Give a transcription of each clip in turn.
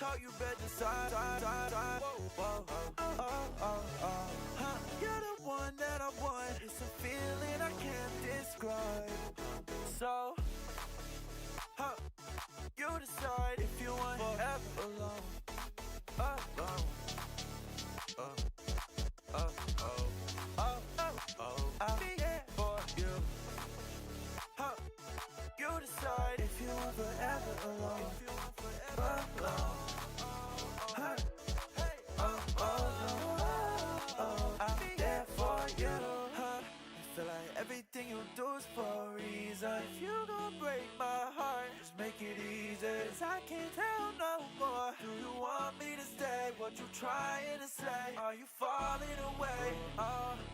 talk, you better decide. You're the one that I want. It's a feeling I can't describe. So, you decide if you want forever alone. I'll be here for you. You decide if you want forever alone. I'll be there for you. I feel like everything you do is for a reason. If you gon' break my heart, just make it easy. 'Cause I can't tell no more. Do you want me to stay? What you trying to say? Are you falling away?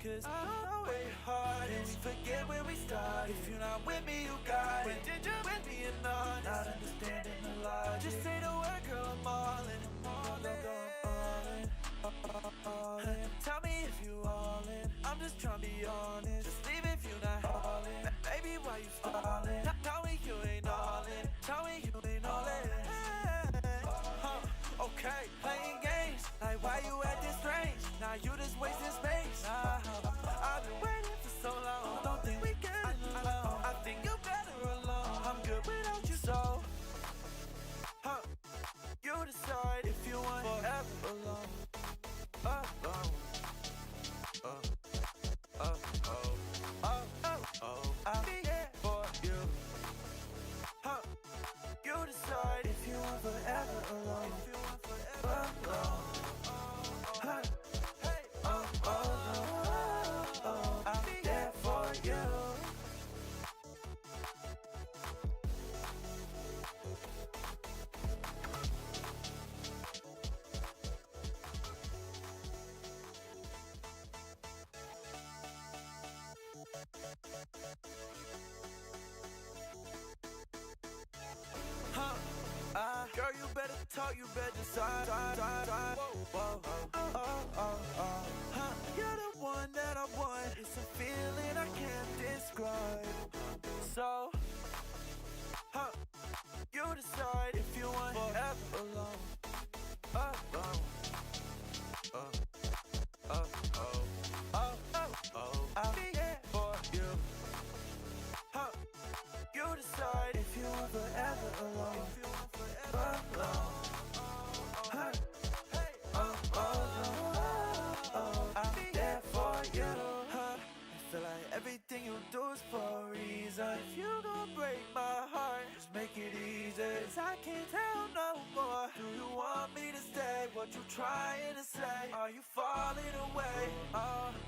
'Cause I know it hard and we forget where we started. If you're not with me, you got it. When did you with me and not understanding the logic? Just say the word, girl, I'm all in. Tell me if you all in. I'm just trying to be honest. Just leave if you not all in. Baby, why you stalling? Tell me you ain't all in. Tell me you ain't all in. Okay, playing games. Like why you acting strange? Now you just wasting space. I've been waiting for so long. Don't think we get along. I think you better alone. I'm good without you, so you decide if you want forever alone. I'll be here for you. You decide if you want forever alone. I'll be there for you. Girl, you better talk, you better decide. You're the one that I want. It's a feeling I can't describe. So, you decide if you want forever alone. I'll be here for you. You decide if you want forever alone. I'll be there for you. I feel like everything you do is for a reason. If you gon' break my heart, just make it easy. 'Cause I can't tell no more. Do you want me to stay? What you trying to say? Are you falling away?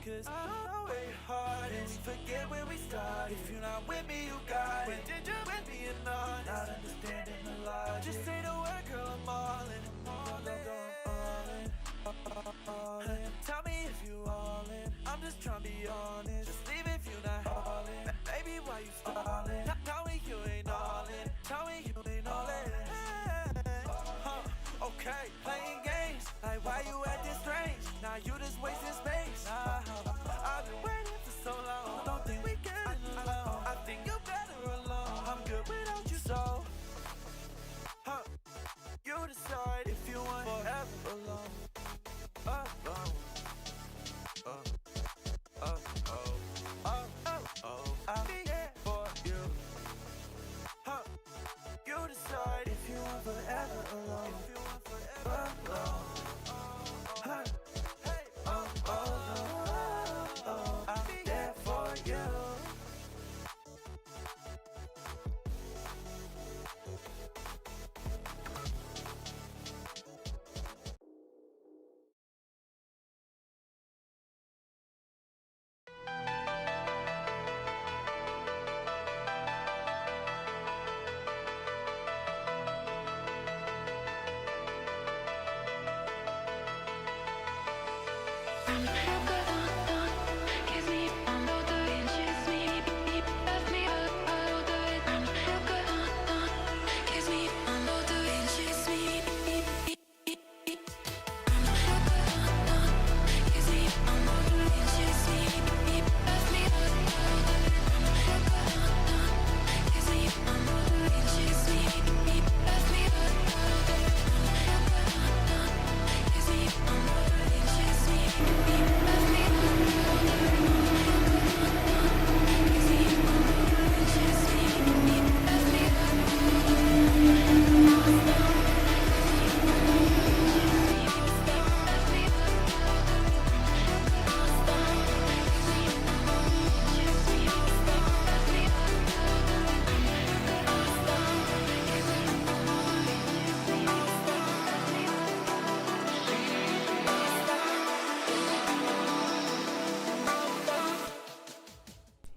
'Cause I know it hard and we forget where we started. If you're not with me, you got it. When did you with me and not understanding the logic? Just say the word, girl, I'm all in. Tell me if you all in. I'm just trying to be honest. Just leave if you not all in. Baby, why you stalling? Tell me you ain't all in. Tell me you ain't all in. Okay, playing games. Like why you acting strange? Now you just wasting space. I've been waiting for so long. Don't think we get along. I think you better alone. I'm good without you, so you decide if you want forever alone. I'll be here for you. You decide if you want forever alone. I'll be there for you.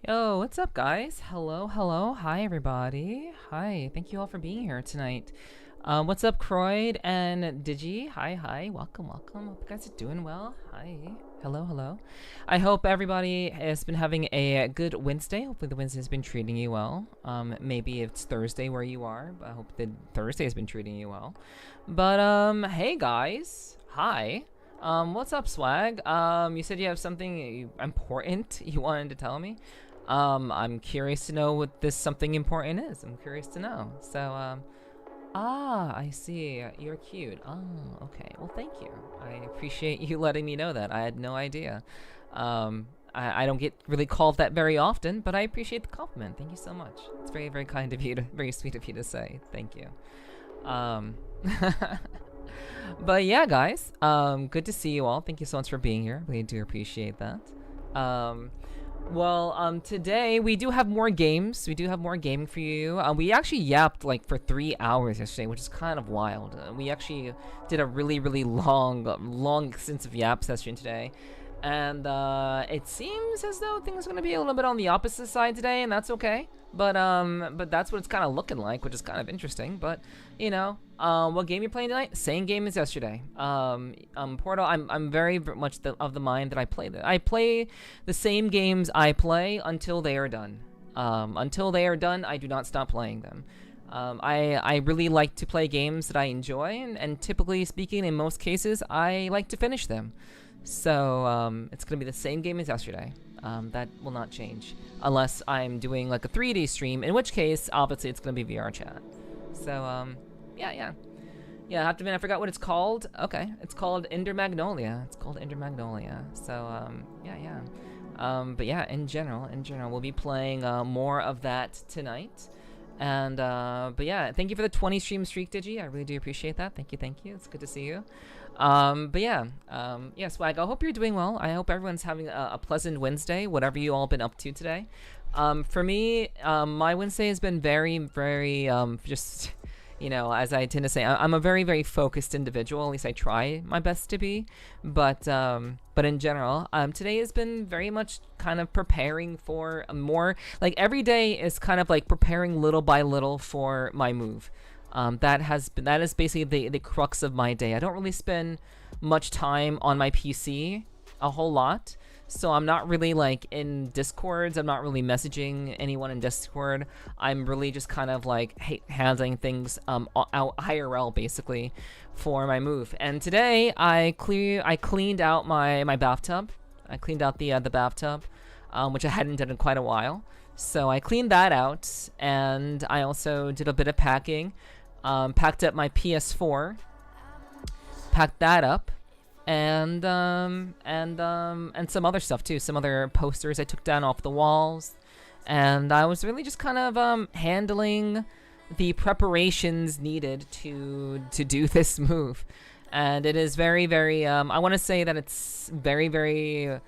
Yo, what's up, guys? Hello. Hi, everybody. Hi, thank you all for being here tonight. What's up, Croyd and Digi? Hi. Welcome. Hope you guys are doing well. Hi. Hello. I hope everybody has been having a good Wednesday. Hopefully the Wednesday has been treating you well. Maybe it's Thursday where you are, but I hope the Thursday has been treating you well. But, hey, guys. Hi. What's up, Swag? You said you have something important you wanted to tell me. I'm curious to know what this something important is. I'm curious to know. So, I see. You're cute. Oh, okay. Well, thank you. I appreciate you letting me know that. I had no idea. I don't get really called that very often, but I appreciate the compliment. Thank you so much. It's very, very kind of you very sweet of you to say. Thank you. But yeah, guys, good to see you all. Thank you so much for being here. Really do appreciate that. Today we do have more games. We do have more gaming for you. We actually yapped like for 3 hours yesterday, which is kind of wild. We actually did a really, really long extensive yap session today. And it seems as though things are going to be a little bit on the opposite side today, and that's okay. But that's what it's kind of looking like, which is kind of interesting. But, you know, what game you playing tonight? Same game as yesterday. Portal, I'm very much of the mind that I play the same games I play until they are done. Until they are done, I do not stop playing them. I really like to play games that I enjoy, and typically speaking, in most cases, I like to finish them. So, it's going to be the same game as yesterday. That will not change. Unless I'm doing like a 3D stream, in which case, obviously, it's going to be VR chat. So, yeah. I have to admit, I forgot what it's called. Okay, it's called MAGNOLIA. So, yeah. But yeah, in general, we'll be playing more of that tonight. And, but yeah, thank you for the 20 stream streak, Digi. I really do appreciate that. Thank you. It's good to see you. But yeah, Swag, I hope you're doing well. I hope everyone's having a pleasant Wednesday, whatever you all been up to today. For me, my Wednesday has been very, very, just, you know, as I tend to say, I'm a very, very focused individual. At least I try my best to be. But in general, today has been very much kind of preparing for a more, like every day is kind of like preparing little by little for my move. That is basically the crux of my day. I don't really spend much time on my PC, a whole lot. So I'm not really like in Discords. I'm not really messaging anyone in Discord. I'm really just kind of like handling things out IRL basically for my move. And today I cleaned out my bathtub. I cleaned out the bathtub, which I hadn't done in quite a while. So I cleaned that out, and I also did a bit of packing. Packed up my PS4, packed that up, and some other stuff too, some other posters I took down off the walls, and I was really just kind of handling the preparations needed to do this move. And it is very, very, I want to say that it's very, very,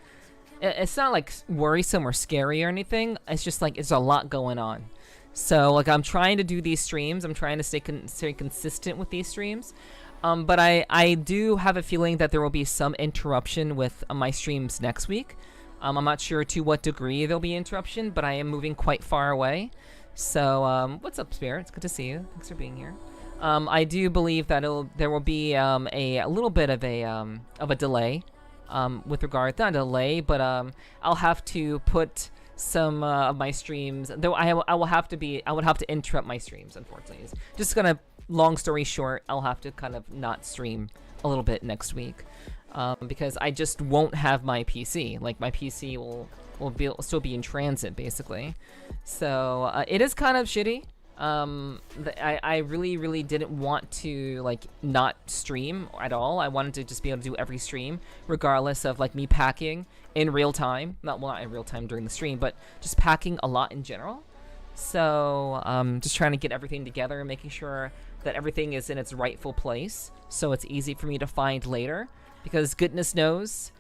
it's not like worrisome or scary or anything. It's just like it's a lot going on. So, like, I'm trying to do these streams. I'm trying to stay consistent with these streams. But I do have a feeling that there will be some interruption with my streams next week. I'm not sure to what degree there'll be interruption, but I am moving quite far away. So, what's up, Spirit? It's good to see you. Thanks for being here. I do believe that there will be a little bit of a delay with regard, not a delay, but I'll have to put some of my streams, though I would have to interrupt my streams, unfortunately. Just gonna, long story short, I'll have to kind of not stream a little bit next week, because I just won't have my PC. Like, my PC will still be in transit, basically. So it is kind of shitty. I really didn't want to like not stream at all. I wanted to just be able to do every stream, regardless of like me packing in real time. Not in real time during the stream, but just packing a lot in general. So just trying to get everything together and making sure that everything is in its rightful place, so it's easy for me to find later. Because goodness knows,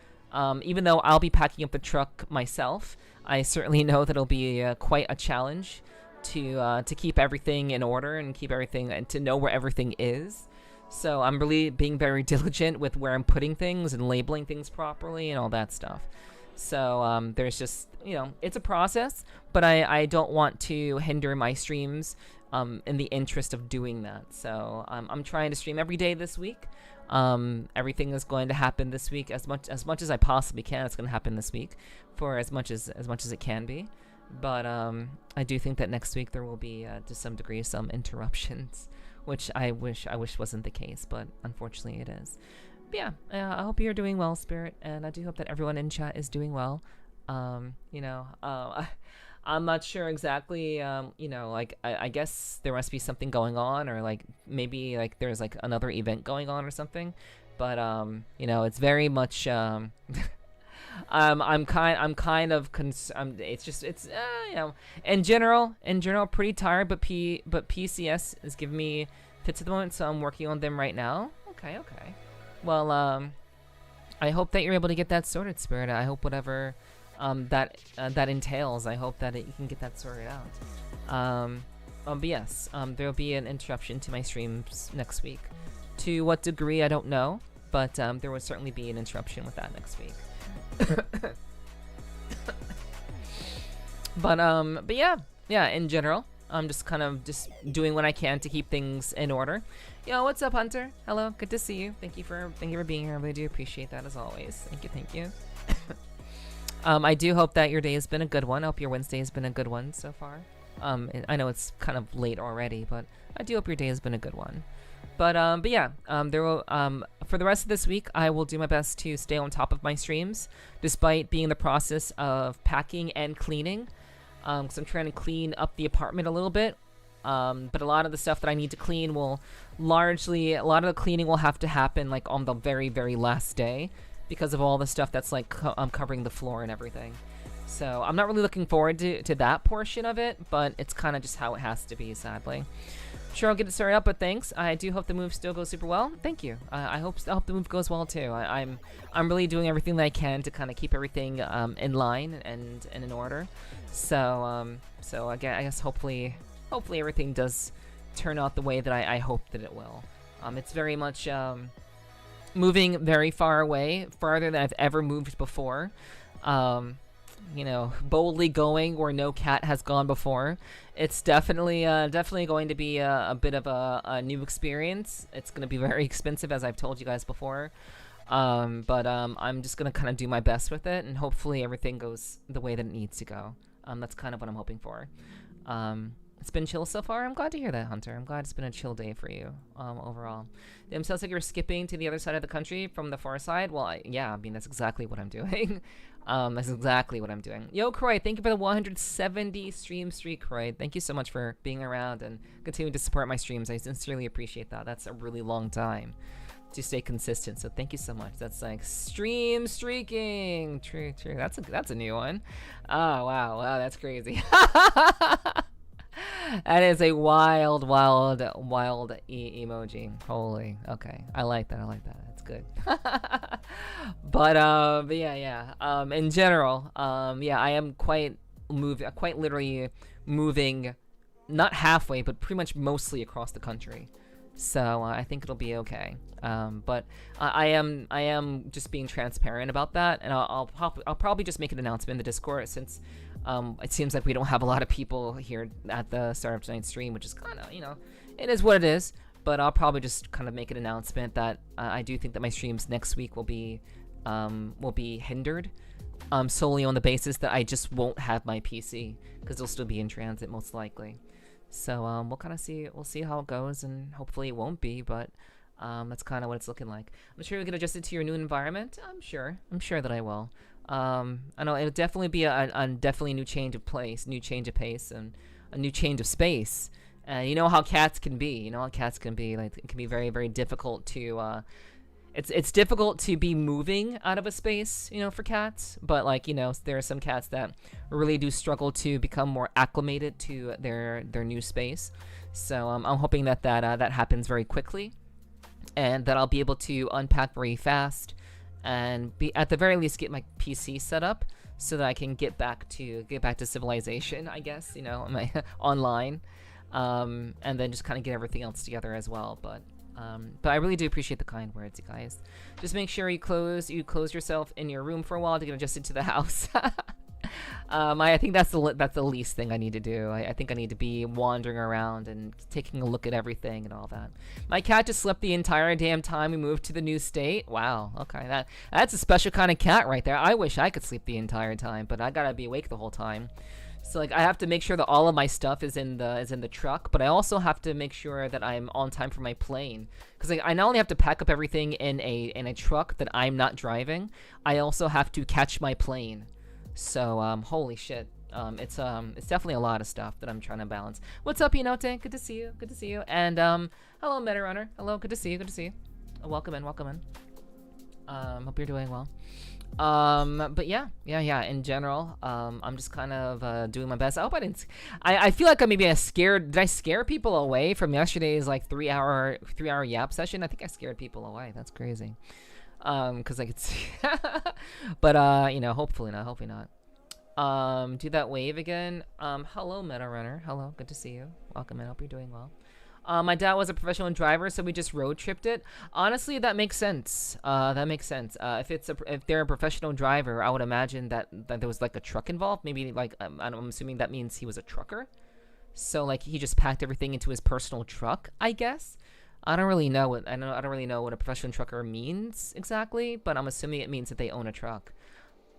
even though I'll be packing up the truck myself, I certainly know that it'll be quite a challenge to keep everything in order and keep everything, and to know where everything is. So I'm really being very diligent with where I'm putting things and labeling things properly and all that stuff. So there's just, you know, it's a process, but I don't want to hinder my streams in the interest of doing that. So I'm trying to stream every day this week. Everything is going to happen this week as much as I possibly can. It's going to happen this week for as much as it can be. But I do think that next week there will be to some degree some interruptions, which I wish wasn't the case, but unfortunately it is. But yeah, I hope you're doing well, Spirit, and I do hope that everyone in chat is doing well. You know, I'm not sure exactly, you know, like, I guess there must be something going on, or like maybe like there's like another event going on or something, but you know, it's very much I'm kind of it's just, it's you know, in general pretty tired, but PCS is giving me fits at the moment, so I'm working on them right now. Okay. Well, I hope that you're able to get that sorted, Spirit. I hope whatever that entails, I hope that you can get that sorted out. But yes, there'll be an interruption to my streams next week. To what degree, I don't know, but there will certainly be an interruption with that next week. But yeah, in general, I'm just kind of doing what I can to keep things in order. Yo, what's up, Hunter? Hello, good to see you. Thank you for being here. I really do appreciate that as always. Thank you. I do hope that your day has been a good one. I hope your Wednesday has been a good one so far. I know it's kind of late already, but I do hope your day has been a good one. But yeah, there will for the rest of this week, I will do my best to stay on top of my streams, despite being in the process of packing and cleaning. Because I'm trying to clean up the apartment a little bit. But a lot of the stuff that I need to clean a lot of the cleaning will have to happen like on the very, very last day, because of all the stuff that's like covering the floor and everything. So I'm not really looking forward to that portion of it, but it's kind of just how it has to be, sadly. Sure, I'll get it started up, but thanks. I do hope the move still goes super well. Thank you. I hope the move goes well too. I'm really doing everything that I can to kind of keep everything in line and in order. So I guess hopefully everything does turn out the way that I hope that it will. It's very much moving very far away, farther than I've ever moved before. You know, boldly going where no cat has gone before. It's definitely going to be a bit of a new experience. It's going to be very expensive, as I've told you guys before. But I'm just going to kind of do my best with it, and hopefully everything goes the way that it needs to go. That's kind of what I'm hoping for. It's been chill so far. I'm glad to hear that, Hunter. I'm glad it's been a chill day for you, overall. It sounds like you're skipping to the other side of the country from the far side. Well, yeah, I mean, that's exactly what I'm doing. That's exactly what I'm doing. Yo, Croy, thank you for the 170 stream streak, Croy. Thank you so much for being around and continuing to support my streams. I sincerely appreciate that. That's a really long time to stay consistent, so thank you so much. That's like stream streaking. True. That's a new one. Oh, wow, that's crazy. That is a wild emoji. Holy, okay. I like that. That's good. But yeah. In general, yeah, I am quite literally moving, not halfway, but pretty much mostly across the country. So I think it'll be okay. But I am just being transparent about that, and I'll probably just make an announcement in the Discord, since it seems like we don't have a lot of people here at the start of tonight's stream, which is kind of, you know, it is what it is. But I'll probably just kind of make an announcement that I do think that my streams next week will be hindered, solely on the basis that I just won't have my PC, because it'll still be in transit most likely. So we'll kind of see. We'll see how it goes, and hopefully it won't be. But that's kind of what it's looking like. I'm sure you'll get adjusted to your new environment. I'm sure that I will. I know it'll definitely be a definitely new change of place, new change of pace, and a new change of space. You know how cats can be. Like, it can be very, very difficult to. It's difficult to be moving out of a space, for cats. But like, there are some cats that really do struggle to become more acclimated to their new space. So I'm hoping that happens very quickly, and that I'll be able to unpack very fast, and be at the very least get my PC set up so that I can get back to civilization, I guess, my online, and then just kind of get everything else together as well. But But I really do appreciate the kind words, you guys. Just make sure you close yourself in your room for a while to get adjusted to the house. I think that's the least thing I need to do. I think I need to be wandering around and taking a look at everything and all that. My cat just slept the entire damn time we moved to the new state. Wow. Okay, that's a special kind of cat right there. I wish I could sleep the entire time, but I gotta be awake the whole time. So like I have to make sure that all of my stuff is in the truck, but I also have to make sure that I'm on time for my plane. Because like, I not only have to pack up everything in a truck that I'm not driving, I also have to catch my plane. So holy shit. It's definitely a lot of stuff that I'm trying to balance. What's up, Inote? Good to see you. Good to see you. And hello, Metarunner. Hello, good to see you. Good to see you. Welcome in. Welcome in. Hope you're doing well. But yeah, in general, I'm just kind of doing my best. I hope I didn't I feel like I scared. Did I scare people away from yesterday's like 3-hour yap session? I think I scared people away. That's crazy. Because I could see but you know, hopefully not. Do that wave again. Hello, Meta Runner. Hello, good to see you. Welcome in. Hope you're doing well. My dad was a professional driver, so we just road tripped it. Honestly, that makes sense. If they're a professional driver, I would imagine that there was like a truck involved. Maybe like I'm assuming that means he was a trucker. So like he just packed everything into his personal truck, I guess. I don't really know what a professional trucker means exactly, but I'm assuming it means that they own a truck.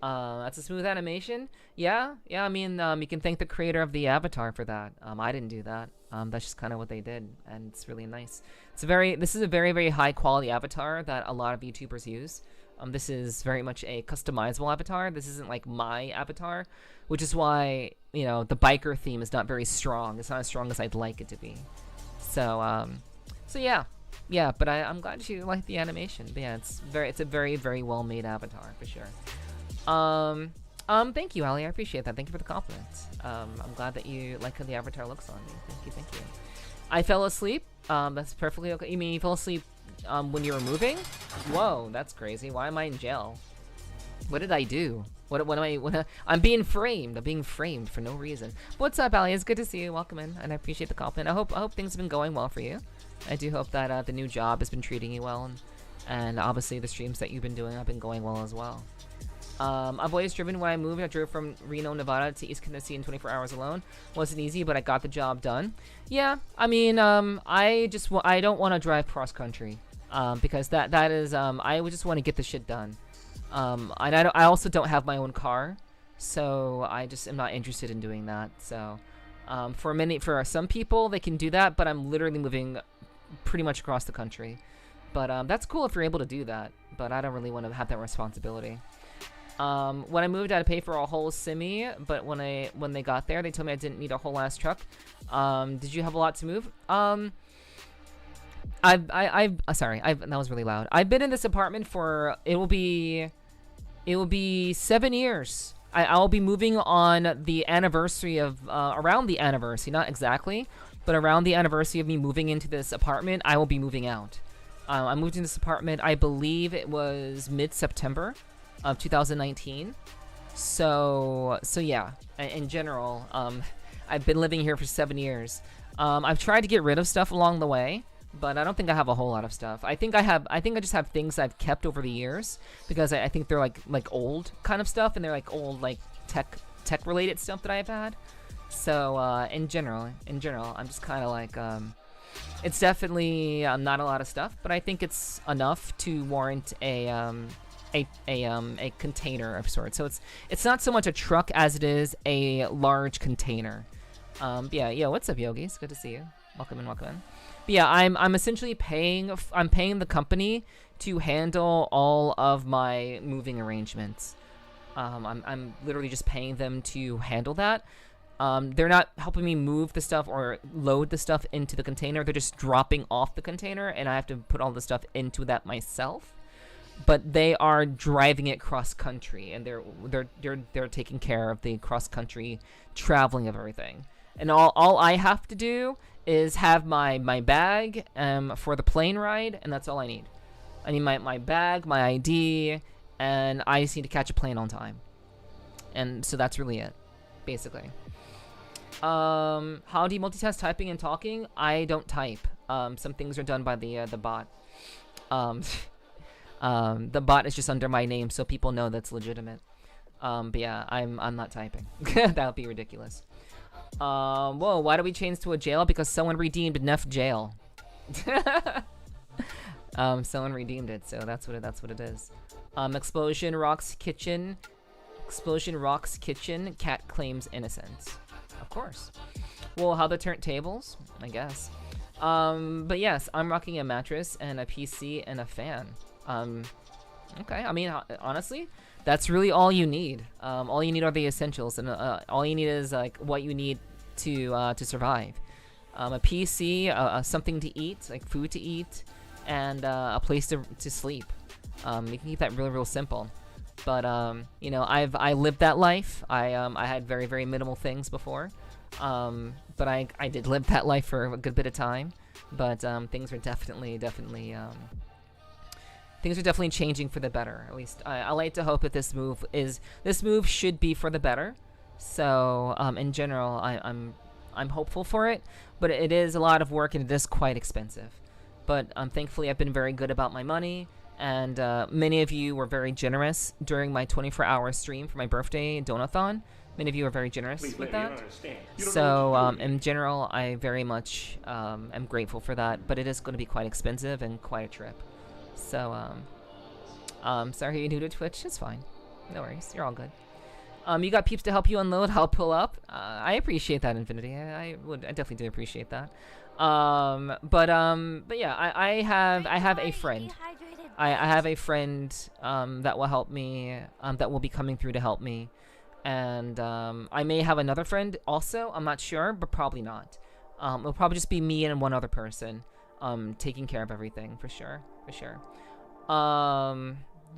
That's a smooth animation. Yeah. I mean, you can thank the creator of the avatar for that. I didn't do that. That's just kind of what they did, and it's really nice. This is a very, very high quality avatar that a lot of VTubers use. This is very much a customizable avatar. This isn't like my avatar, which is why, you know, the biker theme is not very strong. It's not as strong as I'd like it to be. So yeah, but I'm glad you like the animation. But yeah, it's a very, very well made avatar for sure. Thank you, Ali. I appreciate that. Thank you for the compliment. I'm glad that you like how the avatar looks on me. Thank you. I fell asleep. That's perfectly okay. You mean you fell asleep when you were moving? Whoa, that's crazy. Why am I in jail? What did I do? I'm being framed. I'm being framed for no reason. What's up, Ali? It's good to see you. Welcome in, and I appreciate the compliment. I hope things have been going well for you. I do hope that the new job has been treating you well, and obviously the streams that you've been doing have been going well as well. I've always driven when I moved. I drove from Reno, Nevada to East Tennessee in 24 hours alone. Wasn't easy, but I got the job done. Yeah, I mean, I don't want to drive cross country, because that is, I would just want to get the shit done. And I also don't have my own car, so I just am not interested in doing that. So, for some people, they can do that, but I'm literally moving pretty much across the country. But that's cool if you're able to do that, but I don't really want to have that responsibility. When I moved, I had to pay for a whole semi, but when they got there, they told me I didn't need a whole ass truck. Did you have a lot to move? Sorry, that was really loud. I've been in this apartment for, it will be 7 years. I'll be moving on the anniversary of, around the anniversary, not exactly, but around the anniversary of me moving into this apartment, I will be moving out. I moved in this apartment, I believe it was mid-September of 2019. So yeah, in general, I've been living here for 7 years. I've tried to get rid of stuff along the way, but I don't think I have a whole lot of stuff. I think I just have things I've kept over the years, because I think they're like old kind of stuff, and they're like old like tech related stuff that I've had. So in general, I'm just kind of like, it's definitely not a lot of stuff, but I think it's enough to warrant a container of sorts. So it's not so much a truck as it is a large container. Yeah, what's up, Yogis? Good to see you. Welcome in. But yeah, I'm essentially paying the company to handle all of my moving arrangements. I'm literally just paying them to handle that. They're not helping me move the stuff or load the stuff into the container. They're just dropping off the container, and I have to put all the stuff into that myself. But they are driving it cross country, and they're taking care of the cross country traveling of everything. And all I have to do is have my bag for the plane ride, and that's all I need. I need my bag, my ID, and I just need to catch a plane on time. And so that's really it, basically. How do you multitask typing and talking? I don't type. Some things are done by the bot. Um, the bot is just under my name, so people know that's legitimate. But yeah, I'm not typing. That would be ridiculous. Whoa, why do we change to a jail? Because someone redeemed Neff jail. Someone redeemed it, so that's what it is. Explosion rocks kitchen. Explosion rocks kitchen. Cat claims innocence. Of course. Well, how the turntables? I guess. But yes, I'm rocking a mattress and a PC and a fan. Okay. I mean, honestly, that's really all you need. All you need are the essentials, and all you need is like what you need to survive. A PC, something to eat, like food to eat, and a place to sleep. You can keep that real simple. But you know, I lived that life. I had very minimal things before. But I did live that life for a good bit of time. But things are definitely changing for the better. At least I like to hope that this move should be for the better. So in general, I'm hopeful for it, but it is a lot of work and it is quite expensive. But thankfully, I've been very good about my money, and many of you were very generous during my 24-hour stream for my birthday donathon. Many of you are very generous with that. So in general, I very much am grateful for that, but it is going to be quite expensive and quite a trip. So sorry you're new to Twitch. It's fine. No worries. You're all good. You got peeps to help you unload. I'll pull up. I appreciate that, Infinity. I definitely do appreciate that. But yeah, I have a friend. I have a friend that will help me. That will be coming through to help me, and I may have another friend also. I'm not sure, but probably not. It'll probably just be me and one other person, taking care of everything for sure.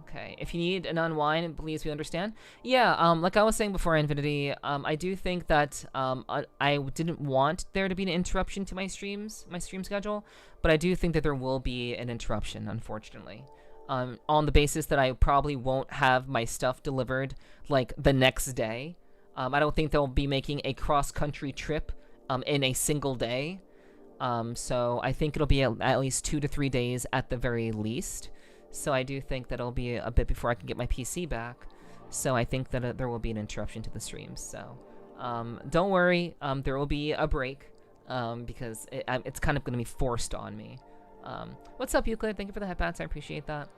Okay, if you need an unwind, please we understand. Yeah, like I was saying before, Infinity, I do think that I didn't want there to be an interruption to my stream schedule, but I do think that there will be an interruption, unfortunately. On the basis that I probably won't have my stuff delivered, like, the next day. I don't think they'll be making a cross-country trip in a single day. So I think it'll be at least 2 to 3 days at the very least. So I do think that it'll be a bit before I can get my PC back. So I think that there will be an interruption to the streams. So don't worry, there will be a break because it's kind of going to be forced on me. What's up, Euclid? Thank you for the headbats. I appreciate that.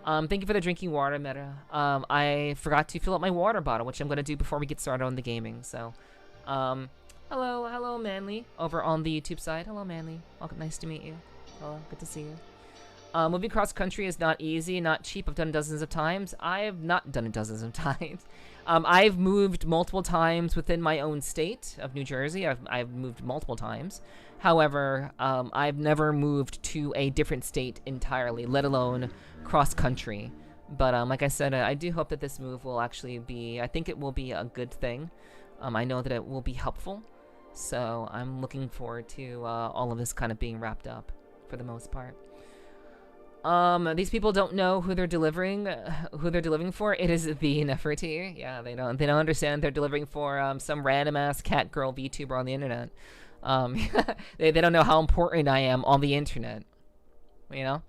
Thank you for the drinking water, Meta. I forgot to fill up my water bottle, which I'm going to do before we get started on the gaming. So hello, Manly, over on the YouTube side. Hello, Manly. Welcome. Nice to meet you. Hello, good to see you. Moving cross country is not easy, not cheap. I've done it dozens of times. I have not done it dozens of times. I've moved multiple times within my own state of New Jersey. I've moved multiple times. However, I've never moved to a different state entirely, let alone cross country. But like I said, I do hope that this move will actually be, I think it will be a good thing. I know that it will be helpful. So I'm looking forward to all of this kind of being wrapped up for the most part. These people don't know who they're delivering for. It is the Nepherti. Yeah, they don't understand they're delivering for some random ass cat girl VTuber on the internet. They don't know how important I am on the internet. You know?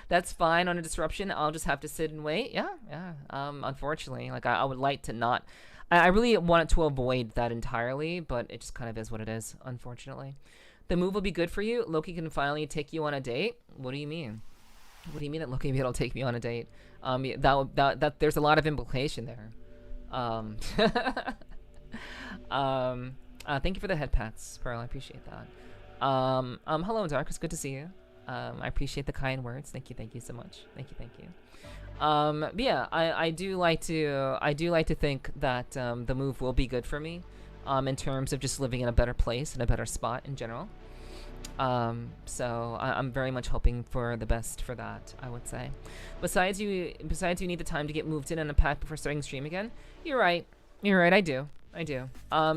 That's fine on a disruption. I'll just have to sit and wait. Yeah. Unfortunately, like I would like to not. I really wanted to avoid that entirely, but it just kind of is what it is, unfortunately. The move will be good for you. Loki can finally take you on a date. What do you mean? What do you mean that Loki will take me on a date? That there's a lot of implication there. Thank you for the head pats, Pearl. I appreciate that. Hello, Dark. It's good to see you. I appreciate the kind words. Thank you so much. Thank you. But yeah, I do like to think that the move will be good for me. In terms of just living in a better place and a better spot in general. So I'm very much hoping for the best for that, I would say. Besides you need the time to get moved in and unpacked before starting stream again. You're right, I do.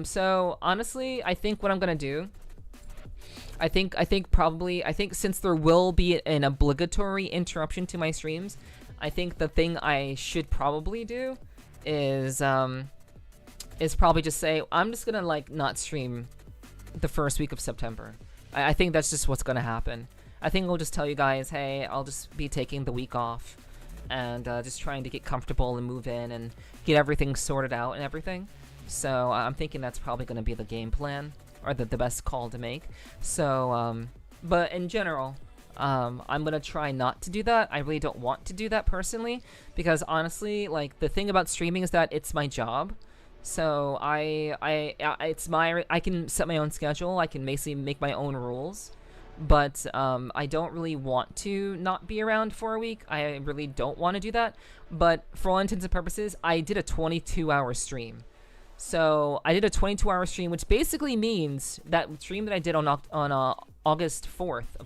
So honestly, I think what I'm gonna do, I think since there will be an obligatory interruption to my streams, I think the thing I should probably do is probably just say, I'm just gonna like not stream the first week of September. I think that's just what's gonna happen. I think I'll just tell you guys, hey, I'll just be taking the week off and just trying to get comfortable and move in and get everything sorted out and everything. So I'm thinking that's probably gonna be the game plan or the best call to make. So, but in general, I'm gonna try not to do that. I really don't want to do that personally because honestly, like the thing about streaming is that it's my job. So I can set my own schedule. I can basically make my own rules, but I don't really want to not be around for a week. I really don't want to do that. But for all intents and purposes, I did a 22-hour stream. So I did a 22-hour stream, which basically means that stream that I did on August 4th.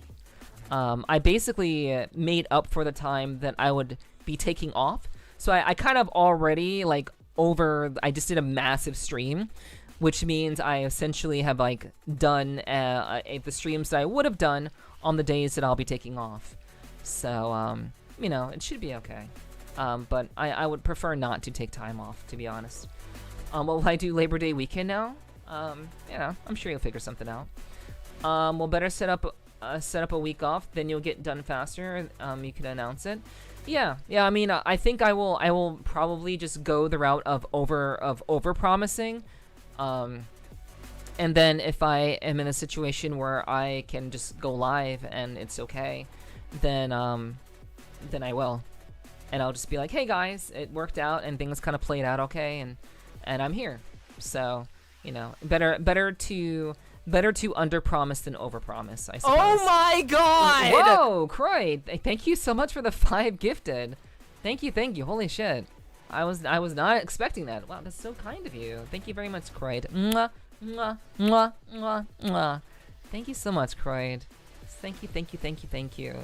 I basically made up for the time that I would be taking off. So I kind of already like I just did a massive stream, which means I essentially have like done the streams that I would have done on the days that I'll be taking off. So, you know, it should be okay. But I would prefer not to take time off, to be honest. Will I do Labor Day weekend now? You know, I'm sure you'll figure something out. We'll better set up a week off, then you'll get done faster. You can announce it. Yeah. I mean, I think I will probably just go the route of over promising, and then if I am in a situation where I can just go live and it's okay, then I will, and I'll just be like, hey guys, it worked out and things kind of played out okay, and I'm here. So, you know, better to underpromise than overpromise, I suppose. Oh my god! Whoa, Croy! Thank you so much for the 5 gifted. Thank you. Holy shit. I was not expecting that. Wow, that's so kind of you. Thank you very much, Croyd. Mwah, mwah, mwah, mwah, mwah. Thank you so much, Croyd. Thank you.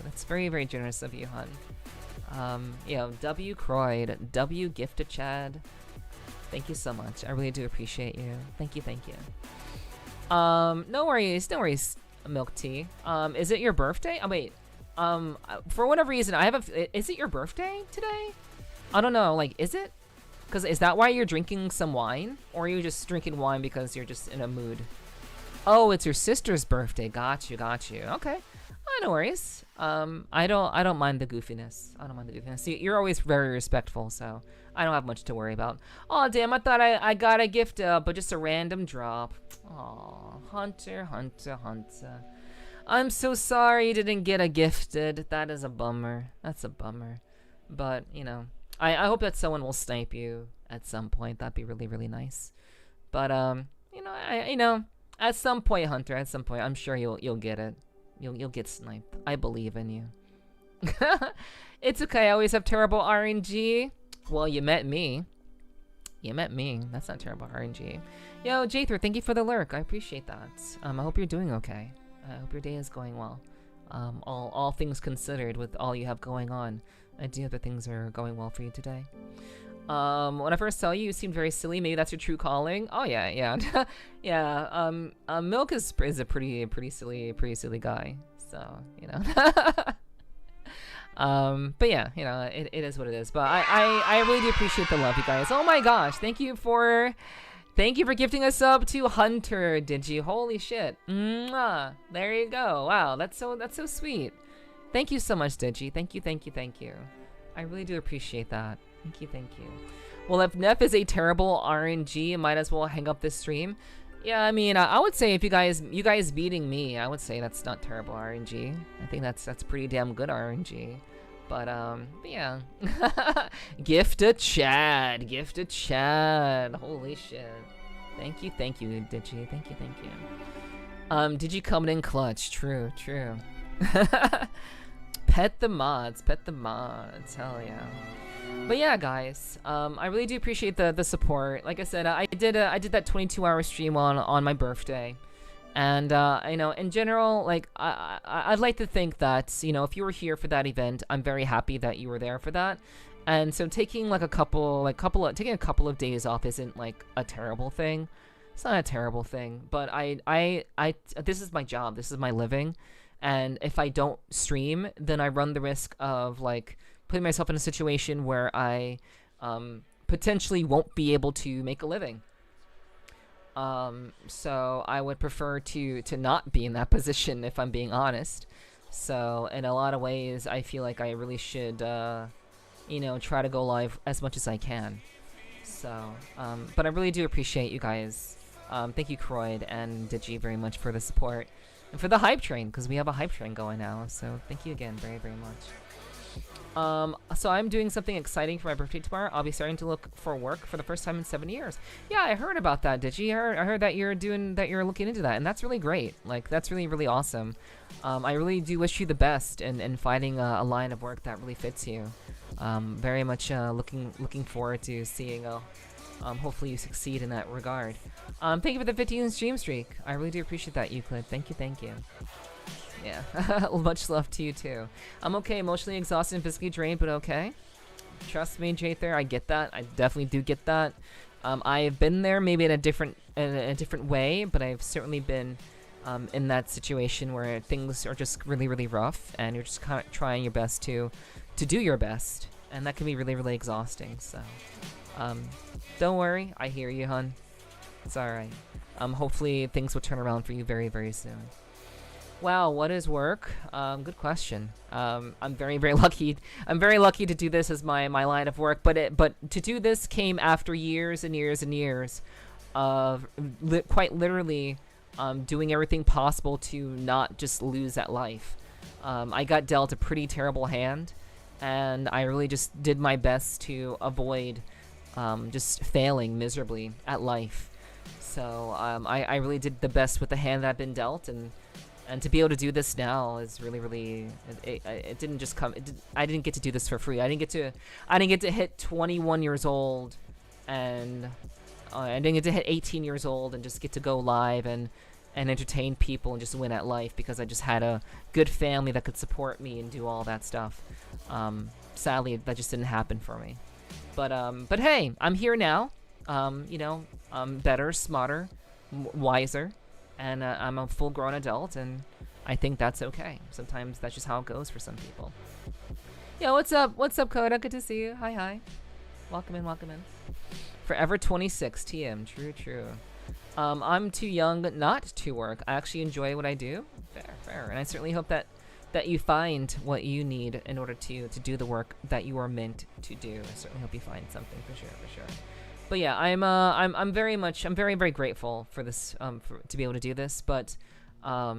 That's very, very generous of you, hun. You know, W Croyd, W gifted Chad. Thank you so much. I really do appreciate you. Thank you. No worries, Milk Tea. Is it your birthday? Oh, wait. For whatever reason, is it your birthday today? I don't know, like, is it? Because is that why you're drinking some wine? Or are you just drinking wine because you're just in a mood? Oh, it's your sister's birthday. Got you. Okay. No worries. I don't mind the goofiness. See, you're always very respectful, so I don't have much to worry about. Oh, damn, I thought I got a gift, but just a random drop. Aw, Hunter. I'm so sorry you didn't get a gifted. That is a bummer. That's a bummer. But, you know, I hope that someone will snipe you at some point. That'd be really, really nice. But, you know, at some point, Hunter, I'm sure you'll get it. You'll get sniped. I believe in you. It's okay. I always have terrible RNG. Well, you met me. That's not terrible RNG. Yo, Jather, thank you for the lurk. I appreciate that. I hope you're doing okay. I hope your day is going well. All things considered, with all you have going on, I do hope that things are going well for you today. When I first saw you, you seemed very silly. Maybe that's your true calling. Oh yeah. Yeah. Milk is a pretty silly guy. So, you know. But yeah, you know, it is what it is. But I really do appreciate the love, you guys. Oh my gosh, thank you for gifting us up to Hunter, Digi. Holy shit. Mwah. There you go. Wow, that's so sweet. Thank you so much, Digi. Thank you. I really do appreciate that. Thank you. Well, if Nep is a terrible RNG, might as well hang up this stream. Yeah, I mean, I would say if you guys beating me, I would say that's not terrible RNG. I think that's pretty damn good RNG. But yeah. Gifted Chad. Holy shit. Thank you, Digi. Thank you. Digi coming in clutch. True. Pet the mods. Hell yeah. But yeah, guys, I really do appreciate the support. Like I said, I did that 22-hour stream on my birthday, and you know, in general, like I'd like to think that, you know, if you were here for that event, I'm very happy that you were there for that. And so taking like a couple of days off isn't like a terrible thing. It's not a terrible thing, but I this is my job, this is my living, and if I don't stream, then I run the risk of like putting myself in a situation where I potentially won't be able to make a living. So I would prefer to not be in that position if I'm being honest. So in a lot of ways, I feel like I really should, you know, try to go live as much as I can. So, but I really do appreciate you guys. Thank you, Croyd and Digi, very much for the support and for the hype train, because we have a hype train going now. So thank you again very, very much. So I'm doing something exciting for my birthday tomorrow. I'll be starting to look for work for the first time in 7 years. Yeah, I heard about that, Digi. I heard that you're looking into that, and that's really great. Like, that's really, really awesome. I really do wish you the best in finding a line of work that really fits you. Very much looking forward to seeing hopefully you succeed in that regard. Thank you for the 15 stream streak. I really do appreciate that, Euclid. Thank you. Yeah, much love to you too. I'm okay, emotionally exhausted and physically drained, but okay. Trust me, Jather, I get that. I definitely do get that. I've been there, maybe in a different way, but I've certainly been in that situation where things are just really, really rough, and you're just kind of trying your best to do your best, and that can be really, really exhausting. So, don't worry, I hear you, hun. It's all right. Hopefully things will turn around for you very, very soon. Wow, what is work? Good question. I'm very, very lucky. I'm very lucky to do this as my line of work, but to do this came after years and years and years of quite literally doing everything possible to not just lose at life. I got dealt a pretty terrible hand, and I really just did my best to avoid just failing miserably at life. So I really did the best with the hand that I've been dealt, and to be able to do this now is really, really. It didn't just come. I didn't get to do this for free. I didn't get to hit 21 years old, and I didn't get to hit 18 years old and just get to go live and entertain people and just win at life because I just had a good family that could support me and do all that stuff. Sadly, that just didn't happen for me. But hey, I'm here now. You know, I'm better, smarter, wiser. And I'm a full-grown adult, and I think that's okay. Sometimes that's just how it goes for some people. Yo, what's up? What's up, Coda? Good to see you. Hi. Welcome in. Forever 26, TM. True. I'm too young not to work. I actually enjoy what I do. Fair. And I certainly hope that you find what you need in order to do the work that you are meant to do. I certainly hope you find something for sure. But yeah, I'm very, very grateful for this, to be able to do this. But,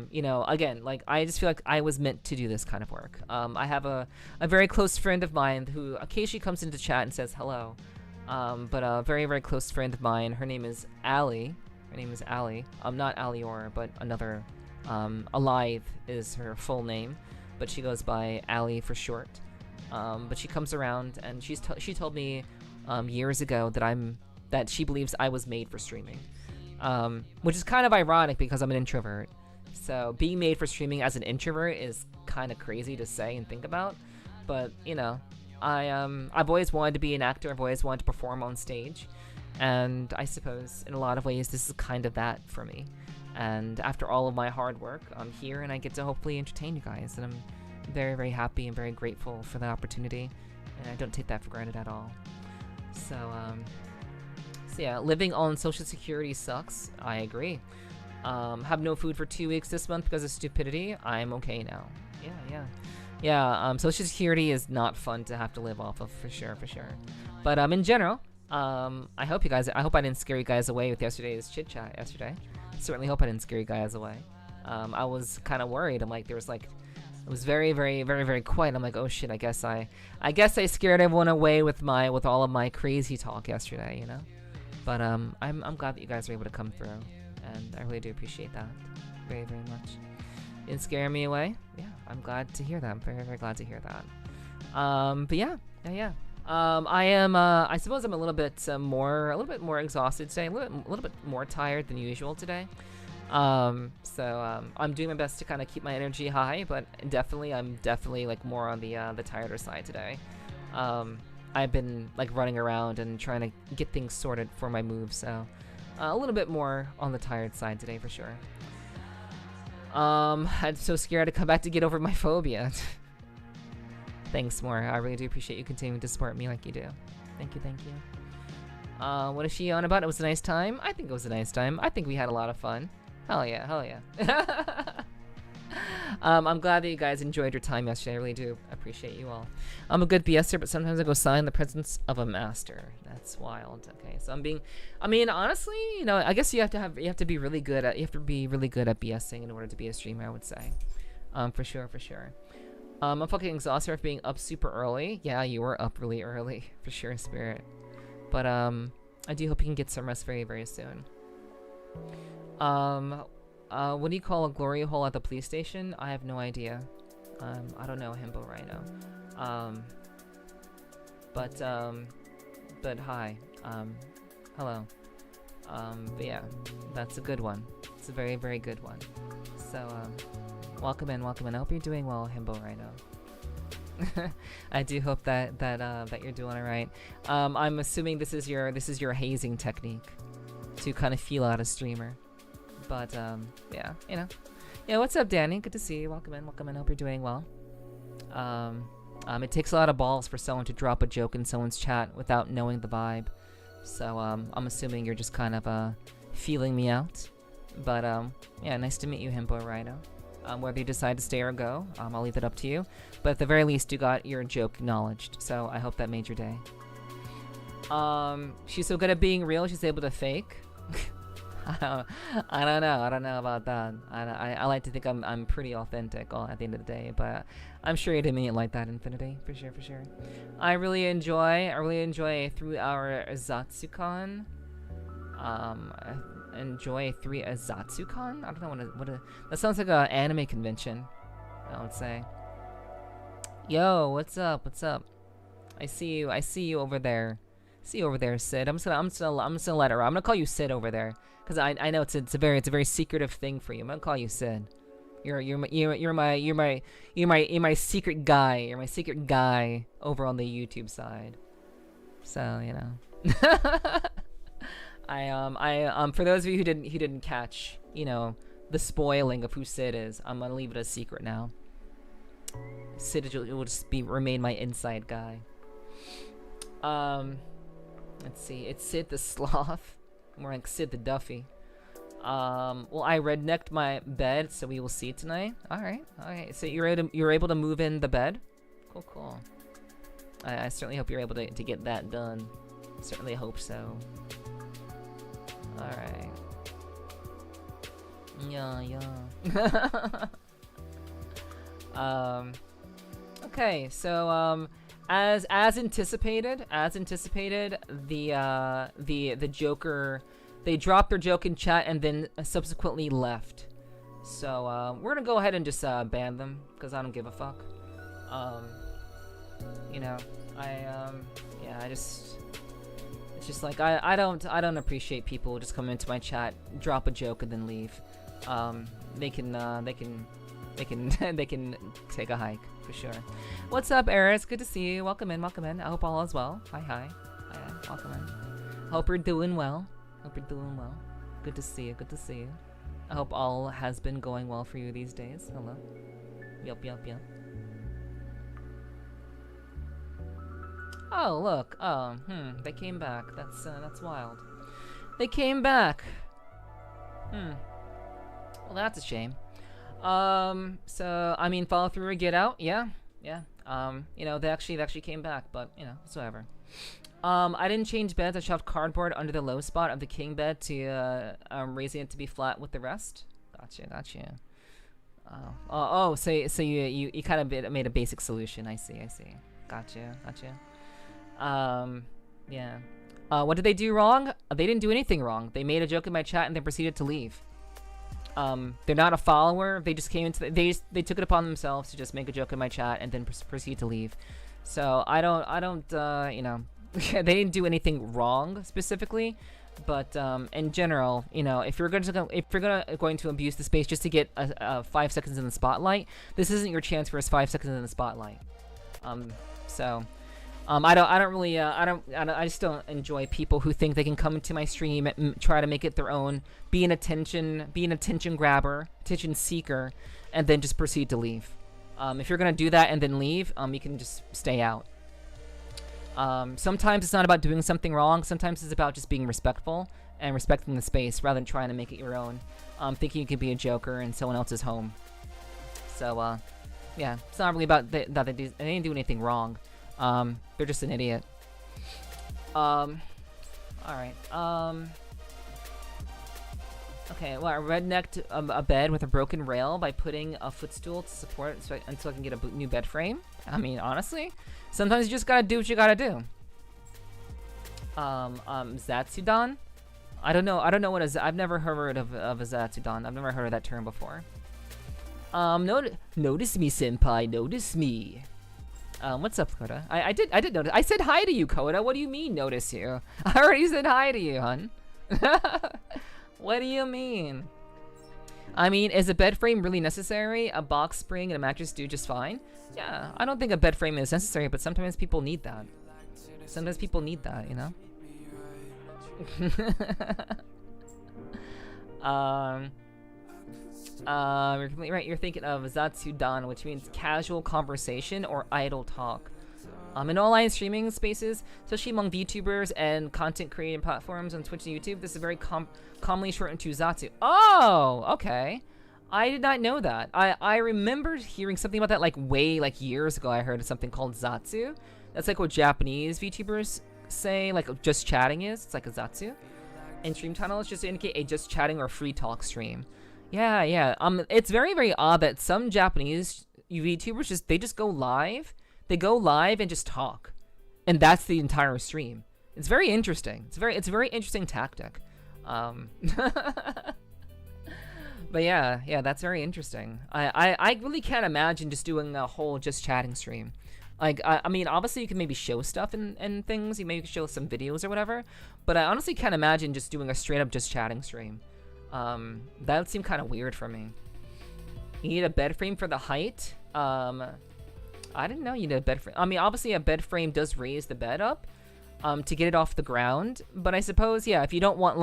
you know, again, like, I just feel like I was meant to do this kind of work. I have a very close friend of mine who occasionally comes into chat and says hello. But a very, very close friend of mine, her name is Allie. Not Alior, but another, Alive is her full name. But she goes by Allie for short. But she comes around, and she told me years ago that she believes I was made for streaming, which is kind of ironic because I'm an introvert. So being made for streaming as an introvert is kind of crazy to say and think about. But you know, I've always wanted to be an actor. I've always wanted to perform on stage, and I suppose in a lot of ways this is kind of that for me. And after all of my hard work, I'm here and I get to hopefully entertain you guys, and I'm very, very happy and very grateful for the opportunity, and I don't take that for granted at all. So yeah, living on Social Security sucks. I agree. Have no food for 2 weeks this month because of stupidity. I'm okay now. Yeah. Social Security is not fun to have to live off of, for sure. But in general, I hope I didn't scare you guys away with yesterday's chit chat yesterday. Certainly hope I didn't scare you guys away. I was kind of worried. I'm like, it was very, very, very, very quiet. I'm like, oh shit, I guess I scared everyone away with all of my crazy talk yesterday, you know? But I'm glad that you guys were able to come through, and I really do appreciate that very, very much. Didn't scare me away. Yeah, I'm glad to hear that. I'm very, very glad to hear that. But yeah. I suppose I'm a little bit more exhausted today, a little bit more tired than usual today. So I'm doing my best to kind of keep my energy high, but I'm definitely like more on the tireder side today. I've been like running around and trying to get things sorted for my move, so a little bit more on the tired side today for sure. I'm so scared to come back to get over my phobia. Thanks, more. I really do appreciate you continuing to support me like you do. Thank you. What is she on about? It was a nice time. I think it was a nice time. I think we had a lot of fun. Hell yeah, hell yeah. I'm glad that you guys enjoyed your time yesterday. I really do appreciate you all. I'm a good BSer, but sometimes I go silent in the presence of a master. That's wild. Okay, so I mean, honestly, you know, I guess you have to be really good at BSing in order to be a streamer, I would say. For sure. I'm fucking exhausted for being up super early. Yeah, you were up really early, for sure, Spirit. But, I do hope you can get some rest very, very soon. What do you call a glory hole at the police station? I have no idea. I don't know Himbo right now. But hi. Hello. But yeah, that's a good one. It's a very, very good one. So, welcome in. I hope you're doing well, Himbo right now. I do hope that you're doing alright. I'm assuming this is your hazing technique to kind of feel out a streamer. But yeah, you know. Yeah, what's up, Danny? Good to see you. Welcome in. Hope you're doing well. It takes a lot of balls for someone to drop a joke in someone's chat without knowing the vibe. So I'm assuming you're just kind of feeling me out. But yeah, nice to meet you, Himbo Rhino. Whether you decide to stay or go, I'll leave it up to you. But at the very least, you got your joke acknowledged. So I hope that made your day. She's so good at being real, she's able to fake. I don't know about that. I like to think I'm pretty authentic at the end of the day, but I'm sure you didn't mean it like that, Infinity. For sure. I really enjoy a 3-hour Zatsukan. Enjoy 3 Zatsukan? I don't know what that sounds like an anime convention, I would say. Yo, what's up? I see you over there. Sid. I'm just gonna let her. I'm gonna call you Sid over there, cause I know it's a very secretive thing for you. I'm gonna call you Sid. You're my secret guy. You're my secret guy over on the YouTube side. So you know. For those of you who didn't catch, you know, the spoiling of who Sid is, I'm gonna leave it a secret now. Sid will just remain my inside guy. Let's see. It's Sid the Sloth. More like Sid the Duffy. Well, I rednecked my bed, so we will see tonight. All right. So you're able to move in the bed. Cool. I certainly hope you're able to get that done. Certainly hope so. All right. Yeah. Okay. So as anticipated, the Joker, they dropped their joke in chat and then subsequently left. So we're gonna go ahead and just ban them, because I don't give a fuck. You know, it's just like I don't appreciate people just come into my chat, drop a joke, and then leave. They can take a hike for sure. What's up, Eris? Good to see you. Welcome in. I hope all is well. Hi. Welcome in. Hope you're doing well. Good to see you. I hope all has been going well for you these days. Hello. Yup. Oh, look. They came back. That's wild. They came back. Well, that's a shame. So, I mean, follow through or get out? Yeah. You know, they actually came back, but, you know, it's whatever. I didn't change beds. I shoved cardboard under the low spot of the king bed to, raising it to be flat with the rest. Gotcha. So you kind of made a basic solution. I see. Gotcha. Yeah. What did they do wrong? They didn't do anything wrong. They made a joke in my chat and then proceeded to leave. They're not a follower. They just came into they took it upon themselves to just make a joke in my chat and then proceed to leave. So I don't you know, they didn't do anything wrong specifically, but in general, you know, if you're going to abuse the space just to get 5 seconds in the spotlight, this isn't your chance for 5 seconds in the spotlight. I just don't enjoy people who think they can come into my stream and try to make it their own, be an attention grabber, attention seeker, and then just proceed to leave. If you're gonna do that and then leave, you can just stay out. Sometimes it's not about doing something wrong. Sometimes it's about just being respectful and respecting the space rather than trying to make it your own. Thinking you could be a joker in someone else's home. So, yeah, it's not really about that they didn't do anything wrong. They're just an idiot. Alright, okay, well, I rednecked a bed with a broken rail by putting a footstool to support it until I can get a new bed frame. I mean, honestly, sometimes you just gotta do what you gotta do. Zatsudan? I don't know what I've never heard of a Zatsudan. I've never heard of that term before. Notice me, senpai, notice me. What's up, Koda? I did notice. I said hi to you, Koda. What do you mean, notice you? I already said hi to you, hun. What do you mean? I mean, is a bed frame really necessary? A box spring and a mattress do just fine? Yeah, I don't think a bed frame is necessary, but sometimes people need that. Sometimes people need that, you know? You're completely right. You're thinking of Zatsudan, which means casual conversation or idle talk. In online streaming spaces, especially among VTubers and content creating platforms on Twitch and YouTube, this is very commonly shortened to Zatsu. Oh, okay. I did not know that. I remember hearing something about that like years ago. I heard something called Zatsu. That's like what Japanese VTubers say, like just chatting is. It's like a Zatsu. And stream title is just to indicate a just chatting or free talk stream. Yeah. It's very, very odd that some Japanese VTubers they just go live. They go live and just talk, and that's the entire stream. It's very interesting. It's a very interesting tactic. But yeah, that's very interesting. I really can't imagine just doing a whole just chatting stream. Like, I mean, obviously you can maybe show stuff and things. You maybe show some videos or whatever. But I honestly can't imagine just doing a straight up just chatting stream. That would seem kind of weird for me. You need a bed frame for the height. I didn't know you need a bed frame. I mean, obviously a bed frame does raise the bed up to get it off the ground. But I suppose, yeah, if you don't want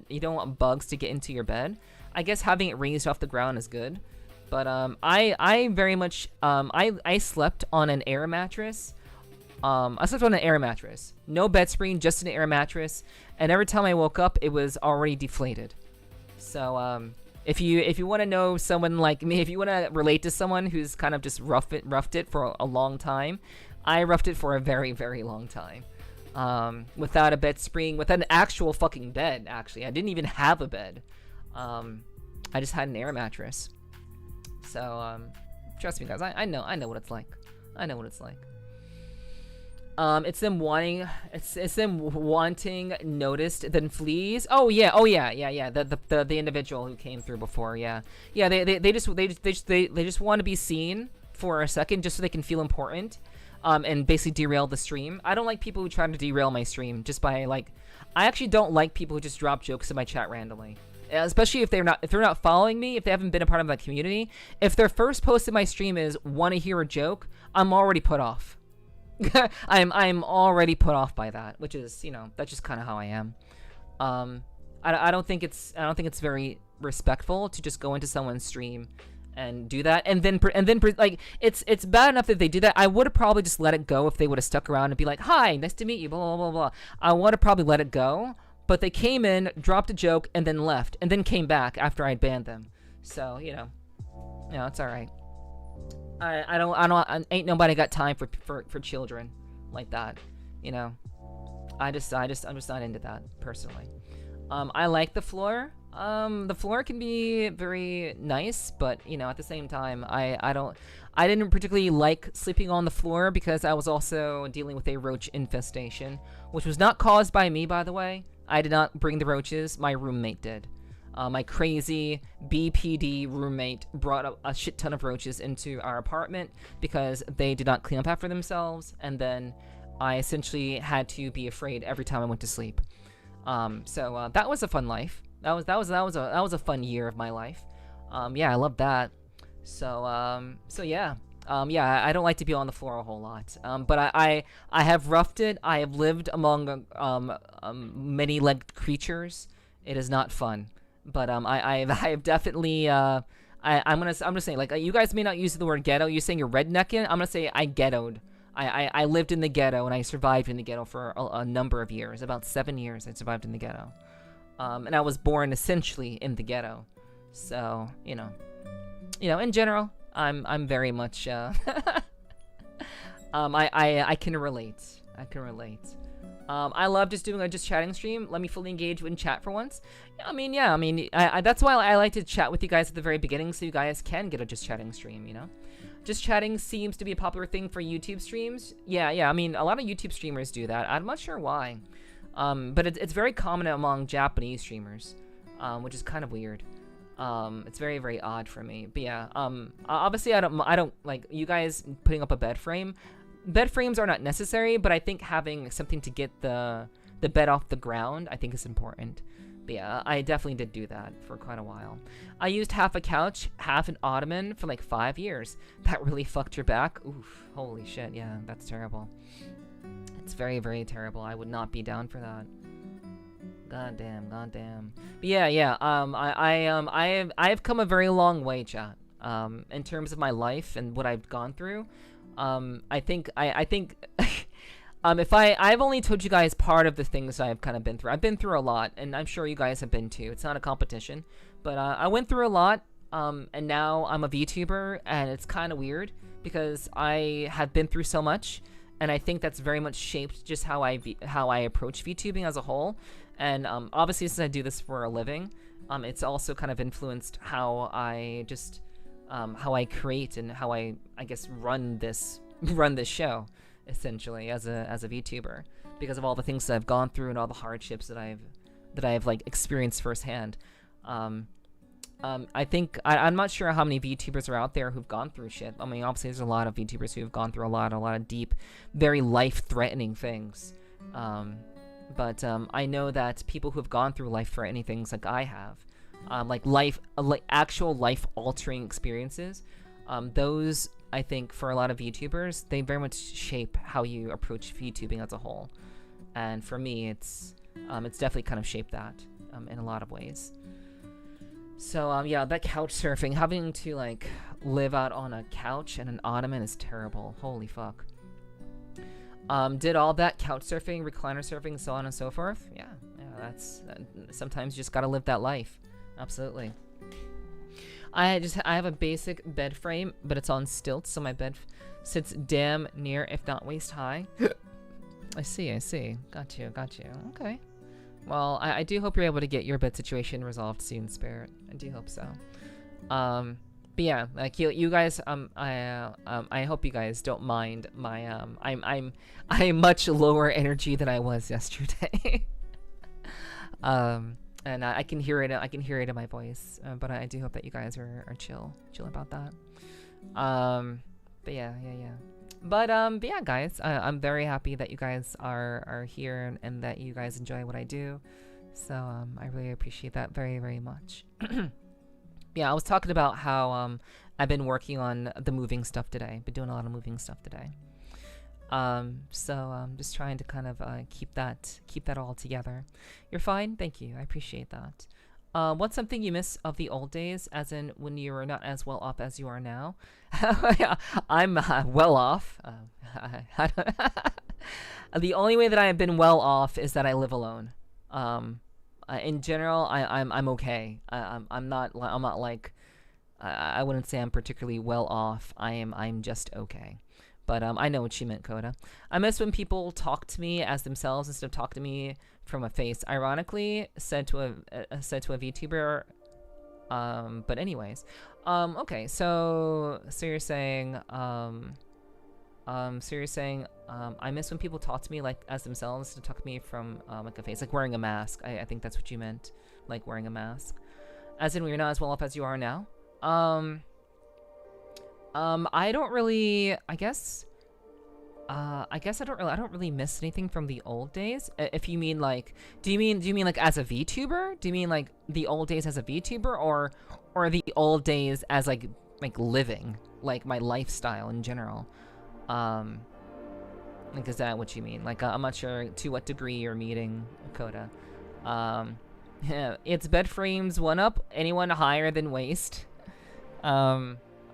you don't want bugs to get into your bed, I guess having it raised off the ground is good. But I very much I slept on an air mattress. I slept on an air mattress. No bed spring, just an air mattress. And every time I woke up, it was already deflated. So if you want to know someone like me, if you want to relate to someone who's kind of just roughed it for a long time, I roughed it for a very, very long time. Without a bed spring, without an actual fucking bed, actually. I didn't even have a bed. I just had an air mattress. So, trust me, guys. I know what it's like. I know what it's like. It's them wanting noticed then fleas. Oh yeah. The individual who came through before. Yeah. They just want to be seen for a second just so they can feel important. And basically derail the stream. I don't like people who try to derail my stream just by I actually don't like people who just drop jokes in my chat randomly. Especially if they're not following me, if they haven't been a part of my community. If their first post in my stream is want to hear a joke, I'm already put off. I'm already put off by that, which is, that's just kind of how I am. I don't think it's very respectful to just go into someone's stream and do that, and then it's bad enough that they do that. I would have probably just let it go if they would have stuck around and be like, "Hi, nice to meet you," blah blah blah blah. I would have probably let it go, but they came in, dropped a joke, and then left, and then came back after I'd banned them. So it's all right. I don't ain't nobody got time for children like that, I'm just not into that personally. I like the floor. The floor can be very nice, but at the same time, I didn't particularly like sleeping on the floor because I was also dealing with a roach infestation, which was not caused by me, by the way. I did not bring the roaches. My roommate did. My crazy BPD roommate brought a shit ton of roaches into our apartment because they did not clean up after themselves, and then I essentially had to be afraid every time I went to sleep. So that was a fun life. That was a fun year of my life. Yeah, I love that. So yeah. I don't like to be on the floor a whole lot. But I have roughed it. I have lived among many-legged creatures. It is not fun. But I have definitely I'm gonna say, like, you guys may not use the word ghetto. You're saying you're rednecking. I'm gonna say I ghettoed. I lived in the ghetto, and I survived in the ghetto for a number of years. About 7 years I survived in the ghetto. And I was born essentially in the ghetto. So, you know, in general, I'm very much I can relate. I can relate. I love just doing a just chatting stream. Let me fully engage in chat for once. I mean, that's why I like to chat with you guys at the very beginning, so you guys can get a just chatting stream, you know? Just chatting seems to be a popular thing for YouTube streams. Yeah, I mean, a lot of YouTube streamers do that. I'm not sure why. But it's very common among Japanese streamers, which is kind of weird. It's very, very odd for me. But yeah, obviously I don't like you guys putting up a bed frame. Bed frames are not necessary, but I think having something to get the bed off the ground, I think is important. But yeah, I definitely did do that for quite a while. I used half a couch, half an ottoman for like 5 years. That really fucked your back? Oof, holy shit, yeah, that's terrible. It's very, very terrible. I would not be down for that. Goddamn. But yeah, I have come a very long way, chat. In terms of my life and what I've gone through. I think if I've only told you guys part of the things I've kind of been through. I've been through a lot, and I'm sure you guys have been too. It's not a competition, but I went through a lot, and now I'm a VTuber, and it's kind of weird because I have been through so much, and I think that's very much shaped just how I approach VTubing as a whole. And obviously, since I do this for a living, it's also kind of influenced how I just how I create and how I guess run this show, essentially as a VTuber, because of all the things that I've gone through and all the hardships that I've like experienced firsthand. I think I'm not sure how many VTubers are out there who've gone through shit. I mean, obviously there's a lot of VTubers who've gone through a lot of deep, very life-threatening things. But I know that people who've gone through life-threatening things like I have, like actual life-altering experiences, those, I think, for a lot of VTubers, they very much shape how you approach VTubing as a whole. And for me, it's definitely kind of shaped that in a lot of ways. So yeah, that couch surfing, having to like live out on a couch and an ottoman is terrible. Holy fuck. Did all that couch surfing, recliner surfing, so on and so forth. Yeah, that's sometimes you just gotta live that life. Absolutely. I have a basic bed frame, but it's on stilts, so my bed sits damn near, if not waist high. I see. Got you. Okay. Well, I do hope you're able to get your bed situation resolved soon, Spirit. I do hope so. But yeah, like you guys, I hope you guys don't mind my I'm much lower energy than I was yesterday. And I can hear it. I can hear it in my voice. But I do hope that you guys are chill about that. But yeah. But yeah, guys, I'm very happy that you guys are here and that you guys enjoy what I do. So I really appreciate that very, very much. Yeah, I was talking about how I've been working on the moving stuff today. Been doing a lot of moving stuff today. So just trying to kind of keep that all together. You're fine? Thank you. I appreciate that. What's something you miss of the old days, as in when you were not as well off as you are now? I'm well off. The only way that I have been well off is that I live alone. In general, I'm okay. I'm not like I wouldn't say I'm particularly well off. I'm just okay. But I know what you meant, Coda. I miss when people talk to me as themselves instead of talk to me from a face. Ironically, said to a VTuber. But anyways, okay. So you're saying, I miss when people talk to me like as themselves instead of talk to me from like a face, like wearing a mask. I think that's what you meant, like wearing a mask, as in when you're not as well off as you are now. I don't really, I guess I don't really miss anything from the old days. If you mean like, do you mean like as a VTuber? Do you mean like the old days as a VTuber, or the old days as like living, like my lifestyle in general? Like, is that what you mean? Like, I'm not sure to what degree you're meeting, Coda. Yeah, it's bed frames 1 up. Anyone higher than waist?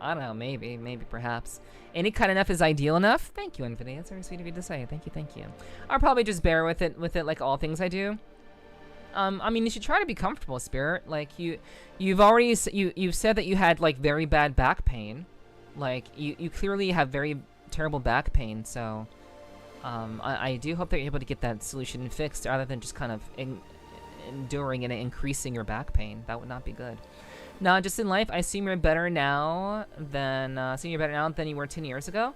I don't know, maybe, perhaps. Any kind enough is ideal enough. Thank you, Infinity. That's very sweet of you to say. Thank you. I'll probably just bear with it like all things I do. I mean, you should try to be comfortable, Spirit. Like you've already you've said that you had like very bad back pain. Like you clearly have very terrible back pain. So, I do hope that you're able to get that solution fixed, rather than just kind of enduring and increasing your back pain. That would not be good. No, just in life, I assume you're better now than you were 10 years ago.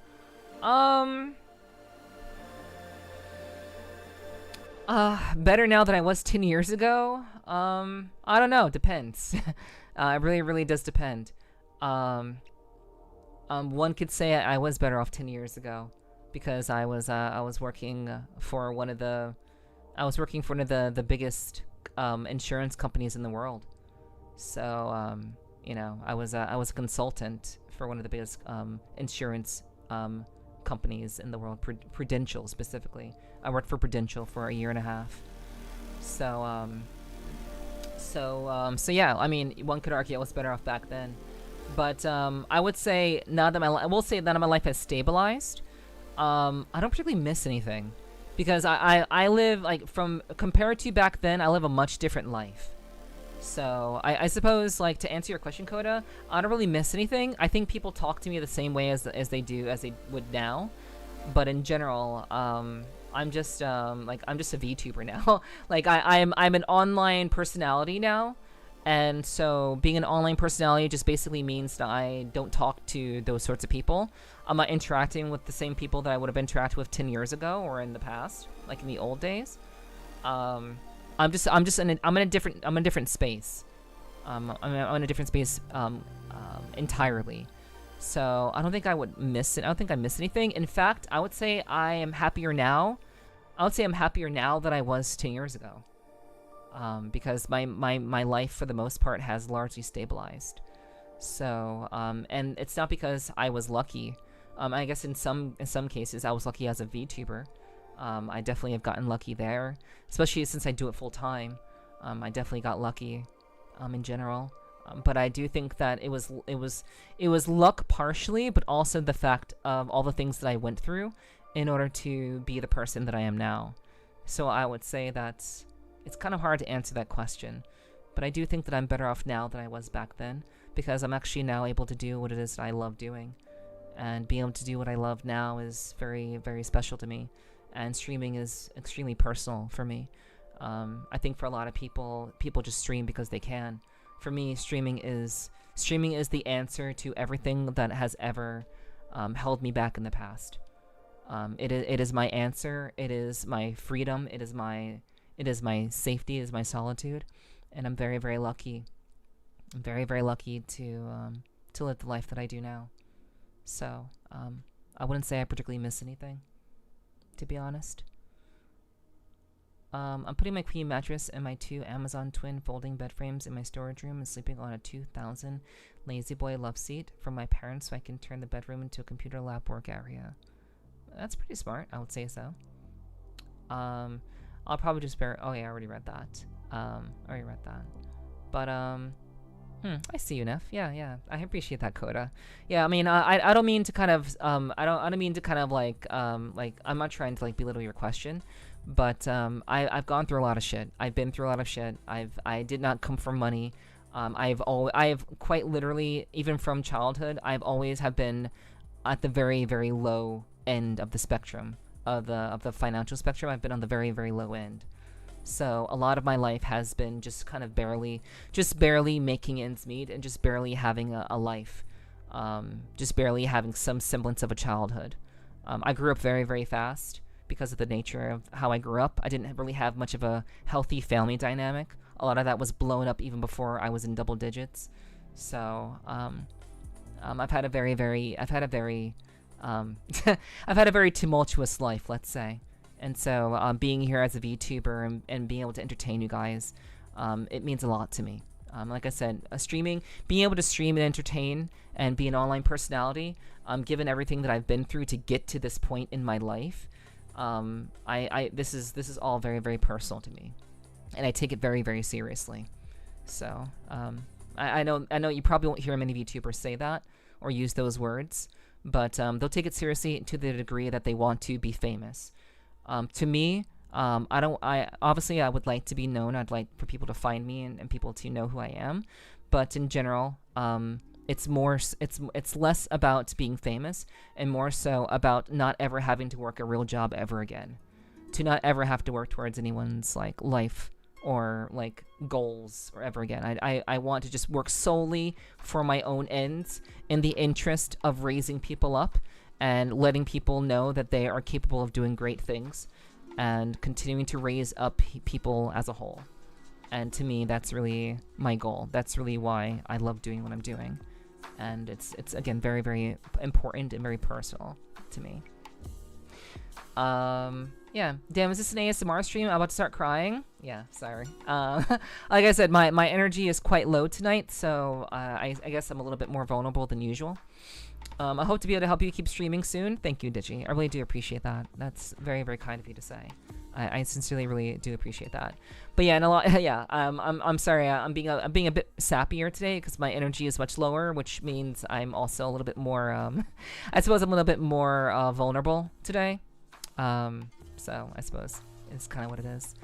Better now than I was 10 years ago. I don't know. Depends. It really does depend. One could say I was better off 10 years ago because I was working for one of the biggest insurance companies in the world. So, you know, I was a consultant for one of the biggest insurance companies in the world, Prudential specifically. I worked for Prudential for a year and a half. So yeah, I mean, one could argue I was better off back then. But I would say now that my life has stabilized, I don't particularly miss anything. Because I live, like, compared to back then, I live a much different life. So, I suppose, like, to answer your question, Coda, I don't really miss anything. I think people talk to me the same way as they would now. But in general, I'm just a VTuber now. Like, I'm an online personality now. And so, being an online personality just basically means that I don't talk to those sorts of people. I'm not interacting with the same people that I would have interacted with 10 years ago or in the past, like in the old days. I'm in a different space. I'm in a different space entirely. So I don't think I would miss it. I don't think I miss anything. In fact, I would say I am happier now. I would say I'm happier now than I was 10 years ago. Because my life for the most part has largely stabilized. So and it's not because I was lucky. I guess in some cases I was lucky as a VTuber. I definitely have gotten lucky there, especially since I do it full time. I definitely got lucky, in general. But I do think that it was luck partially, but also the fact of all the things that I went through in order to be the person that I am now. So I would say that it's kind of hard to answer that question, but I do think that I'm better off now than I was back then, because I'm actually now able to do what it is that I love doing. And being able to do what I love now is very, very special to me. And streaming is extremely personal for me. I think for a lot of people just stream because they can. For me, streaming is the answer to everything that has ever held me back in the past. It is my answer. It is my freedom. It is my safety. It is my solitude. And I'm very, very lucky. I'm very, very lucky to live the life that I do now. So, I wouldn't say I particularly miss anything, to be honest. I'm putting my queen mattress and my 2 Amazon twin folding bed frames in my storage room and sleeping on a 2000 Lazy Boy love seat from my parents so I can turn the bedroom into a computer lab work area. That's pretty smart, I would say so. I'll probably just oh yeah, I already read that. But, I see you, Neff. Yeah, I appreciate that, Coda. Yeah, I mean, I don't mean to kind of, I don't mean to kind of like, I'm not trying to like belittle your question, but I've gone through a lot of shit. I've been through a lot of shit. I did not come from money. I've quite literally, even from childhood, I've always have been at the very, very low end of the spectrum of the financial spectrum. I've been on the very, very low end. So a lot of my life has been just kind of barely making ends meet and just barely having a life, just barely having some semblance of a childhood. I grew up very, very fast because of the nature of how I grew up. I didn't really have much of a healthy family dynamic. A lot of that was blown up even before I was in double digits. So I've had a very tumultuous life, let's say. And so being here as a VTuber and being able to entertain you guys, it means a lot to me. Like I said, being able to stream and entertain and be an online personality, given everything that I've been through to get to this point in my life, this is all very, very personal to me, and I take it very, very seriously. So I know you probably won't hear many VTubers say that, or use those words, but they'll take it seriously to the degree that they want to be famous. To me, obviously I would like to be known. I'd like for people to find me and people to know who I am, but in general, it's less about being famous and more so about not ever having to work a real job ever again, to not ever have to work towards anyone's like life or like goals or ever again. I want to just work solely for my own ends in the interest of raising people up and letting people know that they are capable of doing great things and continuing to raise up people as a whole. And to me, that's really my goal. That's really why I love doing what I'm doing. And it's again, very, very important and very personal to me. Yeah. Damn, is this an ASMR stream? I'm about to start crying. Yeah, sorry. Like I said, my energy is quite low tonight, so I guess I'm a little bit more vulnerable than usual. I hope to be able to help you keep streaming soon. Thank you, Digi. I really do appreciate that. That's very, very kind of you to say. I sincerely really do appreciate that. But yeah, and a lot. Yeah, I'm sorry. I'm being a bit sappier today because my energy is much lower, which means I'm also a little bit more. I suppose I'm a little bit more vulnerable today. So I suppose it's kind of what it is.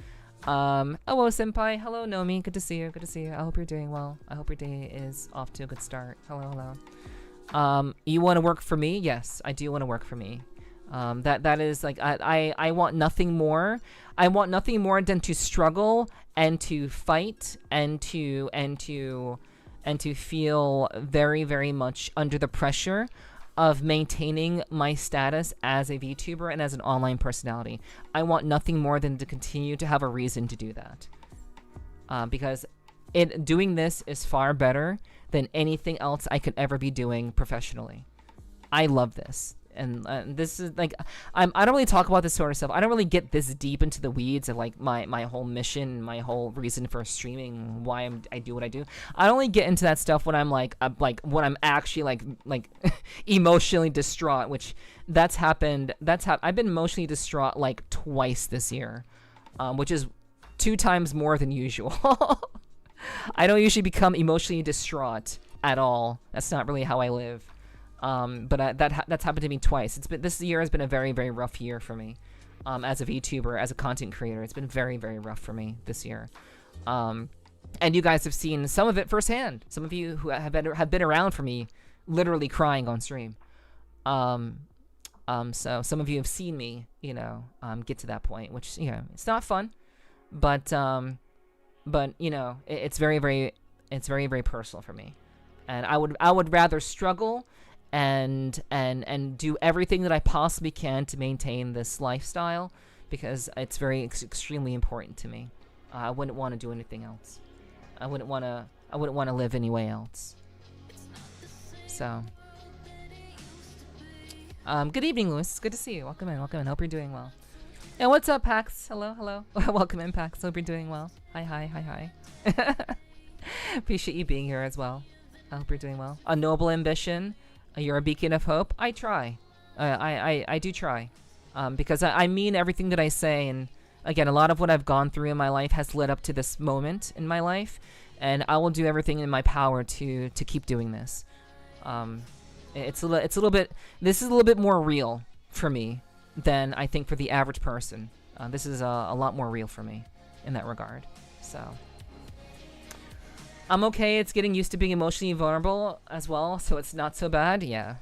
Hello, senpai. Hello, Nomi. Good to see you. Good to see you. I hope you're doing well. I hope your day is off to a good start. Hello, hello. You want to work for me? Yes, I do want to work for me. That is like I want nothing more. I want nothing more than to struggle and to fight and to feel very, very much under the pressure of maintaining my status as a VTuber and as an online personality. I want nothing more than to continue to have a reason to do that. Because doing this is far better than anything else I could ever be doing professionally. I love this. And this is like, I don't really talk about this sort of stuff. I don't really get this deep into the weeds of like my whole mission, my whole reason for streaming, why I do what I do. I only get into that stuff when I'm like when I'm actually like emotionally distraught, which I've been emotionally distraught like twice this year, which is 2 times more than usual. I don't usually become emotionally distraught at all. That's not really how I live. But that's happened to me twice. This year has been a very, very rough year for me. As a VTuber, as a content creator, it's been very, very rough for me this year. And you guys have seen some of it firsthand. Some of you who have been around for me, literally crying on stream. So some of you have seen me, get to that point, which it's not fun, but it's very, very, very personal for me, and I would rather struggle and do everything that I possibly can to maintain this lifestyle, because it's extremely important to me. I wouldn't want to do anything else. I wouldn't want to live any way else. So, good evening, Lewis. It's good to see you. Welcome in. Hope you're doing well. And what's up, Pax? Hello. Welcome in, Pax. Hope you're doing well. Hi. Appreciate you being here as well. I hope you're doing well. A noble ambition. You're a beacon of hope. I try. I do try. Because I mean everything that I say, and again, a lot of what I've gone through in my life has led up to this moment in my life, and I will do everything in my power to keep doing this. This is a little bit more real for me than I think for the average person. This is a lot more real for me in that regard. So I'm okay. It's getting used to being emotionally vulnerable as well, so it's not so bad. Yeah.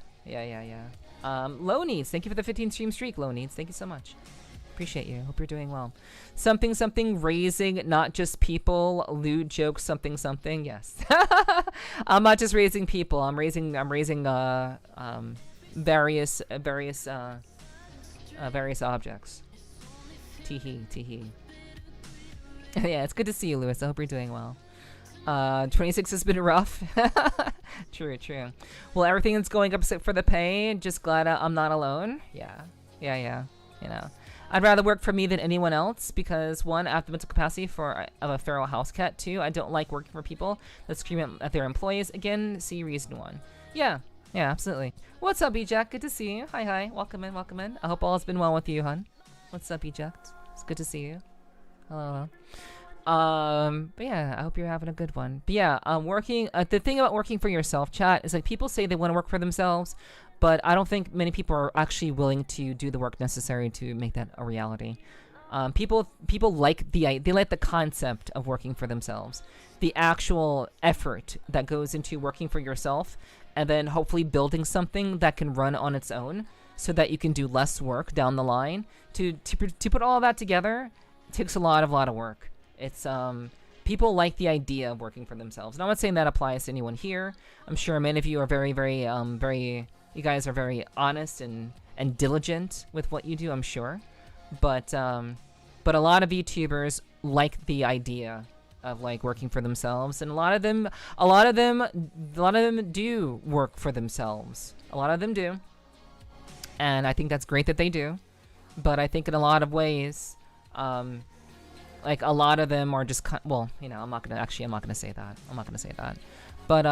Low Needs, thank you for the 15 stream streak, Low Needs. Thank you so much. Appreciate you. Hope you're doing well. Something raising not just people. Lewd joke something. Yes. I'm not just raising people. I'm raising various objects. Teehee. Yeah, it's good to see you, Lewis. I hope you're doing well. 26 has been rough. True. Well, everything that's going up for the pay. Just glad I'm not alone. Yeah. I'd rather work for me than anyone else because 1, I have the mental capacity of a feral house cat. 2, I don't like working for people that scream at their employees. Again, see reason 1. Yeah, absolutely. What's up, E-Jack? Good to see you. Hi. Welcome in. I hope all has been well with you, hun. What's up, E-Jack? It's good to see you. Hello. But yeah, I hope you're having a good one. But yeah, working. The thing about working for yourself, chat, is like people say they want to work for themselves, but I don't think many people are actually willing to do the work necessary to make that a reality. People like they like the concept of working for themselves, the actual effort that goes into working for yourself, and then hopefully building something that can run on its own, so that you can do less work down the line. To put all that together takes a lot of work. It's people like the idea of working for themselves. And I'm not saying that applies to anyone here. I'm sure many of you are very you guys are very honest and diligent with what you do, I'm sure. But a lot of VTubers like the idea of like working for themselves, and a lot of them do work for themselves. A lot of them do. And I think that's great that they do. But I think in a lot of ways, like a lot of them are just well, you know, I'm not gonna say that. But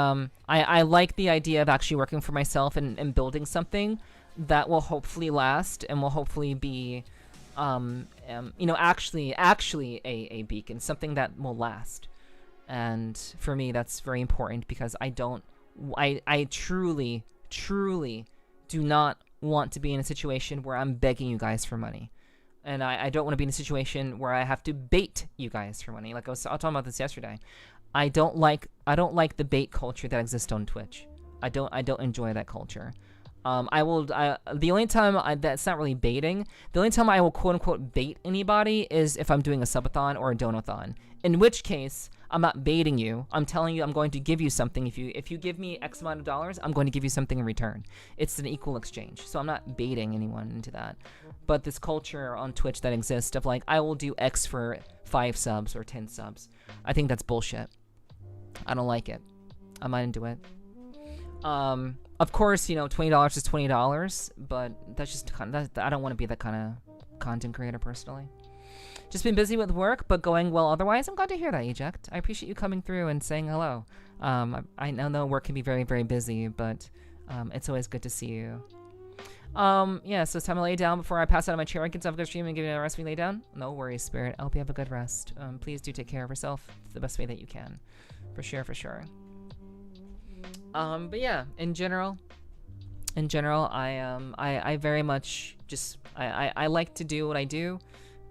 I like the idea of actually working for myself and building something that will hopefully last and will hopefully be, you know, actually a beacon, something that will last. And for me, that's very important, because I truly do not want to be in a situation where I'm begging you guys for money. And I don't want to be in a situation where I have to bait you guys for money. Like I was talking about this yesterday. I don't like the bait culture that exists on Twitch. I don't enjoy that culture. The only time that's not really baiting. The only time I will quote unquote bait anybody is if I'm doing a subathon or a donathon. In which case, I'm not baiting you. I'm telling you I'm going to give you something. If you give me X amount of dollars, I'm going to give you something in return. It's an equal exchange. So I'm not baiting anyone into that. But this culture on Twitch that exists of like, I will do X for 5 subs or 10 subs. I think that's bullshit. I don't like it. I'm not into it. Of course, you know, $20 is $20, but that's just kind of, I don't want to be that kind of content creator personally. Just been busy with work, but going well otherwise. I'm glad to hear that, Eject. I appreciate you coming through and saying hello. I know work can be very, very busy, but it's always good to see you. Yeah, so it's time to lay down before I pass out on my chair. I can have a good stream and give you a rest when you lay down. No worries, Spirit. I hope you have a good rest. Please do take care of yourself the best way that you can. For sure, for sure. But yeah, in general, I very much just, I like to do what I do,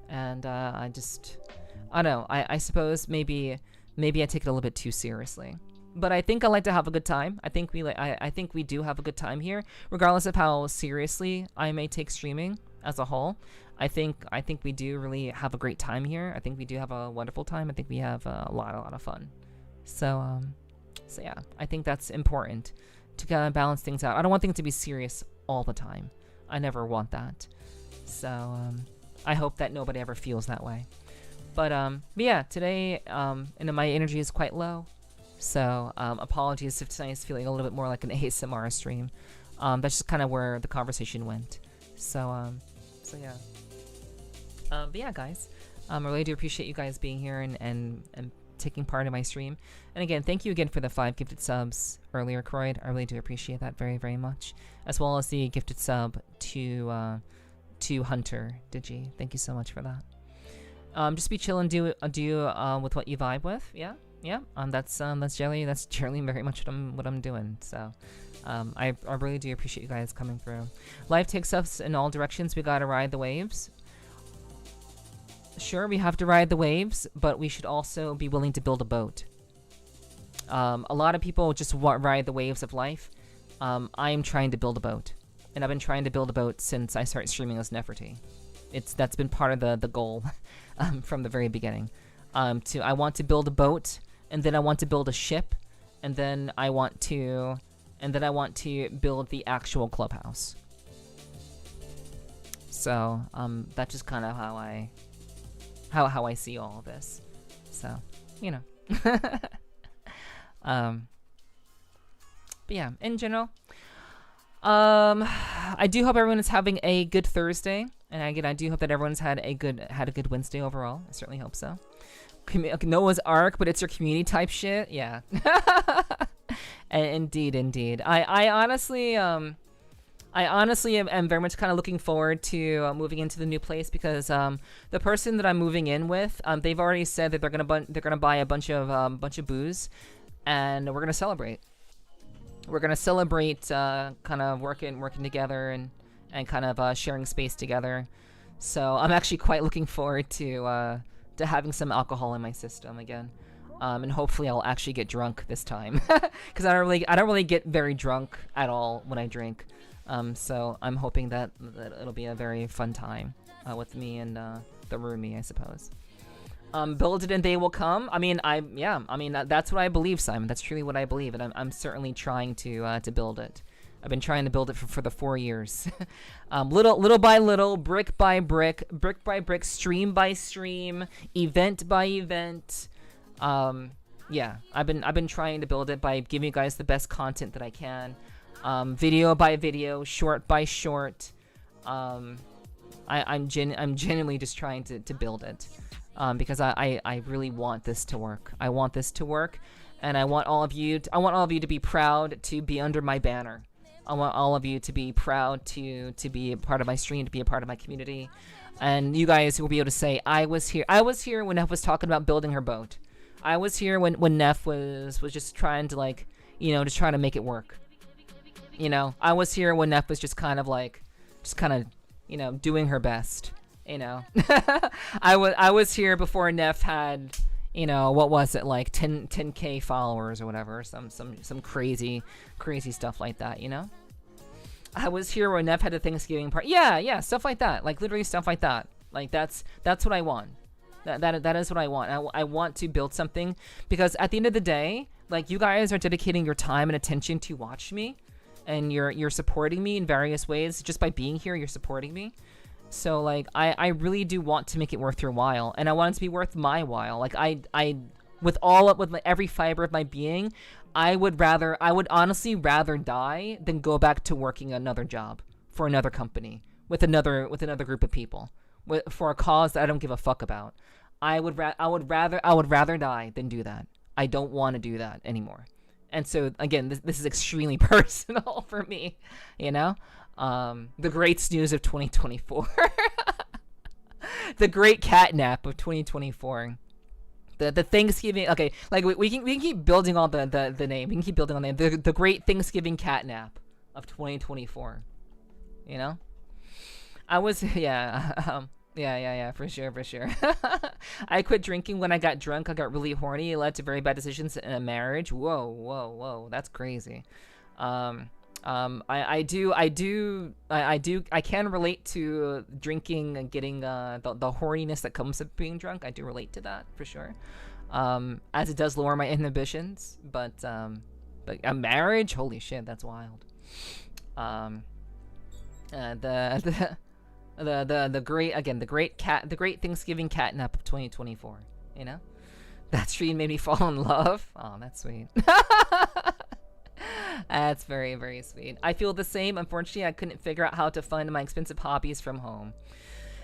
and I don't know, I suppose maybe I take it a little bit too seriously. But I think I like to have a good time. I think we do have a good time here, regardless of how seriously I may take streaming as a whole. I think we do really have a great time here. I think we do have a wonderful time. I think we have a lot of fun. So yeah, I think that's important to kind of balance things out. I don't want things to be serious all the time. I never want that. So I hope that nobody ever feels that way. But yeah, today and my energy is quite low. So apologies if tonight's feeling a little bit more like an ASMR stream. That's just kind of where the conversation went. So yeah. But yeah, guys, I really do appreciate you guys being here and taking part in my stream. And again, thank you again for the 5 gifted subs earlier, Croyd. I really do appreciate that very, very much. As well as the gifted sub to Hunter Digi. Thank you so much for that. Just be chill and do with what you vibe with. Yeah. That's generally very much what I'm doing. So I really do appreciate you guys coming through. Life takes us in all directions. We gotta ride the waves. Sure, we have to ride the waves, but we should also be willing to build a boat. A lot of people just ride the waves of life. I'm trying to build a boat, and I've been trying to build a boat since I started streaming as Nepherti. That's been part of the goal from the very beginning. I want to build a boat, and then I want to build a ship, and then I want to build the actual clubhouse. So that's just kind of how I see all of this. So, you know. But yeah, in general, I do hope everyone is having a good Thursday, and again, I do hope that everyone's had a good Wednesday overall. I certainly hope so. Noah's Ark, but it's your community type shit. Yeah. Indeed. I honestly, I honestly am very much kind of looking forward to moving into the new place because the person that I'm moving in with, they've already said that they're gonna buy a bunch of booze, and we're gonna celebrate. We're gonna celebrate, kind of working together and kind of sharing space together. So I'm actually quite looking forward to having some alcohol in my system again. And hopefully I'll actually get drunk this time, because I don't really get very drunk at all when I drink. So I'm hoping that it'll be a very fun time with me and the roomie, I suppose. Build it and they will come. I mean, that's what I believe, Simon. That's truly what I believe, and I'm certainly trying to build it. I've been trying to build it for the 4 years, little by little, brick by brick, stream by stream, event by event. Yeah, I've been trying to build it by giving you guys the best content that I can. Video by video, short by short. I'm genuinely just trying to build it, because I really want this to work. I want this to work, and I want all of you to be proud to be under my banner. I want all of you to be proud to be a part of my stream, to be a part of my community, and you guys will be able to say, I was here when Neff was talking about building her boat. I was here when Neff was just trying to, like, just trying to make it work. I was here when Neff was just kind of doing her best. I was here before Neff had, what was it, like 10K followers or whatever, some crazy stuff like that. I was here when Neff had a Thanksgiving party. Yeah, stuff like that. Like literally stuff like that. Like that's what I want. That is what I want. I want to build something, because at the end of the day, like, you guys are dedicating your time and attention to watch me, and you're supporting me in various ways. Just by being here, you're supporting me. So like, I really do want to make it worth your while, and I want it to be worth my while. Like with every fiber of my being, I would honestly rather die than go back to working another job for another company with another group of people for a cause that I don't give a fuck about. I would rather die than do that. I don't want to do that anymore. And so again, this is extremely personal for me, the great snooze of 2024. The great catnap of 2024. The Thanksgiving, okay, like we can keep building on the name. We can keep building on the name. The great Thanksgiving catnap of 2024. I was yeah, for sure. I quit drinking when I got drunk. I got really horny. It led to very bad decisions in a marriage. Whoa, that's crazy. I can relate to drinking and getting the horniness that comes with being drunk. I do relate to that for sure. As it does lower my inhibitions, but a marriage, holy shit, that's wild. The great Thanksgiving catnap of 2024. That stream made me fall in love. Oh, that's sweet. That's very, very sweet. I feel the same. Unfortunately, I couldn't figure out how to fund my expensive hobbies from home.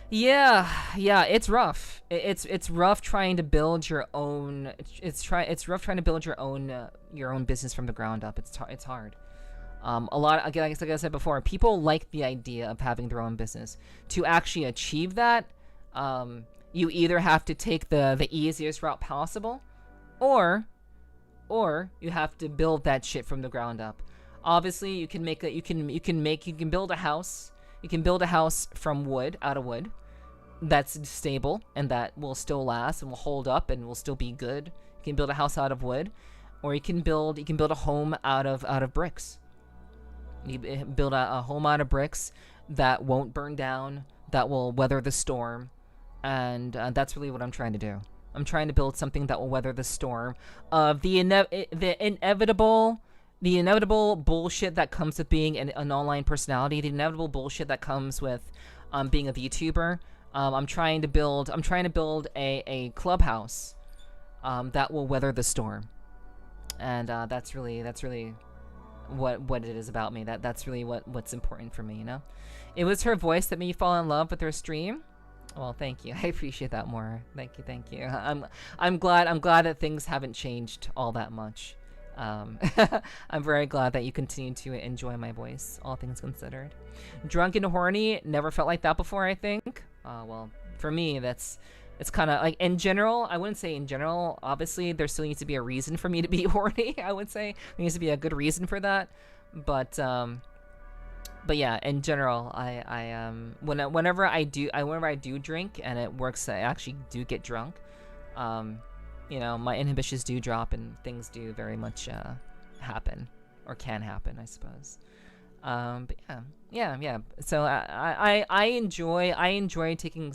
Yeah, it's rough. It's rough trying to build your own. It's rough trying to build your own business from the ground up. It's hard. A lot, again, like I said before, people like the idea of having their own business. To actually achieve that, you either have to take the easiest route possible, or you have to build that shit from the ground up. Obviously, you can build a house. You can build a house from wood, out of wood, that's stable and that will still last and will hold up and will still be good. You can build a house out of wood, or you can build a home out of bricks. You build a home out of bricks that won't burn down, that will weather the storm, and that's really what I'm trying to do. I'm trying to build something that will weather the storm of the inevitable bullshit that comes with being an online personality, the inevitable bullshit that comes with being a VTuber. I'm trying to build a clubhouse that will weather the storm, and that's really what it is about me. That's really what's important for me. It was her voice that made me fall in love with her stream. Well, thank you. I appreciate that more. Thank you. I'm glad that things haven't changed all that much. I'm very glad that you continue to enjoy my voice, all things considered. Drunk and horny, never felt like that before, I think. Well, for me, it's kind of like, in general, I wouldn't say in general, obviously, there still needs to be a reason for me to be horny, I would say. There needs to be a good reason for that. But yeah, in general, whenever I do drink and it works, I actually do get drunk. You know, my inhibitions do drop and things do very much happen, or can happen, I suppose. But yeah. So I enjoy taking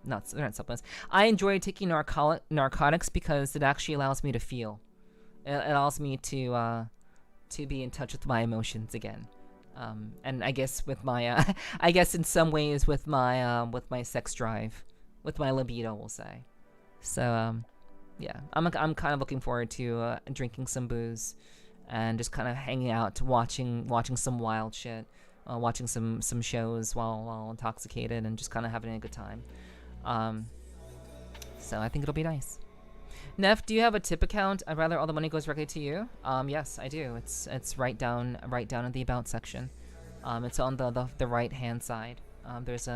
not supplements. I enjoy taking narcotics because it actually allows me to feel. It allows me to be in touch with my emotions again. And I guess with my I guess in some ways with my sex drive, with my libido, we'll say. So yeah, I'm kind of looking forward to drinking some booze and just kind of hanging out, watching some wild shit, watching some shows while intoxicated, and just kind of having a good time. So I think it'll be nice. Neff, do you have a tip account? I'd rather all the money goes directly to you. Yes, I do. It's right down in the about section. It's on the right hand side. There's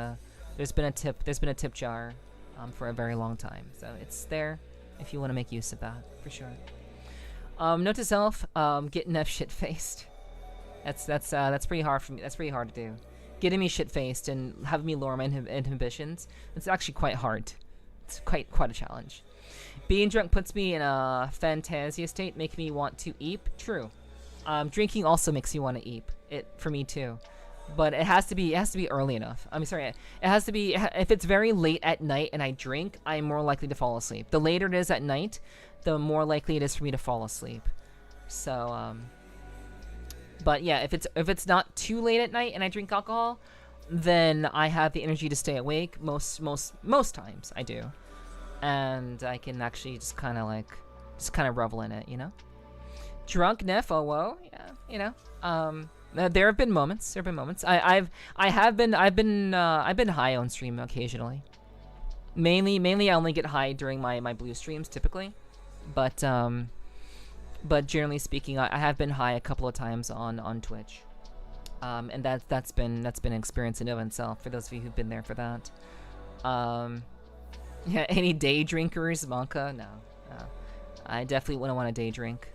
been a tip jar for a very long time, so it's there if you want to make use of that, for sure. Note to self, get Neff shit faced. That's pretty hard for me. That's pretty hard to do. Getting me shit faced and having me lower my inhibitions. It's actually quite hard. It's quite a challenge. Being drunk puts me in a fantasia state, making me want to eep. True. Drinking also makes you want to eep. It for me too. But it has to be early enough. I'm sorry. It has to be, if it's very late at night and I drink, I'm more likely to fall asleep. The later it is at night, the more likely it is for me to fall asleep. So but yeah, if it's not too late at night and I drink alcohol, then I have the energy to stay awake most times. I do. And I can actually just kind of revel in it, you know? Drunk Neff, oh whoa, yeah, you know. There have been moments. I've been high on stream occasionally. Mainly I only get high during my blue streams typically, but generally speaking, I have been high a couple of times on Twitch, and that's been an experience in of itself for those of you who've been there for that. Yeah, any day drinkers, Monka? No. I definitely wouldn't want a day drink.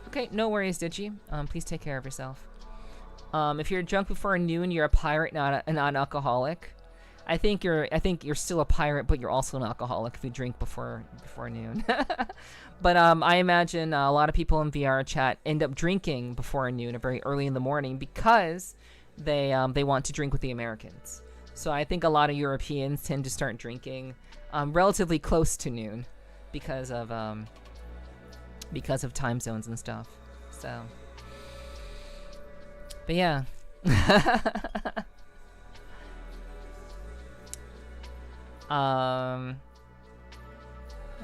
Okay, no worries, Digi. Please take care of yourself. If you're drunk before noon, you're a pirate, not an alcoholic. I think you're still a pirate, but you're also an alcoholic if you drink before noon. But I imagine a lot of people in VR chat end up drinking before noon or very early in the morning because they want to drink with the Americans. So I think a lot of Europeans tend to start drinking relatively close to noon because of time zones and stuff. So, but yeah.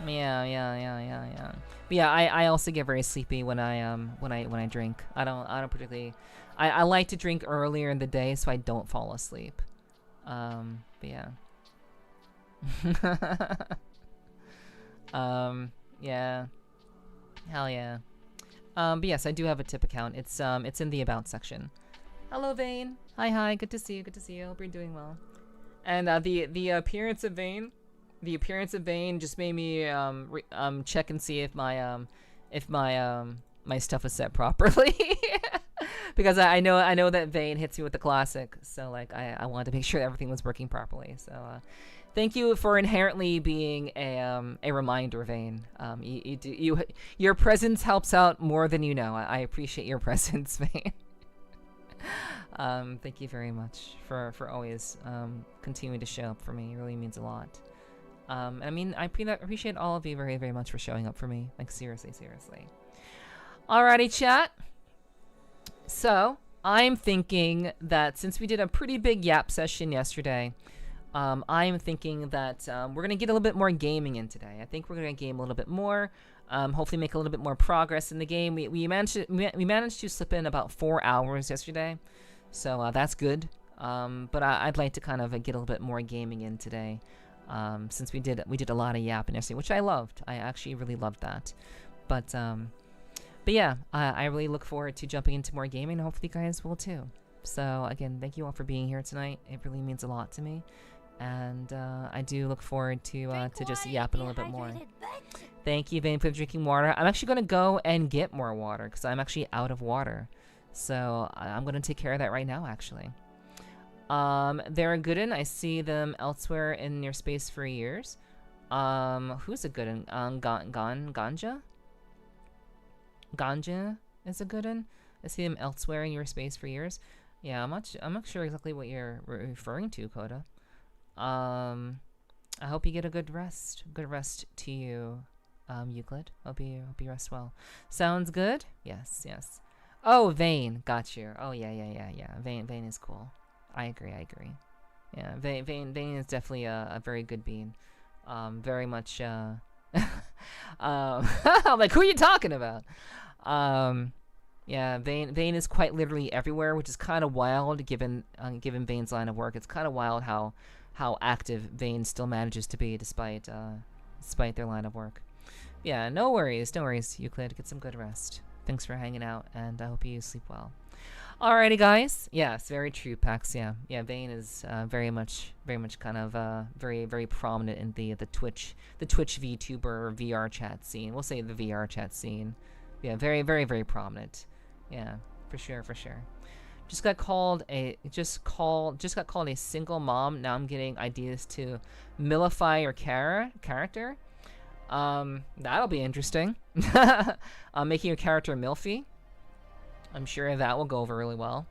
Yeah. But yeah, I also get very sleepy when I drink. I don't particularly. I like to drink earlier in the day so I don't fall asleep. But yeah. Yeah. Hell yeah. But yes, I do have a tip account. It's in the about section. Hello, Vane. Hi. Good to see you. Hope you're doing well. And the appearance of Vane, just made me check and see if my stuff is set properly. Because I know that Vane hits me with the classic, so like I wanted to make sure everything was working properly. So thank you for inherently being a reminder, Vane. Your presence helps out more than you know. I appreciate your presence, Vane. Thank you very much for always continuing to show up for me. It really means a lot. I mean, I appreciate all of you very, very much for showing up for me. Like, seriously. Alrighty, chat. So, I'm thinking that since we did a pretty big yap session yesterday, I'm thinking that we're going to get a little bit more gaming in today. I think we're going to game a little bit more, hopefully make a little bit more progress in the game. We managed to slip in about 4 hours yesterday, so that's good. But I'd like to kind of get a little bit more gaming in today. since we did a lot of yapping yesterday, which I loved. I actually really loved that. But yeah, I really look forward to jumping into more gaming, and hopefully you guys will too. So again, thank you all for being here tonight. It really means a lot to me, and I do look forward to just yapping a little bit more. Thank you, Vane, for drinking water. I'm actually gonna go and get more water because I'm actually out of water. So I'm gonna take care of that right now, actually. They're a good one. I see them elsewhere in your space for years. Who's a good one? Ganja? Ganja is a good one. I see them elsewhere in your space for years. Yeah, I'm not sure exactly what you're referring to, Coda. I hope you get a good rest. Good rest to you, Euclid. Hope you rest well. Sounds good? Yes. Oh, Vane. Got you. Oh, yeah. Vane is cool. I agree. Yeah, Vane is definitely a very good bean. Very much, I'm like, who are you talking about? Yeah, Vane is quite literally everywhere, which is kind of wild given Vane's line of work. It's kind of wild how active Vane still manages to be despite their line of work. Yeah, no worries, Euclid. Get some good rest. Thanks for hanging out, and I hope you sleep well. Alrighty, guys. Yes, very true, Pax. Yeah, Vane is very much kind of very prominent in the Twitch VTuber VR chat scene. We'll say the VR chat scene. Yeah, very prominent. Yeah, for sure. Just got called a single mom. Now I'm getting ideas to millify your character. That'll be interesting. Making your character milfy. I'm sure that will go over really well.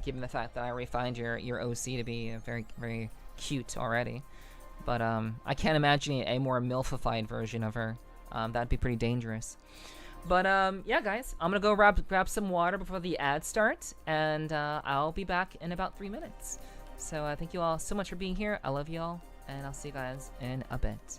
Given the fact that I already find your OC to be very cute already. But I can't imagine a more milfified version of her. That'd be pretty dangerous. But yeah, guys, I'm gonna go grab some water before the ad starts, and I'll be back in about 3 minutes. So thank you all so much for being here. I love you all, and I'll see you guys in a bit.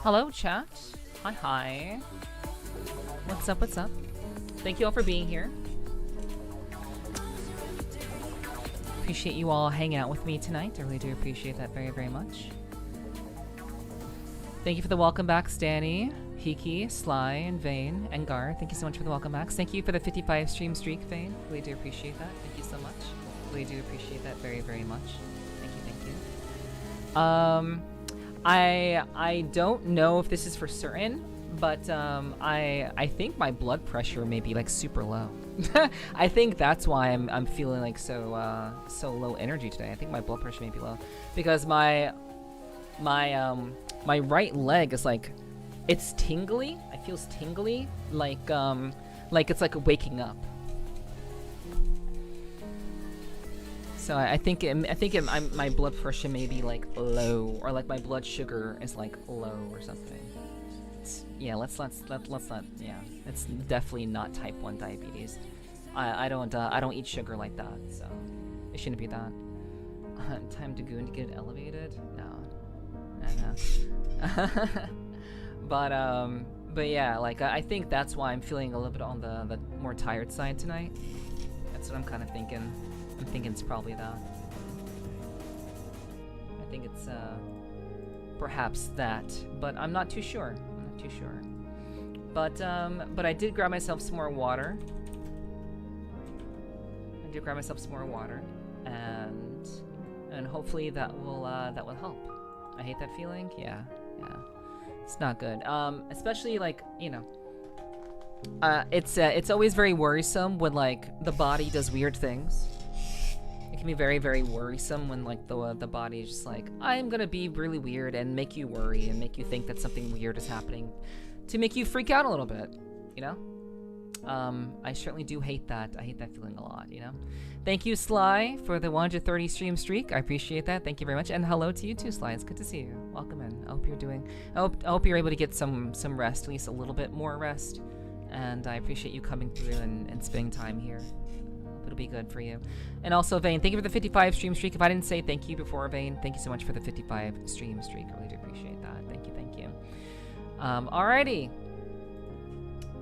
Hello, chat. Hi, hi. What's up, what's up? Thank you all for being here. Appreciate you all hanging out with me tonight. I really do appreciate that very, very much. Thank you for the welcome back, Stanny, Hiki, Sly, and Vane, and Gar. Thank you so much for the welcome backs. Thank you for the 55 stream streak, Vane. Really do appreciate that. Thank you so much. Really do appreciate that very, very much. Thank you, thank you. I don't know if this is for certain, but I think my blood pressure may be like super low. I think that's why I'm feeling like so low energy today. I think my blood pressure may be low because my right leg is like, it's tingly. It feels tingly, like it's like waking up. So I think my blood pressure may be like low, or like my blood sugar is like low or something. Yeah, let's not. Yeah, it's definitely not type 1 diabetes. I don't eat sugar like that, so it shouldn't be that. Time to goon to get elevated? No. But yeah, like I think that's why I'm feeling a little bit on the more tired side tonight. That's what I'm kind of thinking. I'm thinking it's probably that. I think it's perhaps that, but I'm not too sure. But I did grab myself some more water. And hopefully that will help. I hate that feeling. Yeah. It's not good. Especially like, you know, it's always very worrisome when like the body does weird things. It can be very, very worrisome when like the body is just like, I'm gonna be really weird and make you worry and make you think that something weird is happening to make you freak out a little bit, you know? I certainly do hate that. I hate that feeling a lot, you know? Thank you, Sly, for the 130 stream streak. I appreciate that. Thank you very much. And hello to you too, Sly. It's good to see you. Welcome in. I hope you're doing... I hope you're able to get some rest, at least a little bit more rest. And I appreciate you coming through and spending time here. It'll be good for you. And also, Vane, thank you for the 55 stream streak. If I didn't say thank you before, Vane, thank you so much for the 55 stream streak. I really do appreciate that. Thank you. Alrighty.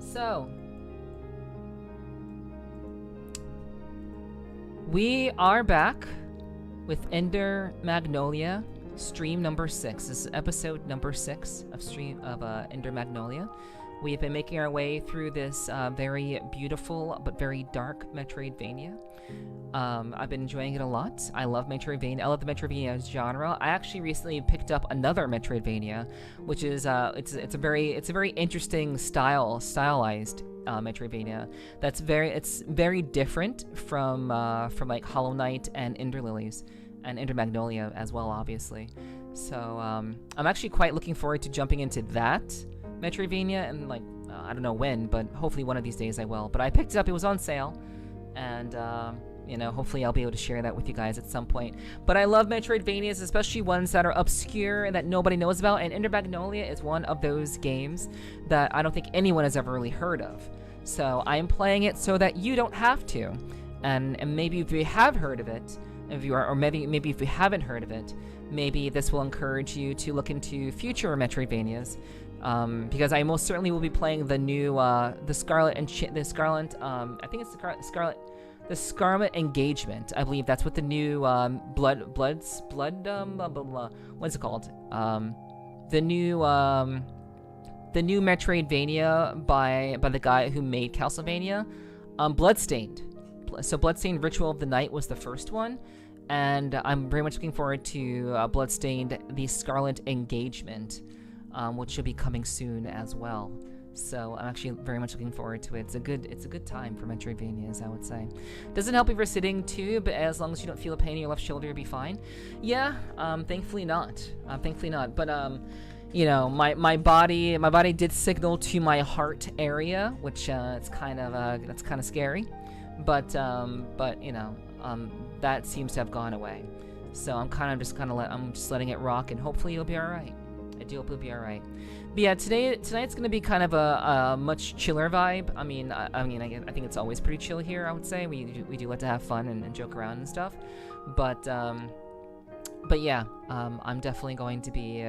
So... we are back with Ender Magnolia, stream number 6. This is episode number 6 of Ender Magnolia. We've been making our way through this very beautiful but very dark Metroidvania. I've been enjoying it a lot. I love Metroidvania. I love the Metroidvania genre. I actually recently picked up another Metroidvania, which is it's a very interesting stylized Metroidvania. It's very different from like Hollow Knight and Ender Lilies and Ender Magnolia as well, obviously. So I'm actually quite looking forward to jumping into that Metroidvania, and like I don't know when, but hopefully one of these days I will. But I picked it up; it was on sale, and You know, hopefully I'll be able to share that with you guys at some point. But I love Metroidvanias, especially ones that are obscure and that nobody knows about. And Ender Magnolia is one of those games that I don't think anyone has ever really heard of. So I am playing it so that you don't have to. And maybe if you have heard of it, if you are, or maybe if you haven't heard of it, maybe this will encourage you to look into future Metroidvanias. Because I most certainly will be playing the new, the Scarlet, I think it's the Scarlet Engagement. I believe that's what the new, what's it called? The new Metroidvania by the guy who made Castlevania, Bloodstained. So Bloodstained Ritual of the Night was the first one, and I'm very much looking forward to Bloodstained: The Scarlet Engagement, which should be coming soon as well. So I'm actually very much looking forward to it. It's a good time for Metroidvanias, I would say. Doesn't help if you're sitting too, but as long as you don't feel a pain in your left shoulder, you'll be fine. Yeah, thankfully not. Thankfully not. But you know, my body did signal to my heart area, which it's kind of that's kind of scary. But you know, that seems to have gone away. So I'm just letting it rock, and hopefully you'll be all right. I do hope you'll be all right. But yeah, tonight's gonna be kind of a much chiller vibe. I think it's always pretty chill here. I would say we do like to have fun and joke around and stuff. But yeah, I'm definitely going to be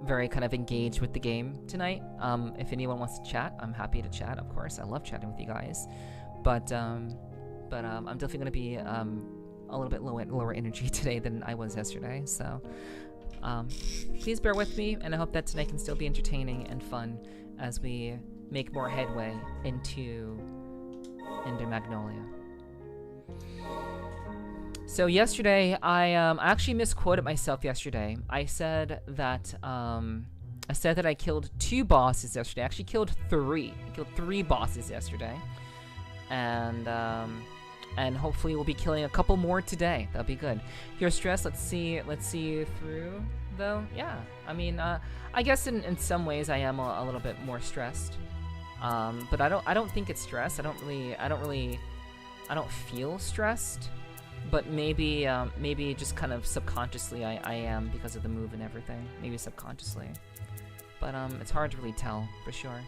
very kind of engaged with the game tonight. If anyone wants to chat, I'm happy to chat. Of course, I love chatting with you guys. But I'm definitely gonna be a little bit lower energy today than I was yesterday. So. Please bear with me, and I hope that tonight can still be entertaining and fun as we make more headway into Magnolia. So yesterday, I actually misquoted myself yesterday. I said that I killed 2 bosses yesterday. I actually killed 3. I killed 3 bosses yesterday, and hopefully we'll be killing a couple more today. That'll be good. If you're stressed, let's see you through, though. Yeah, I mean, I guess in some ways I am a little bit more stressed. But I don't think it's stress. I don't feel stressed. But maybe just kind of subconsciously I am, because of the move and everything. Maybe subconsciously. But it's hard to really tell for sure.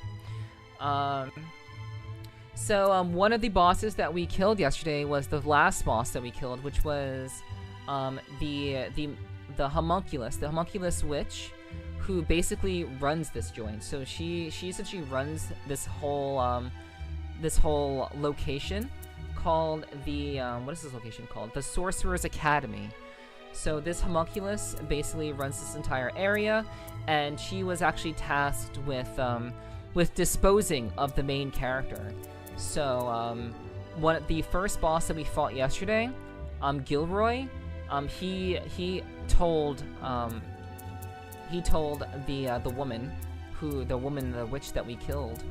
So one of the bosses that we killed yesterday was the last boss that we killed, which was the homunculus witch, who basically runs this joint. So she essentially runs this whole location called the what is this location called? The Sorcerer's Academy. So this homunculus basically runs this entire area, and she was actually tasked with disposing of the main character. So, the first boss that we fought yesterday, Gilroy, he told the witch that we killed,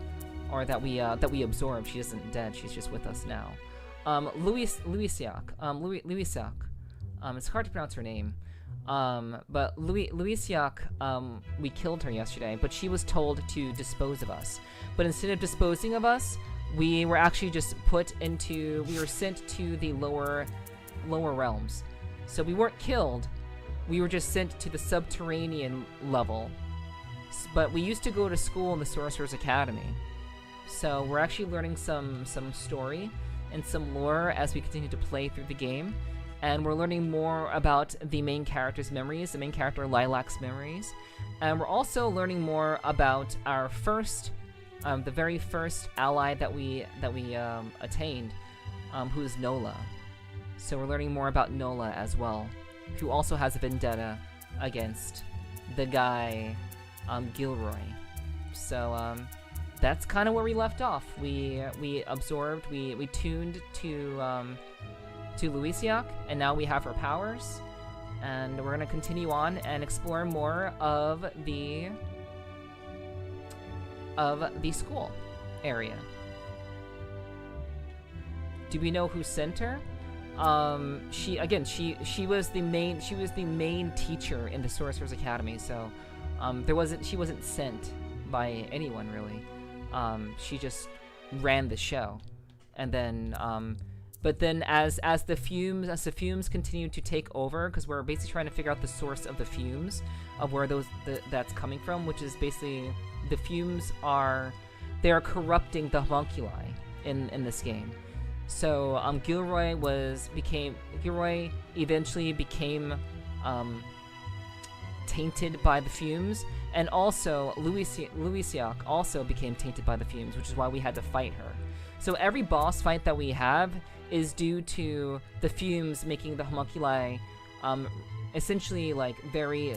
or that we absorbed. She isn't dead. She's just with us now. Louisiac. It's hard to pronounce her name. But Louisiac, we killed her yesterday, but she was told to dispose of us. But instead of disposing of us, we were actually just we were sent to the lower realms. So we weren't killed, we were just sent to the subterranean level. But we used to go to school in the Sorcerer's Academy. So we're actually learning some story and some lore as we continue to play through the game. And we're learning more about the main character's memories, the main character Lilac's memories. And we're also learning more about our the very first ally that we attained, who's Nola. So we're learning more about Nola as well, who also has a vendetta against the guy, Gilroy. So that's kind of where we left off. We absorbed, we tuned to Louisiac, and now we have her powers, and we're gonna continue on and explore more of the school area. Do we know who sent her? She was the main teacher in the Sorcerer's Academy, so she wasn't sent by anyone really. She just ran the show, and then But then as the fumes continue to take over, because we're basically trying to figure out the source of the fumes, of where that's coming from, which is basically the fumes they are corrupting the homunculi in this game. So Gilroy eventually became tainted by the fumes, and also Louisiac also became tainted by the fumes, which is why we had to fight her. So every boss fight that we have is due to the fumes making the homunculi essentially like very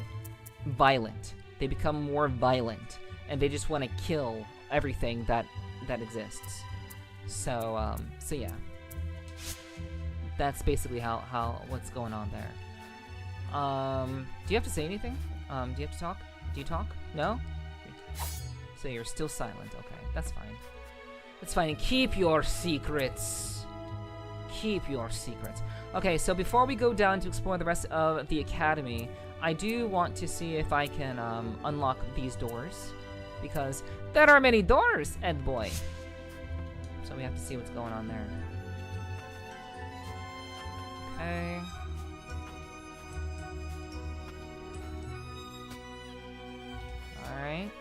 violent. They become more violent, and they just want to kill everything that exists. So yeah, that's basically what's going on there. Do you have to say anything? Do you have to talk? Do you talk? No? So you're still silent. Okay, that's fine. That's fine. Keep your secrets. Keep your secrets. Okay, so before we go down to explore the rest of the academy, I do want to see if I can unlock these doors, because there are many doors, Ed boy. So we have to see what's going on there. Okay. Alright.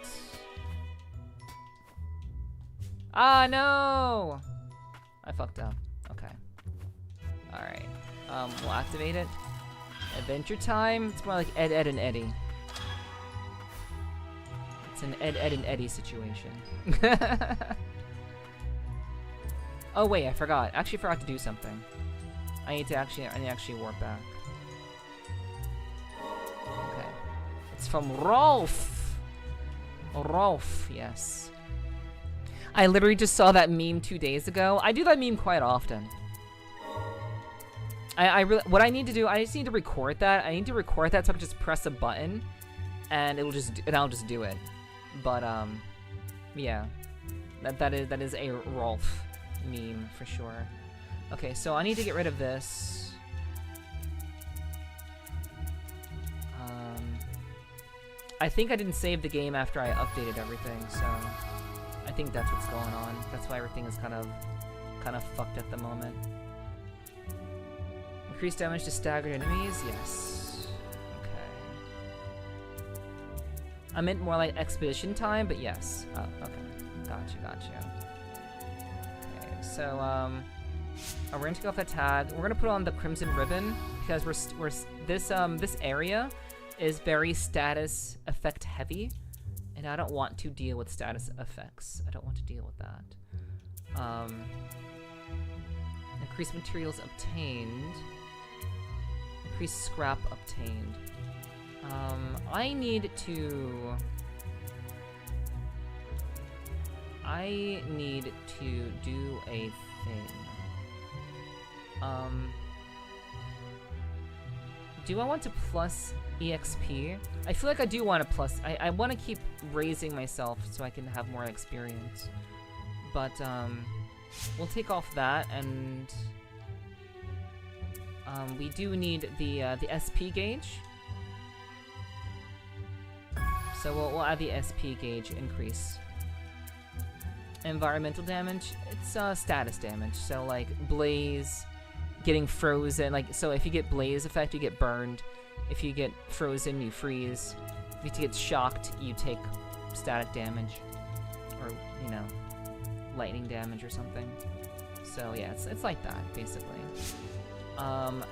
Ah, no! I fucked up. Okay. Alright. We'll activate it. Adventure time. It's more like Ed, and Eddie. It's an Ed, and Eddie situation. Oh wait, I forgot. Actually forgot to do something. I need to actually warp back. Okay. It's from Rolf! Rolf, yes. I literally just saw that meme 2 days ago. I do that meme quite often. What I need to do, I just need to record that. I need to record that so I can just press a button, and I'll just do it. But yeah, that is a Rolf meme for sure. Okay, so I need to get rid of this. I think I didn't save the game after I updated everything, so I think that's what's going on. That's why everything is kind of fucked at the moment. Increase damage to staggered enemies? Yes. Okay. I meant more like expedition time, but yes. Oh, okay. Gotcha. Okay, so we're gonna take off that tag. We're gonna put on the crimson ribbon because this area is very status effect heavy, and I don't want to deal with status effects. I don't want to deal with that. Increased materials obtained. Increased scrap obtained. I need to do a thing. Do I want to plus EXP? I feel like I do want to plus. I want to keep raising myself so I can have more experience. But we'll take off that, and we do need the SP gauge. So we'll add the SP gauge increase. Environmental damage, it's status damage. So like blaze, getting frozen, like, so if you get blaze effect, you get burned. If you get frozen, you freeze. If you get shocked, you take static damage, or you know, lightning damage or something. So yeah, it's like that basically. How's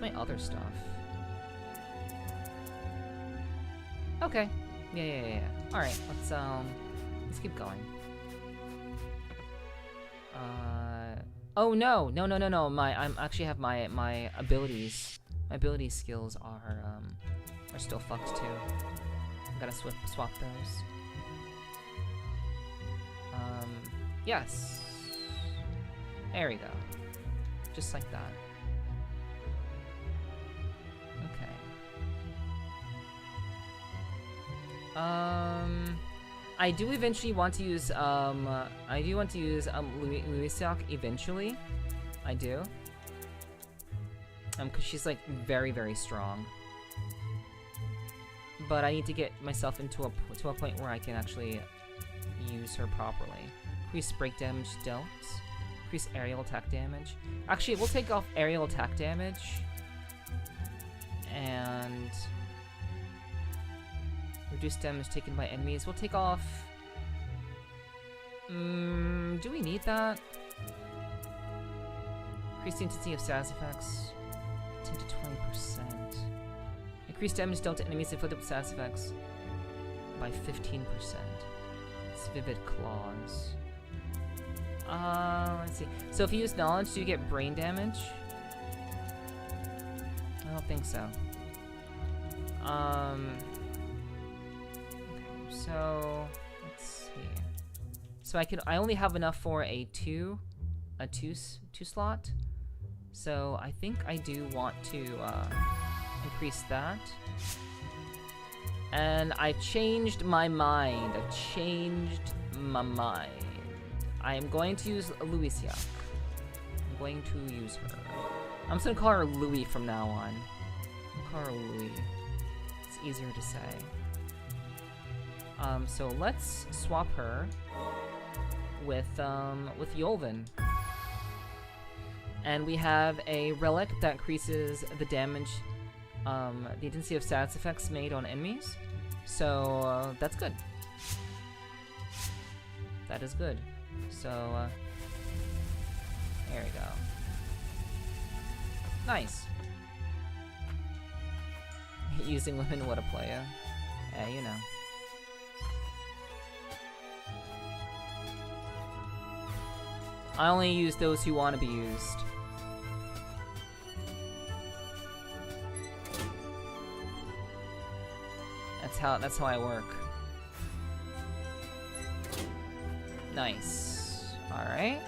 my other stuff? Okay. Yeah. All right, let's keep going. Oh no. I actually have my abilities. My ability skills are still fucked too. I gotta swap those. Yes. There we go. Just like that. Okay. I do eventually want to use Louisiac eventually. I do. Cause she's like very, very strong. But I need to get myself into a point where I can actually use her properly. Increase break damage dealt. Increase aerial attack damage. Actually, we'll take off aerial attack damage. And reduce damage taken by enemies. We'll take off... do we need that? Increase the intensity of status effects. 10 to 20%. Increase damage dealt to enemies inflicted with status effects by 15%. It's Vivid Claws. Let's see. So if you use knowledge, do you get brain damage? I don't think so. Okay, so let's see. So I only have enough for a two slot. So I think I do want to increase that. And I've changed my mind. I am going to use Louisia. I'm going to use her. I'm just gonna call her Louie from now on. I'll call her Louie. It's easier to say. So let's swap her with Yolvin. And we have a relic that increases the damage, the intensity of status effects made on enemies. So that's good. That is good. So there we go. Nice. Using women, what a playa. Yeah, you know. I only use those who want to be used. That's how I work. Nice. All right.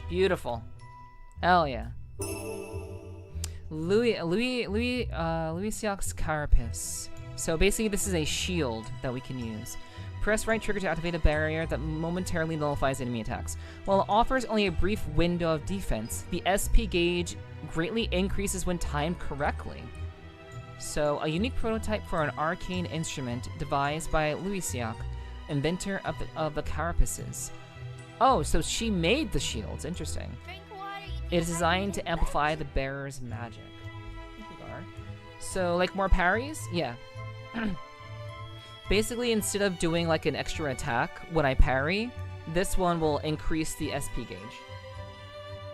Beautiful. Hell yeah. Louisiac's Carapace. So basically this is a shield that we can use. Press right trigger to activate a barrier that momentarily nullifies enemy attacks. While it offers only a brief window of defense, the SP gauge greatly increases when timed correctly. So a unique prototype for an arcane instrument devised by Louisiac, inventor of the Carapaces. Oh, so she made the shields. Interesting. It is designed to amplify the bearer's magic. So, like more parries? Yeah. Basically, instead of doing like an extra attack when I parry, this one will increase the SP gauge.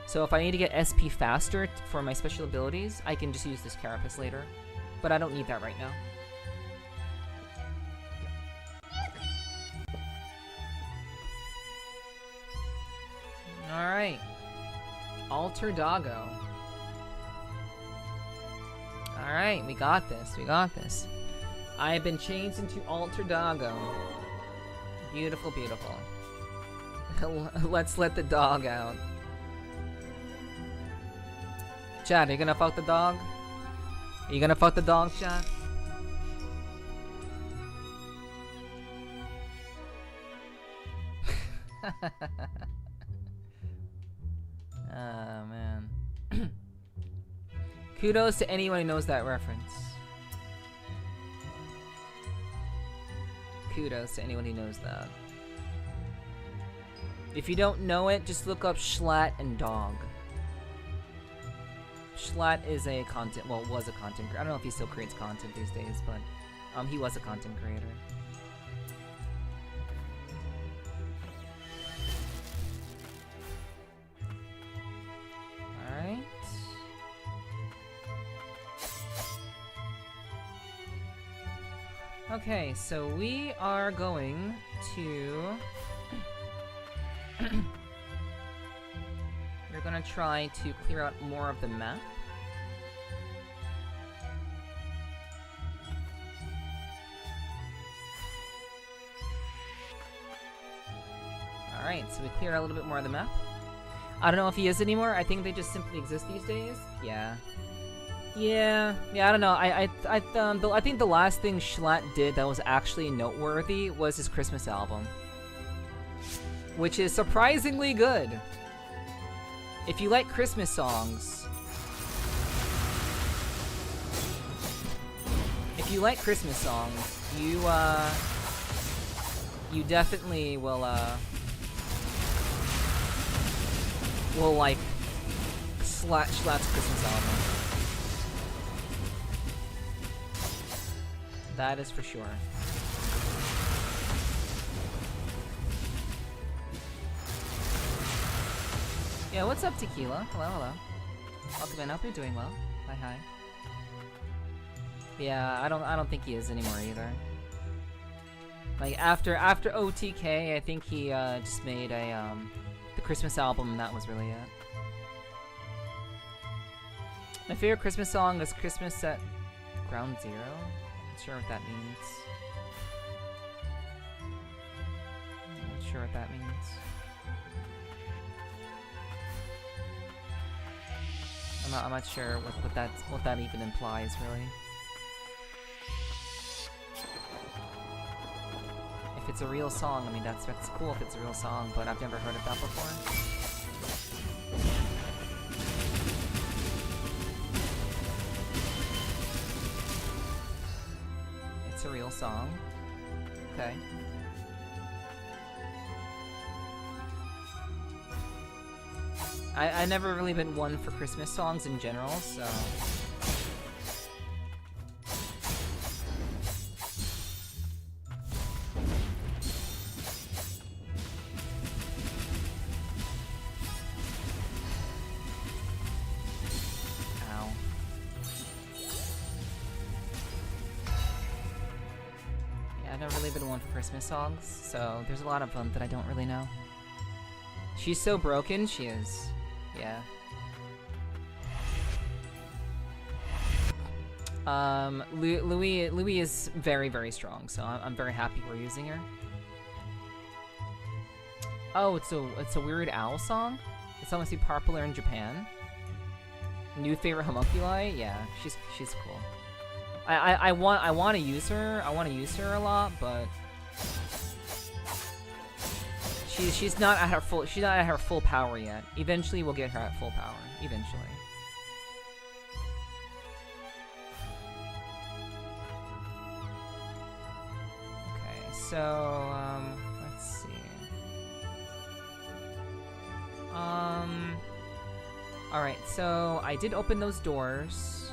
So if I need to get SP faster for my special abilities, I can just use this Carapace later. But I don't need that right now. Alright. Alter Doggo. Alright, we got this, we got this. I've been changed into Alter Doggo. Beautiful, beautiful. Let's let the dog out. Chad, are you gonna fuck the dog? Are you gonna fuck the dog, Chad? Oh, man. Kudos to anyone who knows that reference. Kudos to anyone who knows that. If you don't know it, just look up Schlatt and Dog. Schlatt is a content, well, was a content creator. I don't know if he still creates content these days, but he was a content creator. Alright. Okay, so we are going to... We're gonna try to clear out more of the map. Alright, so we cleared out a little bit more of the map. I don't know if he is anymore. I think they just simply exist these days. Yeah. Yeah, I don't know. I think the last thing Schlatt did that was actually noteworthy was his Christmas album. Which is surprisingly good. If you like Christmas songs, if you like Christmas songs, you definitely will like Schlatt's Christmas album. That is for sure. Yeah, what's up, Tequila? Hello, hello. Welcome in. I hope you're doing well. Hi, hi. Yeah, I don't think he is anymore either. Like after OTK, I think he just made a the Christmas album, and that was really it. My favorite Christmas song is Christmas at Ground Zero. Not sure what that means. Not sure what that means. I'm not sure what that even implies, really. If it's a real song, I mean that's cool if it's a real song, but I've never heard of that before. It's a real song. Okay. I never really been one for Christmas songs in general, so... Ow. Yeah, I've never really been one for Christmas songs, so there's a lot of them that I don't really know. She's so broken, she is. Yeah. Louis is very, very strong, so I'm very happy we're using her. Oh, it's a Weird Owl song? It's almost popular in Japan. New favorite homunculi? Yeah, she's cool. I want to use her. I want to use her a lot, but she's not at her full power yet. Eventually we'll get her at full power. Eventually. Okay, so let's see. Alright, so I did open those doors.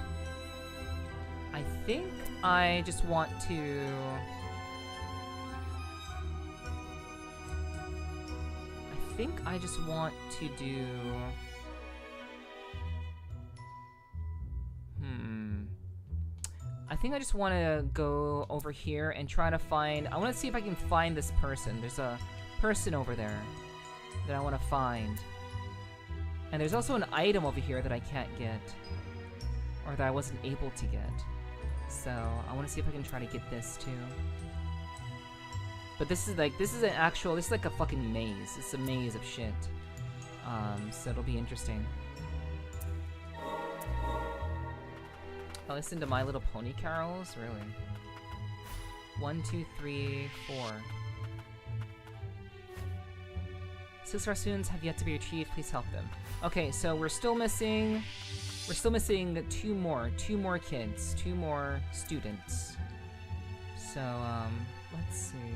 I think I just want to do... I think I just want to go over here and try to find... I want to see if I can find this person. There's a person over there that I want to find. And there's also an item over here that I can't get. Or that I wasn't able to get. So, I want to see if I can try to get this too. But this is like a fucking maze. It's a maze of shit. So it'll be interesting. I listen to My Little Pony carols? Really? 1, 2, 3, 4. 6 Rassoons have yet to be retrieved. Please help them. Okay, so we're still missing 2 more kids, 2 more students. So, let's see.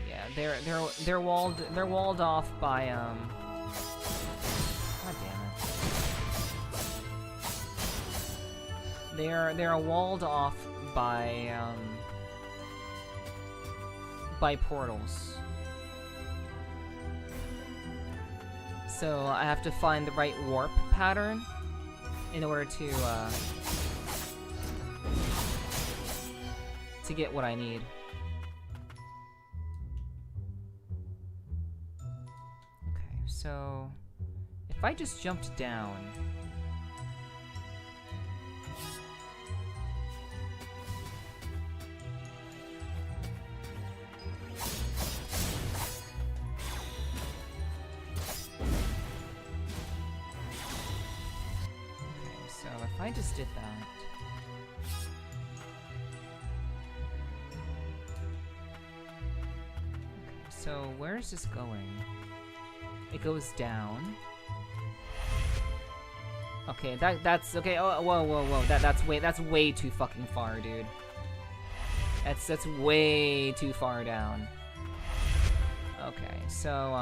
Yeah, they're walled off by God damn it. They're walled off by portals. So I have to find the right warp pattern in order to get what I need. Okay, so if I just jumped down. I just did that. Okay, so where is this going? It goes down. Okay, that's okay. Oh, whoa. That's way too fucking far, dude. That's way too far down. Okay, so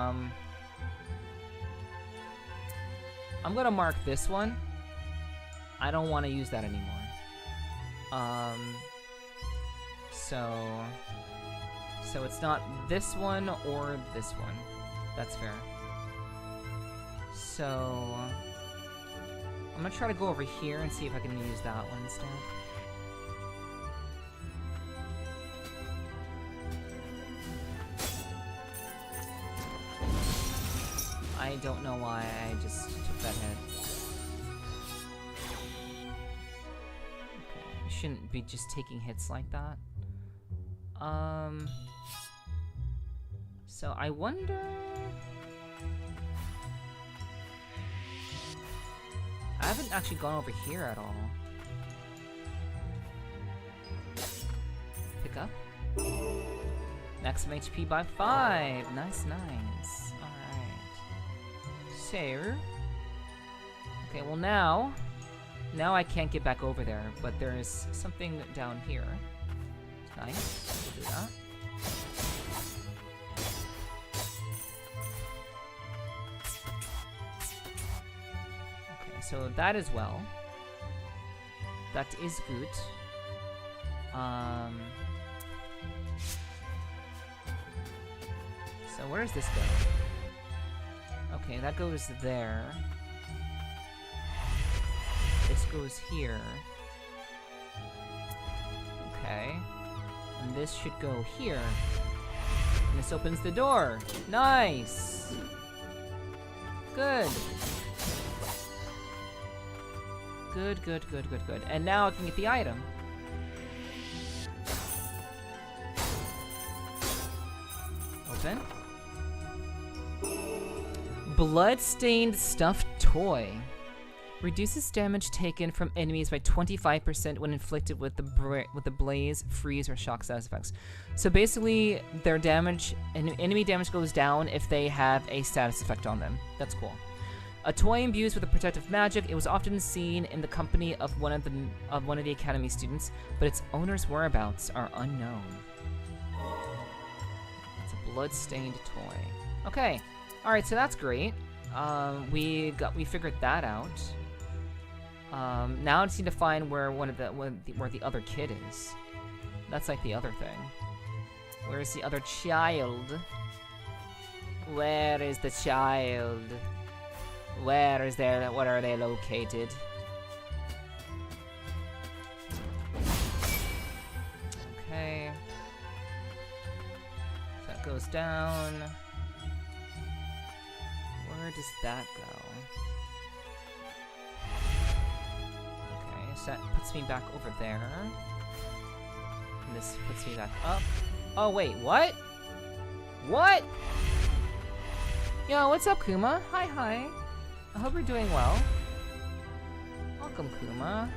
I'm gonna mark this one. I don't want to use that anymore. So it's not this one or this one. That's fair. So I'm gonna try to go over here and see if I can use that one instead. I don't know why I just took that hit. Okay, I shouldn't be just taking hits like that. So I wonder... I haven't actually gone over here at all. Pick up. Maximum HP by 5. Nice. Alright. So... Okay, well now I can't get back over there, but there is something down here. Nice. We'll do that. Okay, so that as well. That is good. So where does this go? Okay, that goes there. This goes here. Okay. And this should go here. And this opens the door. Nice! Good. Good. And now I can get the item. Open. Blood-stained stuffed toy. Reduces damage taken from enemies by 25% when inflicted with the blaze, freeze, or shock status effects. So basically, their damage, enemy damage goes down if they have a status effect on them. That's cool. A toy imbues with a protective magic. It was often seen in the company of one of the academy students, but its owner's whereabouts are unknown. It's a blood-stained toy. Okay, all right, so that's great. We figured that out. Now I just need to find where where the other kid is. That's like the other thing. Where's the other child? Where is the child? Where is there? What are they located? Okay. So that goes down. Where does that go? So that puts me back over there. And this puts me back up. Oh wait, what? What? Yo, what's up, Kuma? Hi. I hope you're doing well. Welcome, Kuma.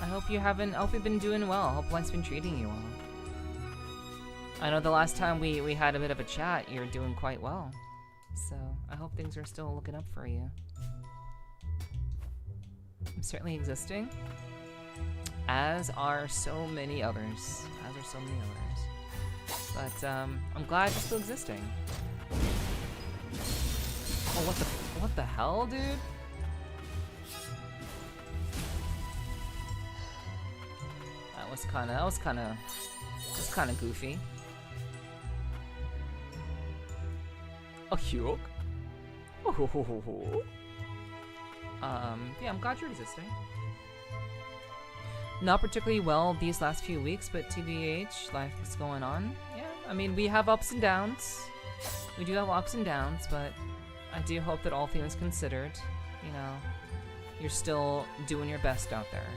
I hope you've been doing well. I hope life's been treating you well. I know the last time we had a bit of a chat, you're doing quite well. So, I hope things are still looking up for you. I'm certainly existing. As are so many others. But, I'm glad you're still existing. Oh, what the hell, dude? That was kinda goofy. A Hyuk? Yeah, I'm glad you're existing. Not particularly well these last few weeks, but TBH, life is going on. Yeah, I mean, we have ups and downs. We do have ups and downs, but I do hope that all things considered, you know, you're still doing your best out there.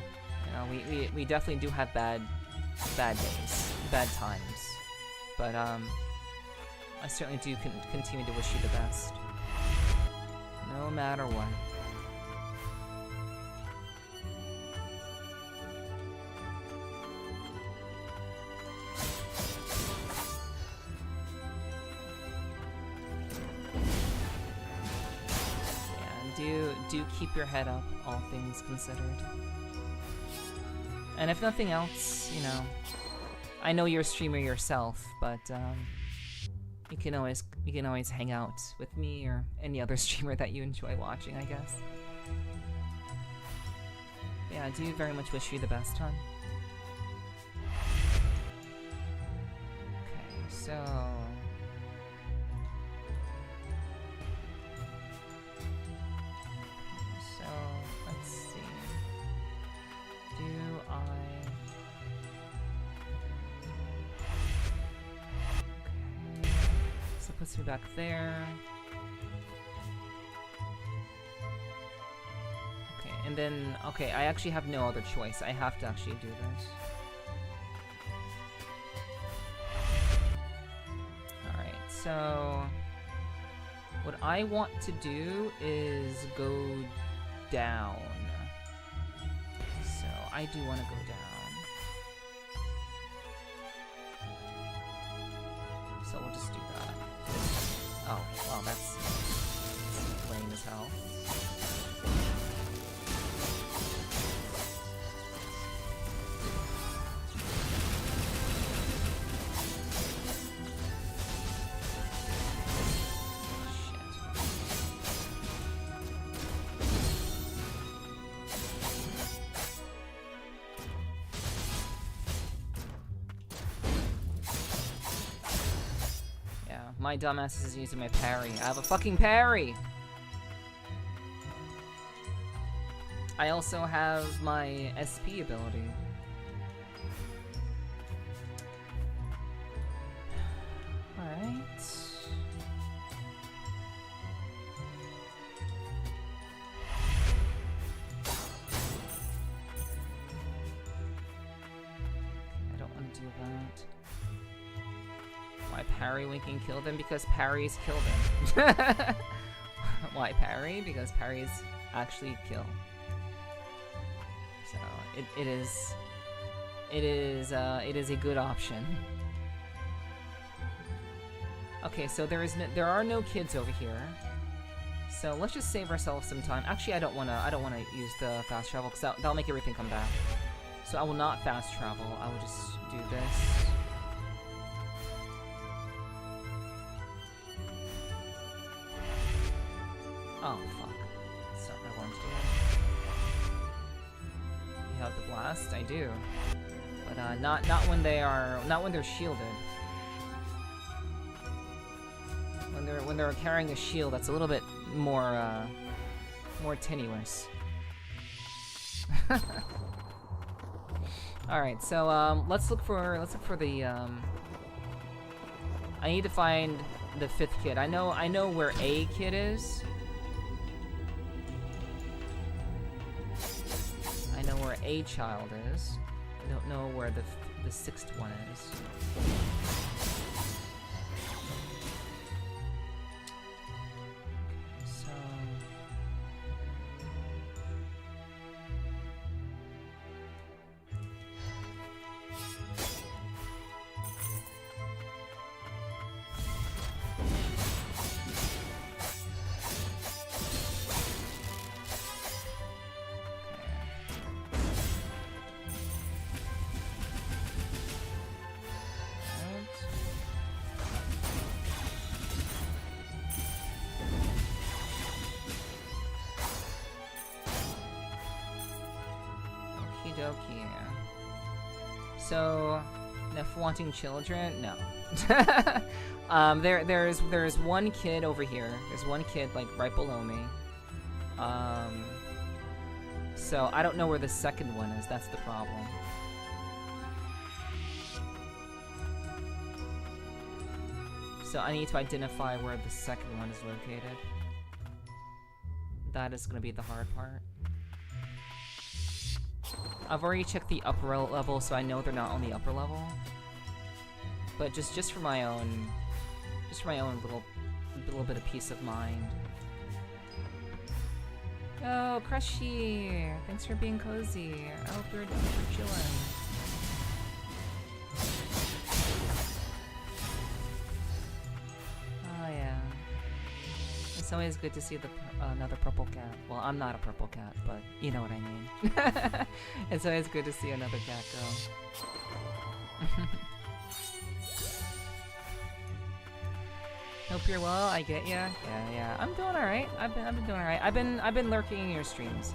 You know, we definitely do have bad days, bad times. But, I certainly do continue to wish you the best. No matter what. do keep your head up, all things considered. And if nothing else, you know, I know you're a streamer yourself, but you can always hang out with me or any other streamer that you enjoy watching, I guess. Yeah, I do very much wish you the best, hon. Okay, so let's see. Do I? Okay, so it puts me back there. Okay, and then okay, I actually have no other choice. I have to actually do this. Alright, so what I want to do is go down. So I do want to go down. So we'll just do that. Oh, well, that's lame as hell. My dumbass is using my parry. I have a fucking parry! I also have my SP ability. Alright. I don't want to do that. Why parry winking kill them? Because parries kill them. Why parry? Because parries actually kill. So it is a good option. Okay, so there are no kids over here. So let's just save ourselves some time. Actually, I don't wanna use the fast travel because that'll make everything come back. So I will not fast travel. I will just do this. Oh, fuck. That's not what I wanted to do. You have the blast? I do. But, not when they're shielded. When they're carrying a shield, that's a little bit more tenuous. Alright, so, let's look for the, I need to find the 5th kid. I know where a kid is. I know where a child is. I don't know where the 6th one is. So So, if wanting children, no. There's one kid over here. There's one kid like right below me. So I don't know where the 2nd one is. That's the problem. So I need to identify where the 2nd one is located. That is gonna be the hard part. I've already checked the upper level, so I know they're not on the upper level. But just for my own, little bit of peace of mind. Oh, Crushy! Thanks for being cozy. I hope you're chilling. Oh yeah. It's always good to see another purple cat. Well, I'm not a purple cat, but you know what I mean. It's always good to see another cat go. Hope you're well. I get ya. Yeah. I'm doing all right. I've been doing all right. I've been lurking in your streams.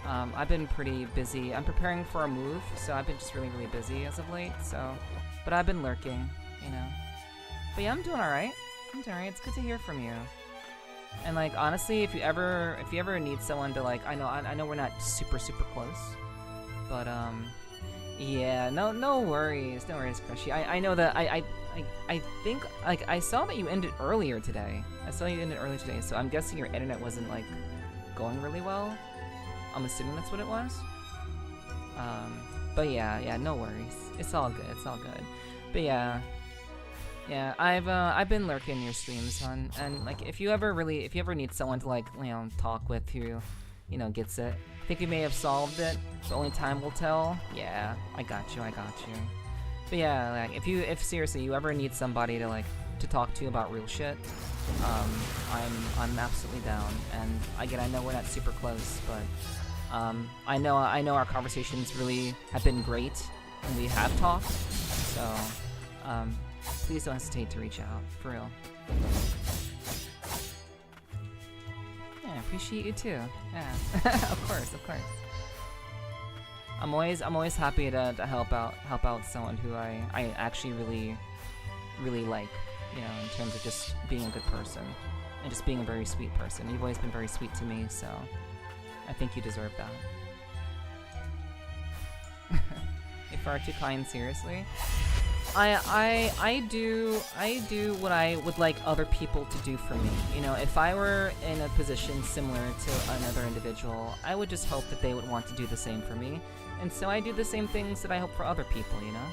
I've been pretty busy. I'm preparing for a move, so I've been just really busy as of late. So, but I've been lurking, you know. But yeah, I'm doing all right. I'm doing all right. It's good to hear from you. And like honestly, if you ever need someone to like, I know we're not super close, but yeah, no worries, Crushy. I know that I think like I saw that you ended earlier today. So I'm guessing your internet wasn't like going really well. I'm assuming that's what it was. But yeah, no worries. It's all good. But yeah, I've been lurking your streams, hon, and like if you ever need someone to like, you know, talk with who, you know, gets it. I think we may have solved it, but only time will tell. Yeah, I got you. But yeah, like if seriously you ever need somebody to like to talk to about real shit, I'm absolutely down. And again, I know we're not super close, but I know our conversations really have been great, and we have talked. So please don't hesitate to reach out, for real. Yeah, I appreciate you too. Yeah, of course. I'm always happy to help out someone who I actually really like, you know, in terms of just being a good person and just being a very sweet person. You've always been very sweet to me, so I think you deserve that. You're far too kind, seriously. I do what I would like other people to do for me. You know, if I were in a position similar to another individual, I would just hope that they would want to do the same for me. And so I do the same things that I hope for other people, you know?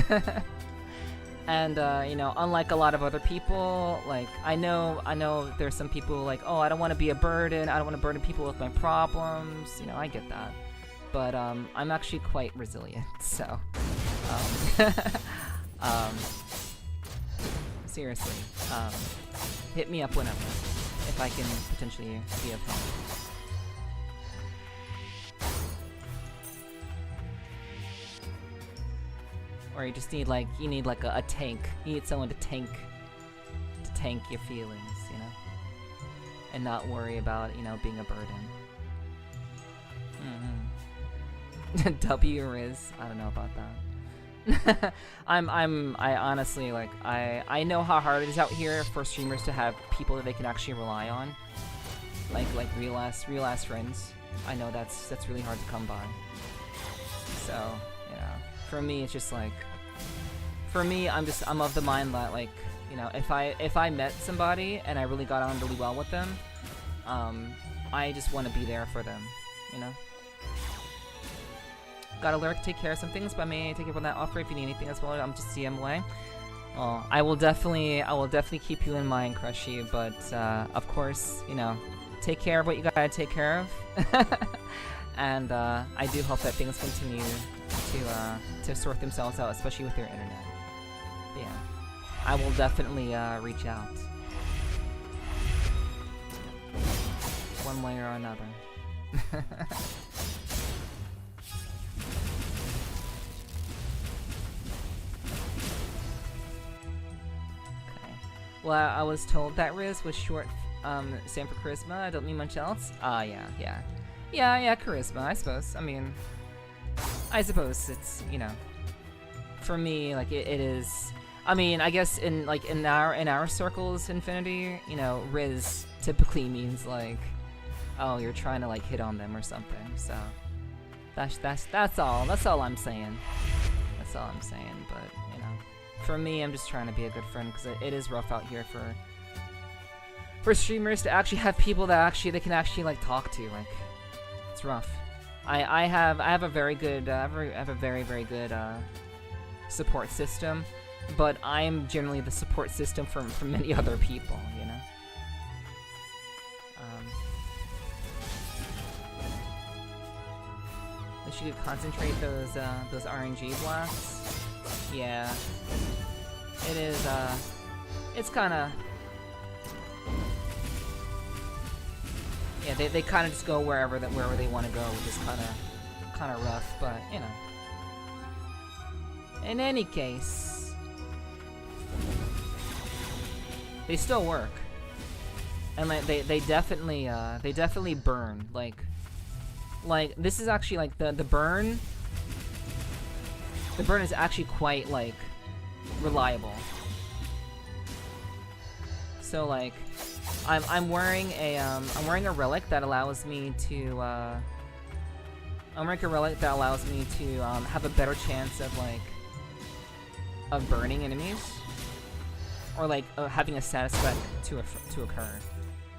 Yeah. And, you know, unlike a lot of other people, like, I know there's some people like, oh, I don't want to be a burden, I don't want to burden people with my problems, you know, I get that. But, I'm actually quite resilient, so, seriously, hit me up whenever, if I can potentially be of help. Or you just need like, a tank. You need someone to tank your feelings, you know? And not worry about, you know, being a burden. W Riz, I don't know about that. I honestly, like, I know how hard it is out here for streamers to have people that they can actually rely on. Like real ass friends. I know that's really hard to come by. So, you know, for me, it's just like, I'm of the mind that, like, you know, if I met somebody and I really got on really well with them, I just want to be there for them, you know? Gotta lurk, take care of some things, but I may take it on that offer if you need anything as well. I'm just CMWay. Well, I will definitely keep you in mind, Crushy, but, of course, you know, take care of what you gotta take care of. And, I do hope that things continue to sort themselves out, especially with your internet. But yeah, I will definitely, reach out. One way or another. Well, I was told that Riz was short, stand for charisma. I don't mean much else. Yeah, charisma, I suppose. I suppose it's, you know, for me, like, it is, I mean, I guess in our circles, Infinity, you know, Riz typically means, like, oh, you're trying to, like, hit on them or something, so, that's all I'm saying. That's all I'm saying, but, you know, for me, I'm just trying to be a good friend, because it is rough out here for streamers to actually have people that they can actually, like, talk to, like, it's rough. I have a very good, I have a very, very good, support system, but I'm generally the support system for many other people, you know? Wish you could concentrate those RNG blocks. Yeah. It is, It's kinda... Yeah, they kind of just go wherever they want to go, which is kind of rough, but you know. In any case, they still work, and like they definitely burn. Like this is actually like the burn. The burn is actually quite like reliable. So like. I'm wearing a relic that allows me to have a better chance of like burning enemies, or like having a status effect to occur.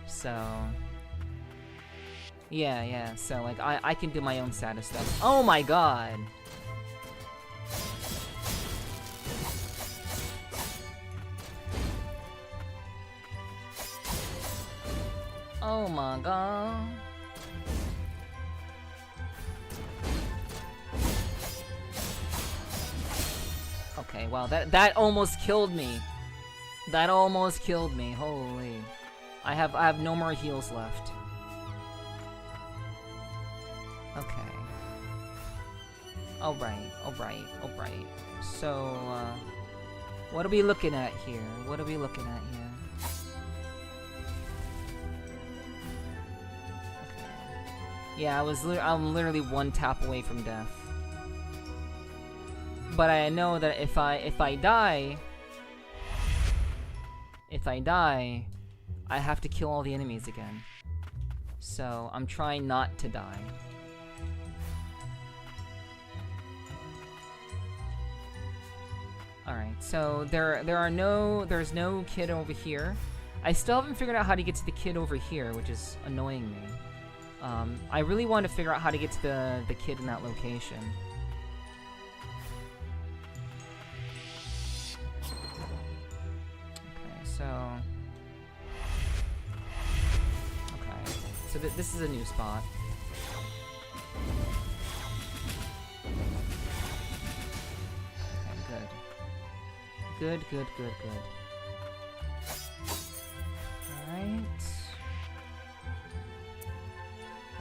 So yeah. So like I can do my own status stuff. Oh my god. Oh my god. Okay, wow, that almost killed me. That almost killed me. Holy. I have no more heals left. Okay. Alright. So, what are we looking at here? Yeah, I'm literally one tap away from death. But I know that if I die, I have to kill all the enemies again. So I'm trying not to die. All right, so there's no kid over here. I still haven't figured out how to get to the kid over here, which is annoying me. I really want to figure out how to get to the kid in that location. Okay, so this is a new spot. Okay, good. Alright.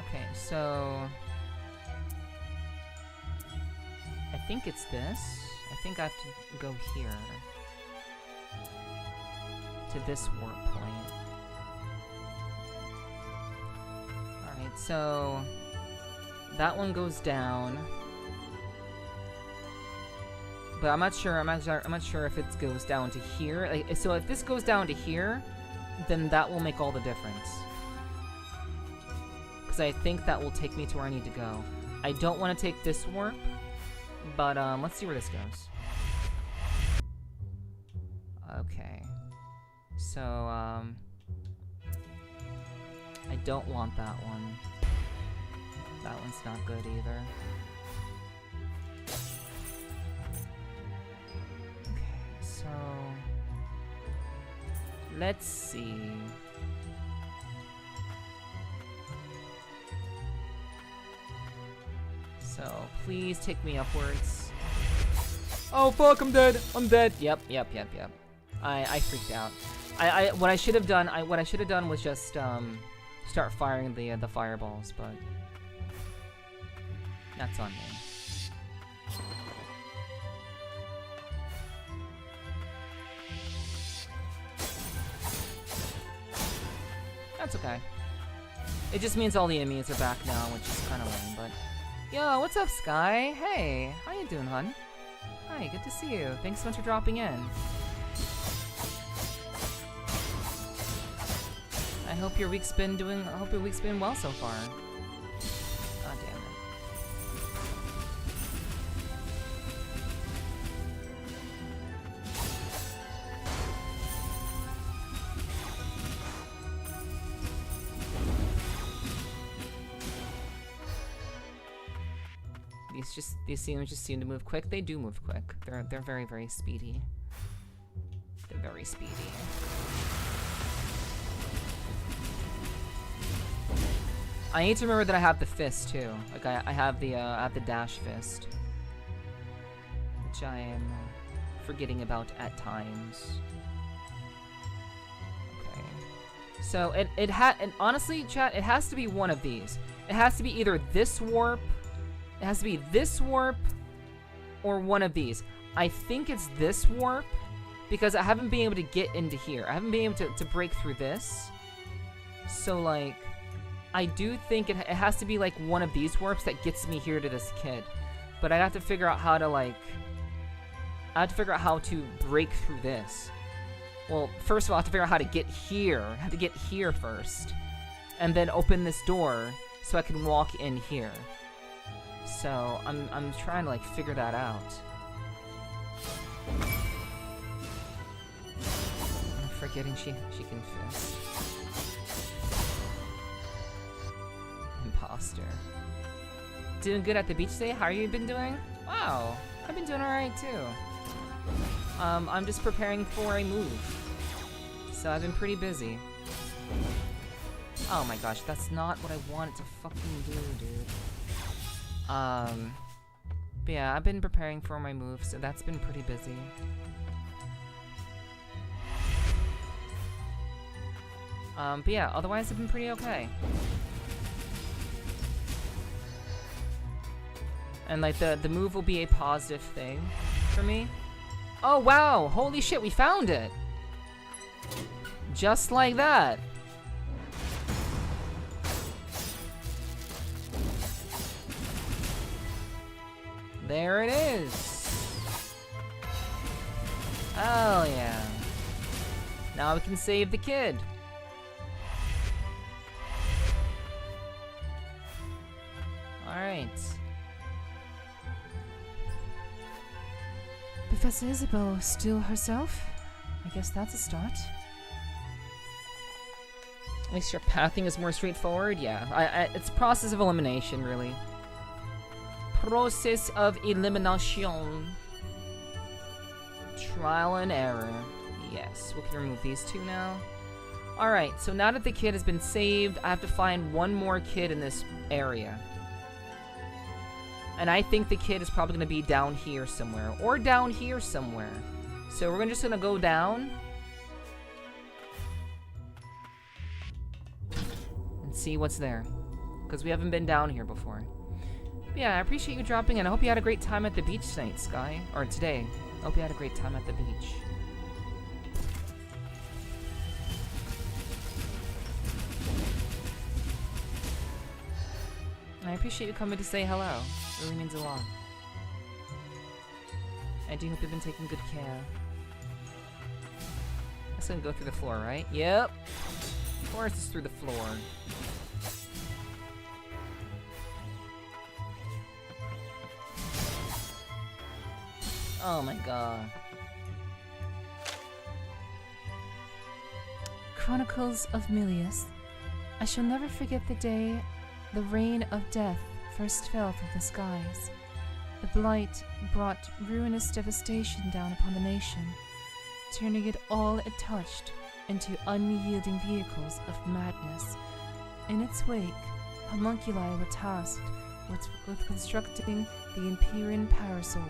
Okay, so I think it's this. I think I have to go here to this warp point. Alright, so that one goes down. But I'm not sure if it goes down to here. Like, so if this goes down to here, then that will make all the difference. Because I think that will take me to where I need to go. I don't want to take this warp, but let's see where this goes. Okay. So, I don't want that one. That one's not good either. Okay, so... let's see... So, please take me upwards. Oh fuck, I'm dead! I'm dead! Yep. I freaked out. What I should have done was just start firing the fireballs, but that's on me. That's okay. It just means all the enemies are back now, which is kind of lame, but... Yo, what's up, Sky? Hey, how you doing, hun? Hi, good to see you. Thanks so much for dropping in. I hope your week's been well so far. God damn it. These things just seem to move quick. They do move quick. They're very, very speedy. They're very speedy. I need to remember that I have the fist too. Like I have the dash fist, which I am forgetting about at times. So and honestly, chat, it has to be one of these. It has to be either this warp, it has to be this warp, or one of these. I think it's this warp, because I haven't been able to get into here. I haven't been able to break through this. So, like, I do think it has to be, like, one of these warps that gets me here to this kid. But I have to figure out how to, like... I have to figure out how to break through this. Well, first of all, I have to figure out how to get here. I have to get here first. And then open this door so I can walk in here. So, I'm trying to, like, figure that out. I'm forgetting she can fist. Imposter. Doing good at the beach today? How have you been doing? Wow, I've been doing alright too. I'm just preparing for a move. So I've been pretty busy. Oh my gosh, that's not what I wanted to fucking do, dude. But yeah, I've been preparing for my move, so that's been pretty busy. But yeah, otherwise I've been pretty okay. And like the move will be a positive thing for me. Oh wow, holy shit, we found it! Just like that. There it is. Oh yeah. Now we can save the kid. Alright. Professor Isabel still herself? I guess that's a start. At least your pathing is more straightforward? Yeah, it's a process of elimination, really. Process of elimination. Trial and error. Yes, we can remove these two now. Alright, so now that the kid has been saved, I have to find one more kid in this area. And I think the kid is probably going to be down here somewhere. Or down here somewhere. So we're just going to go down. And see what's there. Because we haven't been down here before. But yeah, I appreciate you dropping in. I hope you had a great time at the beach tonight, Sky. Or today. I hope you had a great time at the beach. I appreciate you coming to say hello. It really means a lot. I do hope you've been taking good care. That's gonna go through the floor, right? Yep. Of course it's through the floor. Oh my god. Chronicles of Milius. I shall never forget the day the rain of death first fell from the skies. The blight brought ruinous devastation down upon the nation, turning it all it touched into unyielding vehicles of madness. In its wake, homunculi were tasked with constructing the Empyrean Parasol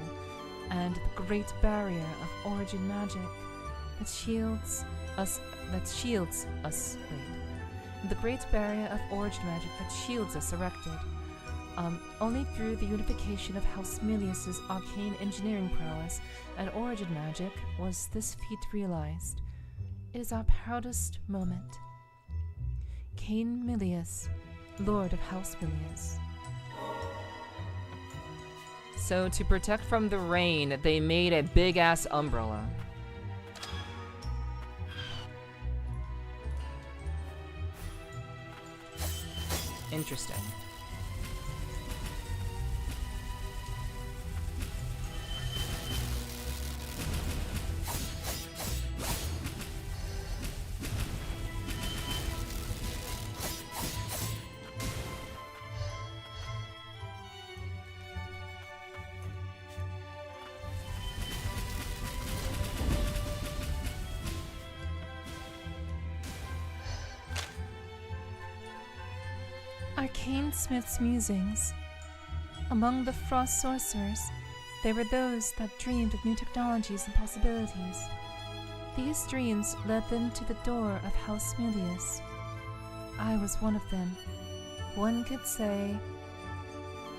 and the great barrier of origin magic that shields us. The great barrier of origin magic that shields us erected. Only through the unification of House Milius's arcane engineering prowess and origin magic was this feat realized. It is our proudest moment. Cain Milius, Lord of House Milius. So to protect from the rain, they made a big-ass umbrella. Interesting. Arcane Smith's musings. Among the frost sorcerers, they were those that dreamed of new technologies and possibilities. These dreams led them to the door of House Milius. I was one of them. One could say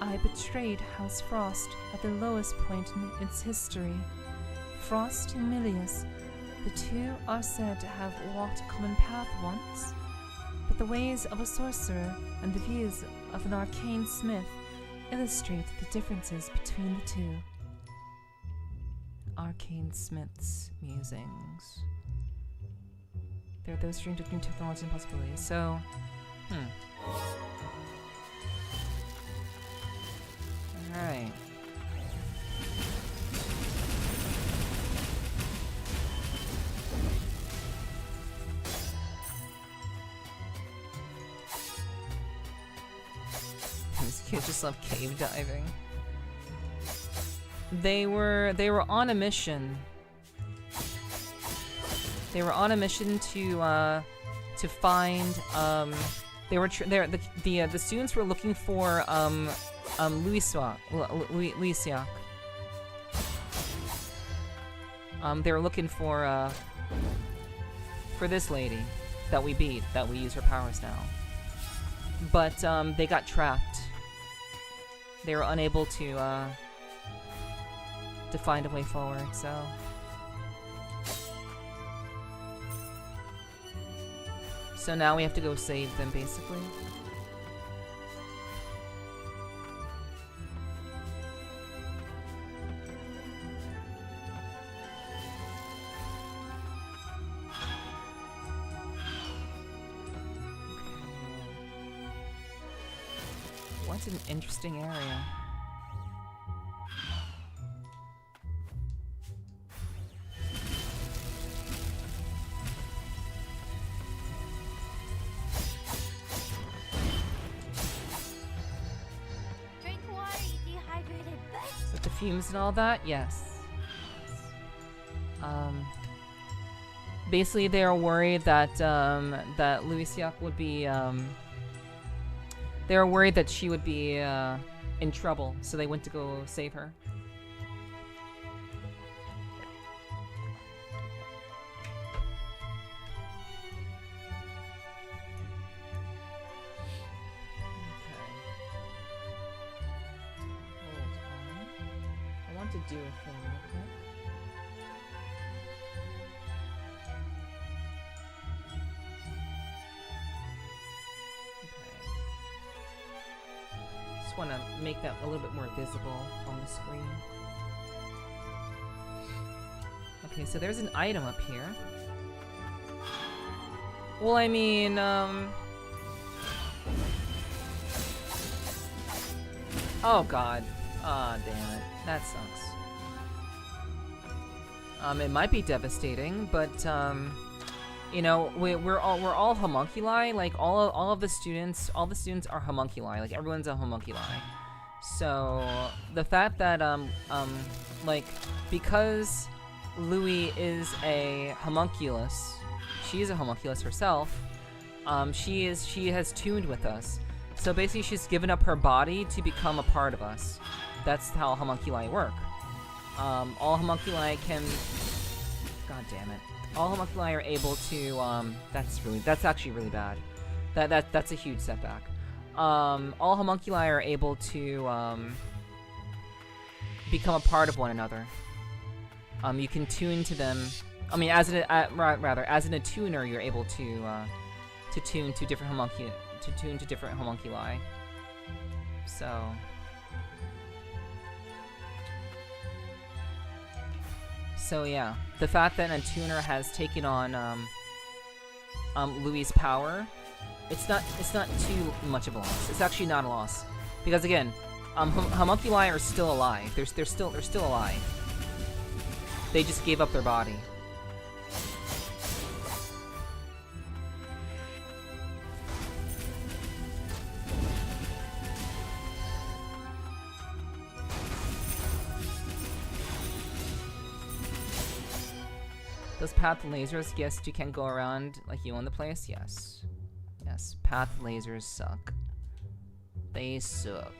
I betrayed House Frost at the lowest point in its history. Frost and Milius, the two are said to have walked a common path once, but the ways of a sorcerer and the views of an arcane smith illustrate the differences between the two. Arcane smith's musings. There are those dreamed of new technology and possibilities. So, Alright. These kids just love cave diving. They were on a mission. They were on a mission to find the students were looking for Luisiak. They were looking for this lady that we beat, that we use her powers now. But they got trapped. They were unable to find a way forward, so now we have to go save them, basically. What an interesting area. Drink water, you dehydrated bitch. With the fumes and all that, yes. Basically, they are worried that that Luisiak would be they were worried that she would be in trouble, so they went to go save her. I want to do a thing real quick. Just want to make that a little bit more visible on the screen. Okay, so there's an item up here. Well, I mean, oh god. Ah, damn it. That sucks. It might be devastating, but, you know, we're all homunculi. Like, all of the students, are homunculi. Like, everyone's a homunculi. So, the fact that, like, because Louis is a homunculus, she's a homunculus herself, she has tuned with us. So basically she's given up her body to become a part of us. That's how homunculi work. All homunculi can... God damn it. All homunculi are able to, that's actually really bad. That's a huge setback. All homunculi are able to, become a part of one another. You can tune to them. I mean, as an attuner, you're able to tune to different homunculi. So yeah, the fact that an attuner has taken on Louis' power, it's not too much of a loss. It's actually not a loss, because again, homunculi are still alive. They're still alive. They just gave up their body. Those path lasers, yes, you can go around like you own the place, yes. Yes, path lasers suck. They suck.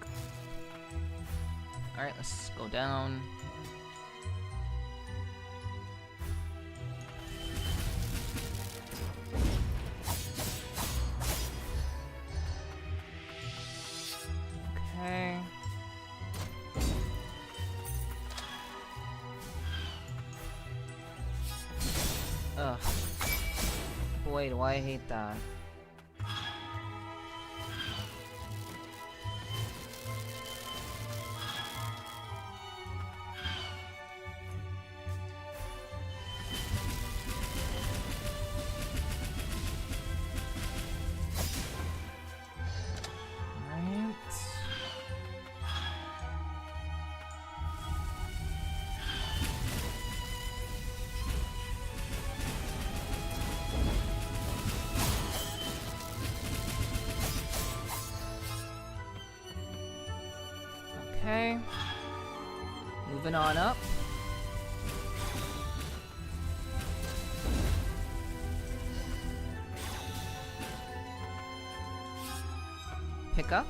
Alright, let's go down. boy, do I hate that. Okay. Moving on up. Pick up.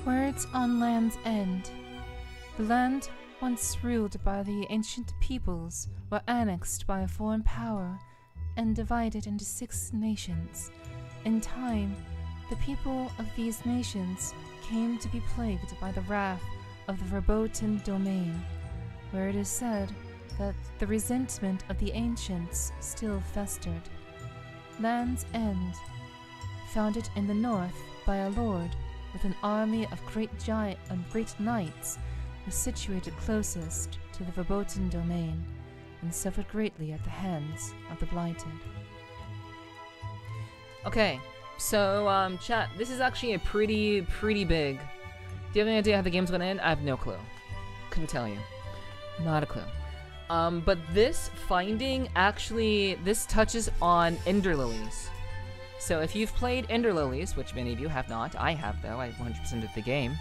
Words on Land's End. The land, once ruled by the ancient peoples, were annexed by a foreign power and divided into 6 nations. In time, the people of these nations came to be plagued by the wrath of the verboten domain, where it is said that the resentment of the ancients still festered. Land's End, founded in the north by a lord with an army of great knights, was situated closest to the verboten domain, and suffered greatly at the hands of the blighted. Okay, so, chat, this is actually a pretty big... Do you have any idea how the game's gonna end? I have no clue. Couldn't tell you. Not a clue. But this finding, actually, this touches on Ender Lilies. So if you've played Ender Lilies, which many of you have not, I have though, I 100%ed the game.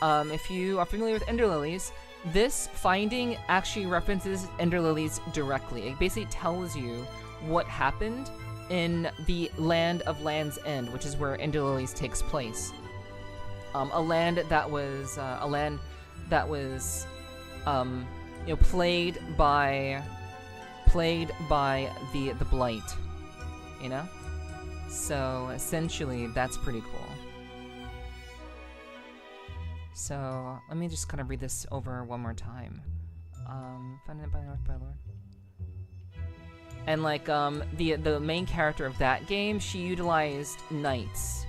If you are familiar with Ender Lilies, this finding actually references Ender Lilies directly. It basically tells you what happened in the land of Land's End, which is where Ender Lilies takes place. A land that was you know, plagued by the blight, you know. So essentially, that's pretty cool. So let me just kind of read this over one more time. Funded by the North by Lord. And like the main character of that game, she utilized knights.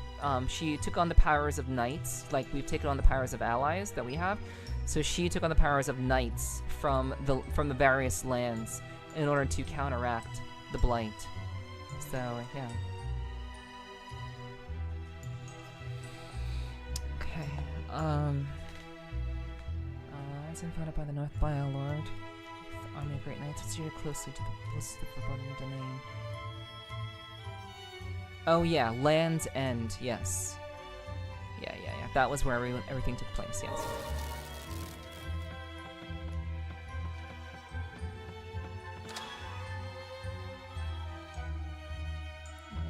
She took on the powers of knights, like we've taken on the powers of allies that we have. So she took on the powers of knights from the various lands in order to counteract the blight. So yeah. Okay. It's founded by the North by a Lord. The army of great knights was steered closely to the closest of the forbidden domain. Oh yeah, Land's End, yes. Yeah. That was where everything took place, yes.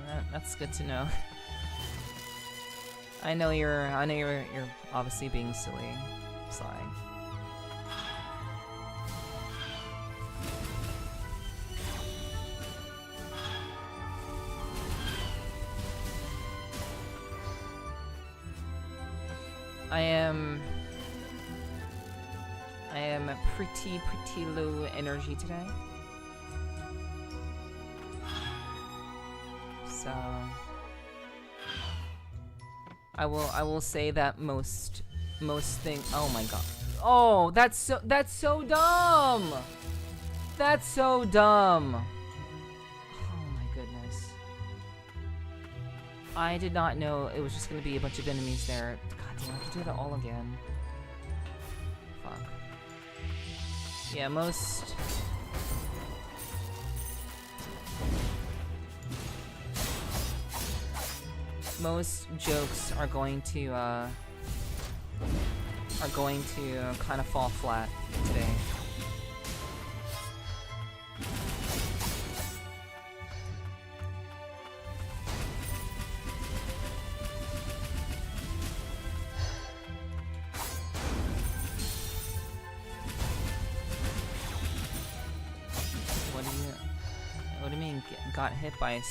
Yeah, that's good to know. I know you're obviously being silly. Sorry. I am pretty low energy today. So I will say that most things. Oh my god. Oh, that's so dumb. That's so dumb. Oh my goodness. I did not know it was just gonna be a bunch of enemies there. God damn, I have to do that all again. Fuck. Yeah, most jokes are going to kind of fall flat today. What do you mean got hit by a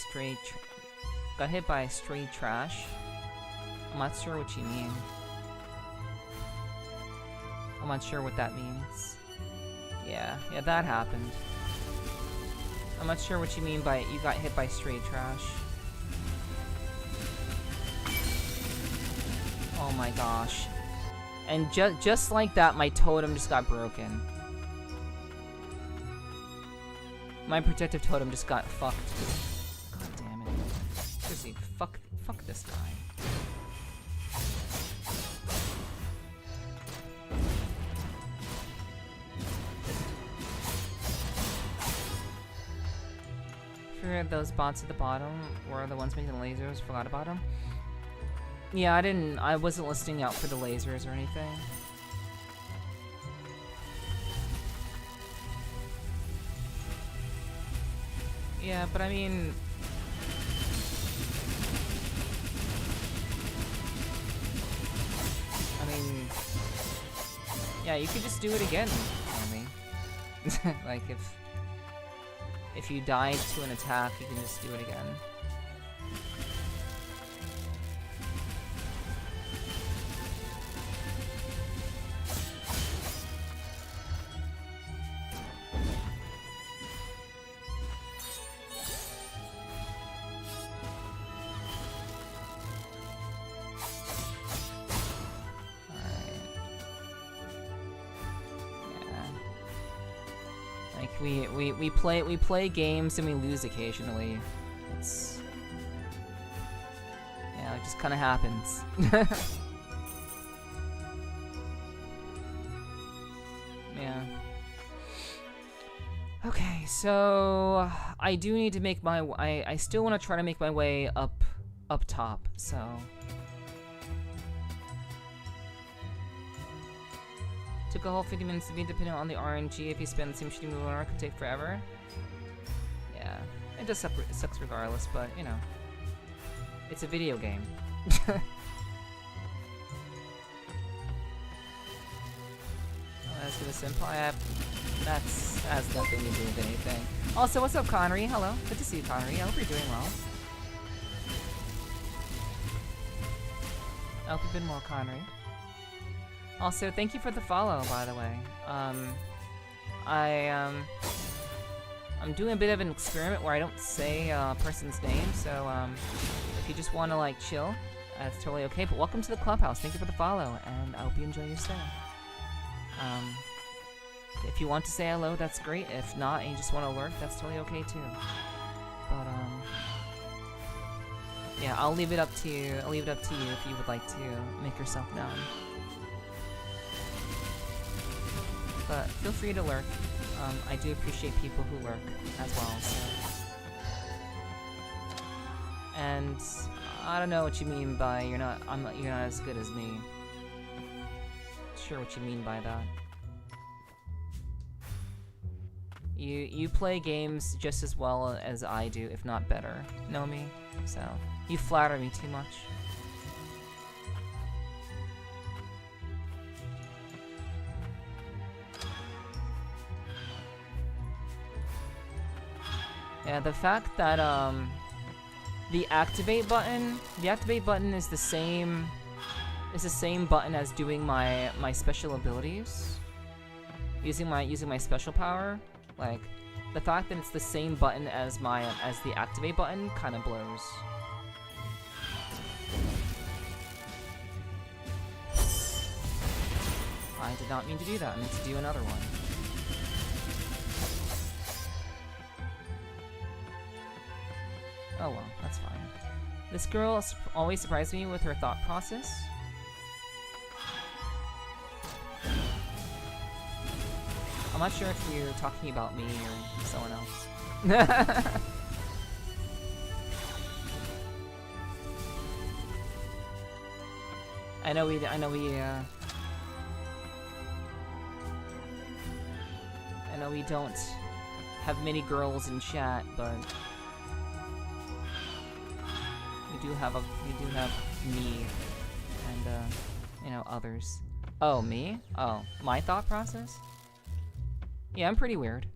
stray trash? I'm not sure what you mean. I'm not sure what that means. Yeah, that happened. I'm not sure what you mean by you got hit by stray trash. Oh my gosh. And just like that, my totem just got broken. My protective totem just got fucked. God damn it. Seriously, fuck this guy. Sure, those bots at the bottom were the ones making the lasers. Forgot about them. Yeah, I wasn't listening out for the lasers or anything. Yeah, but I mean... yeah, you could just do it again, Army. Like, if you died to an attack, you can just do it again. We play games and we lose occasionally. It's... yeah, it just kinda happens. Yeah. Okay, so... I do need to make my... I still want to try to make my way up top, so... Took a whole 50 minutes to be dependent on the RNG. If you spend the same shitty move on it could take forever. Yeah, it does suck, it sucks regardless, but you know, it's a video game. Oh, that's gonna simple. That has nothing to do with anything. Also, what's up, Connery? Hello, good to see you, Connery. I hope you're doing well. I hope you've been well, Connery. Also, thank you for the follow, by the way. I'm doing a bit of an experiment where I don't say a person's name, so if you just want to like chill, that's totally okay. But welcome to the clubhouse. Thank you for the follow, and I hope you enjoy your stay. If you want to say hello, that's great. If not, and you just want to lurk, that's totally okay too. But yeah, I'll leave it up to you. I'll leave it up to you if you would like to make yourself known. But feel free to lurk. I do appreciate people who lurk as well, so. And I don't know what you mean by you're not as good as me. Sure what you mean by that. You play games just as well as I do, if not better. Know me? So you flatter me too much. Yeah, the fact that the activate button is the same button as doing my special abilities, using my special power. Like, the fact that it's the same button as the activate button kind of blows. I did not mean to do that. I meant to do another one. Oh well, that's fine. This girl always surprises me with her thought process. I'm not sure if you're talking about me or someone else. I know we don't have many girls in chat, but we do have me and you know, others. Oh, me? Oh, my thought process? Yeah, I'm pretty weird.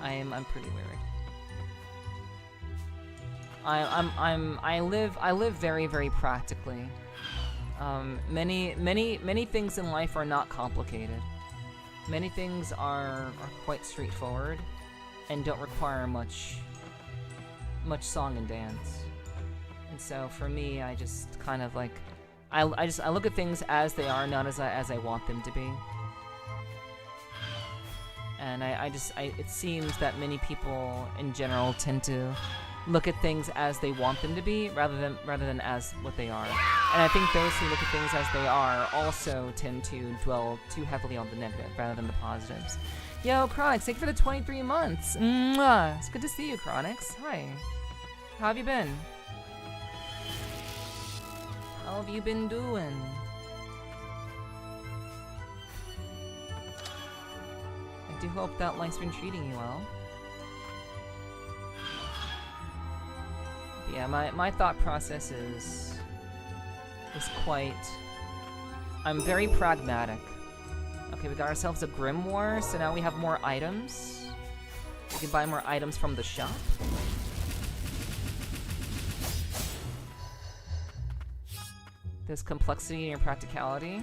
I'm pretty weird. I live very, very practically. Many things in life are not complicated. Many things are quite straightforward and don't require much song and dance. And so for me, I just kind of like I look at things as they are, not as I want them to be. And it seems that many people in general tend to look at things as they want them to be rather than as what they are. And I think those who look at things as they are also tend to dwell too heavily on the negative rather than the positives. Yo, Chronix, thank you for the 23 months. Mwah. It's good to see you, Chronix. Hi. How have you been? How have you been doing? I do hope that life's been treating you well. But yeah, my thought process is quite... I'm very pragmatic. Okay, we got ourselves a grimoire, so now we have more items. We can buy more items from the shop. There's complexity in practicality.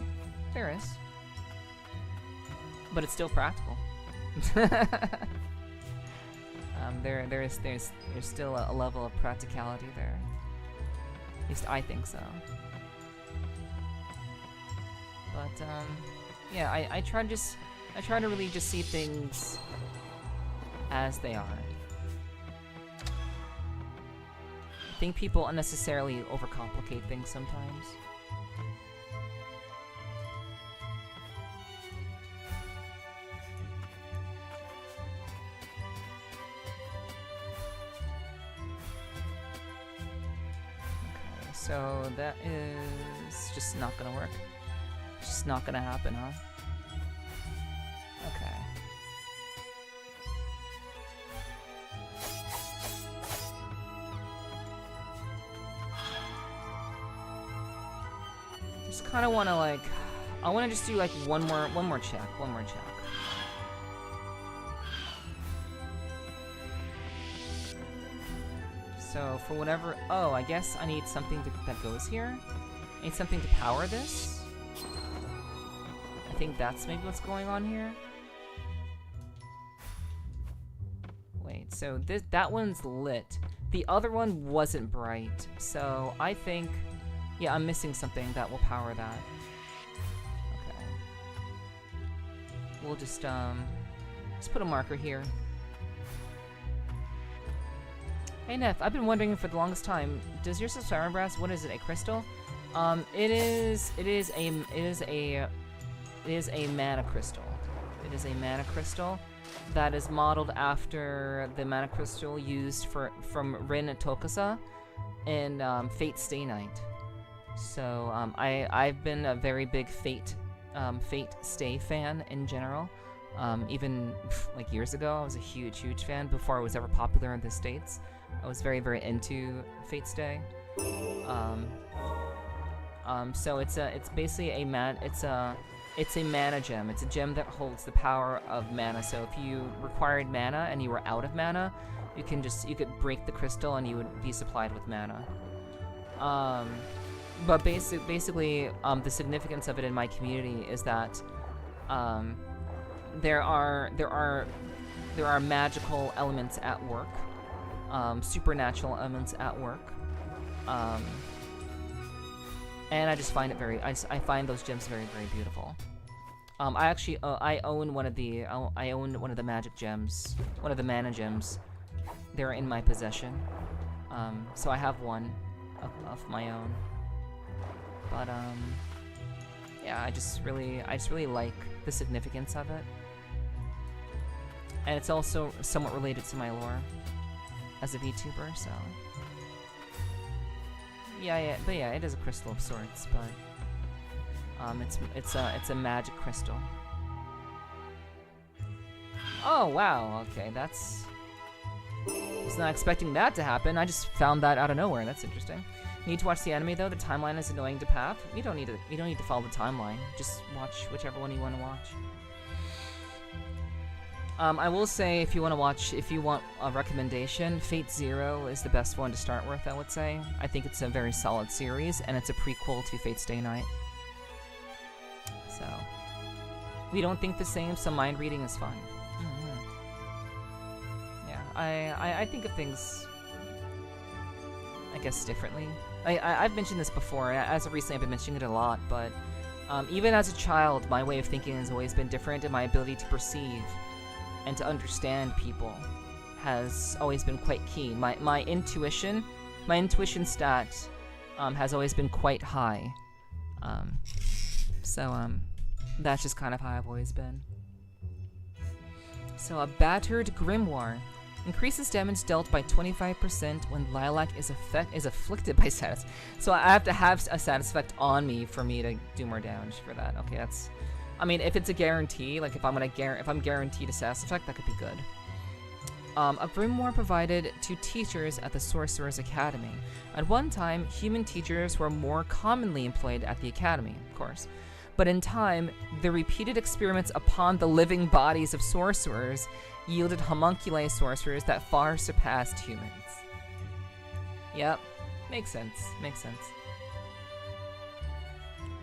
There is. But it's still practical. There's still a level of practicality there. At least I think so. But yeah, I try to really just see things as they are. I think people unnecessarily overcomplicate things sometimes. So that is just not gonna work. Just not gonna happen, huh? Okay. Just kind of want to like, I want to just do like one more check. So for whatever, oh, I guess I need something that goes here. I need something to power this. I think that's maybe what's going on here. Wait, so that one's lit. The other one wasn't bright. So I think, yeah, I'm missing something that will power that. Okay. We'll just put a marker here. Hey Neff, I've been wondering for the longest time, does your subscriber brass, what is it, a crystal? It is a mana crystal. It is a mana crystal that is modeled after the mana crystal used from Rin Tokusa in Fate Stay Night. So I've been a very big Fate Stay fan in general. Even like years ago, I was a huge fan before it was ever popular in the States. I was very into Fate Stay. So it's basically a mana gem. It's a gem that holds the power of mana. So if you required mana and you were out of mana, you could break the crystal and you would be supplied with mana. But basically, the significance of it in my community is that there are magical elements at work. Supernatural elements at work, and I just find it I find those gems very beautiful. I actually I own one of the magic gems, one of the mana gems. They're in my possession, so I have one of my own. But yeah, I just really like the significance of it, and it's also somewhat related to my lore as a VTuber, so yeah, but yeah, it is a crystal of sorts, but it's a magic crystal. Oh wow, okay, I was not expecting that to happen. I just found that out of nowhere. That's interesting. Need to watch the anime though. The timeline is annoying to path. You don't need to follow the timeline. Just watch whichever one you want to watch. I will say, if you want a recommendation, Fate Zero is the best one to start with, I would say. I think it's a very solid series, and it's a prequel to Fate Stay Night. So, We don't think the same, so mind reading is fun. Yeah, I think of things, I guess, differently. I've mentioned this before. As of recently, I've been mentioning it a lot, but even as a child, my way of thinking has always been different, and my ability to perceive and to understand people has always been quite key. My intuition stat has always been quite high. That's just kind of how I've always been. So a battered grimoire increases damage dealt by 25% when Lilac is afflicted by status. So I have to have a status effect on me for me to do more damage for that. Okay, that's. I mean, if it's a guarantee, like if I'm guaranteed a status effect, that could be good. A grimoire provided to teachers at the Sorcerer's Academy. At one time, human teachers were more commonly employed at the academy, of course. But in time, the repeated experiments upon the living bodies of sorcerers yielded homunculi sorcerers that far surpassed humans. Yep, makes sense, makes sense.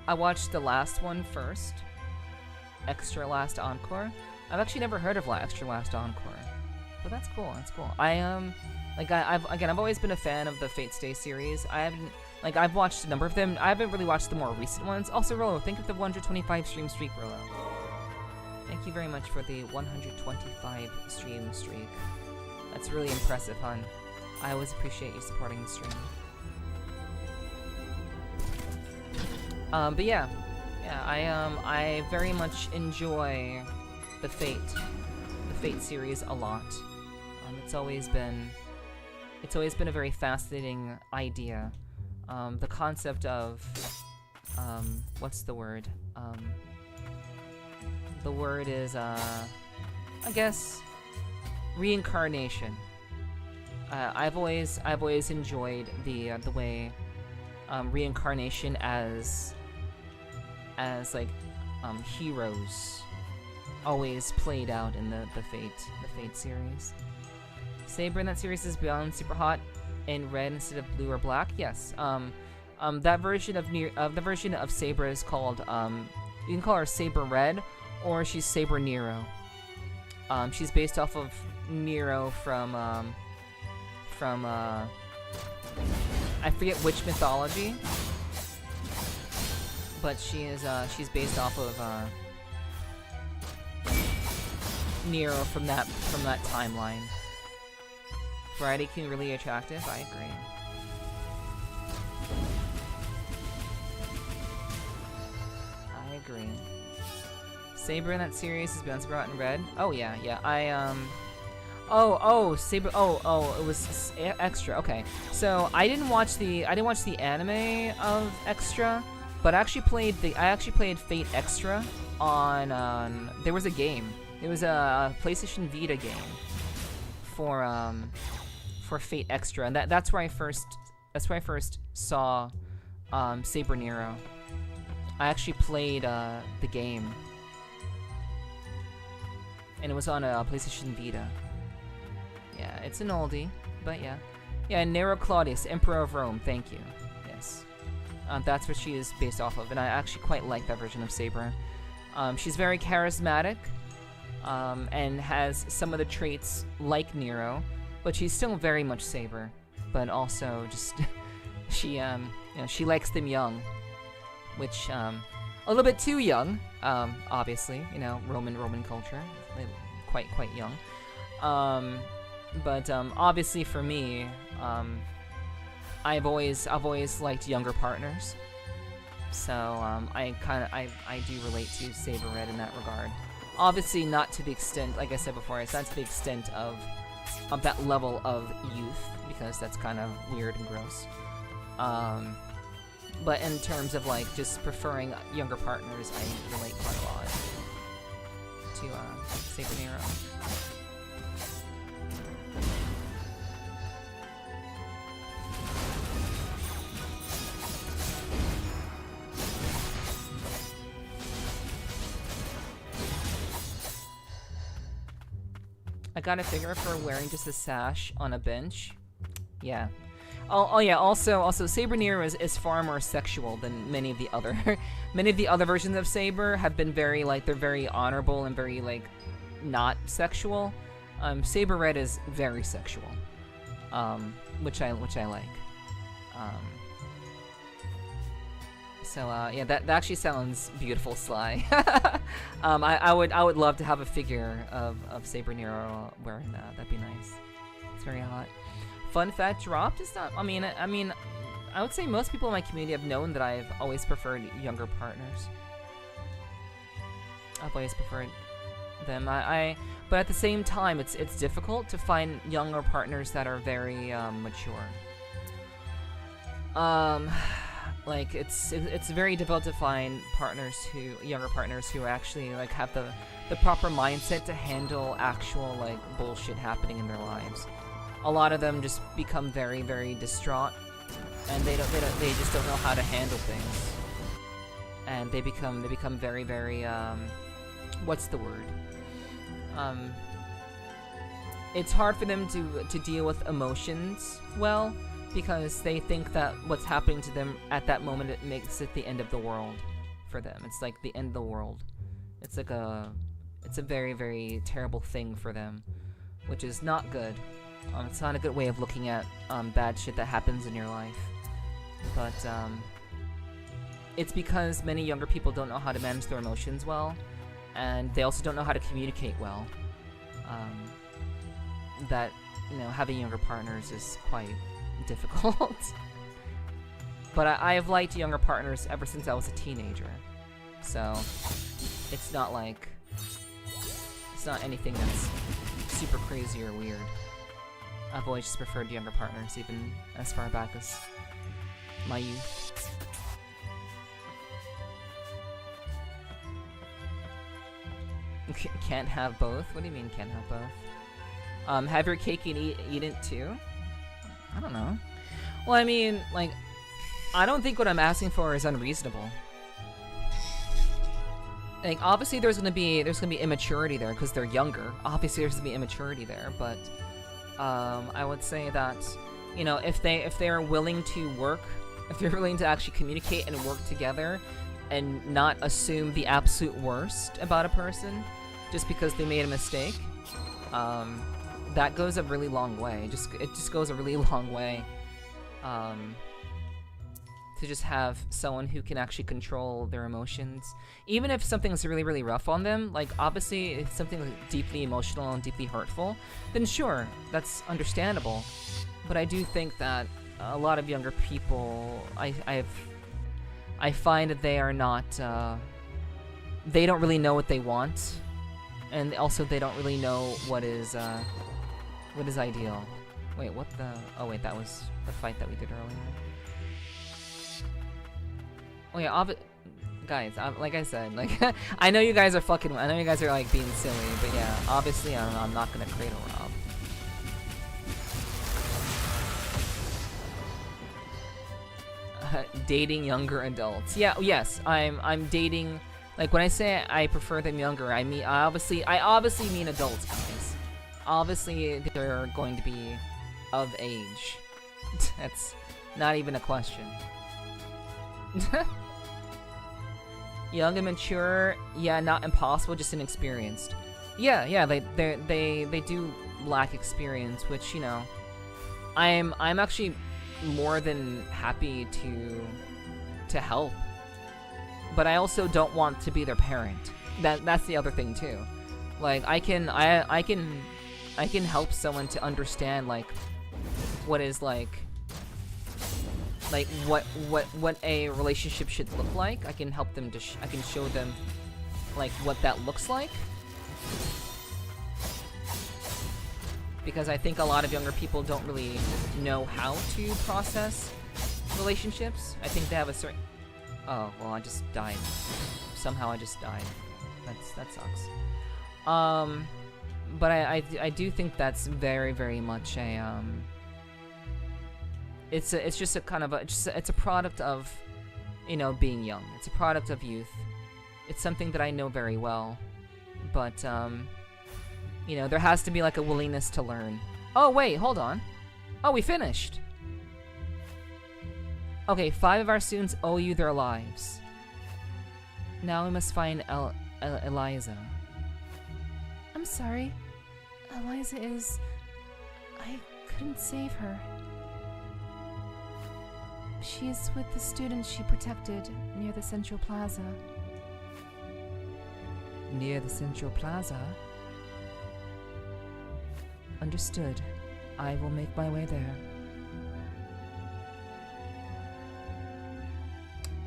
I watched the last one first. Extra Last Encore. I've actually never heard of Extra Last Encore. But that's cool, that's cool. I've always been a fan of the Fate Stay series. I've watched a number of them. I haven't really watched the more recent ones. Also, Rolo, thank you for the 125 stream streak, Rolo. Thank you very much for the 125 stream streak. That's really impressive, hon. I always appreciate you supporting the stream. But yeah, I very much enjoy the Fate series a lot. It's always been a very fascinating idea. The concept of, what's the word? The word is, I guess, reincarnation. I've always enjoyed the way, reincarnation as heroes always played out in the Fate series. Saber in that series is beyond super hot in red instead of blue or black. Yes. That version of Saber is called you can call her Saber Red, or she's Saber Nero. She's based off of Nero from I forget which mythology, but she's based off of Nero from that timeline. Variety can be really attractive. I agree. I agree. Saber in that series has been brought in red. Oh yeah. Saber. It was Extra. Okay, so I didn't watch the anime of Extra, but I actually played Fate Extra on. There was a game. It was a PlayStation Vita game for Fate Extra, and that's where I first saw Saber Nero. I actually played the game, and it was on a PlayStation Vita. Yeah, it's an oldie, but yeah. Yeah, Nero Claudius, Emperor of Rome, thank you. Yes. That's what she is based off of, and I actually quite like that version of Saber. She's very charismatic, and has some of the traits like Nero, but she's still very much Saber, but also just she likes them young, which a little bit too young, obviously, Roman culture, quite young, but obviously for me, I've always liked younger partners, so I do relate to Saber Red in that regard. Obviously not to the extent, like I said before, it's not to the extent of that level of youth, because that's kind of weird and gross. But in terms of just preferring younger partners, I relate quite a lot to Saber Nero. I got a figure for wearing just a sash on a bench. Yeah. Oh yeah. Also, Saber Nero is far more sexual than many of the other many of the other versions of Saber have been very like they're very honorable and very like not sexual. Saber Red is very sexual, which I like. Yeah, that actually sounds beautiful, Sly. I would love to have a figure of Saber Nero wearing that. That'd be nice. It's very hot. Fun fact dropped is not. I mean, I would say most people in my community have known that I've always preferred younger partners. I've always preferred them. But at the same time, it's difficult to find younger partners that are very mature. Like it's very difficult to find younger partners who actually like have the proper mindset to handle actual like bullshit happening in their lives. A lot of them just become very, very distraught, and they just don't know how to handle things, and they become very, very what's the word? It's hard for them to deal with emotions well, because they think that what's happening to them at that moment, it makes it the end of the world for them. It's like the end of the world. It's like it's a very, very terrible thing for them, which is not good. It's not a good way of looking at bad shit that happens in your life. But it's because many younger people don't know how to manage their emotions well, and they also don't know how to communicate well. That, you know, having younger partners is quite difficult. But I have liked younger partners ever since I was a teenager, so it's not like it's not anything that's super crazy or weird. I've always just preferred younger partners, even as far back as my youth. Can't have both? What do you mean can't have both? Have your cake and eat it too? I don't know. Well, I mean, like, I don't think what I'm asking for is unreasonable. Like, obviously there's gonna be immaturity there because they're younger. Obviously there's gonna be immaturity there, but I would say that, you know, if they're willing to work, if they're willing to actually communicate and work together, and not assume the absolute worst about a person just because they made a mistake, that goes a really long way. It just goes a really long way to just have someone who can actually control their emotions, even if something's really, really rough on them. Like, obviously, if something is deeply emotional and deeply hurtful, then sure, that's understandable. But I do think that a lot of younger people, I find that they are not, they don't really know what they want, and also they don't really know what is ideal. Wait, what the? Oh wait, that was the fight that we did earlier. Oh yeah, guys, like I said, like I know you guys are like being silly, but yeah, obviously I'm not gonna cradle rob. Dating younger adults. Yeah, yes, I'm dating. Like, when I say I prefer them younger, I obviously mean adults, guys. Obviously, they're going to be of age. That's not even a question. Young and mature, yeah, not impossible, just inexperienced. Yeah, they do lack experience, which, you know, I'm actually more than happy to help. But I also don't want to be their parent. That's the other thing too. Like, I can help someone to understand, like, what is like what a relationship should look like. I can help them I can show them like what that looks like. Because I think a lot of younger people don't really know how to process relationships. I think they have a certain... Oh, well, I just died. Somehow I just died. That sucks. But I do think that's very, very much a, it's just a kind of it's a product of, you know, being young. It's a product of youth. It's something that I know very well. But, you know, there has to be, like, a willingness to learn. Oh, wait, hold on. Oh, we finished. Okay, 5 of our students owe you their lives. Now we must find Eliza. I'm sorry. Eliza is... I couldn't save her. She is with the students she protected near the Central Plaza. Near the Central Plaza? Understood. I will make my way there.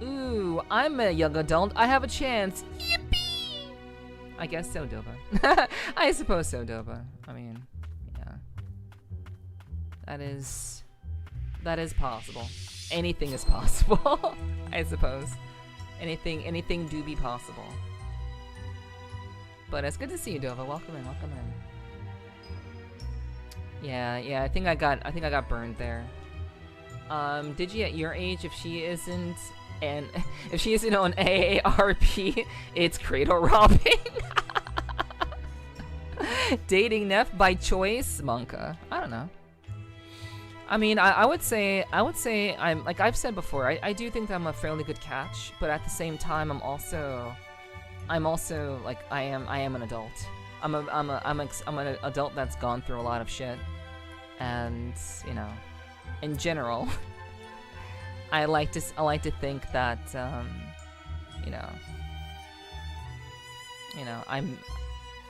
Ooh, I'm a young adult. I have a chance. Yippee! I guess so, Doba. I suppose so, Doba. I mean, yeah. That is possible. Anything is possible, I suppose. Anything do be possible. But it's good to see you, Dova. Welcome in, welcome in. Yeah, I think I got burned there. Digi at your age, if she isn't on AARP, it's cradle robbing. Dating Neff by choice, Monka. I don't know. I mean, I would say I'm, like I've said before, I do think that I'm a fairly good catch, but at the same time I'm also like I am an adult. I'm an adult that's gone through a lot of shit, and you know, in general, I like to think that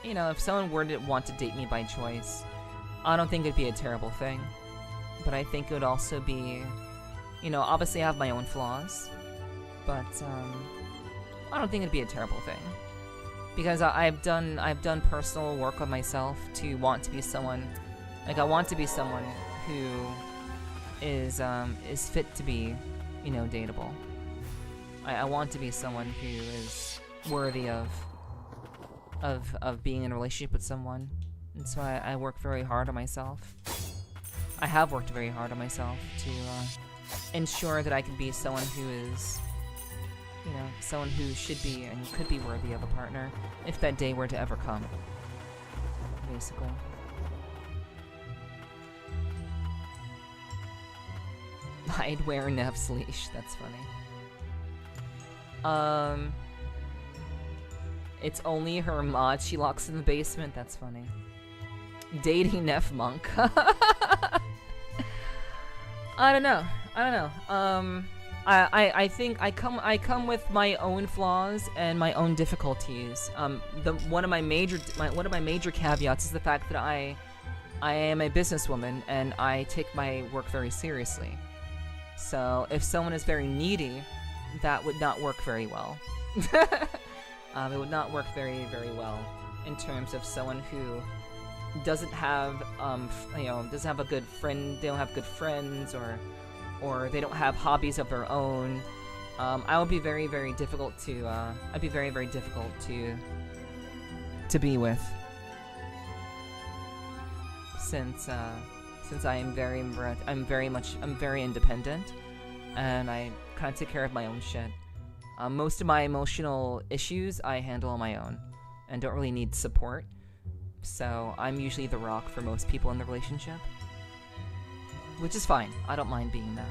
if someone were to want to date me by choice, I don't think it'd be a terrible thing. But I think it would also be, obviously I have my own flaws, but I don't think it'd be a terrible thing, because I've done personal work on myself to want to be someone, like I want to be someone who is fit to be, dateable. I want to be someone who is worthy of being in a relationship with someone, and so I work very hard on myself. I have worked very hard on myself to ensure that I can be someone who is, someone who should be and could be worthy of a partner if that day were to ever come, basically. I'd wear Neff's leash, that's funny. It's only her mod she locks in the basement, that's funny. Dating Neff Monk. I don't know. I think I come with my own flaws and my own difficulties. One of my major caveats is the fact that I am a businesswoman and I take my work very seriously. So if someone is very needy, that would not work very well. It would not work very, very well in terms of someone who doesn't have a good friend, they don't have good friends, or they don't have hobbies of their own. I would be very, very difficult to I'd be very, very difficult to be with, since I'm very independent, and I kind of take care of my own shit. Most of my emotional issues I handle on my own and don't really need support. So I'm usually the rock for most people in the relationship, which is fine. I don't mind being that.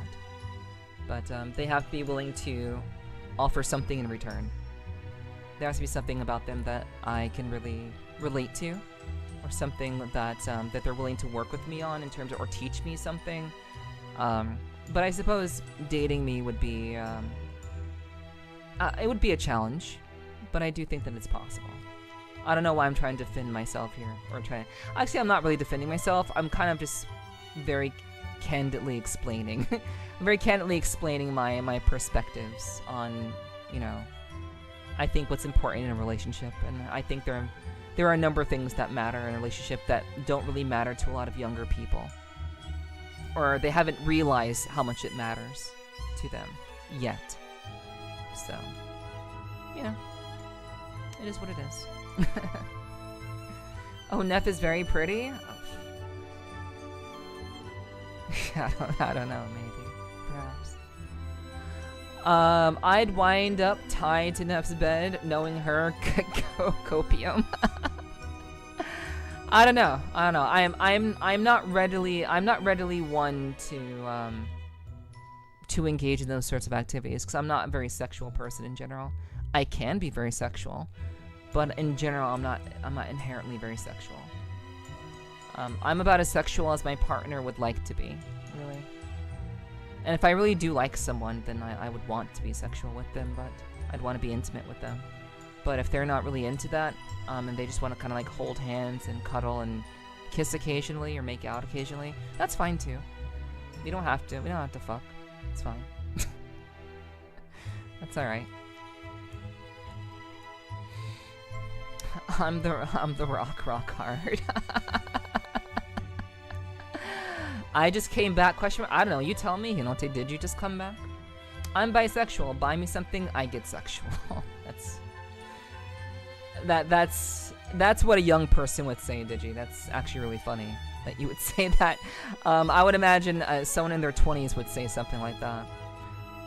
But they have to be willing to offer something in return. There has to be something about them that I can really relate to, or something that they're willing to work with me on in terms of, or teach me something. But I suppose dating me would be it would be a challenge, but I do think that it's possible. I don't know why I'm trying to defend myself here, actually I'm not really defending myself, I'm kind of just very candidly explaining my perspectives on, I think what's important in a relationship, and I think there are a number of things that matter in a relationship that don't really matter to a lot of younger people, or they haven't realized how much it matters to them yet. So, it is what it is. Oh, Neff is very pretty? I don't know, maybe. Perhaps. I'd wind up tied to Neff's bed, knowing her copium. I don't know. I'm not readily one to to engage in those sorts of activities, because I'm not a very sexual person in general. I can be very sexual, but in general, I'm not inherently very sexual. I'm about as sexual as my partner would like to be, really. And if I really do like someone, then I would want to be sexual with them, but I'd want to be intimate with them. But if they're not really into that, and they just want to kind of like hold hands and cuddle and kiss occasionally or make out occasionally, that's fine too. We don't have to. We don't have to fuck. It's fine. That's alright. I'm the rock hard. I just came back. Question mark? I don't know. You tell me. Did you just come back? I'm bisexual. Buy me something, I get sexual. That's what a young person would say, Digi. That's actually really funny that you would say that. I would imagine someone in their 20s would say something like that.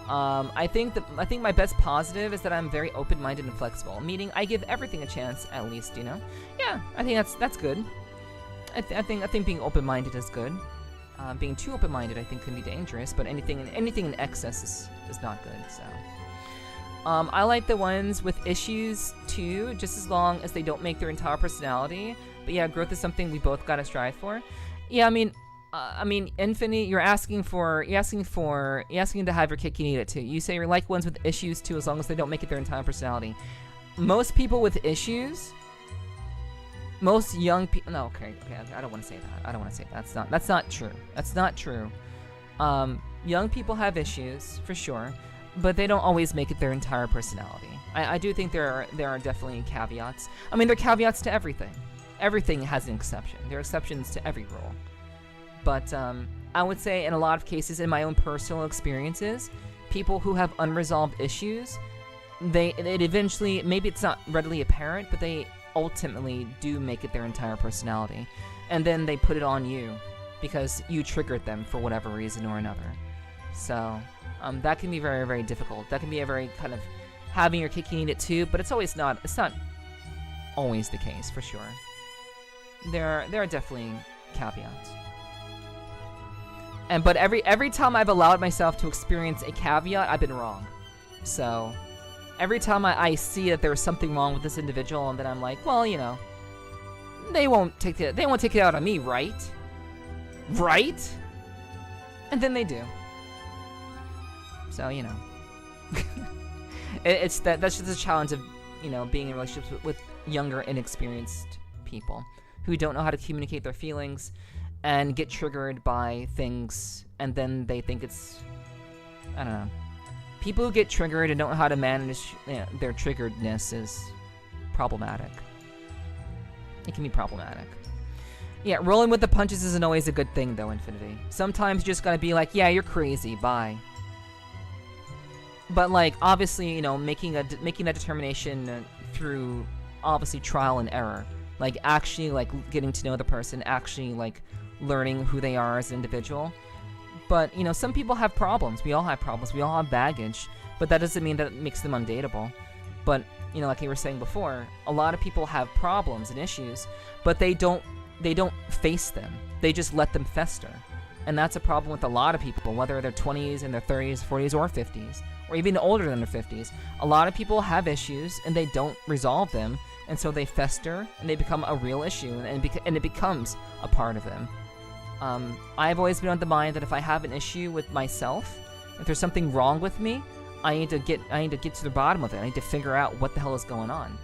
I think my best positive is that I'm very open-minded and flexible, meaning I give everything a chance, at least, you know. Yeah, I think that's good. I think being open-minded is good. Being too open-minded, I think, can be dangerous, but anything in excess is not good. So, I like the ones with issues too, just as long as they don't make their entire personality. But yeah, growth is something we both gotta strive for. Yeah, I mean, Infinity, you're asking to have your cake and eat it too. You say you like ones with issues too, as long as they don't make it their entire personality. Most people with issues, most young people. No, okay, I don't want to say that. That's not true. That's not true. Young people have issues for sure, but they don't always make it their entire personality. I do think there are definitely caveats. I mean, there are caveats to everything. Everything has an exception. There are exceptions to every rule. But I would say in a lot of cases, in my own personal experiences, people who have unresolved issues, it eventually, maybe it's not readily apparent, but they ultimately do make it their entire personality. And then they put it on you because you triggered them for whatever reason or another. So that can be very, very difficult. That can be a very kind of having your cake and eat it too, but it's not always the case, for sure. There are definitely caveats. But every time I've allowed myself to experience a caveat, I've been wrong. So every time I see that there's something wrong with this individual, and then I'm like, well, you know, they won't take it out on me, right? Right? And then they do. So, you know. That's just a challenge of, you know, being in relationships with younger, inexperienced people who don't know how to communicate their feelings and get triggered by things, and then they think it's, I don't know. People who get triggered and don't know how to manage their triggeredness is problematic. It can be problematic. Yeah, rolling with the punches isn't always a good thing, though, Infinity. Sometimes you just gotta be like, yeah, you're crazy, bye. But, like, obviously, you know, making that determination through, obviously, trial and error. Like, actually, like, getting to know the person, actually, like, learning who they are as an individual. But, you know, some people have problems. We all have problems. We all have baggage. But that doesn't mean that it makes them undateable. But, you know, like you were saying before, a lot of people have problems and issues, but they don't face them. They just let them fester. And that's a problem with a lot of people, whether they're 20s, in their 30s, 40s, or 50s, or even older than their 50s. A lot of people have issues, and they don't resolve them, and so they fester, and they become a real issue, and it becomes a part of them. I've always been on the mind that if I have an issue with myself, if there's something wrong with me, I need to get to the bottom of it. I need to figure out what the hell is going on.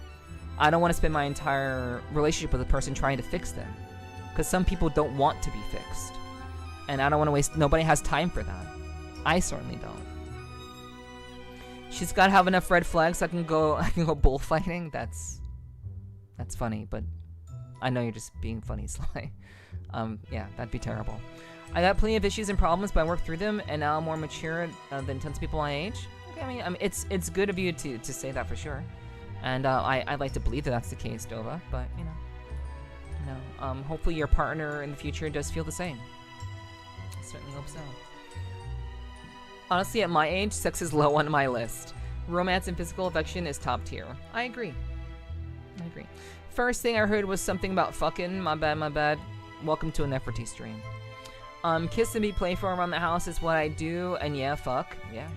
I don't want to spend my entire relationship with a person trying to fix them, because some people don't want to be fixed, and I don't want to waste. Nobody has time for that. I certainly don't. She's got to have enough red flags so I can go bullfighting. That's funny, but I know you're just being funny, Sly. Yeah, that'd be terrible. I got plenty of issues and problems, but I worked through them, and now I'm more mature than tons of people my age. Okay, I mean, it's good of you to say that for sure, and I'd like to believe that that's the case, Dova. But you know, hopefully your partner in the future does feel the same. I certainly hope so. Honestly, at my age, sex is low on my list. Romance and physical affection is top tier. I agree. First thing I heard was something about fucking. My bad. Welcome to a Nepherti stream. Kiss and be playful around the house is what I do, and yeah, fuck, yeah.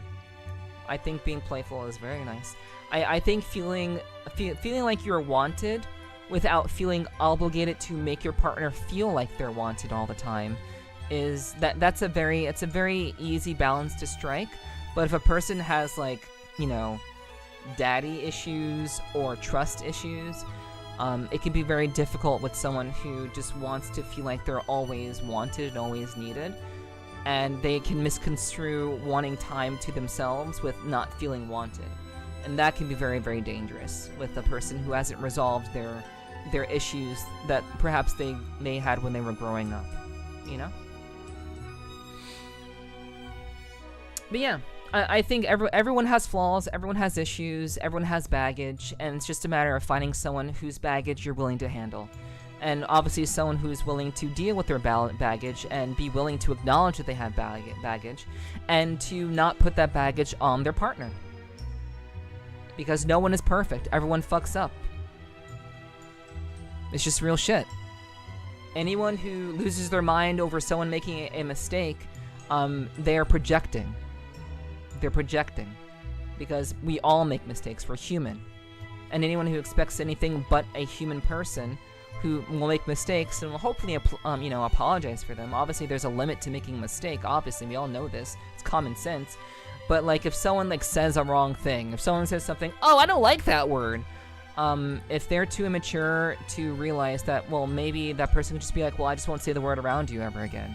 I think being playful is very nice. I think feeling like you're wanted without feeling obligated to make your partner feel like they're wanted all the time it's a very easy balance to strike. But if a person has, like, you know, daddy issues or trust issues, it can be very difficult with someone who just wants to feel like they're always wanted and always needed, and they can misconstrue wanting time to themselves with not feeling wanted, and that can be very, very dangerous with a person who hasn't resolved their issues that perhaps they had when they were growing up, you know? But yeah, I think everyone has flaws, everyone has issues, everyone has baggage, and it's just a matter of finding someone whose baggage you're willing to handle. And obviously someone who's willing to deal with their baggage and be willing to acknowledge that they have baggage, and to not put that baggage on their partner. Because no one is perfect, everyone fucks up. It's just real shit. Anyone who loses their mind over someone making a mistake, they are projecting. They're projecting. Because we all make mistakes, we're human. And anyone who expects anything but a human person who will make mistakes and will hopefully you know, apologize for them. Obviously there's a limit to making a mistake, obviously, we all know this. It's common sense. But like, if someone like says a wrong thing, if someone says something, oh, I don't like that word, if they're too immature to realize that, well, maybe that person could just be like, well, I just won't say the word around you ever again.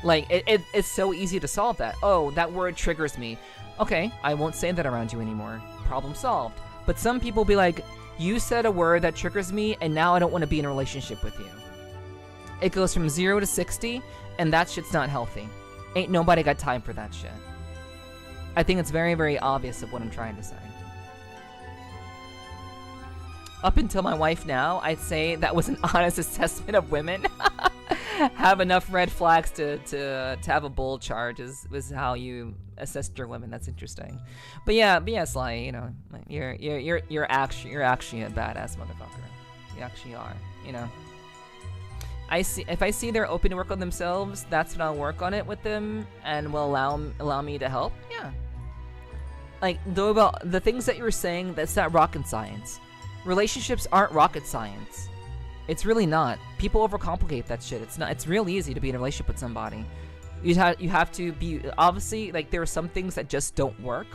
Like, it's so easy to solve that. Oh, that word triggers me. Okay, I won't say that around you anymore. Problem solved. But some people be like, you said a word that triggers me, and now I don't want to be in a relationship with you. It goes from 0 to 60, and that shit's not healthy. Ain't nobody got time for that shit. I think it's very, very obvious of what I'm trying to say. Up until my wife now, I'd say that was an honest assessment of women. Have enough red flags to have a bull charge is how you assessed your women. That's interesting. But yeah, Sly, you know, you're actually a badass motherfucker. You actually are, you know. If I see they're open to work on themselves, that's when I'll work on it with them and will allow me to help. Yeah. Like, though, about the things that you were saying, that's not rocket science. Relationships aren't rocket science. It's really not. People overcomplicate that shit. It's not. It's real easy to be in a relationship with somebody. You have to be, obviously, like, there are some things that just don't work.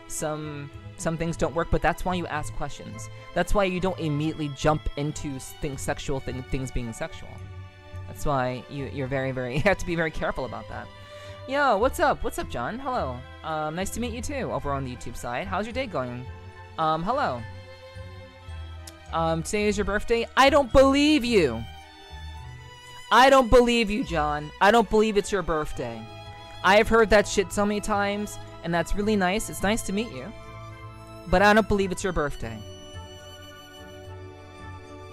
Some things don't work, but that's why you ask questions. That's why you don't immediately jump into sexual things being sexual. That's why you're very, very, you have to be very careful about that. Yo, what's up? What's up, John? Hello. Nice to meet you too, over on the YouTube side. How's your day going? Hello. Today is your birthday? I don't believe you! I don't believe you, John. I don't believe it's your birthday. I have heard that shit so many times, and that's really nice. It's nice to meet you. But I don't believe it's your birthday.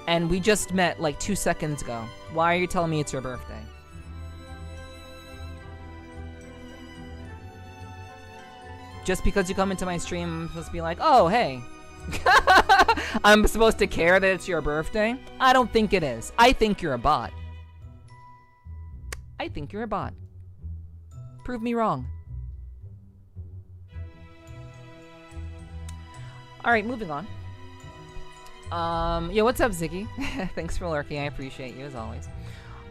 And we just met like 2 seconds ago. Why are you telling me it's your birthday? Just because you come into my stream, I'm supposed to be like, oh, hey. I'm supposed to care that it's your birthday? I don't think it is. I think you're a bot. I think you're a bot. Prove me wrong. Alright, moving on. Yo, what's up, Ziggy? Thanks for lurking, I appreciate you, as always.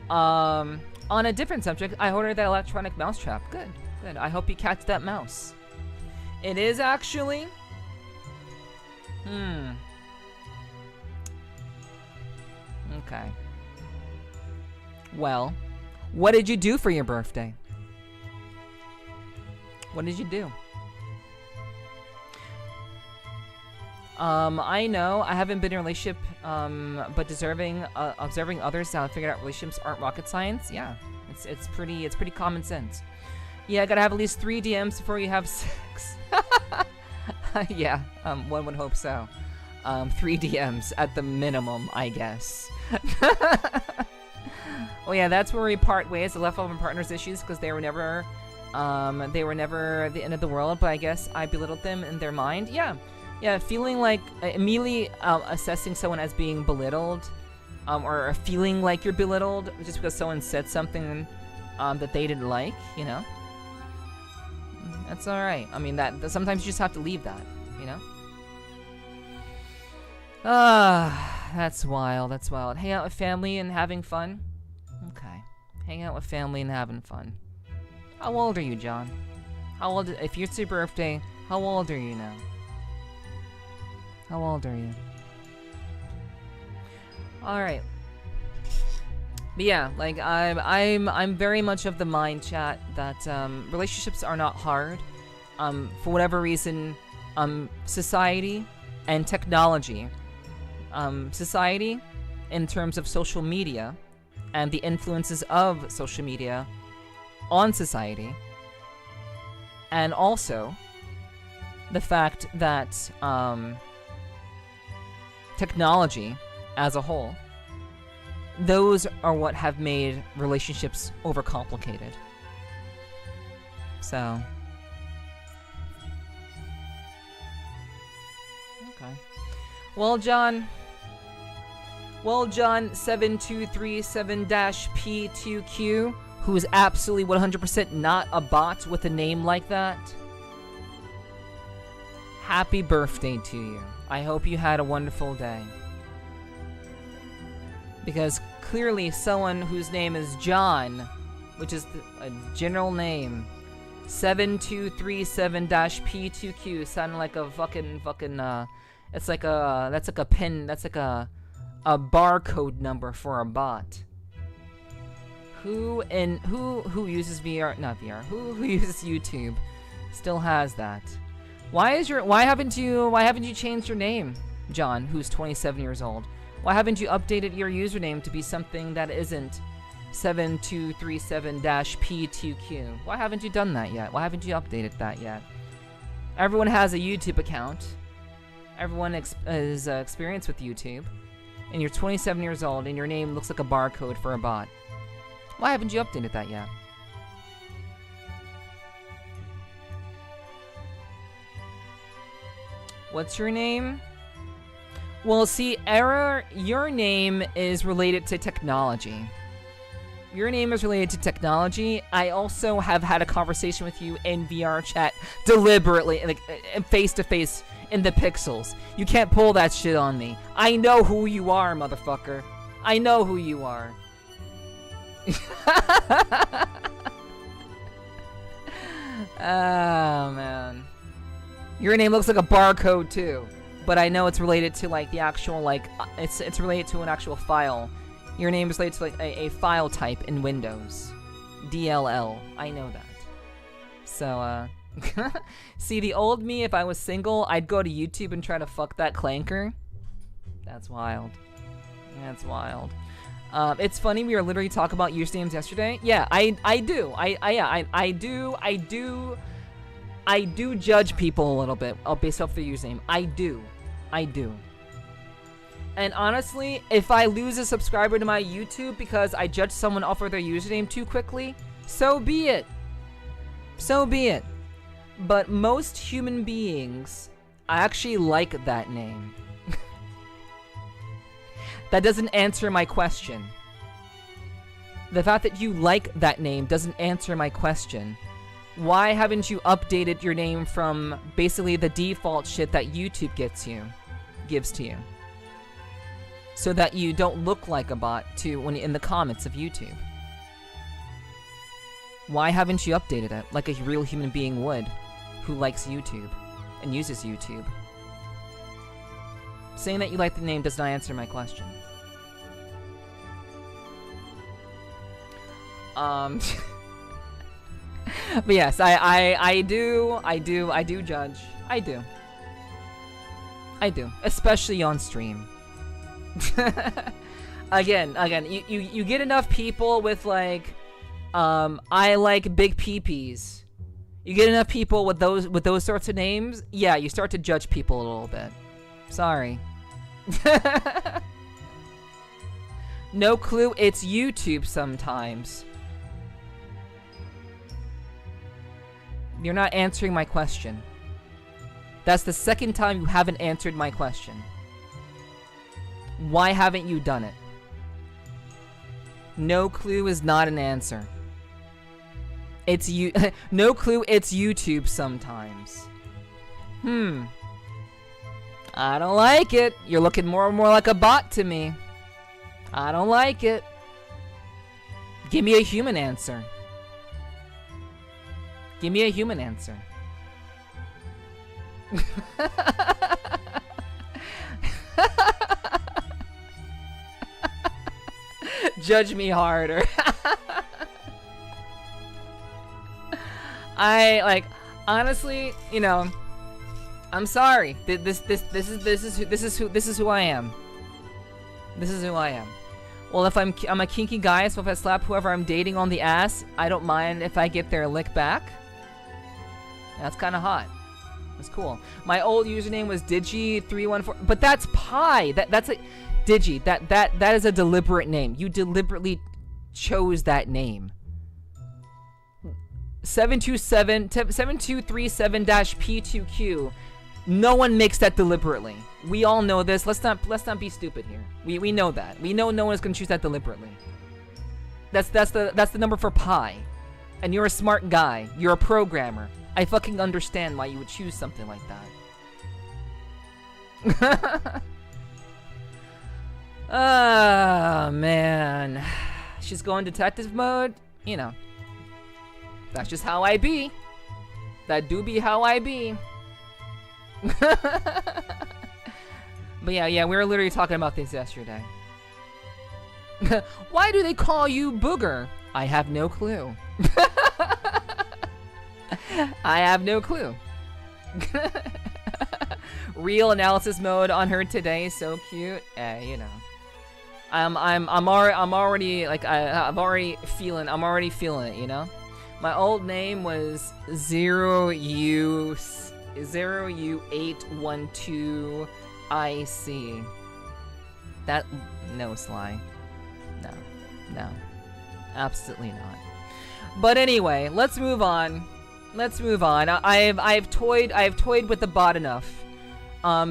On a different subject, I ordered that electronic mouse trap. Good, good. I hope you catch that mouse. It is actually... Okay. Well, what did you do for your birthday? What did you do? I know I haven't been in a relationship, but observing others how to figure out relationships aren't rocket science. Yeah, it's pretty common sense. Yeah, gotta have at least 3 DMs before you have sex. Yeah, one would hope so. 3 DMs at the minimum, I guess. Well, yeah, that's where we part ways. The leftover partners issues because they were never the end of the world. But I guess I belittled them in their mind. Yeah, yeah, feeling like immediately assessing someone as being belittled, or feeling like you're belittled just because someone said something that they didn't like, you know? That's alright. I mean, that sometimes you just have to leave that, you know? That's wild, that's wild. Hang out with family and having fun? Okay. Hang out with family and having fun. How old are you, John? How old, if it's your birthday, how old are you now? How old are you? Alright. But yeah, like, I'm very much of the mind, chat, that, relationships are not hard. For whatever reason, society and technology, society, in terms of social media, and the influences of social media on society, and also the fact that, technology as a whole, those are what have made relationships overcomplicated. So. Okay. Well, John 7237-P2Q, who is absolutely 100% not a bot with a name like that. Happy birthday to you. I hope you had a wonderful day. Because clearly someone whose name is John, which is a general name, 7237-P2Q, sounding like a fucking, it's like a, that's like a pin, that's like a barcode number for a bot. Who uses VR, not VR, who uses YouTube still has that? Why haven't you changed your name, John, who's 27 years old? Why haven't you updated your username to be something that isn't 7237-P2Q? Why haven't you done that yet? Why haven't you updated that yet? Everyone has a YouTube account. Everyone is experienced with YouTube. And you're 27 years old and your name looks like a barcode for a bot. Why haven't you updated that yet? What's your name? Well, see, Error, your name is related to technology. Your name is related to technology. I also have had a conversation with you in VR chat deliberately, like face to face in the pixels. You can't pull that shit on me. I know who you are, motherfucker. I know who you are. Oh, man. Your name looks like a barcode, too. But I know it's related to, like, the actual, like, it's related to an actual file. Your name is related to, like, a file type in Windows. DLL. I know that. So, see, the old me, if I was single, I'd go to YouTube and try to fuck that clanker. That's wild. That's wild. It's funny, we were literally talking about usernames yesterday. Yeah, I do. I do judge people a little bit based off their username. I do. And honestly, if I lose a subscriber to my YouTube because I judge someone off of their username too quickly, so be it. So be it. But most human beings actually like that name. That doesn't answer my question. The fact that you like that name doesn't answer my question. Why haven't you updated your name from basically the default shit that YouTube gives to you? So that you don't look like a bot when in the comments of YouTube. Why haven't you updated it like a real human being would, who likes YouTube and uses YouTube? Saying that you like the name does not answer my question. But yes, I do judge. I do. Especially on stream. Again, you get enough people with like, I like big peepees. You get enough people with those sorts of names, yeah, you start to judge people a little bit. Sorry. No clue, it's YouTube sometimes. You're not answering my question. That's the second time you haven't answered my question. Why haven't you done it? No clue is not an answer. It's you. No clue. It's YouTube sometimes. I don't like it. You're looking more and more like a bot to me. I don't like it. Give me a human answer. Give me a human answer. Judge me harder. Honestly, you know, I'm sorry. This is who I am. This is who I am. Well, if I'm a kinky guy, so if I slap whoever I'm dating on the ass, I don't mind if I get their lick back. That's kind of hot. That's cool. My old username was Digi314, but that's Pi. That's a Digi. That is a deliberate name. You deliberately chose that name. 7237-7237-P2Q. No one makes that deliberately. We all know this. Let's not be stupid here. We know that. We know no one is gonna choose that deliberately. That's the number for Pi. And you're a smart guy. You're a programmer. I fucking understand why you would choose something like that. Ah, man. She's going detective mode. You know. That's just how I be. That do be how I be. But yeah, we were literally talking about this yesterday. Why do they call you Booger? I have no clue. I have no clue. Real analysis mode on her today, so cute. You know, I'm already like I'm already feeling it. You know, my old name was 0U812 IC. That no Sly. No, absolutely not. But anyway, let's move on. I've toyed with the bot enough.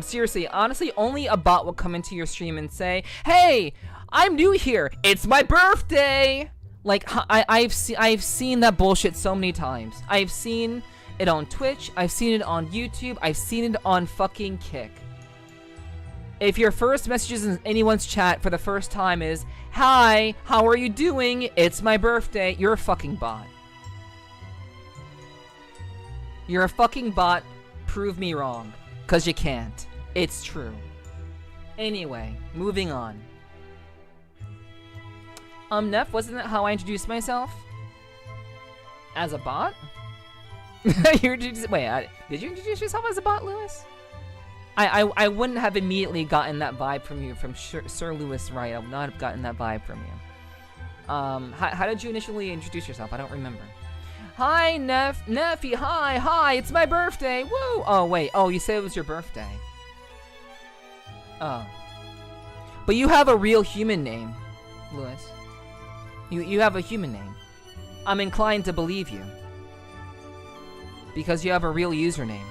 Seriously, honestly, only a bot will come into your stream and say, "Hey, I'm new here. It's my birthday." Like, I've seen that bullshit so many times. I've seen it on Twitch. I've seen it on YouTube. I've seen it on fucking Kick. If your first messages in anyone's chat for the first time is, "Hi, how are you doing? It's my birthday," you're a fucking bot. You're a fucking bot. Prove me wrong. 'Cause you can't. It's true. Anyway, moving on. Neff, wasn't that how I introduced myself? As a bot? Wait, did you introduce yourself as a bot, Lewis? I wouldn't have immediately gotten that vibe from you, from Sir Lewis Wright. I would not have gotten that vibe from you. How did you initially introduce yourself? I don't remember. Hi, Neffy, hi, it's my birthday, woo! Oh, wait, you said it was your birthday. Oh. But you have a real human name, Lewis. You have a human name. I'm inclined to believe you. Because you have a real username.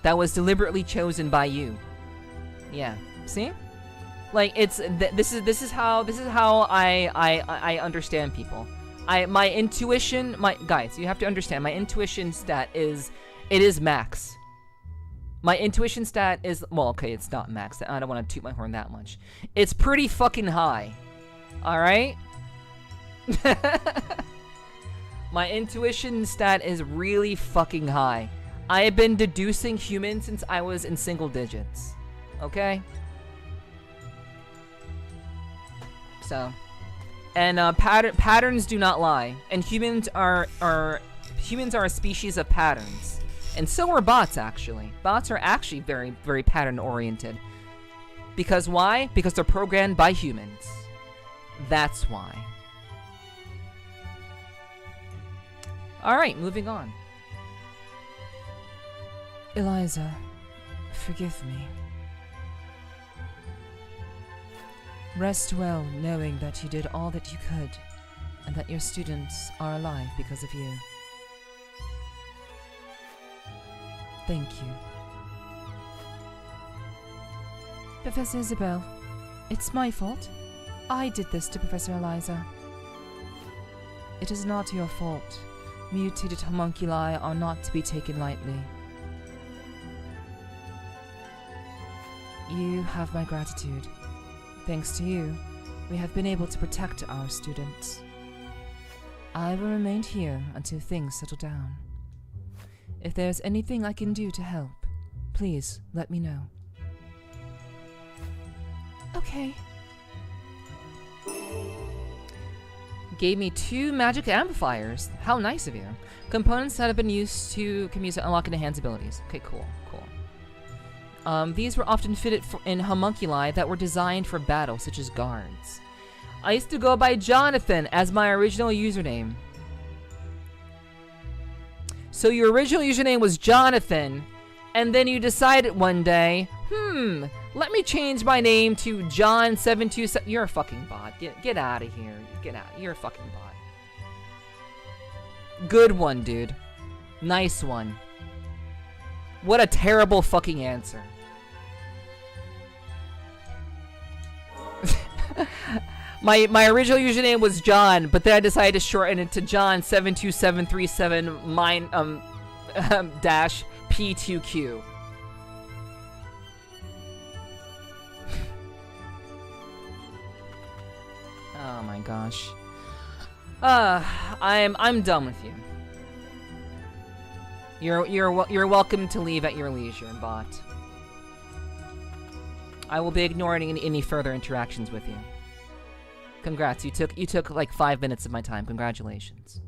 That was deliberately chosen by you. Yeah, see? Like, it's, this is how I understand people. My intuition, guys, you have to understand, my intuition stat is, it is max. My intuition stat is, well, okay, it's not max. I don't want to toot my horn that much. It's pretty fucking high. Alright? My intuition stat is really fucking high. I have been deducing humans since I was in single digits. Okay? So... And patterns do not lie, and humans are a species of patterns, and so are bots. Actually, bots are actually very, very pattern oriented. Because why? Because they're programmed by humans. That's why. All right, moving on. Eliza, forgive me. Rest well knowing that you did all that you could, and that your students are alive because of you. Thank you. Professor Isabel, it's my fault. I did this to Professor Eliza. it is not your fault. Mutated homunculi are not to be taken lightly. You have my gratitude. Thanks to you, we have been able to protect our students. I will remain here until things settle down. If there's anything I can do to help, please let me know. Okay. Gave me 2 magic amplifiers. How nice of you. Components that have been used to unlock and enhance abilities. Okay, cool, cool. These were often fitted in homunculi that were designed for battle, such as guards. I used to go by Jonathan as my original username. So your original username was Jonathan, and then you decided one day, let me change my name to John727. You're a fucking bot. Get out of here. Get out. You're a fucking bot. Good one, dude. Nice one. What a terrible fucking answer. My original username was John, but then I decided to shorten it to John72737 mine dash P2Q. Oh my gosh. I'm done with you. You're welcome to leave at your leisure, bot. I will be ignoring any further interactions with you. Congrats, you took like 5 minutes of my time. Congratulations.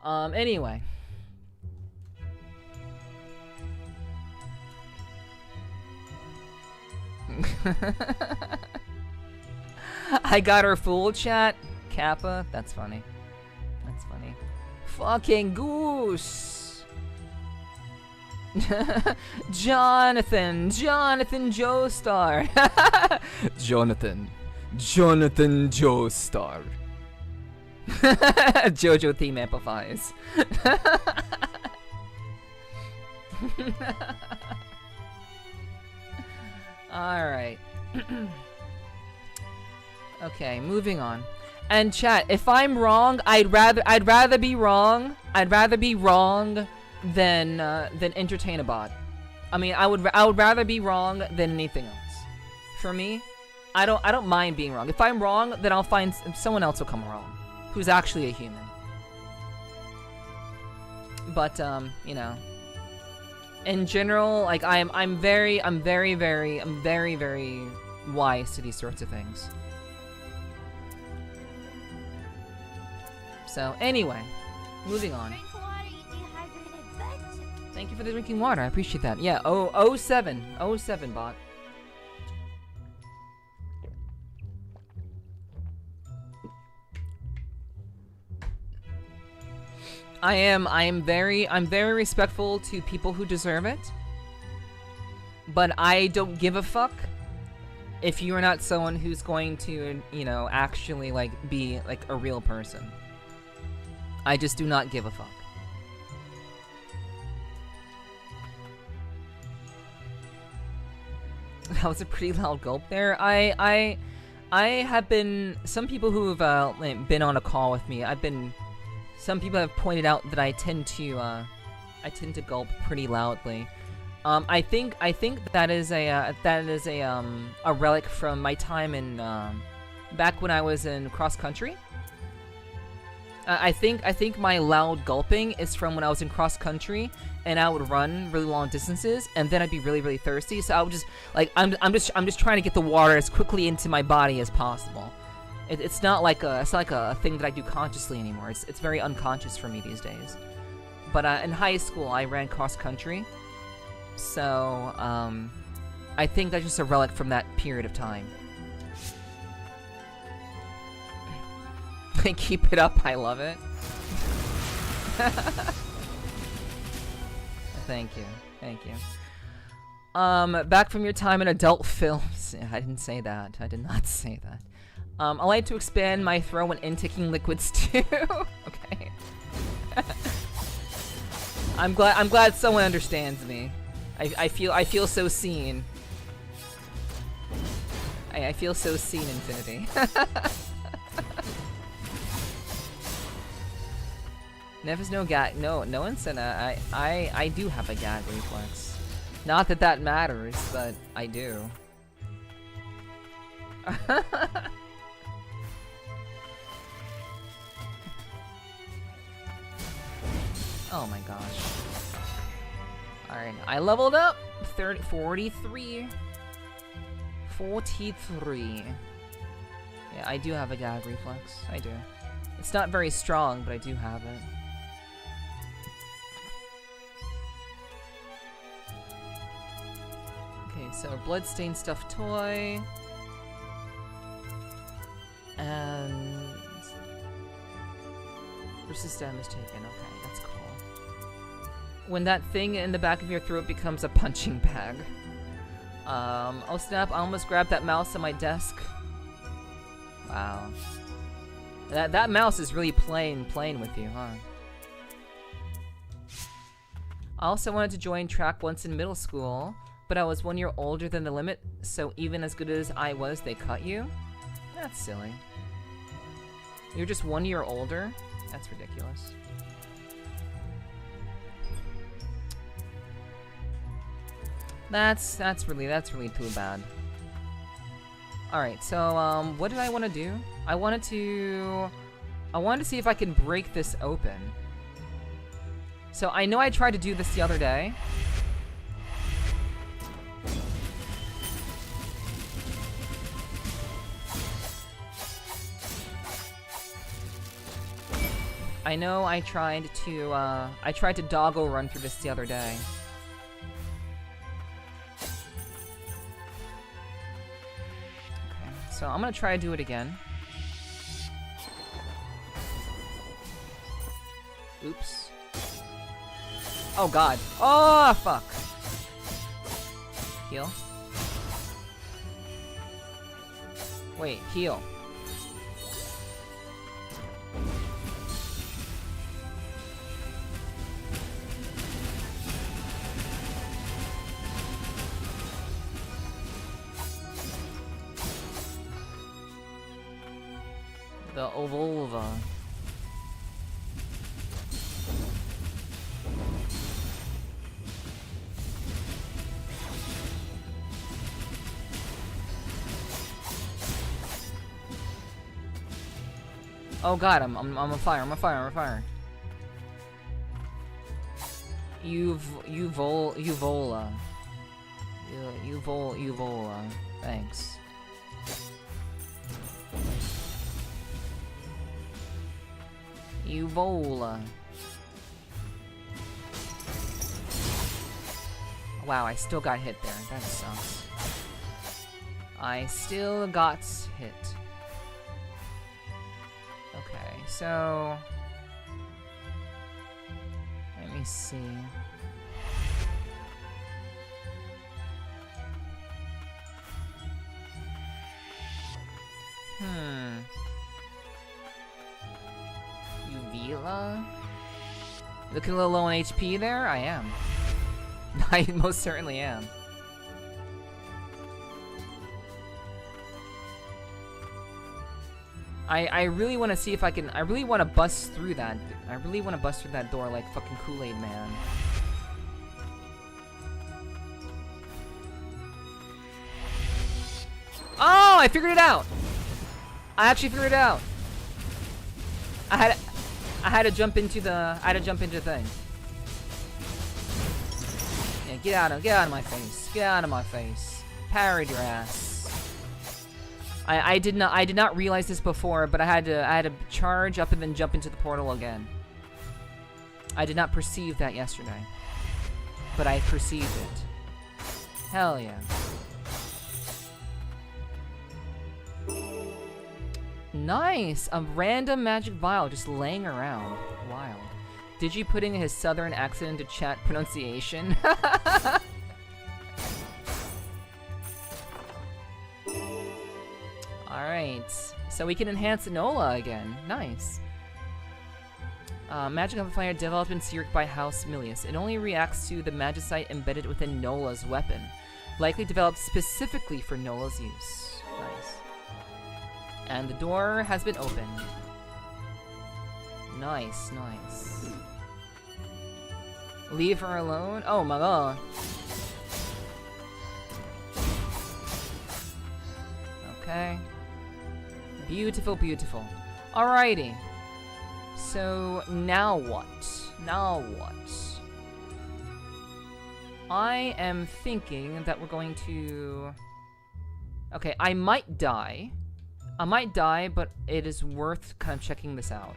Anyway. I got her fooled, chat. Kappa, that's funny. That's funny. Fucking goose. Jonathan Joestar. Jonathan Joestar. JoJo theme amplifies. Alright. Okay, moving on. And chat, if I'm wrong, I'd rather be wrong. I'd rather be wrong than entertain a bot. I mean, I would rather be wrong than anything else. For me, I don't mind being wrong. If I'm wrong, then I'll find someone else will come wrong, who's actually a human. But you know, in general, like I'm very wise to these sorts of things. So anyway, moving on. Drink water, you dehydrated bitch. Thank you for the drinking water. I appreciate that. Yeah, 07 bot. I'm very respectful to people who deserve it. But I don't give a fuck if you are not someone who's going to, you know, actually like be like a real person. I just do not give a fuck. That was a pretty loud gulp there. I have been, some people who have been on a call with me, some people have pointed out that I tend to gulp pretty loudly. I think that is a relic from my time in back when I was in cross country. I think my loud gulping is from when I was in cross country and I would run really long distances and then I'd be really thirsty. So I would just like I'm just trying to get the water as quickly into my body as possible. It's not like a thing that I do consciously anymore. It's very unconscious for me these days. But in high school I ran cross country, so I think that's just a relic from that period of time. Keep it up, I love it. Thank you. Back from your time in adult films. I didn't say that. I did not say that. I like to expand my throw when intaking liquids too. Okay. I'm glad someone understands me. I feel so seen. I feel so seen, Infinity. Neph's no gag. No one said I do have a gag reflex. Not that that matters, but I do. Oh my gosh. Alright, I leveled up! 43. 43. Yeah, I do have a gag reflex. I do. It's not very strong, but I do have it. Okay, so bloodstained stuffed toy. And... resist damage taken. Okay, that's cool. When that thing in the back of your throat becomes a punching bag. Oh snap, I almost grabbed that mouse on my desk. Wow. That mouse is really playing with you, huh? I also wanted to join track once in middle school, but I was 1 year older than the limit, so even as good as I was, they cut you? That's silly. You're just 1 year older? That's ridiculous. That's really too bad. Alright, so what did I want to do? I wanted to see if I can break this open. So I know I tried to do this the other day. I know I tried to doggo run through this the other day. Okay, so I'm gonna try to do it again. Oops. Oh god. Oh fuck. Heal. Wait, heal. The Ovolva. Oh god, I'm on fire, I'm on fire, I'm on fire. Uvola. Uvola. Thanks. Uvola. Wow, I still got hit there. That sucks. I still got hit. Okay, so... let me see. Uvila? Looking a little low on HP there? I am. I most certainly am. I really want to see if I can. I really want to bust through that. I really want to bust through that door like fucking Kool-Aid Man. Oh, I figured it out. I actually figured it out. I had to jump into the. I had to jump into the thing. Yeah, get out of my face. Get out of my face. Parried your ass. I did not realize this before, but I had to charge up and then jump into the portal again. I did not perceive that yesterday, but I perceived it. Hell yeah. Nice! A random magic vial just laying around. Wild. Digi putting his southern accent into chat pronunciation. Alright, so we can enhance Nola again. Nice. Magic Amplifier developed and seared by House Milius. It only reacts to the magicite embedded within Nola's weapon. Likely developed specifically for Nola's use. Nice. And the door has been opened. Nice, nice. Leave her alone? Oh my god. Okay. Beautiful, beautiful. Alrighty. So, now what? Now what? I am thinking that we're going to... Okay, I might die. I might die, but it is worth kind of checking this out.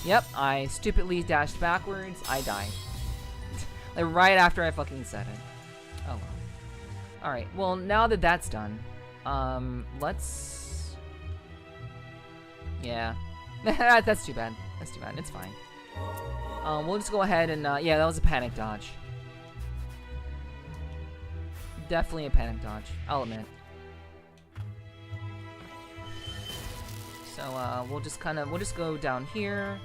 Yep, I stupidly dashed backwards. I died. Like, right after I fucking said it. Oh well. Alright, well, now that that's done, let's... Yeah. That's too bad. That's too bad. It's fine. We'll just go ahead and, yeah, that was a panic dodge. Definitely a panic dodge, I'll admit. So, we'll just go down here.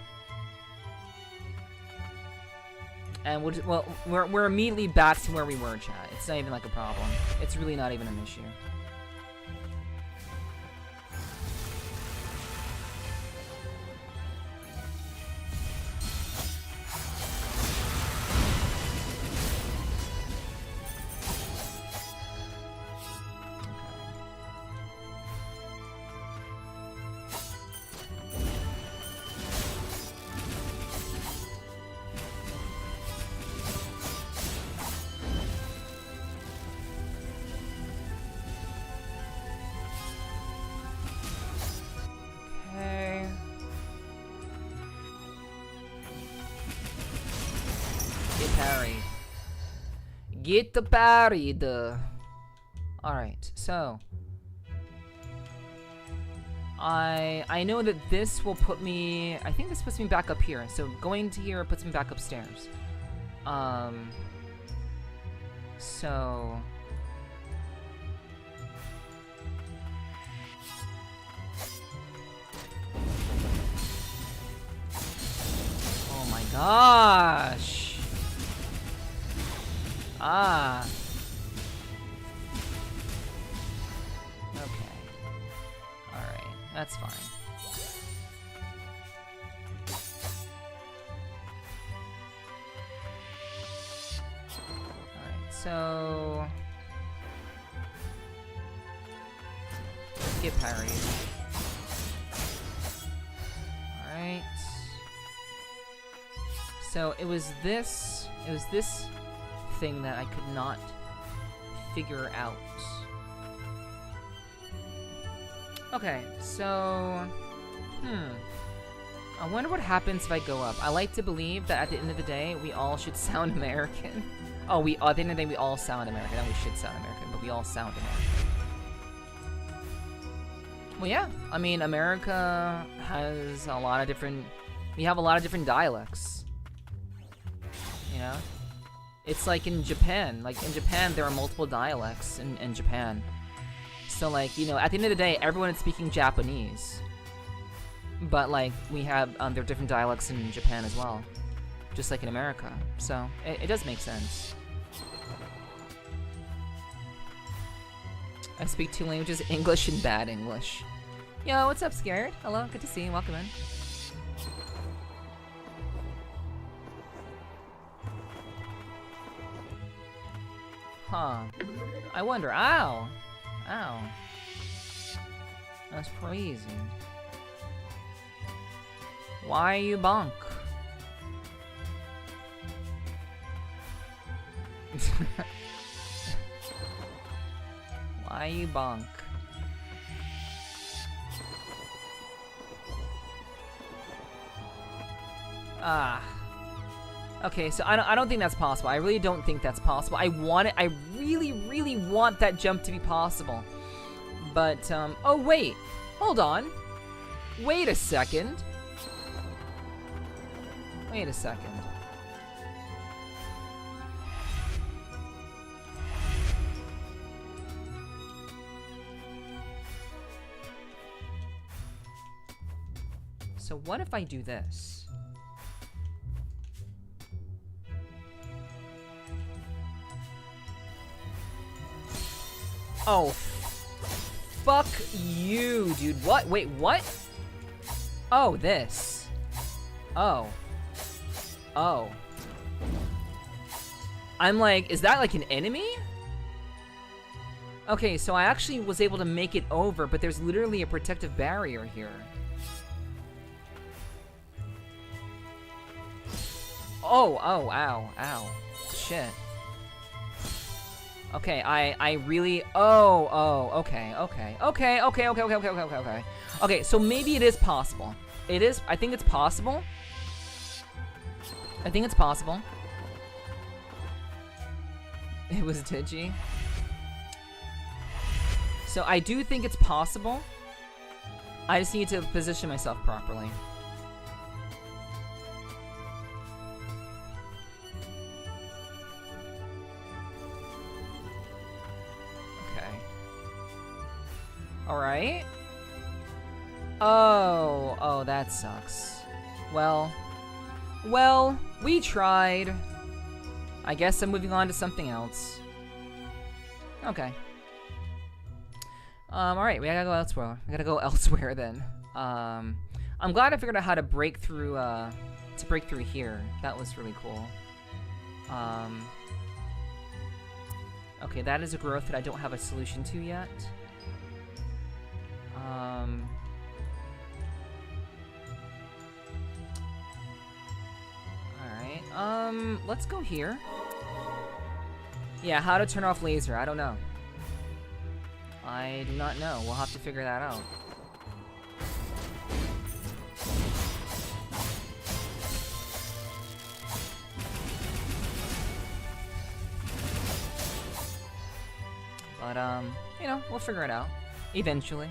And we'll just, well, we're immediately back to where we were, chat. It's not even like a problem. It's really not even an issue. Get the parried. Alright, so I know that this will put me, I think this puts me back up here. So going to here puts me back upstairs. So oh my gosh. Ah. Okay. Alright, that's fine. Alright, so... let's get parried. Alright. So it was this thing that I could not figure out. Okay, so... I wonder what happens if I go up. I like to believe that at the end of the day, we all should sound American. Oh, at the end of the day, we all sound American. Not we should sound American, but we all sound American. Well, yeah. I mean, America has a lot of different... we have a lot of different dialects. You know? It's like in Japan. Like, in Japan, there are multiple dialects in Japan. So, like, you know, at the end of the day, everyone is speaking Japanese. But, like, we have, there are different dialects in Japan as well. Just like in America. So, it does make sense. I speak 2 languages, English and bad English. Yo, what's up, Scared? Hello, good to see you. Welcome in. Huh. I wonder. Ow! Ow. That's crazy. Why you bonk? Why you bonk? Ah. Okay, so I don't think that's possible. I really don't think that's possible. I want it. I really, really want that jump to be possible. But, oh wait. Hold on. Wait a second. Wait a second. So what if I do this? Oh, fuck you, dude. What? Wait, what? Oh, this. Oh. Oh. I'm like, is that like an enemy? Okay, so I actually was able to make it over, but there's literally a protective barrier here. Oh, oh, ow, ow. Shit. Okay, I really, okay. Okay, so maybe it is possible. It is, I think it's possible. I think it's possible. It was Digi. So I do think it's possible. I just need to position myself properly. Okay. Alright. Oh, that sucks. Well, we tried. I guess I'm moving on to something else. Okay. Alright, we gotta go elsewhere. We gotta go elsewhere then. I'm glad I figured out how to break through, here. That was really cool. Okay, that is a growth that I don't have a solution to yet. Alright, let's go here. Yeah, how to turn off laser, I don't know. I do not know. We'll have to figure that out. But, you know, we'll figure it out. Eventually.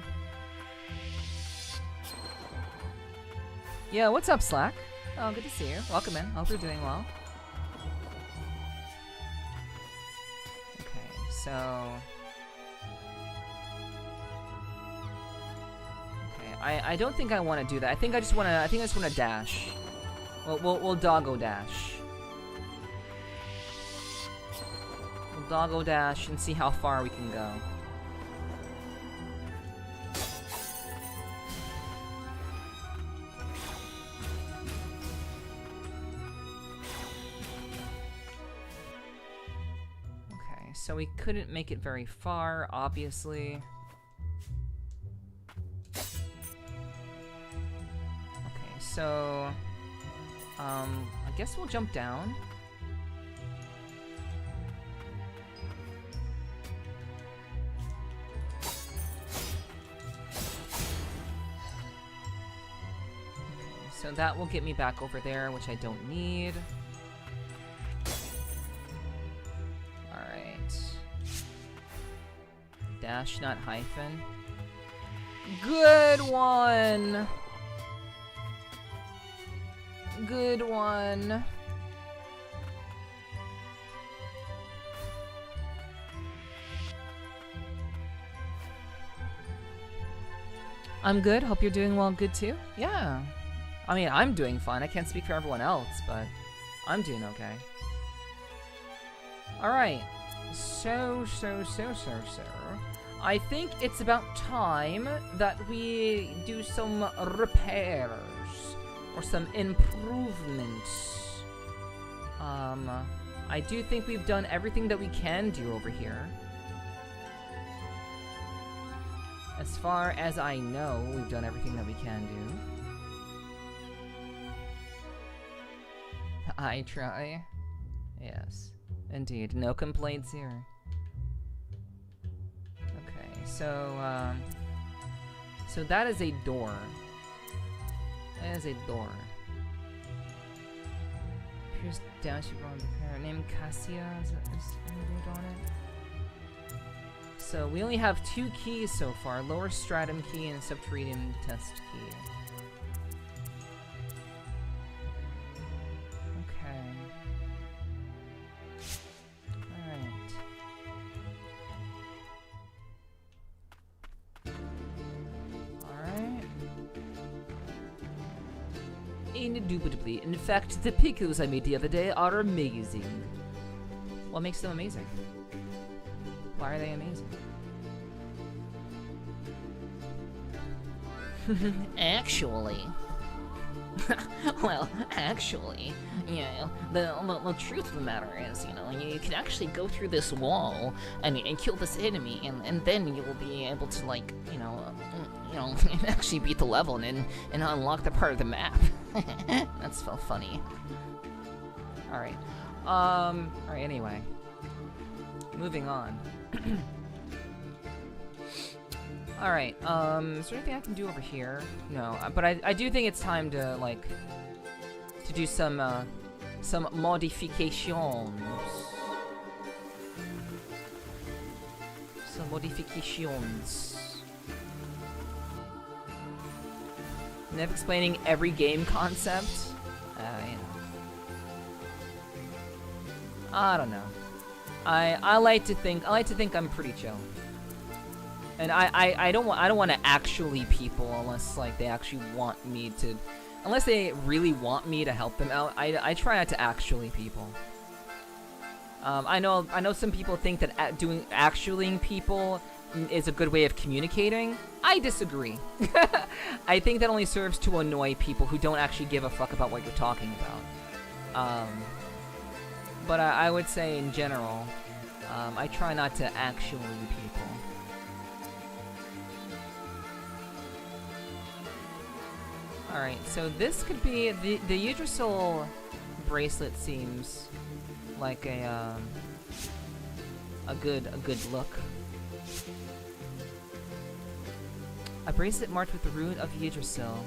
Yo, what's up, Slack? Oh, good to see you. Welcome in. Hope you're doing well. Okay, so... I don't think I want to do that. I think I just want to dash. We'll doggo dash. We'll doggo dash and see how far we can go. Okay, so we couldn't make it very far, obviously. So, I guess we'll jump down. Okay, so that will get me back over there, which I don't need. Alright. Dash, not hyphen. Good one! Good one. I'm good. Hope you're doing well. Good too. Yeah. I mean, I'm doing fine. I can't speak for everyone else, but I'm doing okay. Alright. So. I think it's about time that we do some repairs. Or some improvements. I do think we've done everything that we can do over here. As far as I know, we've done everything that we can do. I try. Yes, indeed. No complaints here. Okay, so that is a door. That is a door. Here's down she brought the parent name Cassia is engraved on it. So we only have 2 keys so far, lower stratum key and subterranean test key. Okay. Indubitably. In fact, the pickles I made the other day are amazing. What makes them amazing? Why are they amazing? Actually, Well, actually, you know, the truth of the matter is, you know, you can actually go through this wall and kill this enemy, and then you will be able to, like, you know, actually beat the level and unlock the part of the map. That's so funny. Alright. Alright, anyway. Moving on. Alright, is there anything I can do over here? No, but I do think it's time to, like, to do some modifications. Some modifications. Never explaining every game concept? You know. I don't know. I like to think I'm pretty chill. And I don't want to actually people unless like they actually want me to, unless they really want me to help them out. I try not to actually people. I know some people think that doing actuallying people is a good way of communicating. I disagree. I think that only serves to annoy people who don't actually give a fuck about what you're talking about. But I would say in general, I try not to actually people. Alright, so this could be the Yggdrasil bracelet seems like a good look. A bracelet marked with the rune of Yggdrasil.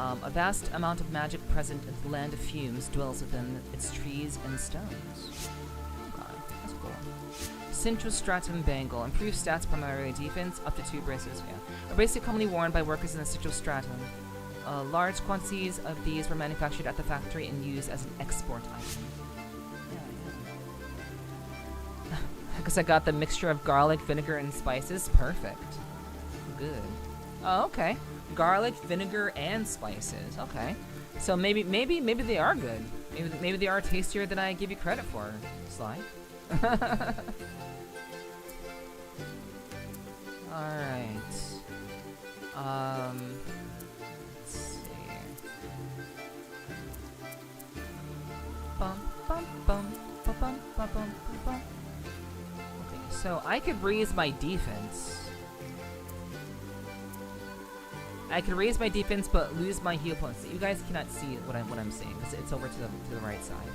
A vast amount of magic present in the land of fumes dwells within its trees and stones. Okay, that's cool. Central Stratum Bangle. Improves stats, primarily defense, up to 2 bracelets. Yeah. A bracelet commonly worn by workers in the Central Stratum. Large quantities of these were manufactured at the factory and used as an export item. Yeah. Because I got the mixture of garlic, vinegar, and spices. Perfect. Good. Oh, okay. Garlic, vinegar, and spices. Okay. So maybe they are good. Maybe they are tastier than I give you credit for, Sly. Alright. Let's see. Bum bum bum bum bum bum bum bum. Okay, so I could raise my defense. I could raise my defense, but lose my heal points. You guys cannot see what I'm saying because it's over to the right side.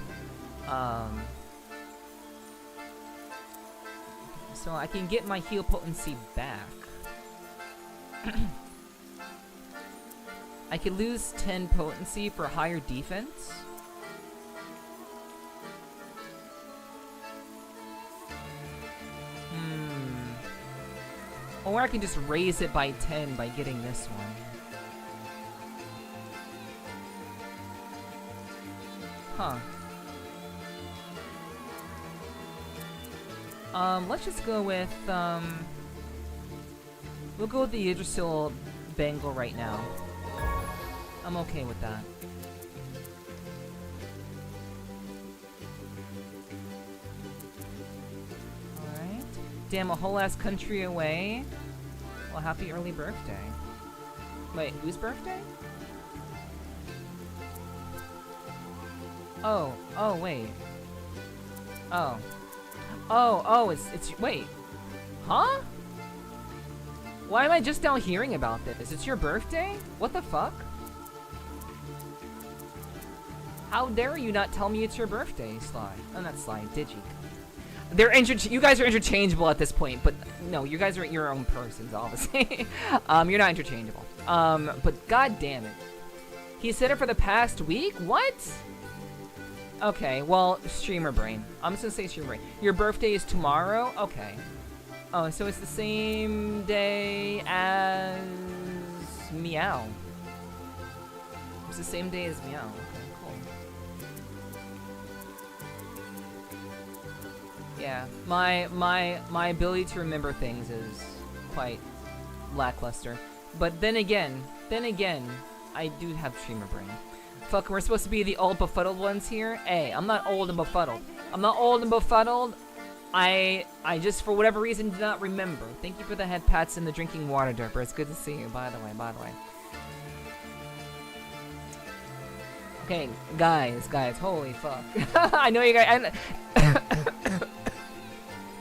So I can get my heal potency back. I could lose 10 potency for higher defense. Or I can just raise it by 10 by getting this one. Huh. Let's just go with, we'll go with the Yggdrasil bangle right now. I'm okay with that. Alright. Damn, a whole ass country away. Well, happy early birthday. Wait, whose birthday? Oh, wait. Oh, it's, wait. Huh? Why am I just now hearing about this? It's your birthday? What the fuck? How dare you not tell me it's your birthday, Sly? Oh, not Sly, Digi. You guys are interchangeable at this point, but no, you guys are your own persons, obviously. You're not interchangeable. But god damn it. He said it for the past week? What? Okay, well, streamer brain. I'm just gonna say streamer brain. Your birthday is tomorrow? Okay. Oh, so it's the same day as Meow. It's the same day as Meow. Okay, cool. Yeah, my ability to remember things is quite lackluster. But then again, I do have streamer brain. Fuck, we're supposed to be the old befuddled ones here? Hey, I'm not old and befuddled. I'm not old and befuddled. I just, for whatever reason, did not remember. Thank you for the head pats and the drinking water, Derper. It's good to see you, by the way. Okay, guys, holy fuck. I know you guys.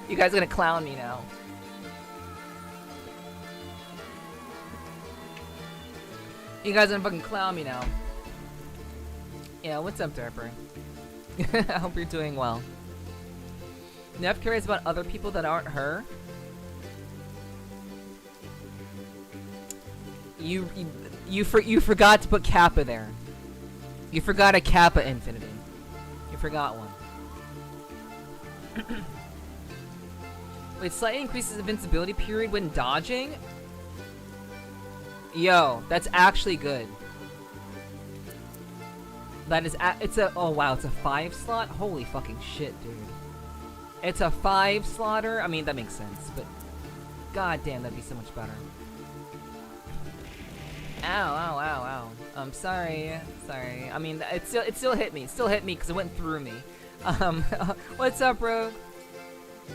You guys are gonna clown me now. You guys are gonna fucking clown me now. Yeah, what's up, Derper? I hope you're doing well. Nev cares about other people that aren't her. You forgot to put Kappa there. You forgot a Kappa Infinity. You forgot one. Wait, slightly increases invincibility period when dodging? Yo, that's actually good. That is oh wow, it's a 5 slot? Holy fucking shit, dude. It's a 5 slotter? I mean, that makes sense, but god damn, that'd be so much better. Ow, ow, ow, ow. Sorry. I mean, it still hit me. It still hit me because it went through me. What's up, bro?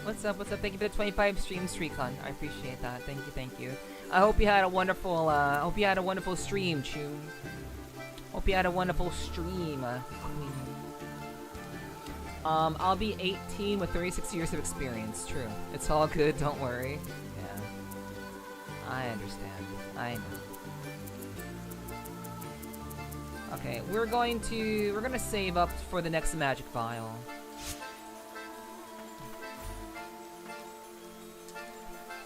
What's up? Thank you for the 25 stream streak on. I appreciate that. Thank you. I hope you had a wonderful, stream, Chun. Hope you had a wonderful stream, Queen. I'll be 18 with 36 years of experience. True. It's all good, don't worry. Yeah. I understand. I know. Okay, we're gonna save up for the next magic vial.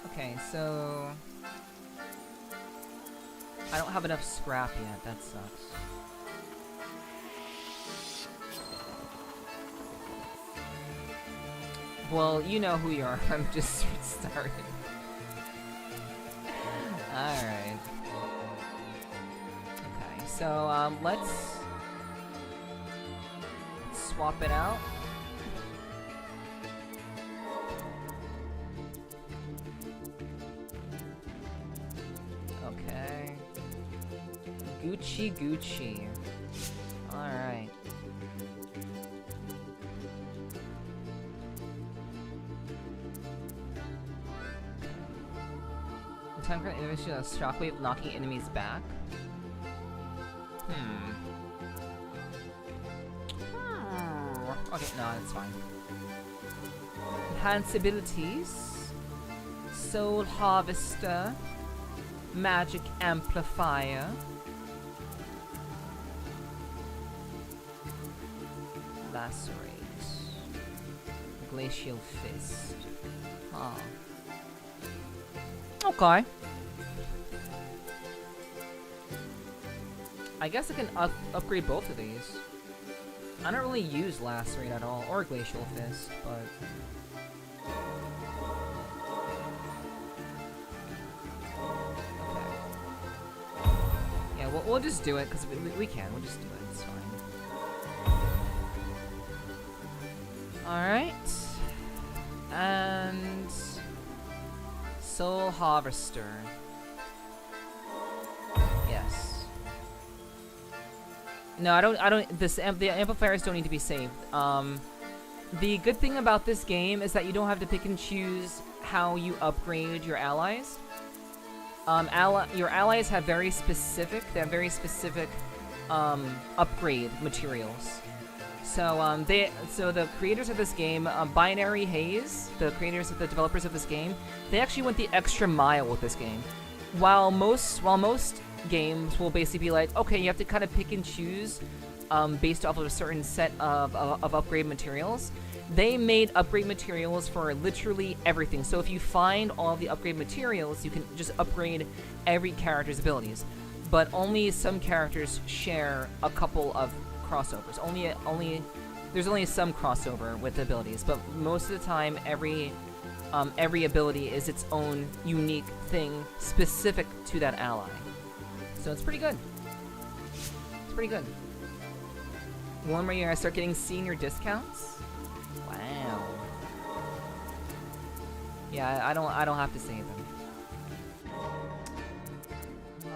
Okay, so I don't have enough scrap yet, that sucks. Well, you know who you are, I'm just starting. Alright. Okay, so, let's swap it out. Okay. Gucci. Alright. Time for innovation of shockwave knocking enemies back. Okay, no, that's fine. Enhance abilities. Soul Harvester. Magic Amplifier. Lacerate. Glacial Fist. Ah. Okay. I guess I can upgrade both of these. I don't really use Lacerate at all, or Glacial Fist, but... Okay. Yeah, we'll just do it, because we can. We'll just do it. It's fine. Alright. And... Soul Harvester. Yes. No, I don't. The amplifiers don't need to be saved. The good thing about this game is that you don't have to pick and choose how you upgrade your allies. Your allies have very specific. They have very specific upgrade materials. So the creators of this game, Binary Haze, the developers of this game, they actually went the extra mile with this game. While most games will basically be like, okay, you have to kind of pick and choose based off of a certain set of upgrade materials. They made upgrade materials for literally everything. So if you find all the upgrade materials, you can just upgrade every character's abilities. But only some characters share a couple of crossovers. There's only some crossover with the abilities, but most of the time every ability is its own unique thing specific to that ally. So it's pretty good. It's pretty good. One more year I start getting senior discounts? Wow. Yeah, I don't have to save them.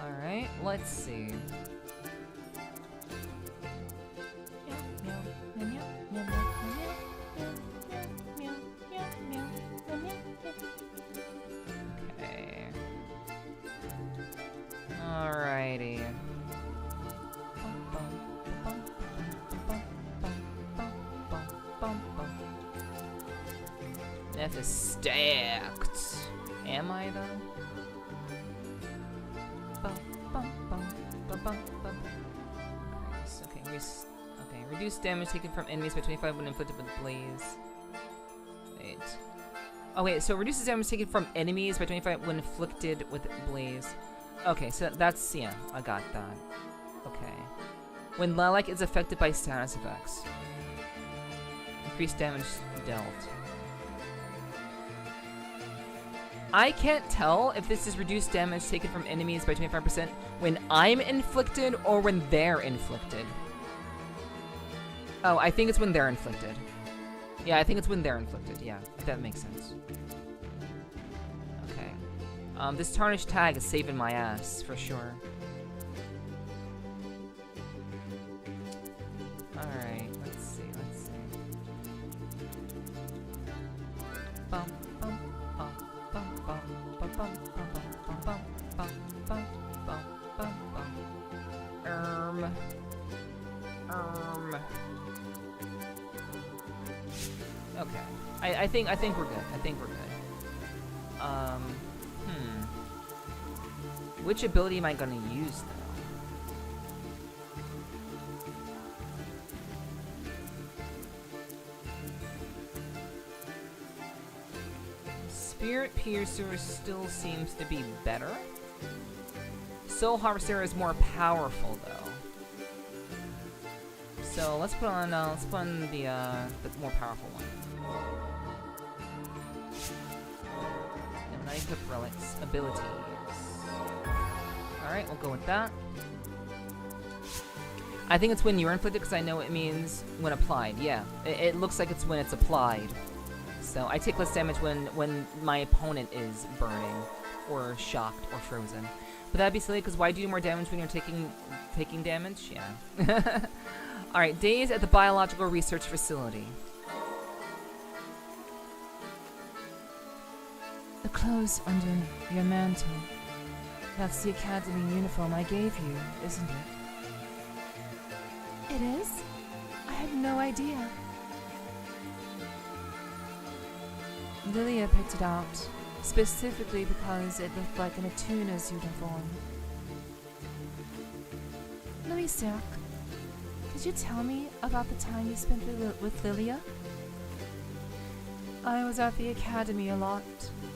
Alright, let's see. Okay. Alrighty. F is stacked. Am I though? Bum, bum, bum, bum, bum, bum. Okay, okay, reduce damage taken from enemies by 25 when inflicted with blaze. Wait. Oh wait, so reduces damage taken from enemies by 25 when inflicted with blaze. Okay, so that's, yeah, I got that. Okay. When Lilac is affected by status effects. Increased damage dealt. I can't tell if this is reduced damage taken from enemies by 25% when I'm inflicted or when they're inflicted. Oh, I think it's when they're inflicted. Yeah, I think it's when they're inflicted, yeah. If that makes sense. Okay. This tarnished tag is saving my ass, for sure. Alright, let's see. Bum, bum, bum, bum, bum, bum, bum, bum, bum, bum, bum, bum, bum, bum. Okay. I think we're good. Which ability am I gonna use though? Spirit Piercer still seems to be better. Soul Harvester is more powerful though. So let's put on the more powerful one. And I equip relics abilities. All right, we'll go with that. I think it's when you're inflicted because I know it means when applied. Yeah, it looks like it's when it's applied. So I take less damage when my opponent is burning, or shocked, or frozen. But that'd be silly because why do more damage when you're taking damage? Yeah. All right, days at the Biological Research Facility. The clothes under your mantle. That's the academy uniform I gave you, isn't it? It is? I had no idea. Lilia picked it out, specifically because it looked like an Atuna's uniform. Louisiac, could you tell me about the time you spent with Lilia? I was at the academy a lot,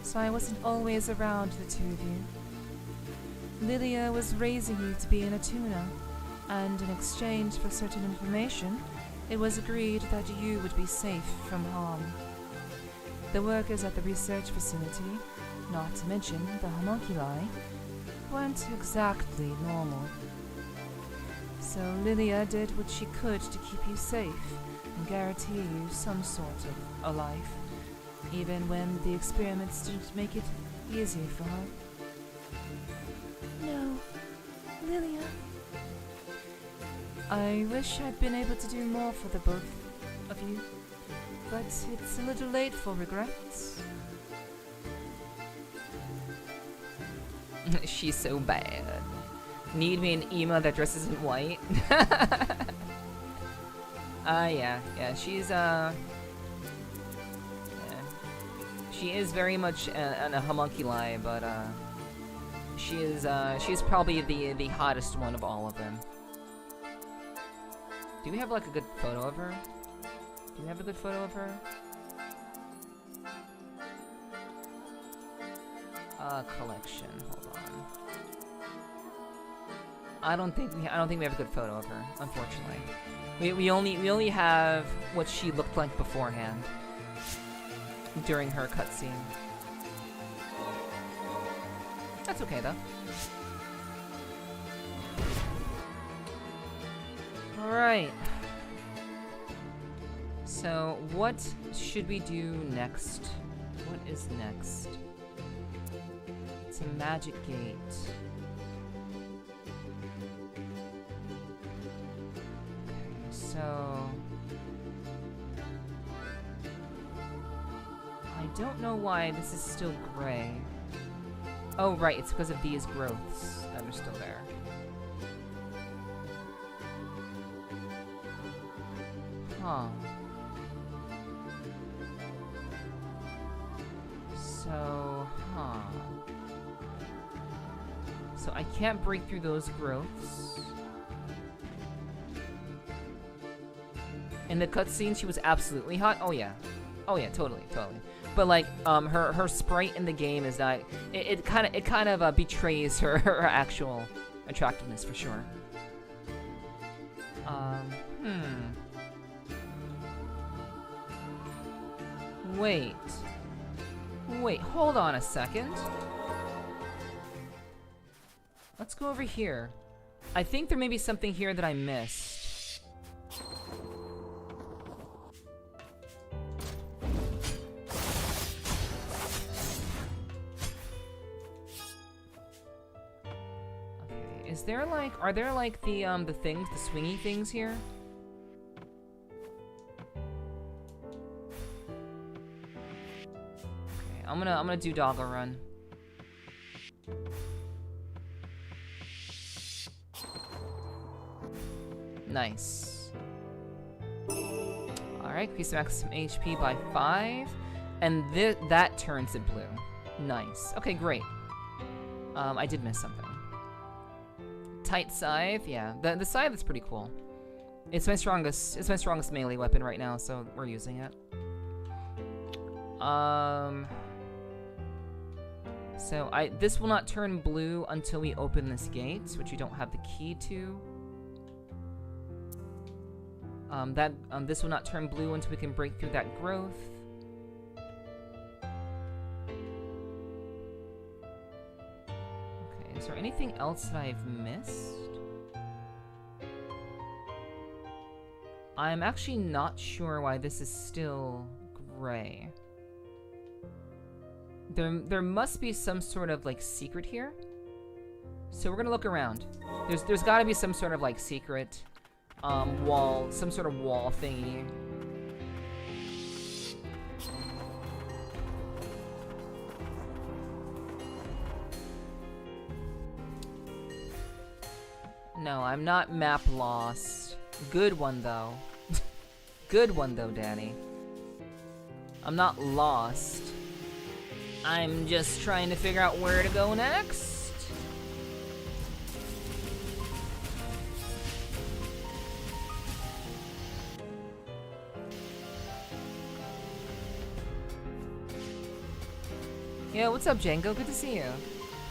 so I wasn't always around the two of you. Lilia was raising you to be an Atuna, and in exchange for certain information, it was agreed that you would be safe from harm. The workers at the research facility, not to mention the homunculi, weren't exactly normal. So Lilia did what she could to keep you safe and guarantee you some sort of a life, even when the experiments didn't make it easy for her. No, Lilia. I wish I'd been able to do more for the both of you, but it's a little late for regrets. She's so bad. Need me an emo that dresses in white? Yeah, she's, yeah. She is very much a homunculi, but, she's probably the hottest one of all of them. Do we have, like, a good photo of her? Do you have a good photo of her? Collection. Hold on. I don't think we have a good photo of her, unfortunately. We only have what she looked like beforehand during her cutscene. That's okay though. All right. So what should we do next? What is next? It's a magic gate. Okay, so I don't know why this is still gray. Oh, right, it's because of these growths that are still there. Huh. So, So I can't break through those growths. In the cutscene, she was absolutely hot. Oh yeah, totally. But like, her sprite in the game is that it kind of betrays her actual attractiveness for sure. Wait, hold on a second. Let's go over here. I think there may be something here that I missed. Okay, is there like, are there like the things, the swingy things here? Okay, I'm gonna do Doggle Run. Nice. Alright, increase maximum HP by 5. And that turns it blue. Nice. Okay, great. I did miss something. Tight Scythe, yeah. The scythe is pretty cool. It's my strongest melee weapon right now, so we're using it. So this will not turn blue until we open this gate, which we don't have the key to. This will not turn blue until we can break through that growth. Okay, is there anything else that I've missed? I'm actually not sure why this is still gray. There must be some sort of like secret here. So we're gonna look around. There's gotta be some sort of like secret wall, some sort of wall thingy. No, I'm not map lost. Good one though. Good one though, Danny. I'm not lost. I'm just trying to figure out where to go next. Yeah, what's up, Django? Good to see you.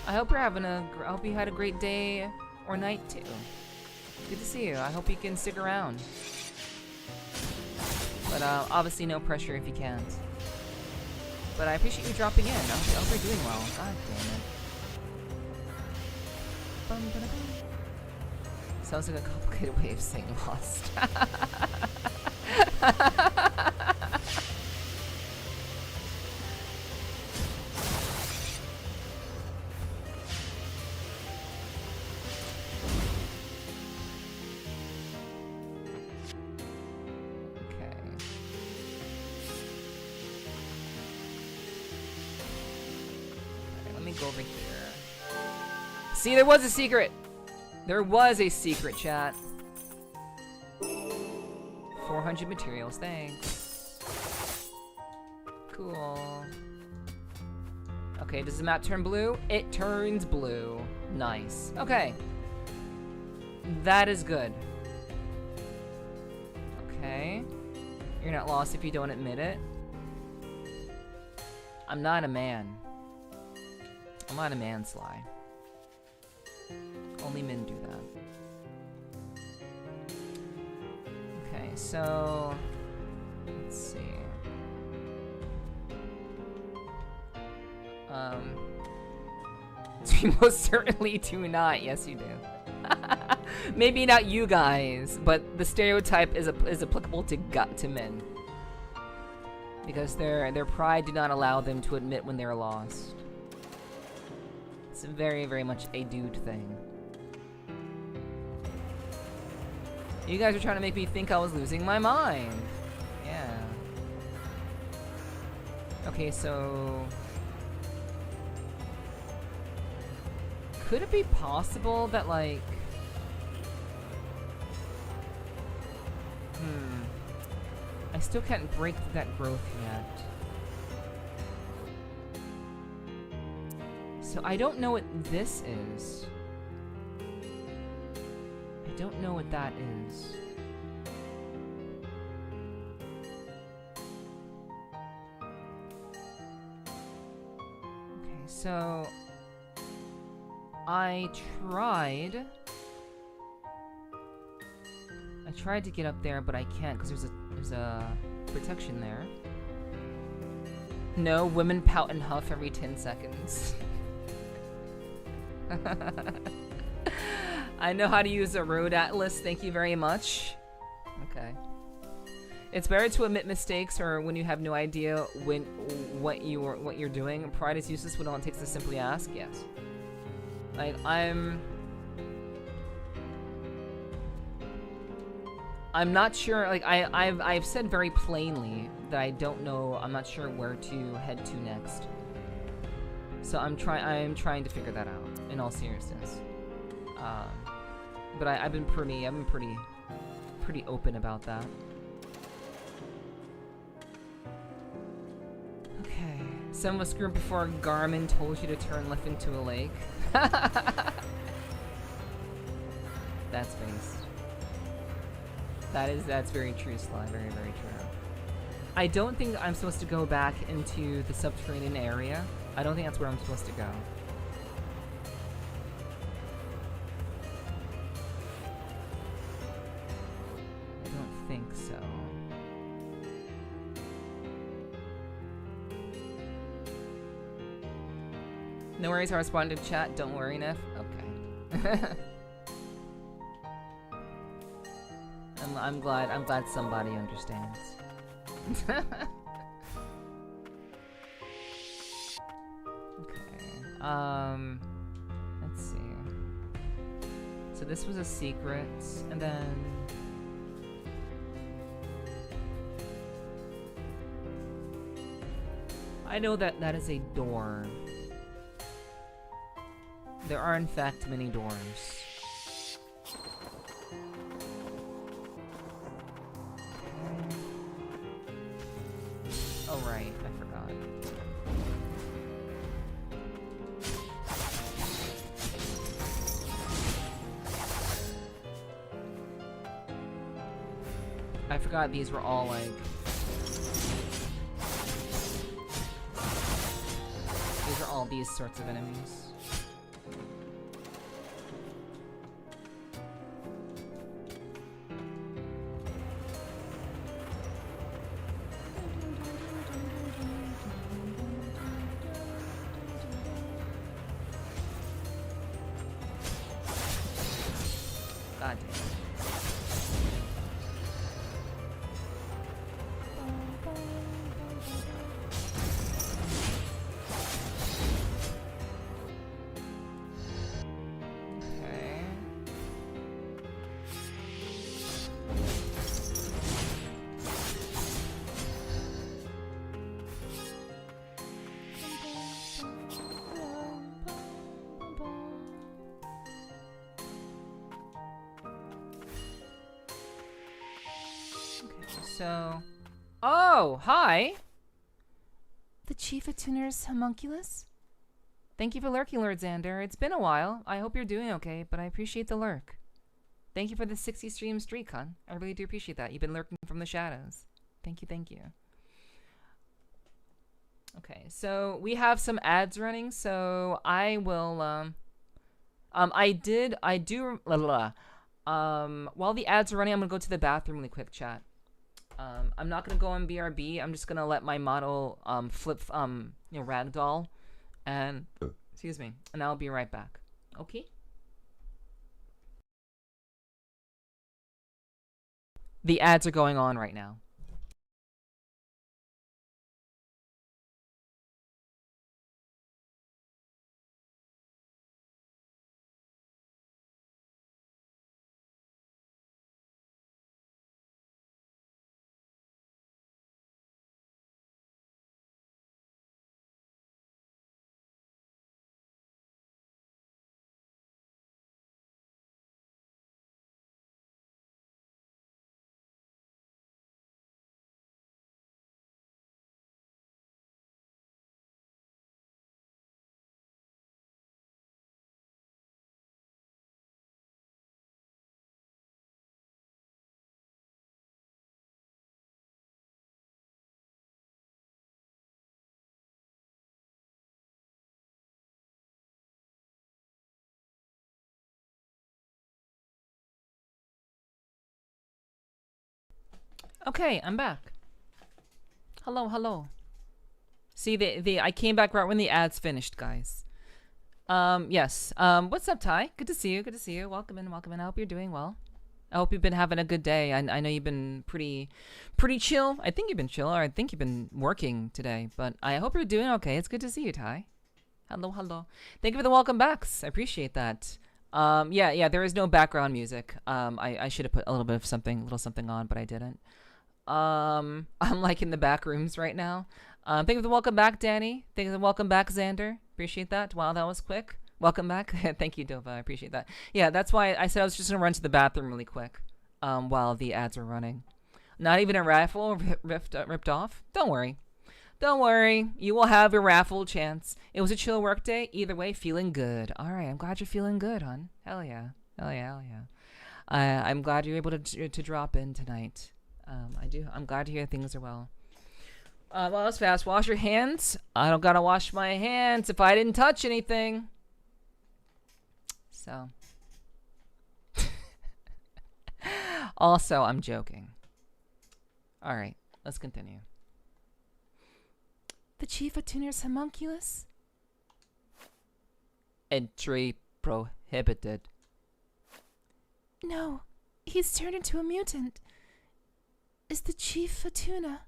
I hope you're having I hope you had a great day or night too. Good to see you. I hope you can stick around. But obviously no pressure if you can't. But I appreciate you dropping in. I hope you're doing well. God damn it. Sounds like a complicated way of saying lost. Go over here. See, there was a secret! There was a secret, chat. 400 materials, thanks. Cool. Okay, does the map turn blue? It turns blue. Nice. Okay. That is good. Okay. You're not lost if you don't admit it. I'm not a man. I'm not a man, Sly. Only men do that. Okay, so... let's see. You most certainly do not. Yes, you do. Maybe not you guys, but the stereotype is applicable to men. Because their pride did not allow them to admit when they're lost. It's very, very much a dude thing. You guys are trying to make me think I was losing my mind. Yeah. Okay, so... could it be possible that, like... I still can't break that growth yet. So I don't know what this is. I don't know what that is. Okay, so I tried to get up there, but I can't because there's a protection there. No, women pout and huff every 10 seconds. I know how to use a road atlas, thank you very much. Okay. It's better to admit mistakes or when you have no idea what you're doing. Pride is useless when all it takes is to simply ask. Yes. Like I'm not sure, like, I've said very plainly that I don't know, I'm not sure where to head to next. So I'm trying to figure that out, in all seriousness. But I've been pretty open about that. Okay. Some was screwed before Garmin told you to turn left into a lake. That's based. That's very true, Sly. Very, very true. I don't think I'm supposed to go back into the subterranean area. I don't think that's where I'm supposed to go. I don't think so. No worries, I responded to chat. Don't worry, Neff. Okay. I'm glad somebody understands. Okay. Let's see. So this was a secret, and then I know that that is a door. There are in fact many doors. Oh right, I forgot. I forgot these were all like... These are all these sorts of enemies. God damn. Okay. So... Oh, hi! The Chief of Tuners Homunculus? Thank you for lurking, Lord Xander. It's been a while. I hope you're doing okay, but I appreciate the lurk. Thank you for the 60 stream streak, hon. I really do appreciate that. You've been lurking from the shadows. Thank you, thank you. Okay, so we have some ads running, so I will, while the ads are running, I'm gonna go to the bathroom really quick, chat. I'm not gonna go on BRB. I'm just gonna let my model, flip, ragdoll, and, excuse me, and I'll be right back. Okay? The ads are going on right now. Okay, I'm back. Hello, hello. See, I came back right when the ads finished, guys. Yes. What's up, Ty? Good to see you. Good to see you. Welcome in. Welcome in. I hope you're doing well. I hope you've been having a good day. I know you've been pretty chill. I think you've been chill, or I think you've been working today. But I hope you're doing okay. It's good to see you, Ty. Hello, hello. Thank you for the welcome backs. I appreciate that. Yeah. There is no background music. I should have put a little bit of little something on, but I didn't. I'm like in the back rooms right now. Thank you for the welcome back, Danny. Thank you for the welcome back, Xander. Appreciate that. Wow, that was quick. Welcome back. Thank you, Dova. I appreciate that. Yeah, that's why I said I was just gonna run to the bathroom really quick, while the ads were running. Not even a raffle ripped off. Don't worry. Don't worry. You will have your raffle chance. It was a chill work day. Either way, feeling good. All right. I'm glad you're feeling good, hon. Hell yeah. Hell yeah. Hell yeah. I'm glad you're able to drop in tonight. I'm glad to hear things are well. Well, that was fast. Wash your hands. I don't gotta wash my hands if I didn't touch anything. So. Also, I'm joking. Alright, let's continue. The chief of tuners homunculus? Entry prohibited. No, he's turned into a mutant. Is the chief Fatuna?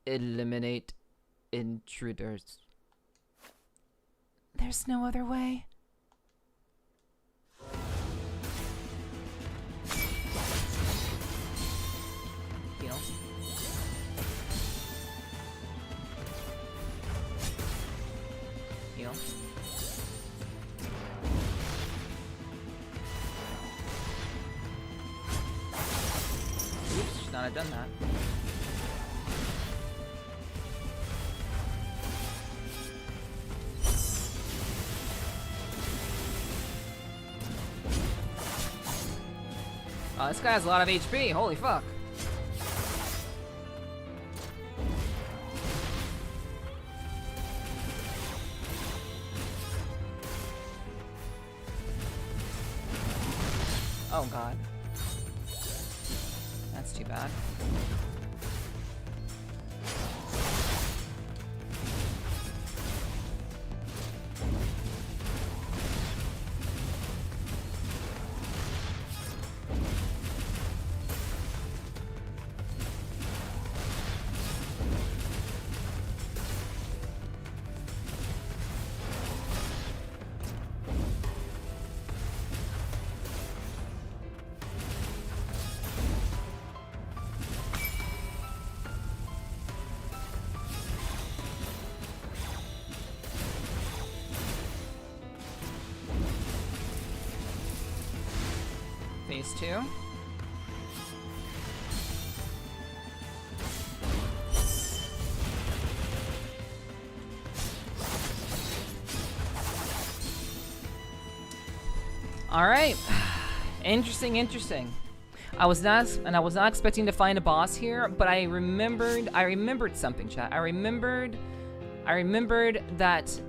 Eliminate intruders. There's no other way. Heal. Heal. Oops, should not have done that. This guy has a lot of HP. Holy fuck. Oh god. That's too bad. Phase 2. All right. Interesting. I was not expecting to find a boss here, but I remembered something, chat. I remembered that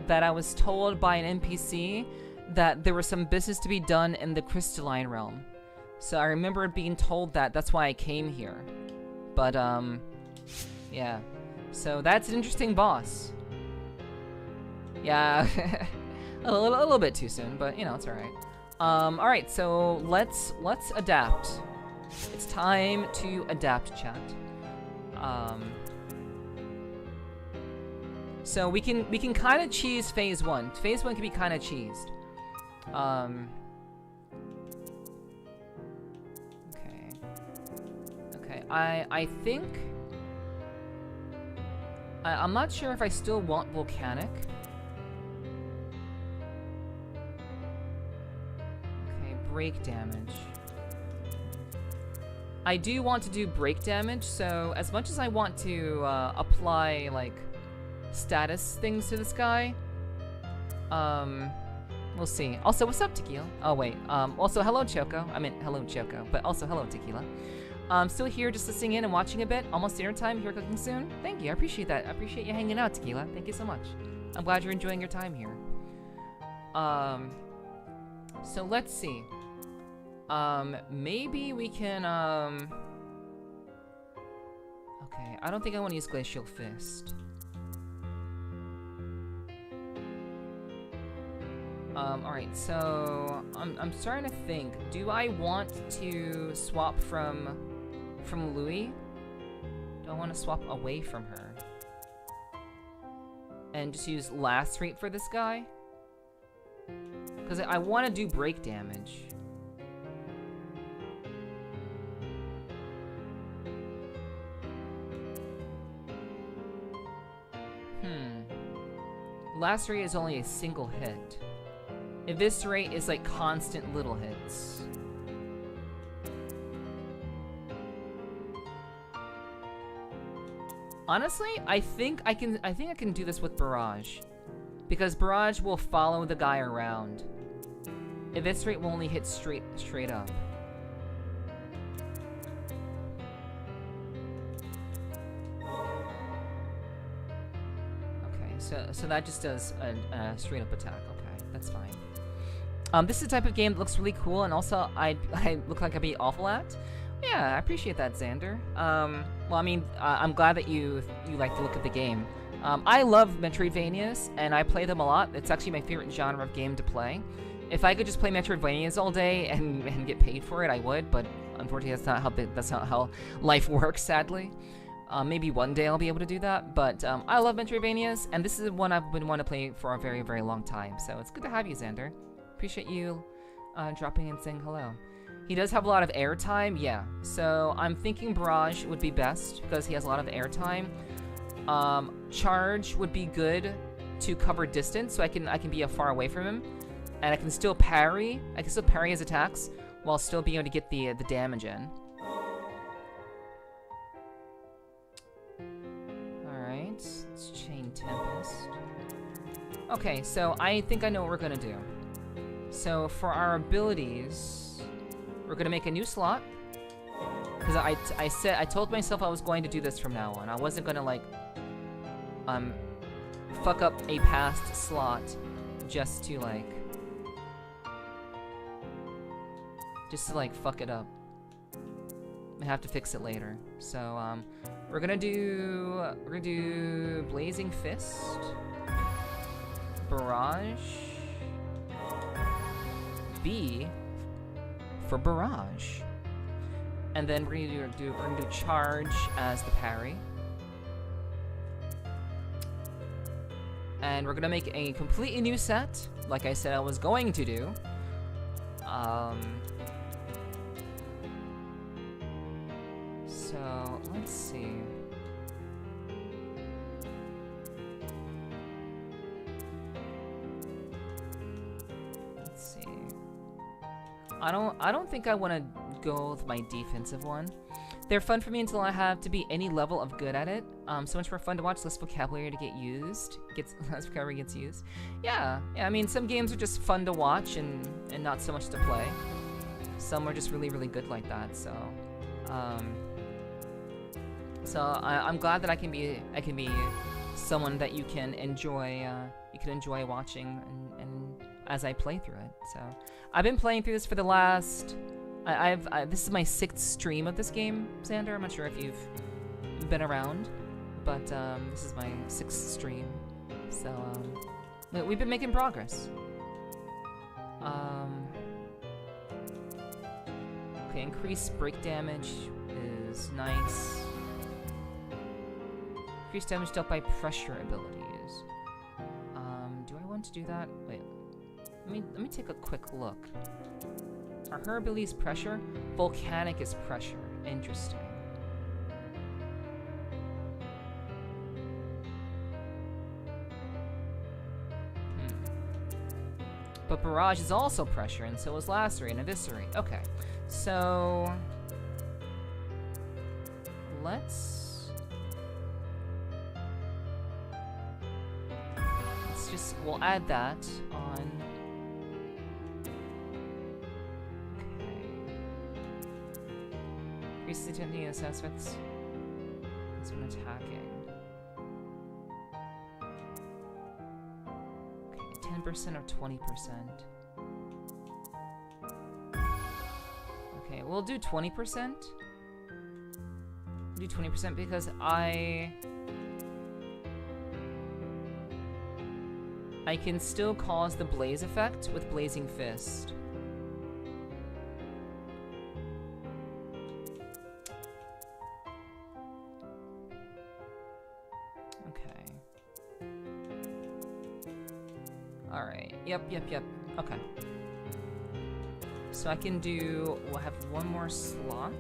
that I was told by an NPC that there was some business to be done in the crystalline realm. So I remember being told that. That's why I came here. But yeah. So that's an interesting boss. Yeah. a little bit too soon, but you know, it's all right. All right, so let's adapt. It's time to adapt, chat. So we can kind of cheese phase 1. Phase 1 can be kind of cheesed. Okay. I think I'm not sure if I still want volcanic. Okay, break damage. I do want to do break damage, so as much as I want to apply like status things to this guy, we'll see. Also, what's up, Tequila? Oh, wait. Also, hello, Choco. I mean, hello, Choco. But also, hello, Tequila. Still here just listening in and watching a bit. Almost dinner time. Here cooking soon. Thank you. I appreciate that. I appreciate you hanging out, Tequila. Thank you so much. I'm glad you're enjoying your time here. So let's see. Maybe we can, okay, I don't think I want to use Glacial Fist. Alright, so I'm starting to think, do I want to swap from Louis? Do I want to swap away from her? And just use Lacerate for this guy? Because I want to do break damage. Lacerate is only a single hit. Eviscerate is like constant little hits. Honestly, I think I can do this with Barrage. Because Barrage will follow the guy around. Eviscerate will only hit straight up. So that just does a straight up attack. Okay, that's fine. This is the type of game that looks really cool, and also I look like I'd be awful at. Yeah, I appreciate that, Xander. Well, I mean, I'm glad that you like to look at the game. I love Metroidvanias, and I play them a lot. It's actually my favorite genre of game to play. If I could just play Metroidvanias all day and get paid for it, I would. But unfortunately, that's not how life works. Sadly. Maybe one day I'll be able to do that, but I love Metroidvanias, and this is one I've been wanting to play for a very, very long time, so it's good to have you, Xander. Appreciate you dropping in and saying hello. He does have a lot of airtime, yeah, so I'm thinking Barrage would be best, because he has a lot of airtime. Charge would be good to cover distance, so I can be far away from him, and I can still parry his attacks, while still being able to get the damage in. Let's Chain Tempest. Okay, so I think I know what we're gonna do. So for our abilities, we're gonna make a new slot. Because I told myself I was going to do this from now on. I wasn't gonna like fuck up a past slot just to fuck it up. I have to fix it later. So we're gonna do Blazing Fist, Barrage, B for Barrage, and then we're gonna do Charge as the parry, and we're gonna make a completely new set, like I said I was going to do. So, let's see. Let's see. I don't think I want to go with my defensive one. They're fun for me until I have to be any level of good at it. So much more fun to watch, less vocabulary to get used. Less vocabulary gets used. Yeah, I mean, some games are just fun to watch and not so much to play. Some are just really, really good like that, so... So I'm glad that I can be someone that you can enjoy watching and as I play through it. So I've been playing through this for the last this is my 6th stream of this game, Xander. I'm not sure if you've been around, but this is my 6th stream. So we've been making progress. Okay, increased break damage is nice. Increased damage dealt by pressure abilities. Do I want to do that? Wait. Let me take a quick look. Are her abilities pressure? Volcanic is pressure. Interesting. But Barrage is also pressure, and so is Lacerate and Eviscerate. Okay. So... we'll add that on... Okay. Increase the intensity of assessments. That's when attacking. Okay, 10% or 20%. we'll do 20%. Do 20% because I can still cause the blaze effect with Blazing Fist. Okay. Alright. Yep. Okay. So I can do... We'll have one more slot.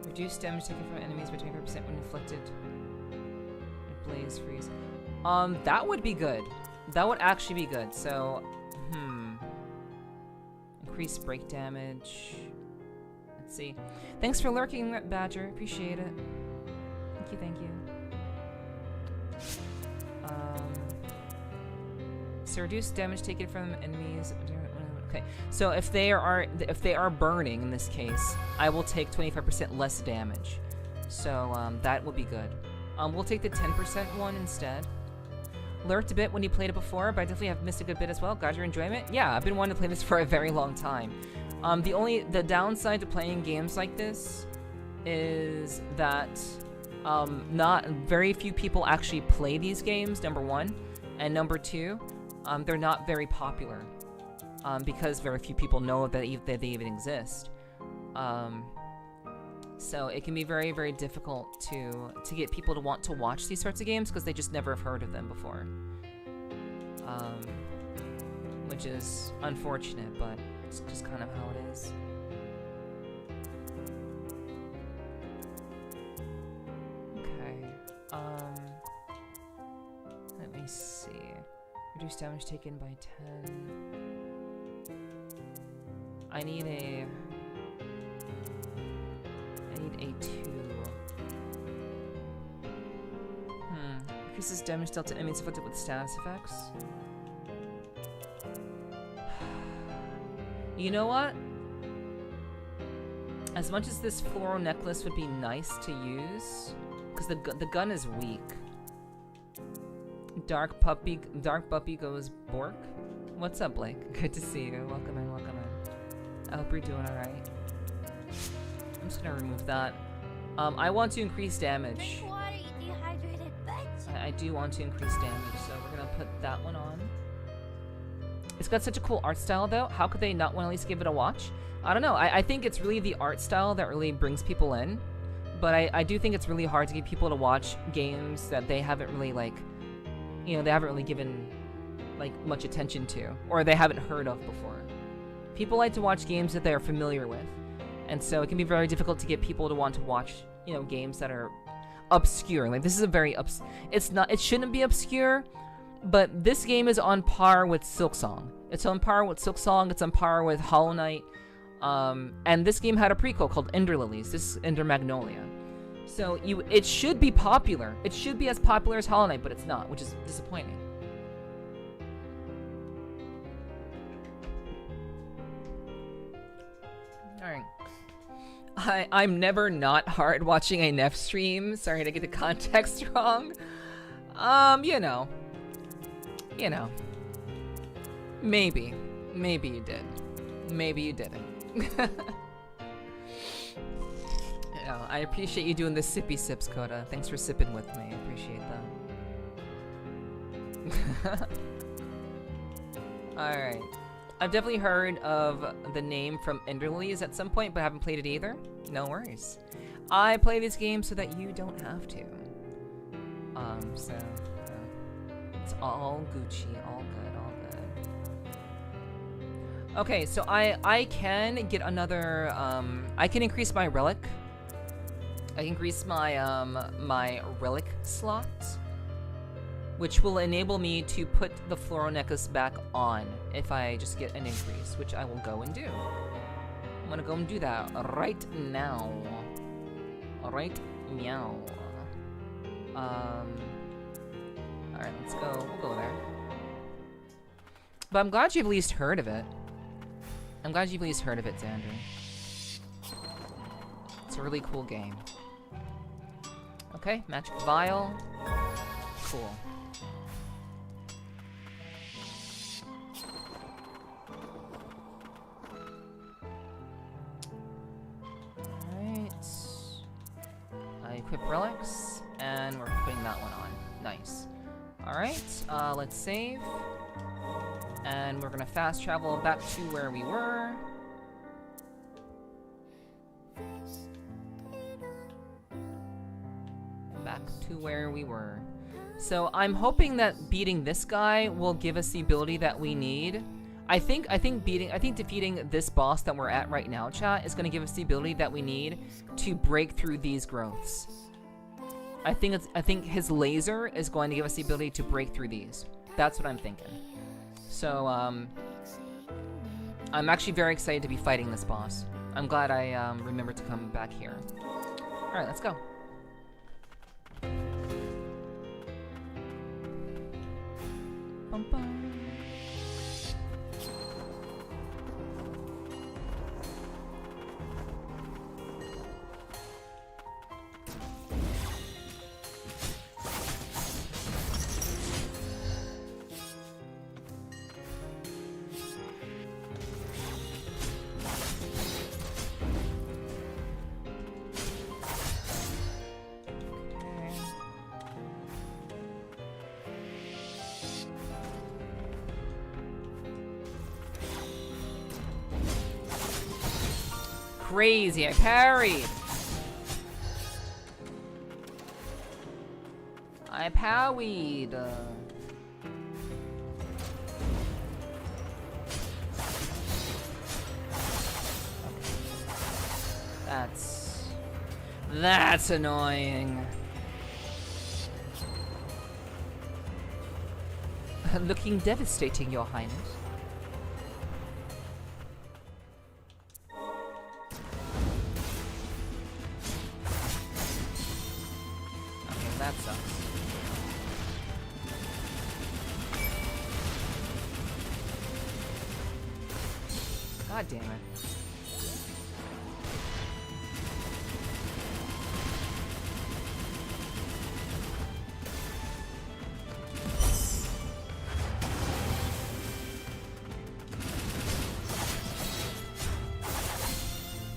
Reduce damage taken from enemies by 25% when inflicted. Blaze freeze. That would be good. That would actually be good. So, increase break damage. Let's see. Thanks for lurking, Badger. Appreciate it. Thank you. So reduce damage taken from enemies. Okay, so if they are burning in this case, I will take 25% less damage. So that would be good. We'll take the 10% one instead. Lurked a bit when you played it before, but I definitely have missed a good bit as well. Glad you're enjoying it. Yeah, I've been wanting to play this for a very long time. The downside to playing games like this is that not very few people actually play these games. Number one, and number two, they're not very popular. Because very few people know that they even exist. So it can be very, very difficult to get people to want to watch these sorts of games because they just never have heard of them before. Which is unfortunate, but it's just kind of how it is. Okay. Let me see. Reduce damage taken by 10. I need a 2. Increases damage dealt to enemies inflicted with status effects. You know what? As much as this floral necklace would be nice to use, because the gun is weak. Dark puppy goes Bork. What's up, Blake? Good to see you. Welcome in, welcome in. I hope you're doing alright. I'm just gonna remove that. I want to increase damage. Drink water, you dehydrated bitch. I do want to increase damage, so we're gonna put that one on. It's got such a cool art style, though. How could they not want to at least give it a watch? I don't know. I think it's really the art style that really brings people in. But I do think it's really hard to get people to watch games that they haven't really, like, you know, they haven't really given, like, much attention to. Or they haven't heard of before. People like to watch games that they're familiar with. And so it can be very difficult to get people to want to watch, you know, games that are obscure. Like, this is a very it shouldn't be obscure, but this game is on par with Silksong. It's on par with Silksong, it's on par with Hollow Knight. And this game had a prequel called Ender Lilies. This is Ender Magnolia. So it should be popular. It should be as popular as Hollow Knight, but it's not, which is disappointing. Alright. I'm never not hard watching a Nef stream. Sorry to get the context wrong. You know. Maybe. Maybe you did. Maybe you didn't. Yeah, I appreciate you doing the sippy sips, Coda. Thanks for sipping with me. I appreciate that. Alright. I've definitely heard of the name from Ender Lilies at some point, but haven't played it either. No worries. I play this game so that you don't have to. So it's all Gucci, all good, all good. Okay, so I can get another, I can increase my relic. I can increase my, my relic slot, which will enable me to put the floral necklace back on if I just get an increase, which I will go and do. I'm gonna go and do that right now. Right meow. Alright, let's go. We'll go there. But I'm glad you've at least heard of it. I'm glad you've at least heard of it, Xander. It's a really cool game. Okay, magic vial. Cool. equip relics, and we're putting that one on. Nice. Alright, let's save. And we're gonna fast travel back to where we were. Back to where we were. So I'm hoping that beating this guy will give us the ability that we need. I think defeating this boss that we're at right now, chat, is gonna give us the ability that we need to break through these growths. I think his laser is going to give us the ability to break through these. That's what I'm thinking. So I'm actually very excited to be fighting this boss. I'm glad I remembered to come back here. All right, let's go. Bum, bum. Crazy, I parried. I parried. That's annoying. Looking devastating, Your Highness. That sucks. God damn it.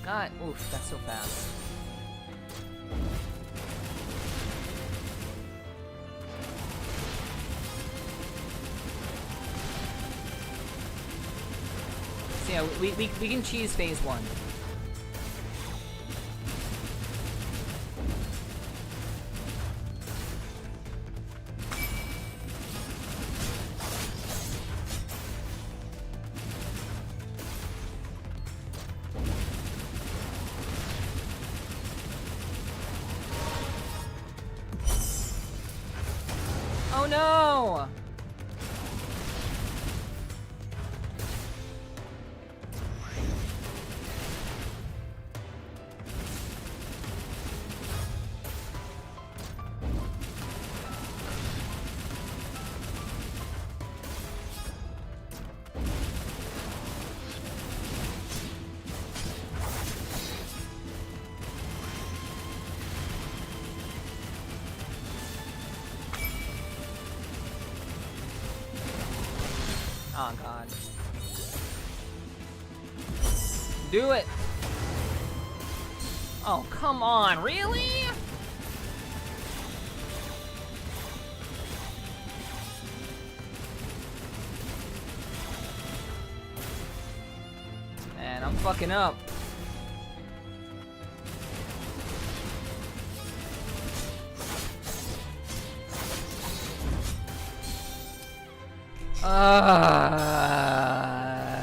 God, oof, that's so fast. Yeah, we can cheese phase 1. Oh no! Oh god. Do it! Oh, come on, really? Man, I'm fucking up.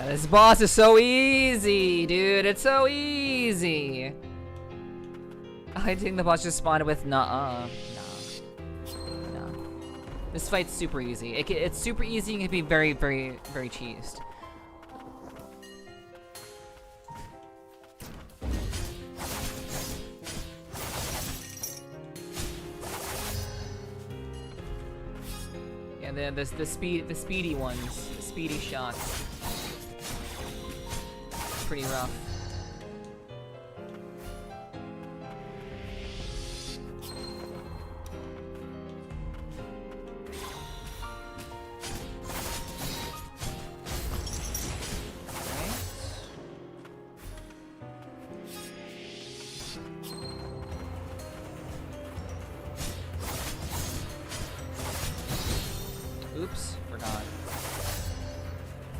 This boss is so easy, dude. It's so easy. I think the boss just spawned with nah. This fight's super easy. It's super easy and can be very, very, very cheesed. Yeah, the speedy ones, the speedy shots. Pretty rough.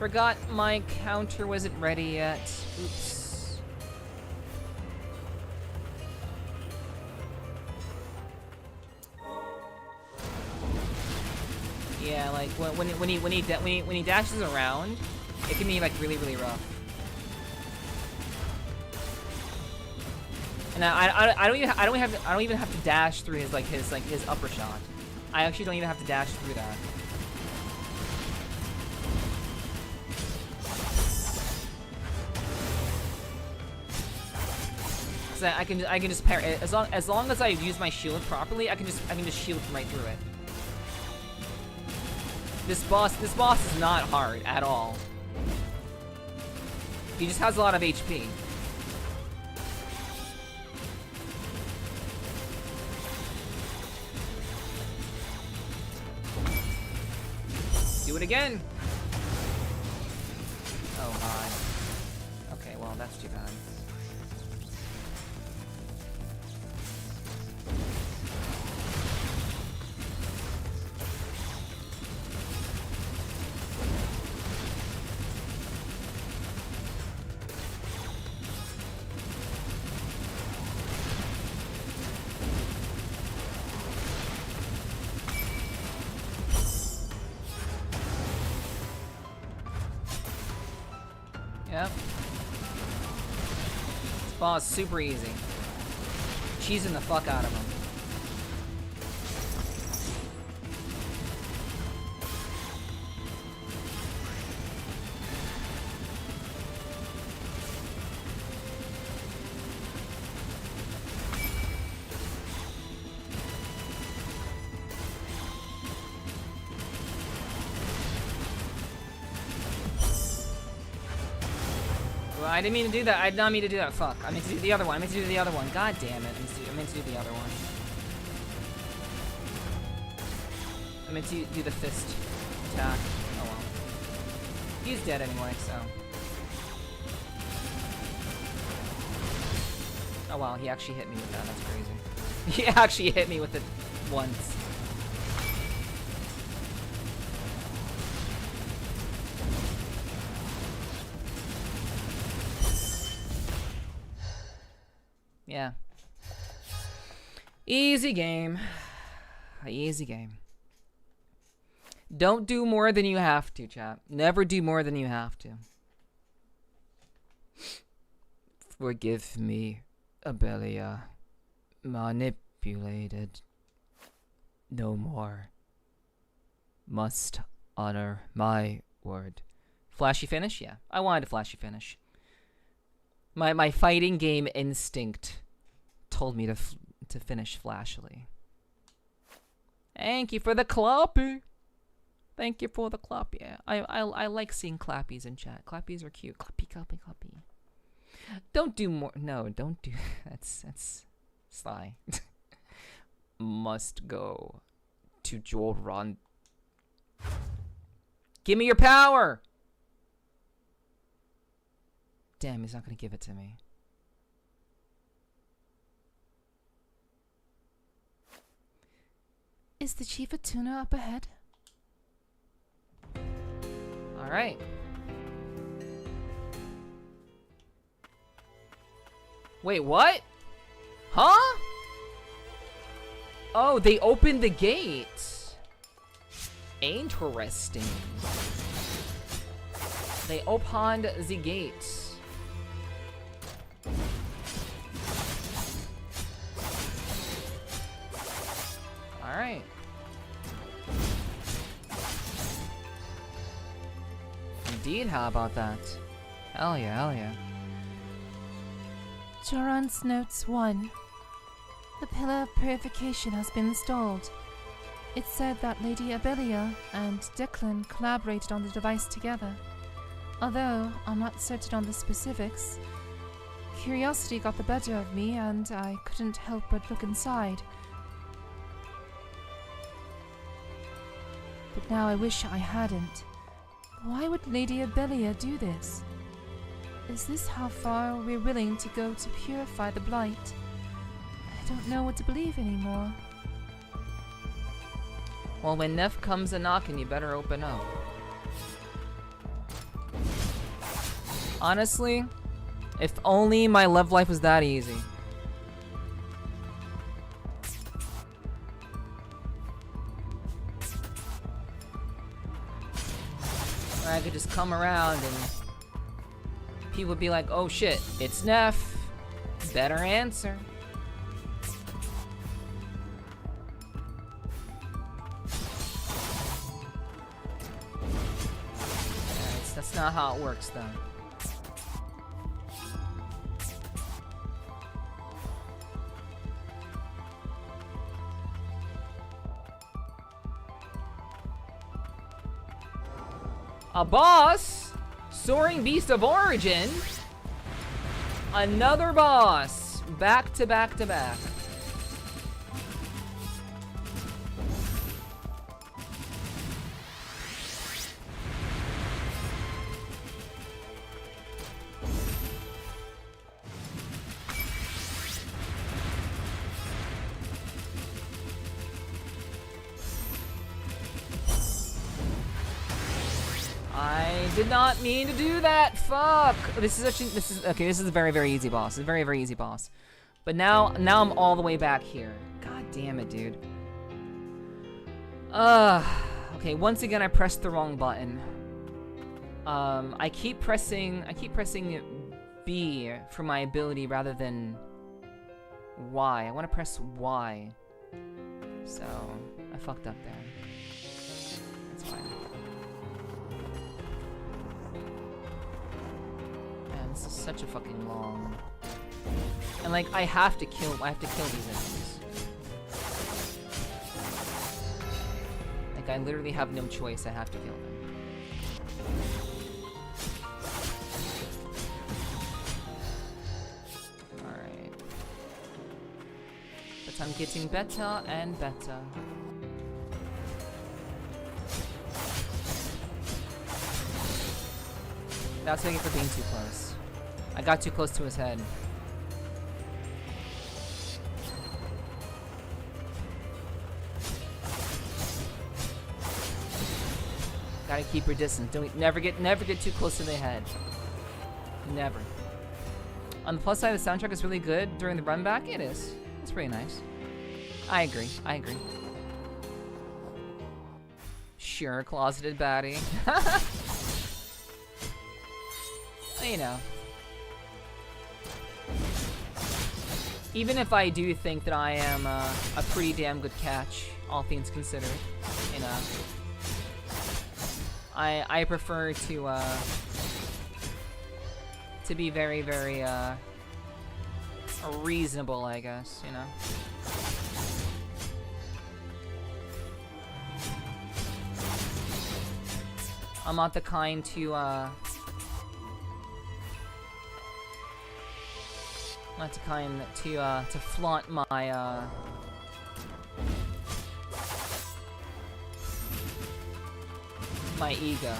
Forgot my counter wasn't ready yet. Oops. Yeah, like when he dashes around, it can be like really rough. And I don't even have to dash through his upper shot. I actually don't even have to dash through that. So I can just parry as long as I use my shield properly. I can just shield right through it. This boss is not hard at all. He just has a lot of HP. Do it again. Oh god. Okay, well that's too bad. Yep. This boss is super easy. Cheesing the fuck out of him. I didn't mean to do that. I did not mean to do that. Fuck. I meant to do the other one. God damn it. I meant to do the other one. I meant to do the fist attack. Oh well. He's dead anyway, so. Oh wow, he actually hit me with that. That's crazy. He actually hit me with it once. Yeah. Easy game. Easy game. Don't do more than you have to, chat. Never do more than you have to. Forgive me, Abelia. Manipulated. No more. Must honor my word. Flashy finish? Yeah. I wanted a flashy finish. My fighting game instinct told me to finish flashily. Thank you for the clappy. Thank you for the clappy. Yeah, I like seeing clappies in chat. Clappies are cute. Clappy, clappy, clappy. Don't do more. No, don't do. That's sly. Must go to Joran. Give me your power. Damn, he's not gonna give it to me. Is the Chief of Tuna up ahead? Alright. Wait, what? Huh? Oh, they opened the gate. Interesting. They opened the gate. Alright. Indeed, how about that? Hell yeah, hell yeah. Joran's Notes 1. The Pillar of Purification has been installed. It said that Lady Abelia and Declan collaborated on the device together. Although I'm not certain on the specifics, curiosity got the better of me and I couldn't help but look inside. But now I wish I hadn't. Why would Lady Abelia do this? Is this how far we're willing to go to purify the Blight? I don't know what to believe anymore. Well, when Neph comes a knocking, you better open up. Honestly, if only my love life was that easy. Where I could just come around and people would be like, oh shit, it's Neff. Better answer. That's not how it works, though. A boss? Soaring Beast of Origin? Another boss. Back to back to back. I did not mean to do that. Fuck. This is actually this is a very, very easy boss. It's a very, very easy boss. But now I'm all the way back here. God damn it, dude. Okay, once again I pressed the wrong button. I keep pressing B for my ability rather than Y. I want to press Y. So, I fucked up there. That's fine. Man, this is such a fucking long... And like, I have to kill these enemies. Like, I literally have no choice, I have to kill them. Alright. But I'm getting better and better. That's what I get for being too close. I got too close to his head. Gotta keep your distance. Never get too close to the head. Never. On the plus side, the soundtrack is really good during the run back. It is. It's pretty nice. I agree. Sure, closeted baddie. You know. Even if I do think that I am a pretty damn good catch, all things considered, you know. I prefer to be very, very, reasonable, I guess, you know? I'm not the kind to, to flaunt my, my ego.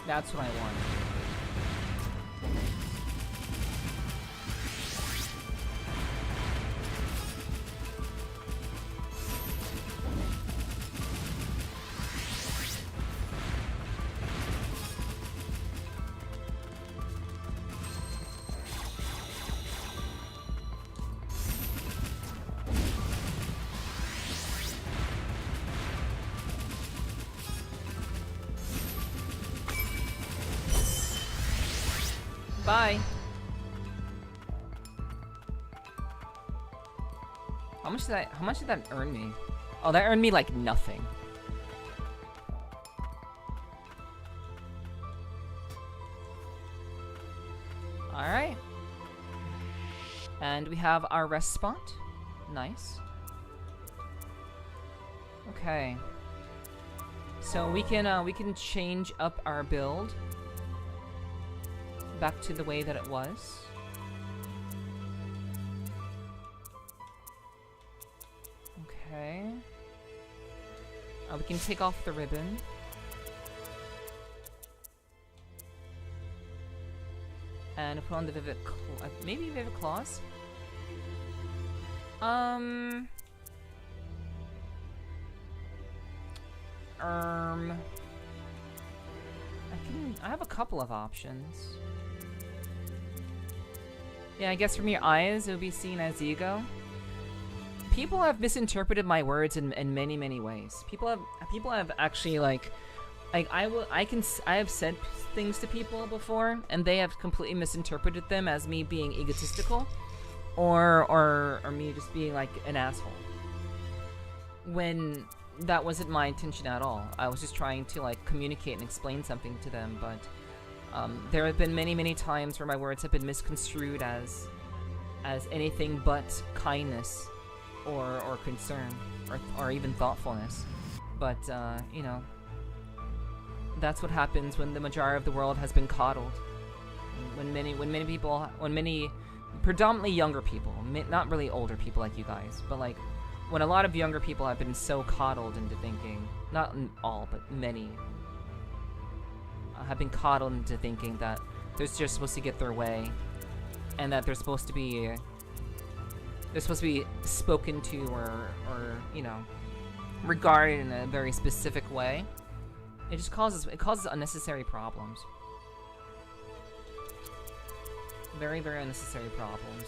That's what I want. Bye. How much did that earn me? Oh, that earned me like nothing. Alright. And we have our rest spot. Nice. Okay. So we can change up our build back to the way that it was. Okay. We can take off the ribbon. And put on the Vivid maybe Vivid Claws? I have a couple of options. Yeah, I guess from your eyes, it would be seen as ego. People have misinterpreted my words in many, many ways. People have actually like I have said things to people before, and they have completely misinterpreted them as me being egotistical, or me just being like an asshole. When that wasn't my intention at all. I was just trying to like communicate and explain something to them, but there have been many, many times where my words have been misconstrued as anything but kindness or concern or even thoughtfulness. But you know, that's what happens when the majority of the world has been coddled. When many predominantly younger people, not really older people like you guys, but like when a lot of younger people have been so coddled into thinking, not all, but many, have been coddled into thinking that they're just supposed to get their way, and that they're supposed to be spoken to or you know, regarded in a very specific way. It just causes unnecessary problems. Very, very unnecessary problems.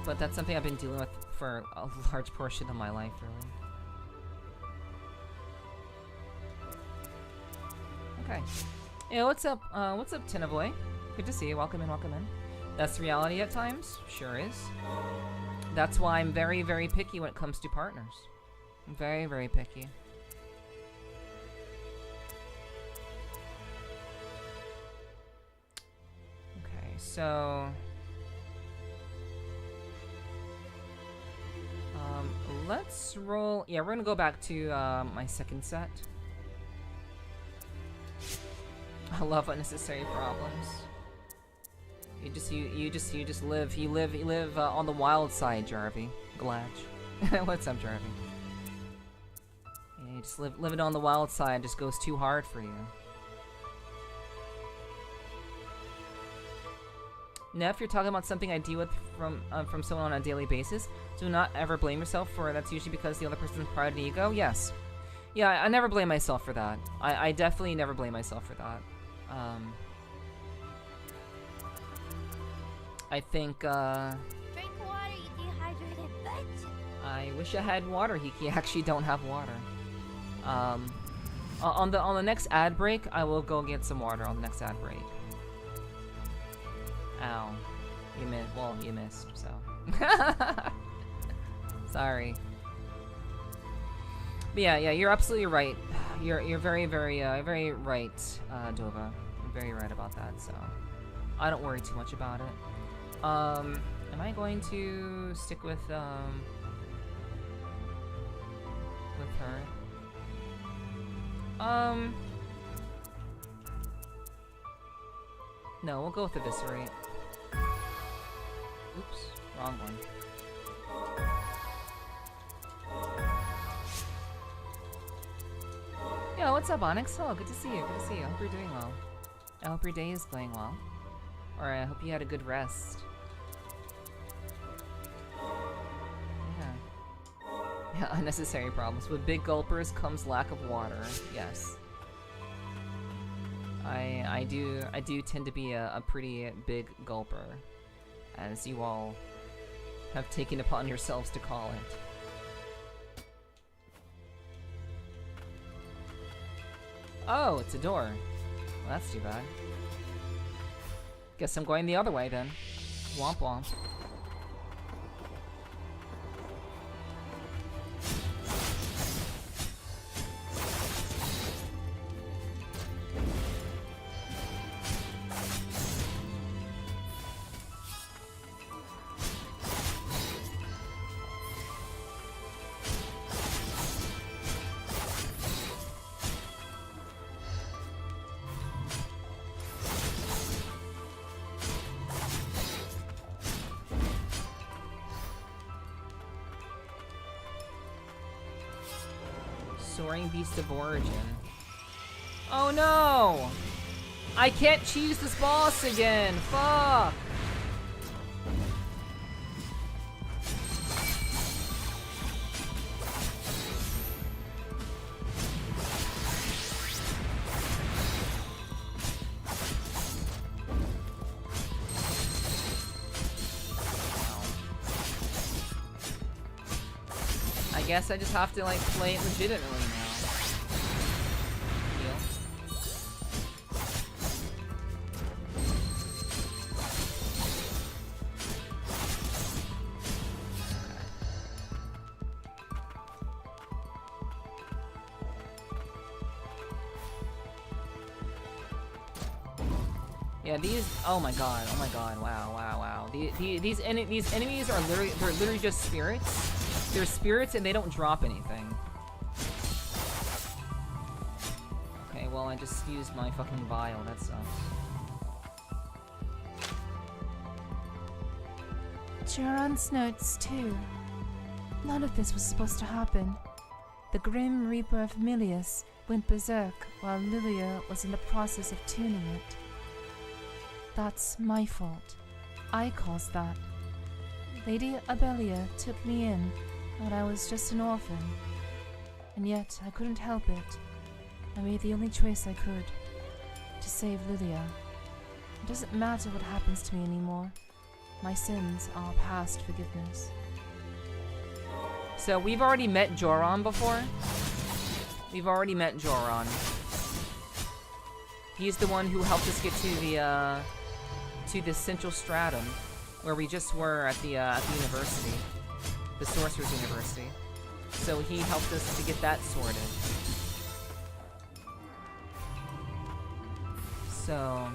But that's something I've been dealing with for a large portion of my life, really. Okay. Hey, what's up? What's up, Tinavoy? Good to see you. Welcome in, welcome in. That's reality at times. Sure is. That's why I'm very, very picky when it comes to partners. I'm very, very picky. Okay, so... let's roll... Yeah, we're gonna go back to my second set. I love unnecessary problems. You just live on the wild side, Jarvie. Glad. What's up, Jarvie? Yeah, you just living on the wild side just goes too hard for you. Neff, you're talking about something I deal with from someone on a daily basis. Do not ever blame yourself for that's usually because the other person's pride and ego. Yes. Yeah, I never blame myself for that. I definitely never blame myself for that. I think, Drink water, you dehydrated bitch. I wish I had water, Hiki. I actually don't have water. On the next ad break, I will go get some water on the next ad break. Ow. You missed, so. Sorry. But yeah, you're absolutely right. You're very, very, very right, Dova. You're very right about that, so. I don't worry too much about it. Am I going to stick with her? No, we'll go with Eviscerate. Oops, wrong one. Yo, what's up, Onyx? Oh, good to see you, good to see you. I hope you're doing well. I hope your day is going well. Or I hope you had a good rest. Yeah, unnecessary problems. With big gulpers comes lack of water. Yes. I do tend to be a pretty big gulper, as you all have taken upon yourselves to call it. Oh, it's a door. Well, that's too bad. Guess I'm going the other way then. Womp womp. Soaring Beast of Origin. Oh no! I can't choose this boss again! Fuck! I guess I just have to like play it legitimately now. Heal. Yeah, these. Oh my god! Oh my god! Wow! Wow! Wow! These enemies are literally just spirits. They're spirits and they don't drop anything. Okay, well I just used my fucking vial. That sucks. Joran's notes too. None of this was supposed to happen. The Grim Reaper of Milius went berserk while Lilia was in the process of tuning it. That's my fault. I caused that. Lady Abelia took me in when I was just an orphan, and yet I couldn't help it. I made the only choice I could, to save Lilia. It doesn't matter what happens to me anymore. My sins are past forgiveness. So we've already met Joran before. We've already met Joran. He's the one who helped us get to the central stratum, where we just were at the university, the Sorcerer's University. So he helped us to get that sorted. So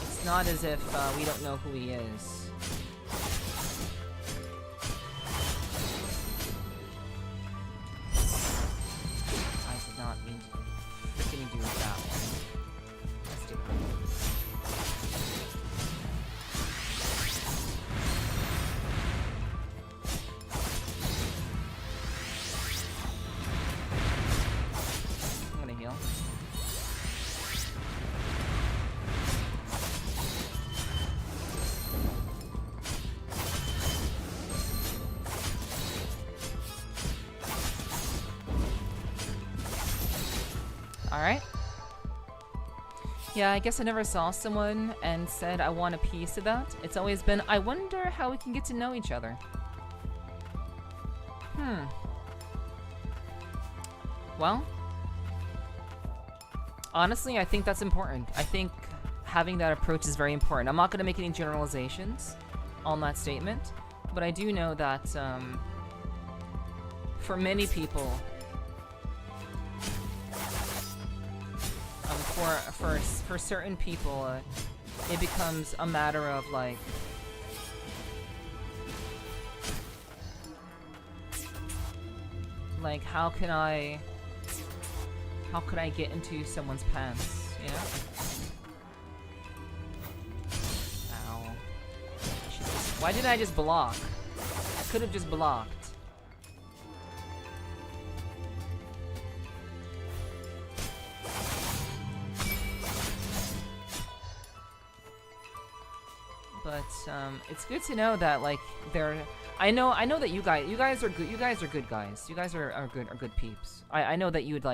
it's not as if we don't know who he is. I did not mean to freaking do that one. Let's do it. I'm gonna heal. Alright. Yeah, I guess I never saw someone and said I want a piece of that. It's always been, I wonder how we can get to know each other. Well, honestly, I think that's important. I think having that approach is very important. I'm not going to make any generalizations on that statement, but I do know that for many people, for certain people, it becomes a matter of like how could I get into someone's pants, you know? Ow. Why didn't I just block? I could have just blocked. But it's good to know that like I know that you guys are good. You guys are good guys. You guys are good peeps. I know that you would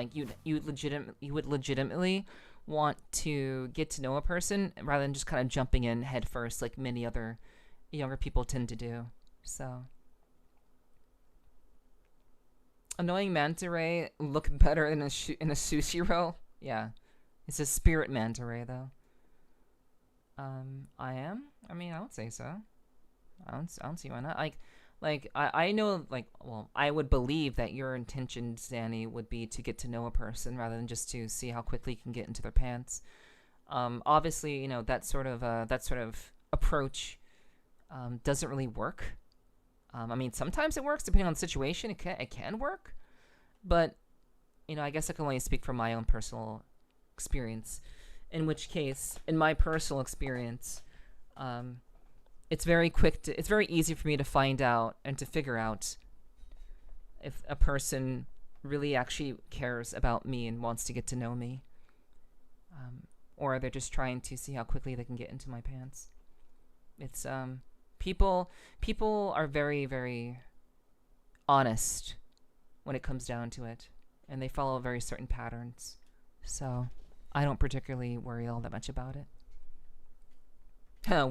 legitimately want to get to know a person rather than just kind of jumping in head first like many other younger people tend to do. So annoying manta ray look better in a sushi roll. Yeah, it's a spirit manta ray though. I am. I mean, I would say so. I don't see why not. I know, like, well, I would believe that your intention, Zanny, would be to get to know a person rather than just to see how quickly you can get into their pants. Obviously, you know, that sort of approach doesn't really work. I mean, sometimes it works depending on the situation. It can work, but you know, I guess I can only speak from my own personal experience. In which case, in my personal experience, it's very it's very easy for me to find out and to figure out if a person really actually cares about me and wants to get to know me. Or they're just trying to see how quickly they can get into my pants. It's, people are very, very honest when it comes down to it. And they follow very certain patterns. So, I don't particularly worry all that much about it.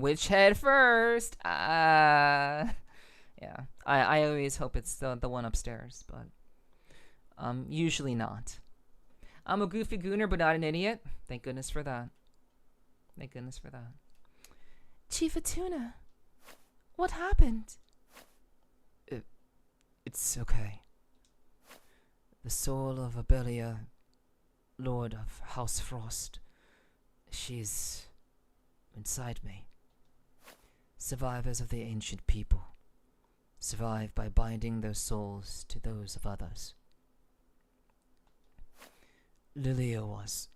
Which head first? Yeah. I always hope it's the one upstairs, but usually not. I'm a goofy gooner, but not an idiot. Thank goodness for that. Thank goodness for that. Chief Atuna, what happened? It's okay. The soul of Abelia, Lord of House Frost, she's inside me. Survivors of the ancient people survive by binding their souls to those of others. Lilia was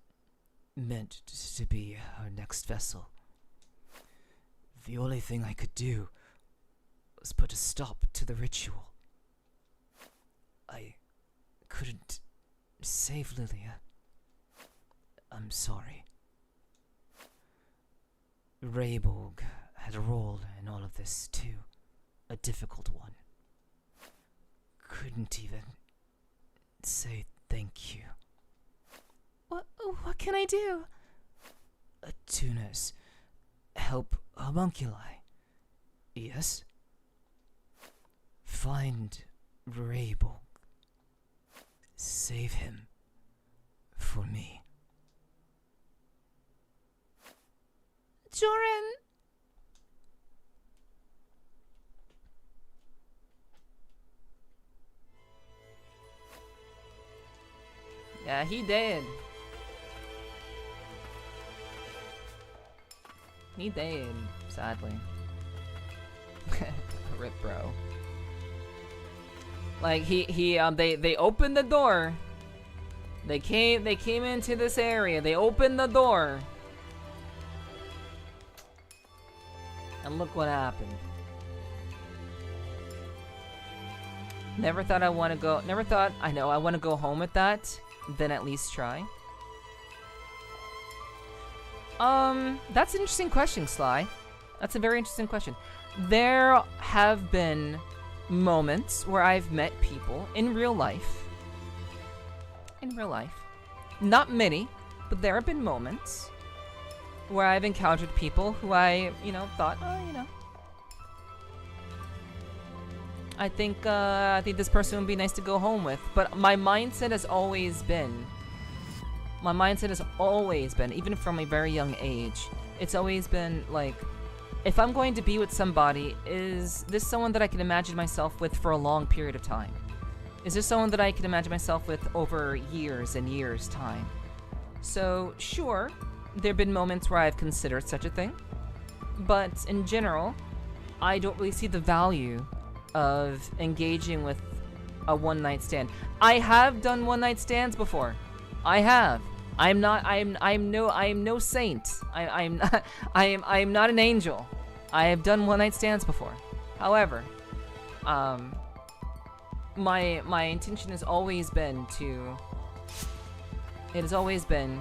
meant to be her next vessel. The only thing I could do was put a stop to the ritual. I couldn't save Lilia. I'm sorry. Rayborg had a role in all of this too. A difficult one. Couldn't even say thank you. What can I do? Attunas help homunculi. Yes? Find Rayborg. Save him for me. Joran! Yeah, he did. He did, sadly. Rip, bro. Like they opened the door. They came into this area. They opened the door. And look what happened. Never thought I want to go. Never thought I want to go home with that. Then at least try. That's an interesting question, Sly. That's a very interesting question. There have been moments where I've met people in real life. Not many, but there have been moments where I've encountered people who I, thought, I think this person would be nice to go home with. But my mindset has always been, even from a very young age, it's always been like, if I'm going to be with somebody, is this someone that I can imagine myself with for a long period of time? Is this someone that I can imagine myself with over years and years' time? So, sure, there have been moments where I've considered such a thing, but in general, I don't really see the value of engaging with a one-night stand. I have done one-night stands before. I have. I'm no saint. I'm not an angel. I have done one-night stands before. However, my intention has always been to. It has always been,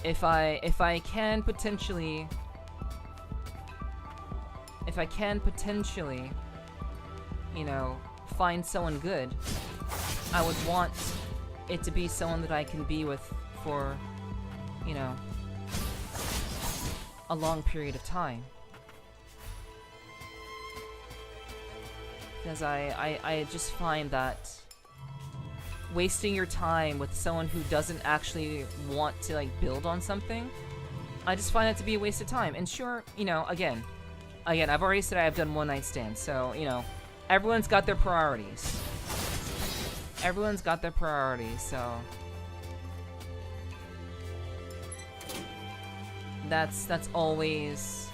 if I can potentially, find someone good, I would want it to be someone that I can be with for, a long period of time. Because I just find that wasting your time with someone who doesn't actually want to, build on something, I just find that to be a waste of time. And sure, again, I've already said I've done one-night stands, so, everyone's got their priorities. So that's always,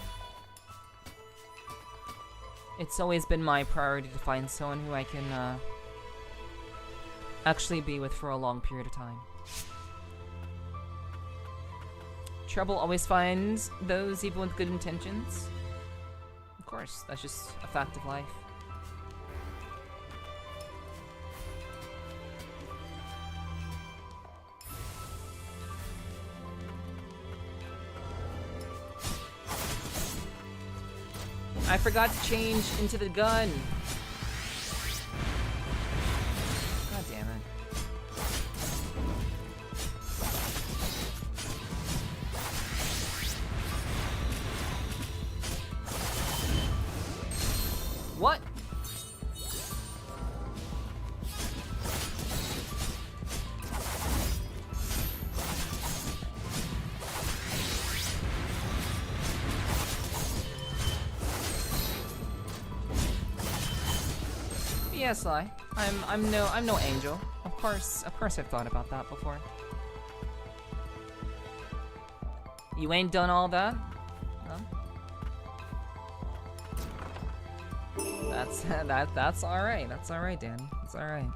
it's always been my priority to find someone who I can actually be with for a long period of time. Trouble always finds those even with good intentions. course. That's just a fact of life. I forgot to change into the gun. God damn it. What? Yeah, Sly. I'm no angel. Of course I've thought about that before. You ain't done all that? No? That's alright. That's alright, Danny. It's alright.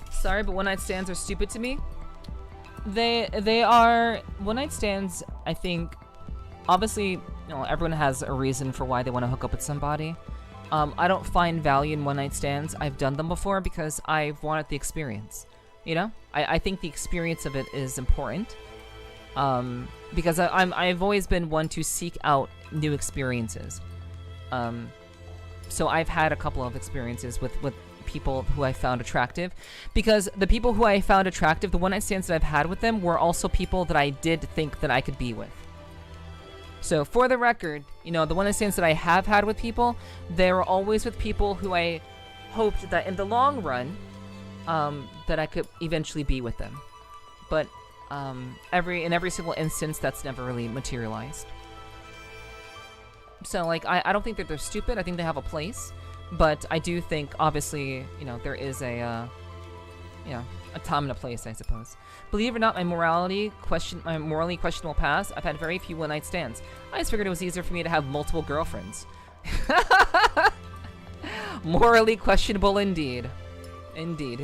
Sorry, but one-night stands are stupid to me. They are one-night stands, I think. Obviously, you know, everyone has a reason for why they want to hook up with somebody. I don't find value in one-night stands. I've done them before because I've wanted the experience. You know? I think the experience of it is important. Because I've always been one to seek out new experiences. So I've had a couple of experiences with people who I found attractive. Because the people who I found attractive, the one-night stands that I've had with them were also people that I did think that I could be with. So, for the record, you know, the one-night stands that I have had with people, they were always with people who I hoped that in the long run, that I could eventually be with them. But, in every single instance, that's never really materialized. So, like, I don't think that they're stupid. I think they have a place. But I do think, obviously, you know, there is a time and a place, I suppose. Believe it or not, my morally questionable past, I've had very few one-night stands. I just figured it was easier for me to have multiple girlfriends. Morally questionable indeed. Indeed.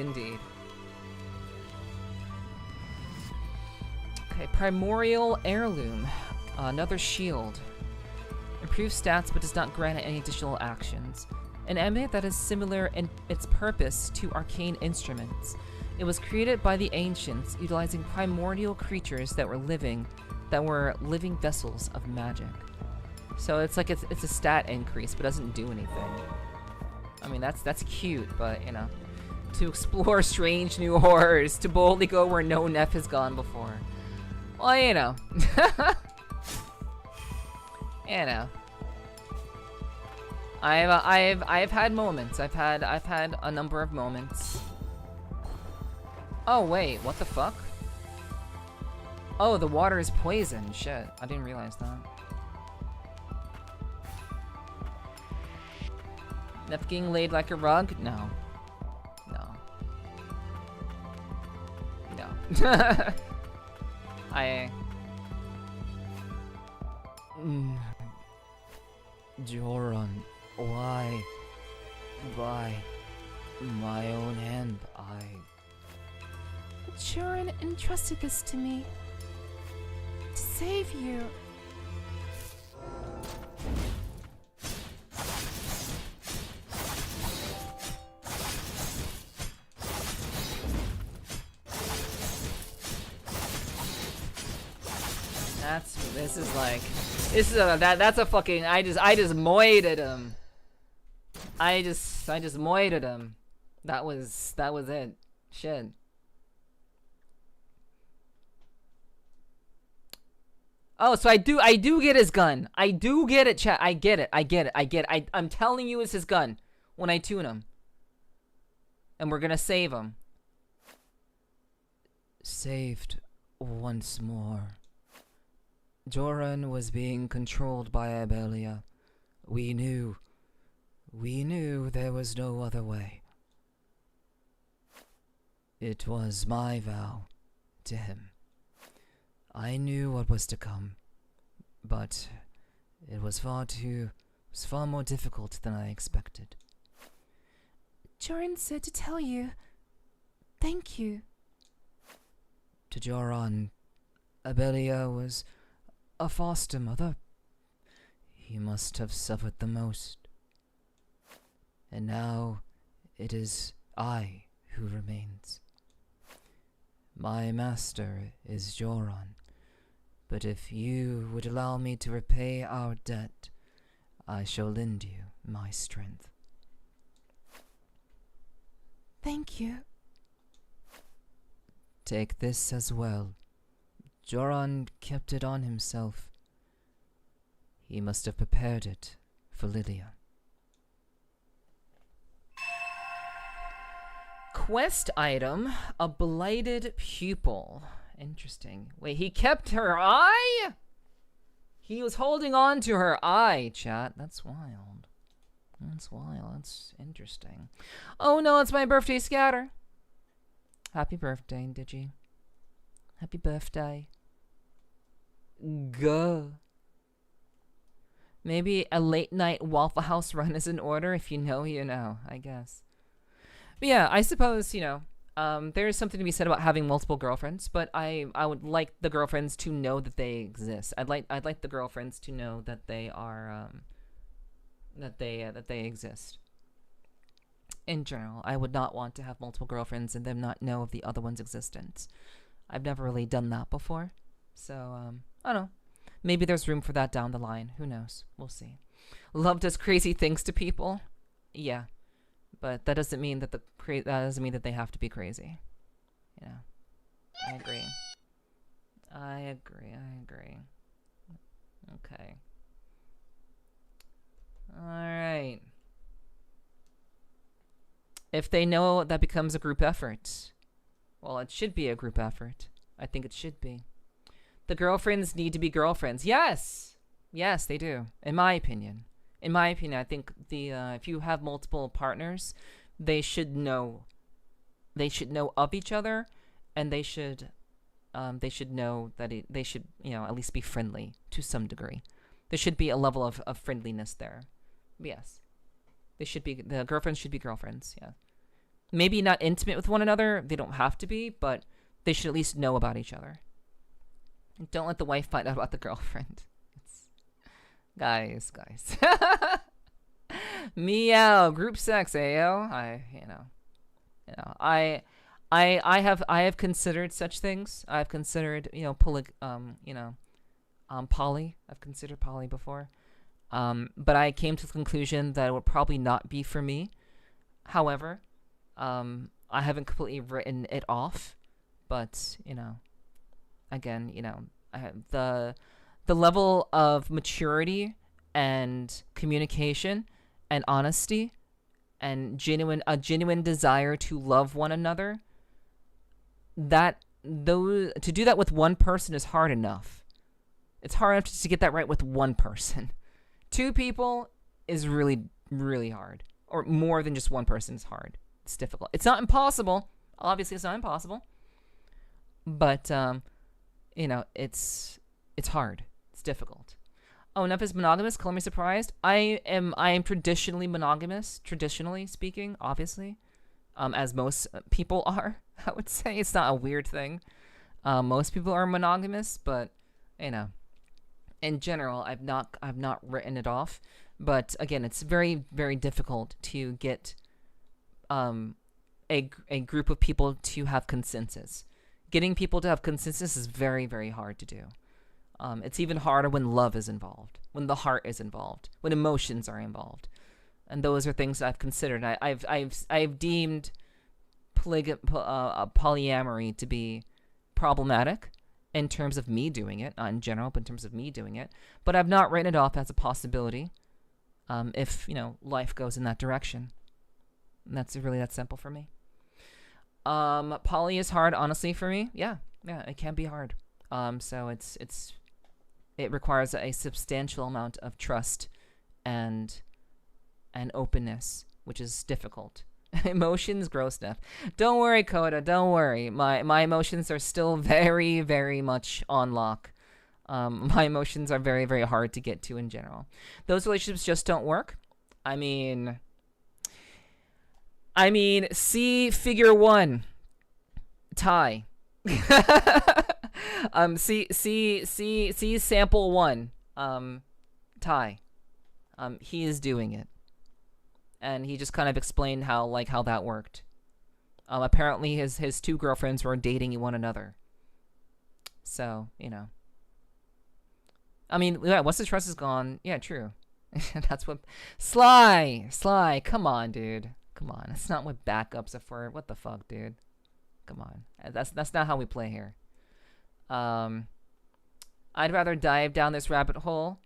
Okay, Primordial Heirloom. Another shield. Improves stats but does not grant any additional actions. An amulet that is similar in its purpose to arcane instruments. It was created by the ancients, utilizing primordial creatures that were living vessels of magic. So it's like it's a stat increase, but doesn't do anything. I mean, that's cute, but you know, to explore strange new horrors, to boldly go where no Neph has gone before. Well, you know, you know. I've had moments. I've had a number of moments. Oh wait, what the fuck? Oh, the water is poison. Shit, I didn't realize that. Neph getting laid like a rug? No. Joran, why? By my own hand, Joran entrusted this to me. To save you. That's a fucking, I just moided him. I just moided him. That was it. Shit. Oh, so I do get his gun. I do get it, chat. I get it. I'm telling you it's his gun when I tune him. And we're gonna save him. Saved once more. Joran was being controlled by Abelia. We knew there was no other way. It was my vow to him. I knew what was to come, but it was far more difficult than I expected. Joran said to tell you, thank you. To Joran, Abelia was a foster mother. you must have suffered the most. And now it is I who remains. My master is Joran, but if you would allow me to repay our debt, I shall lend you my strength. Thank you. Take this as well. Joran kept it on himself. He must have prepared it for Lydia. Quest item, a blighted pupil. Interesting. Wait, he kept her eye? He was holding on to her eye, chat. That's wild. That's wild. That's interesting. Oh no, it's my birthday, Scatter. Happy birthday, Digi. Happy birthday. Go. Maybe a late night Waffle House run is in order. If you know, you know, I guess. But yeah, I suppose, you know, there is something to be said about having multiple girlfriends, but I would like the girlfriends to know that they exist. I'd like the girlfriends to know that they are, that they exist. In general, I would not want to have multiple girlfriends and them not know of the other one's existence. I've never really done that before. So, I don't know. Maybe there's room for that down the line. Who knows? We'll see. Love does crazy things to people. Yeah. But that doesn't mean that that doesn't mean that they have to be crazy. You know. I agree. I agree. Okay. Alright. If they know, that becomes a group effort. Well, it should be a group effort. I think it should be. The girlfriends need to be girlfriends. Yes! Yes, they do. In my opinion. In my opinion, I think if you have multiple partners, they should know. They should know of each other, and they should know that they should, you know, at least be friendly to some degree. There should be a level of friendliness there. But yes. The girlfriends should be girlfriends, yeah. Maybe not intimate with one another, they don't have to be, but they should at least know about each other. And don't let the wife find out about the girlfriend. Guys. Meow, group sex, ayo. I have considered such things. I've considered, you know, poly. I've considered poly before. But I came to the conclusion that it would probably not be for me. However, I haven't completely written it off, but, you know, again, you know, I have the level of maturity and communication and honesty and a genuine desire to love one another, to do that with one person is hard enough. It's hard enough to get that right with one person. Two people is really, really hard. Or more than just one person is hard. It's difficult. It's not impossible. Obviously, it's not impossible. But, you know, it's hard. It's difficult. Oh, Neff is monogamous. Call me surprised. I am traditionally monogamous. Traditionally speaking, obviously. As most people are, I would say. It's not a weird thing. Most people are monogamous, but, you know. In general, I've not written it off. But again, it's very, very difficult to get a group of people to have consensus. Getting people to have consensus is very, very hard to do. It's even harder when love is involved, when the heart is involved, when emotions are involved, and those are things I've considered. I've deemed polyamory to be problematic in terms of me doing it, not in general, but in terms of me doing it. But I've not written it off as a possibility. If, you know, life goes in that direction. And that's really that simple for me. Poly is hard, honestly, for me. Yeah, it can be hard. So it requires a substantial amount of trust and openness, which is difficult. Emotions, gross stuff. Don't worry, Coda, don't worry. My emotions are still very, very much on lock. My emotions are very, very hard to get to in general. Those relationships just don't work. I mean, see figure 1. Tie. See sample 1. Tie. He is doing it, and he just kind of explained how that worked. Apparently his two girlfriends were dating one another. So, you know. I mean, yeah, once the trust is gone, yeah, true. That's what... Sly! Come on, dude. Come on. That's not what backups are for. What the fuck, dude? Come on. That's not how we play here. I'd rather dive down this rabbit hole.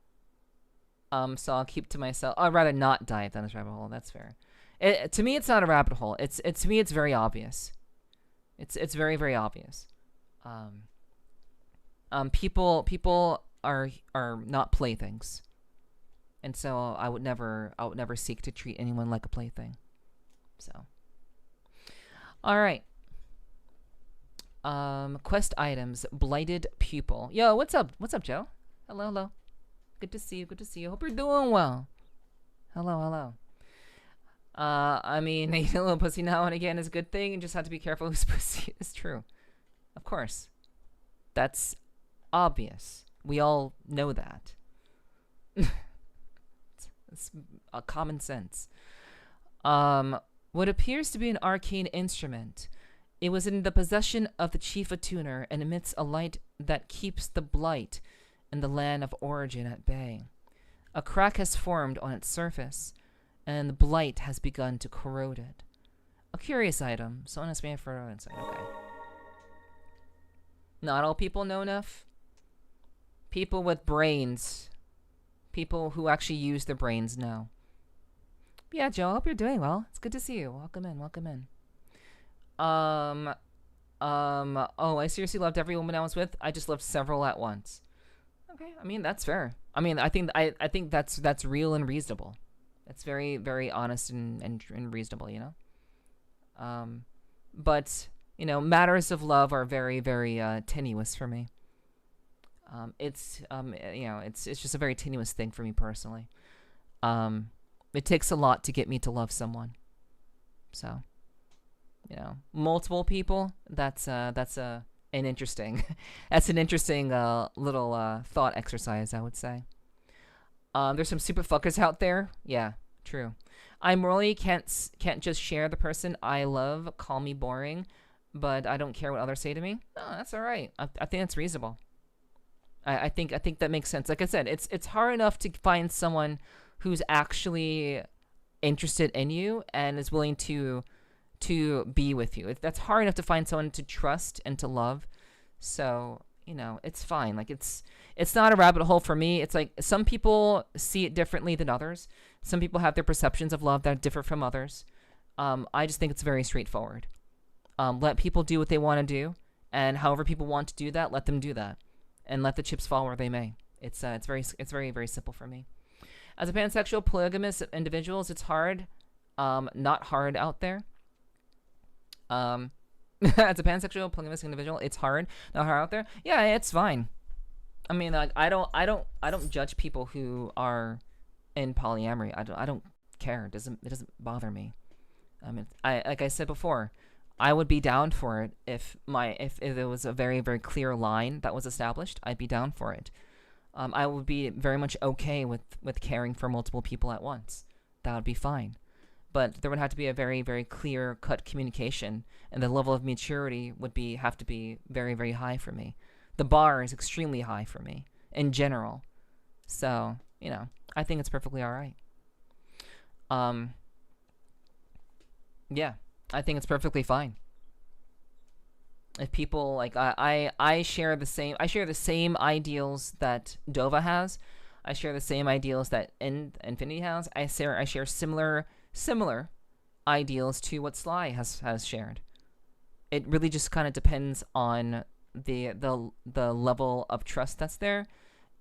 So I'll keep to myself. I'd rather not dive down this rabbit hole. That's fair. To me, it's not a rabbit hole. To me, it's very obvious. It's very, very obvious. People are not playthings, and so I would never seek to treat anyone like a plaything. So, all right. Quest items. Blighted pupil. Yo, what's up? What's up, Joe? Hello. Good to see you. Hope you're doing well. Hello. I mean, a little pussy now and again is a good thing, and just have to be careful who's pussy. It's true. Of course. That's obvious. We all know that. it's a common sense. What appears to be an arcane instrument. It was in the possession of the chief attuner and emits a light that keeps the blight in the land of origin at bay. A crack has formed on its surface, and the blight has begun to corrode it. A curious item. Someone has made for inside. Okay. Not all people know enough. People with brains. People who actually use their brains know. But yeah, Joe, I hope you're doing well. It's good to see you. Welcome in. Oh, I seriously loved every woman I was with. I just loved several at once. Okay, I mean, that's fair. I mean, I think that's real and reasonable. That's very, very honest and reasonable, you know? But, you know, matters of love are very, very tenuous for me. It's just a very tenuous thing for me personally. It takes a lot to get me to love someone. So, you know, multiple people, that's an interesting little thought exercise, I would say. There's some super fuckers out there. Yeah, true. I morally can't just share the person I love. Call me boring, but I don't care what others say to me. No, that's all right. I think that's reasonable. I think that makes sense. Like I said, it's hard enough to find someone who's actually interested in you and is willing to be with you. That's hard enough to find someone to trust and to love. So, you know, it's fine. Like it's not a rabbit hole for me. It's like some people see it differently than others. Some people have their perceptions of love that differ from others. I just think it's very straightforward. Let people do what they want to do, and however people want to do that, let them do that, and let the chips fall where they may. It's very, very simple for me. As a pansexual polygamous individuals, it's hard, not hard out there. As a pansexual polygamous individual, it's hard, not hard out there. Yeah, it's fine. I mean, like, I don't judge people who are in polyamory. I don't care. It doesn't bother me. I mean, like I said before, I would be down for it if there was a very, very clear line that was established. I'd be down for it. I would be very much okay with caring for multiple people at once. That would be fine. But there would have to be a very, very clear-cut communication, and the level of maturity would have to be very, very high for me. The bar is extremely high for me, in general. So, you know, I think it's perfectly all right. Yeah, I think it's perfectly fine. If people, like, I share the same ideals that Dova has. I share the same ideals that Infinity has. I share similar ideals to what Sly has shared. It really just kind of depends on the level of trust that's there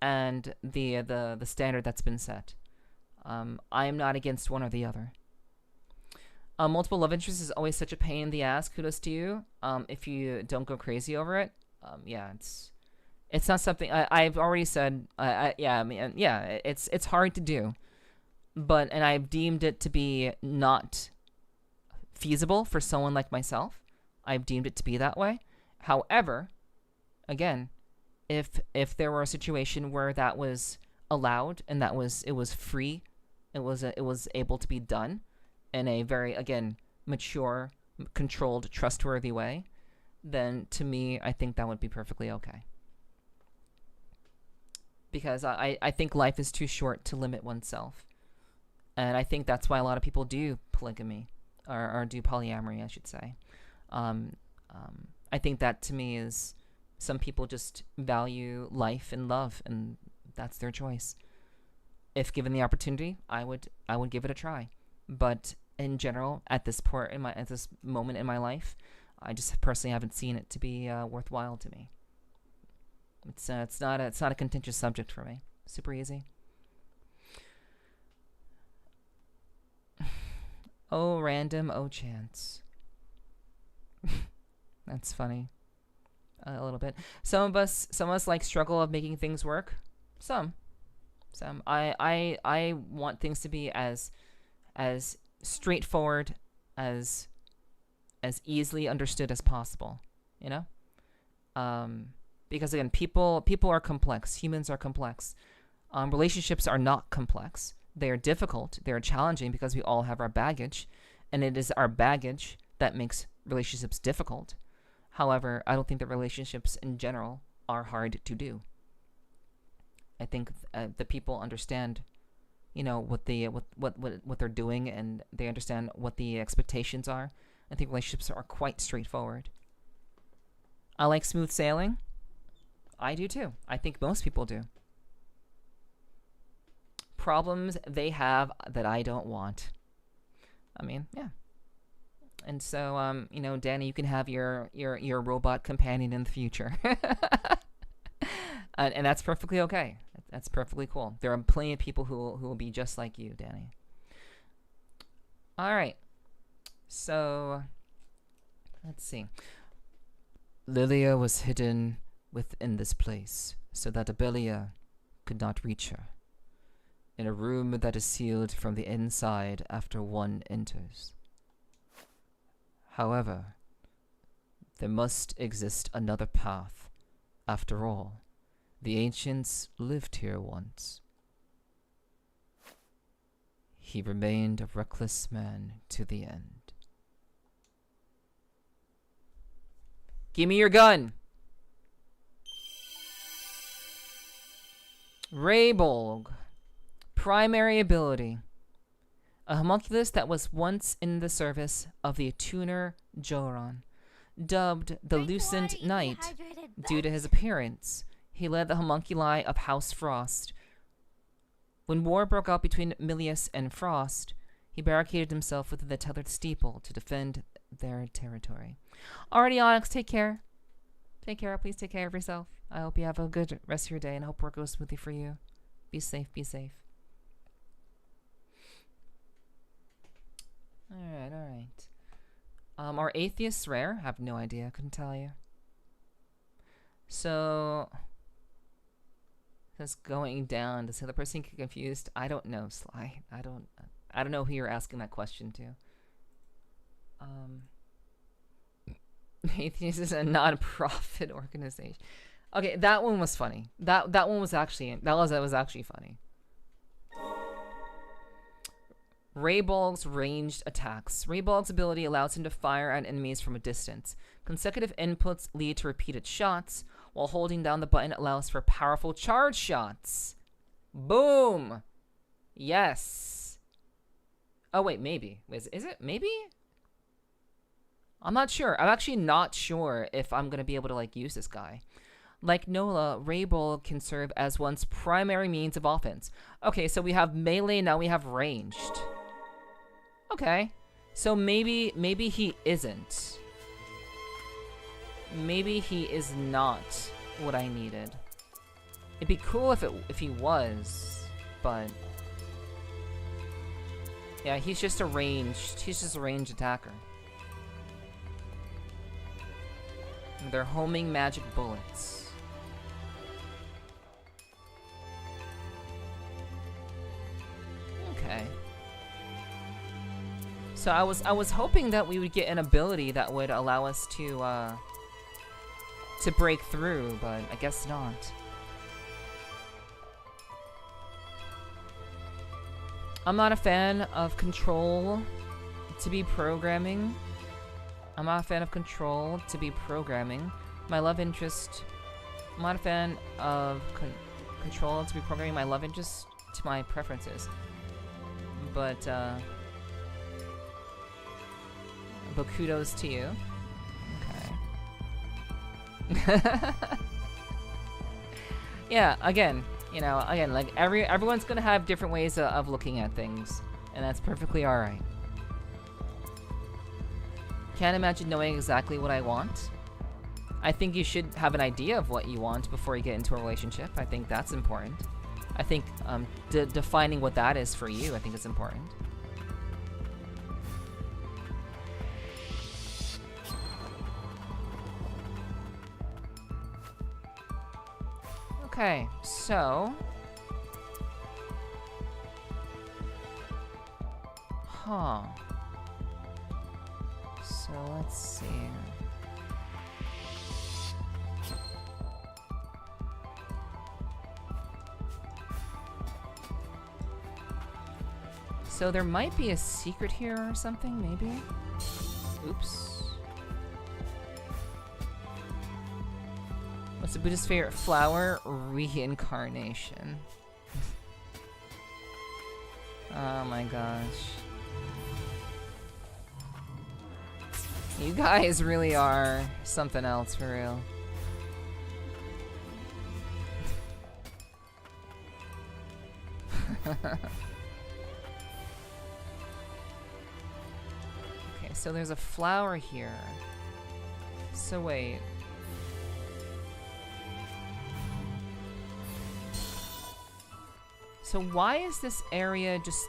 and the standard that's been set. I am not against one or the other. Multiple love interests is always such a pain in the ass. Kudos to you. If you don't go crazy over it. Yeah, it's not something I've already said. It's hard to do. And I've deemed it to be not feasible for someone like myself. I've deemed it to be that way. However, again, if there were a situation where that was allowed and it was free it was able to be done in a very, again, mature, controlled, trustworthy way, then to me, I think that would be perfectly okay. Because I think life is too short to limit oneself. And I think that's why a lot of people do polygamy, or do polyamory, I should say. I think that to me is, some people just value life and love, and that's their choice. If given the opportunity, I would give it a try. But in general, at this moment in my life, I just personally haven't seen it to be worthwhile to me. It's not a contentious subject for me. Super easy. Oh, random. Oh, chance. That's funny. A little bit. Some of us like struggle of making things work. Some. I want things to be as straightforward, as easily understood as possible. You know. Because again, people are complex. Humans are complex. Relationships are not complex. They are difficult. They are challenging because we all have our baggage, and it is our baggage that makes relationships difficult. However, I don't think that relationships in general are hard to do. I think the people understand, you know, what they're doing, and they understand what the expectations are. I think relationships are quite straightforward. I like smooth sailing. I do too. I think most people do. Problems they have that I don't want. I mean, yeah. And so, you know, Danny, you can have your robot companion in the future. And that's perfectly okay. That's perfectly cool. There are plenty of people who will be just like you, Danny. All right. So, let's see. Lilia was hidden within this place, so that Abelia could not reach her, in a room that is sealed from the inside after one enters. However, there must exist another path. After all, the ancients lived here once. He remained a reckless man to the end. Give me your gun! Raybolg. Primary ability. A homunculus that was once in the service of the tuner Joran. Dubbed the Lucent Knight due to his appearance, he led the homunculi of House Frost. When war broke out between Milius and Frost, he barricaded himself within the tethered steeple to defend their territory. Alrighty, Onyx, take care. Take care. Please take care of yourself. I hope you have a good rest of your day, and I hope work goes smoothly for you. Be safe. Be safe. Alright. Are atheists rare? I have no idea. Couldn't tell you. So, just going down. Does the other person get confused? I don't know, Sly. I don't know who you're asking that question to. Atheist is a non-profit organization. Okay, that one was funny. That one was actually funny. Raybolg's ranged attacks. Raybolg's ability allows him to fire at enemies from a distance. Consecutive inputs lead to repeated shots, while holding down the button allows for powerful charge shots. Boom! Yes. Oh wait, maybe. Is it? Maybe? I'm not sure. I'm actually not sure if I'm gonna be able to like use this guy. Like Nola, Raybolg can serve as one's primary means of offense. Okay, so we have melee, now we have ranged. Okay, so maybe he isn't. Maybe he is not what I needed. It'd be cool if he was, but yeah, he's just a ranged attacker. They're homing magic bullets. Okay. So I was hoping that we would get an ability that would allow us to break through, but I guess not. I'm not a fan of control to be programming. I'm not a fan of control to be programming. My love interest... I'm not a fan of control to be programming my love interest to my preferences. But kudos to you. Okay. Yeah, again, you know, like everyone's gonna have different ways of looking at things, and that's perfectly alright. Can't imagine knowing exactly what I want. I think you should have an idea of what you want before you get into a relationship. I think that's important. I think defining what that is for you, I think is important. Okay, so... Huh. So let's see. So there might be a secret here or something, maybe? Oops. What's the Buddhist favorite flower? Reincarnation. Oh my gosh. You guys really are something else for real. Okay, so there's a flower here. So wait. So why is this area just...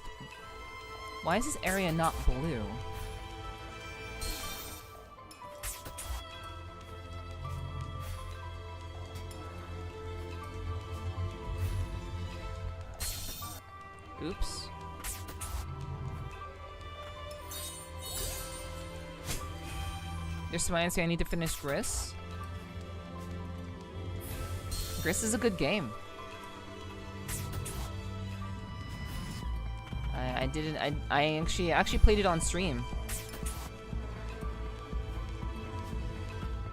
Why is this area not blue? Oops. There's some answer I need to finish Gris. Gris is a good game. I actually played it on stream.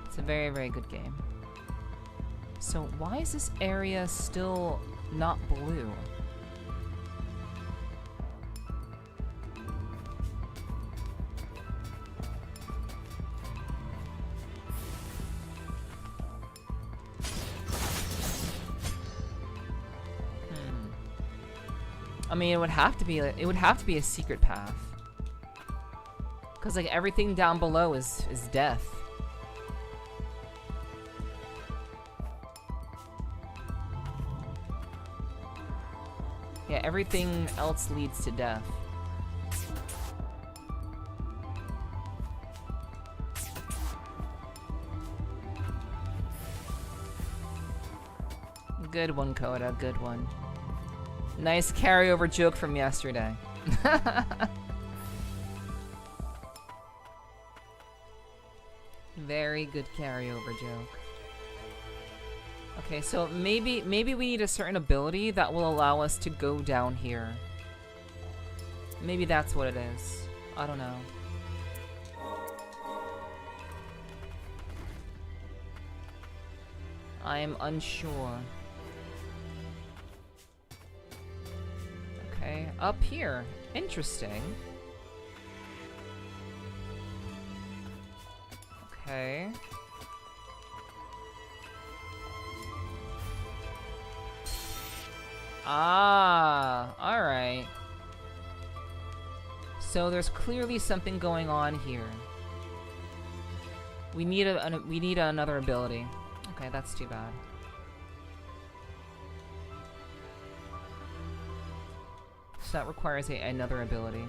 It's a very, very good game. So why is this area still not blue? I mean, it would have to be a secret path. Cause like everything down below is death. Yeah, everything else leads to death. Good one, Coda, good one. Nice carryover joke from yesterday. Very good carryover joke. Okay, so maybe we need a certain ability that will allow us to go down here. Maybe that's what it is. I don't know. I am unsure. Okay, up here. Interesting. Okay. Ah, alright. So there's clearly something going on here. We need another ability. Okay, that's too bad. So that requires another ability.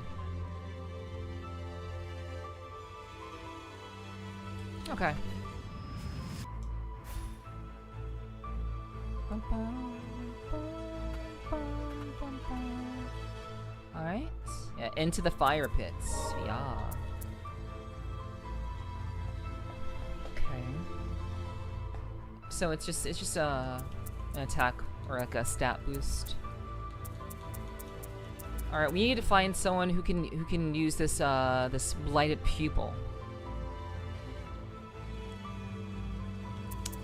Okay. Alright. Yeah, into the fire pits. Yeah. Okay. So it's just an attack or like a stat boost. All right, we need to find someone who can use this this blighted pupil.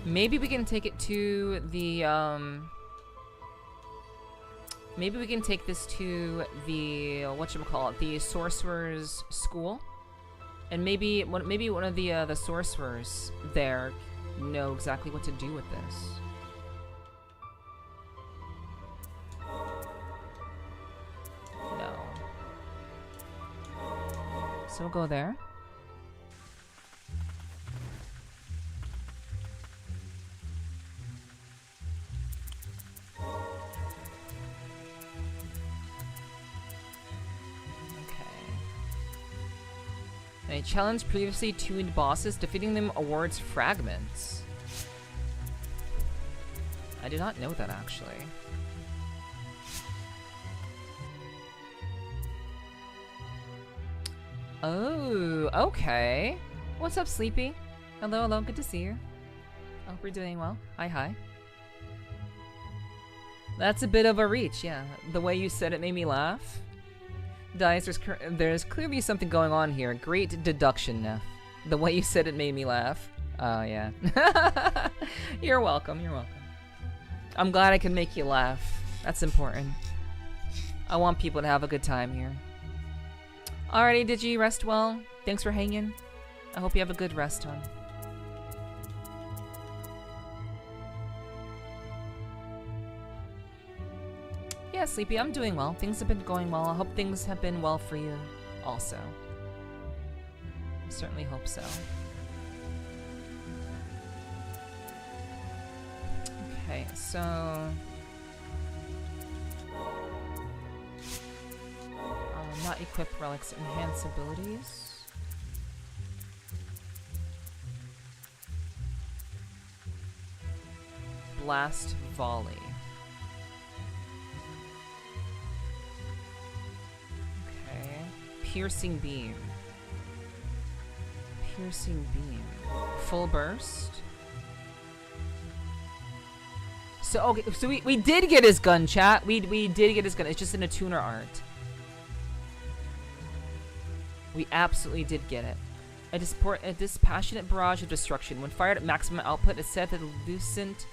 Maybe we can take it to the maybe we can take this to the whatchamacallit, the sorcerer's school, and maybe one of the sorcerers there know exactly what to do with this. No. So we'll go there. A challenge previously tuned bosses, defeating them awards fragments. I did not know that, actually. Oh, okay. What's up, Sleepy? Hello, hello, good to see you. I hope you're doing well. Hi, hi. That's a bit of a reach, yeah. The way you said it made me laugh. Dice, there's clearly something going on here. Great deduction, Neff. The way you said it made me laugh. Oh, yeah. You're welcome, you're welcome. I'm glad I can make you laugh. That's important. I want people to have a good time here. Alrighty, did you rest well? Thanks for hanging. I hope you have a good rest, hon. Yeah, Sleepy, I'm doing well. Things have been going well. I hope things have been well for you also. I certainly hope so. Okay, so... not equip relics, enhance abilities. Blast volley. Okay. Piercing beam. Piercing beam. Full burst. So okay, so we did get his gun, chat. We did get his gun. It's just in a tuner art. We absolutely did get it. A dispassionate barrage of destruction. When fired at maximum output, it's said that the Lucent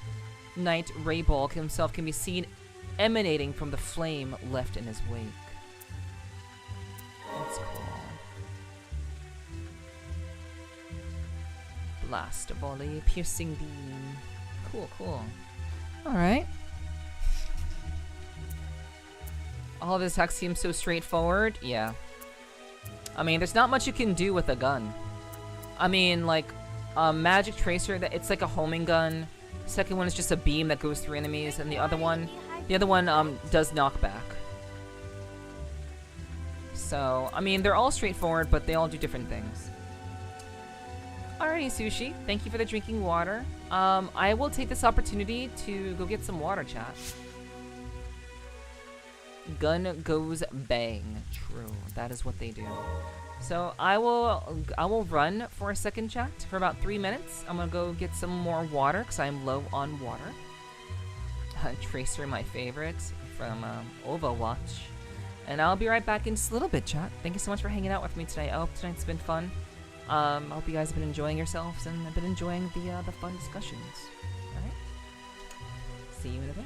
Knight Raybulk himself can be seen emanating from the flame left in his wake. That's cool. Blast volley, piercing beam. Cool, cool. Alright. All of this hex seems so straightforward. Yeah. I mean, there's not much you can do with a gun. I mean, like, Magic Tracer, it's like a homing gun. Second one is just a beam that goes through enemies, and the other one does knockback. So, I mean, they're all straightforward, but they all do different things. Alrighty, Sushi, thank you for the drinking water. I will take this opportunity to go get some water, chat. Gun goes bang. True, that is what they do. So I will run for a second, chat, for about 3 minutes. I'm gonna go get some more water because I'm low on water. Tracer, my favorite from Overwatch, and I'll be right back in just a little bit, chat. Thank you so much for hanging out with me today. I hope tonight's been fun. I hope you guys have been enjoying yourselves and have been enjoying the fun discussions. All right. See you in a bit.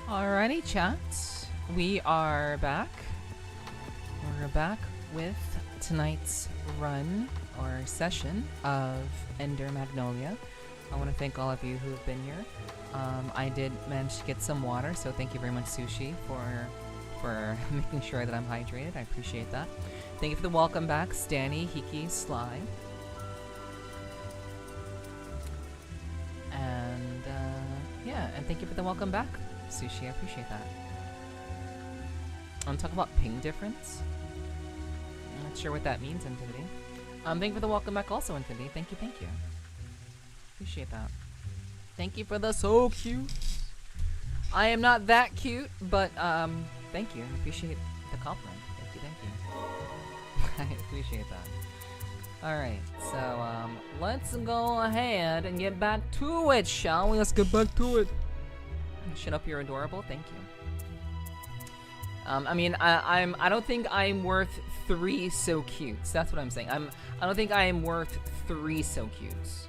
Alrighty, chat. We are back. We're back with tonight's run or session of Ender Magnolia. I want to thank all of you who have been here. I did manage to get some water, so thank you very much, Sushi, for making sure that I'm hydrated. I appreciate that. Thank you for the welcome back, Stanny, Hiki, Sly. And, yeah, and thank you for the welcome back, Sushi. I appreciate that. I want to talk about ping difference. I'm not sure what that means, Infinity. Thank you for the welcome back also, Infinity. Thank you, thank you. Appreciate that. Thank you for the so cute. I am not that cute, but, thank you. I appreciate the compliment. Thank you, thank you. I appreciate that. Alright, so, let's go ahead and get back to it, shall we? Let's get back to it. Shut up, you're adorable. Thank you. I mean, I don't think I'm worth 3 so cutes. That's what I'm saying. I don't think I am worth 3 so cutes.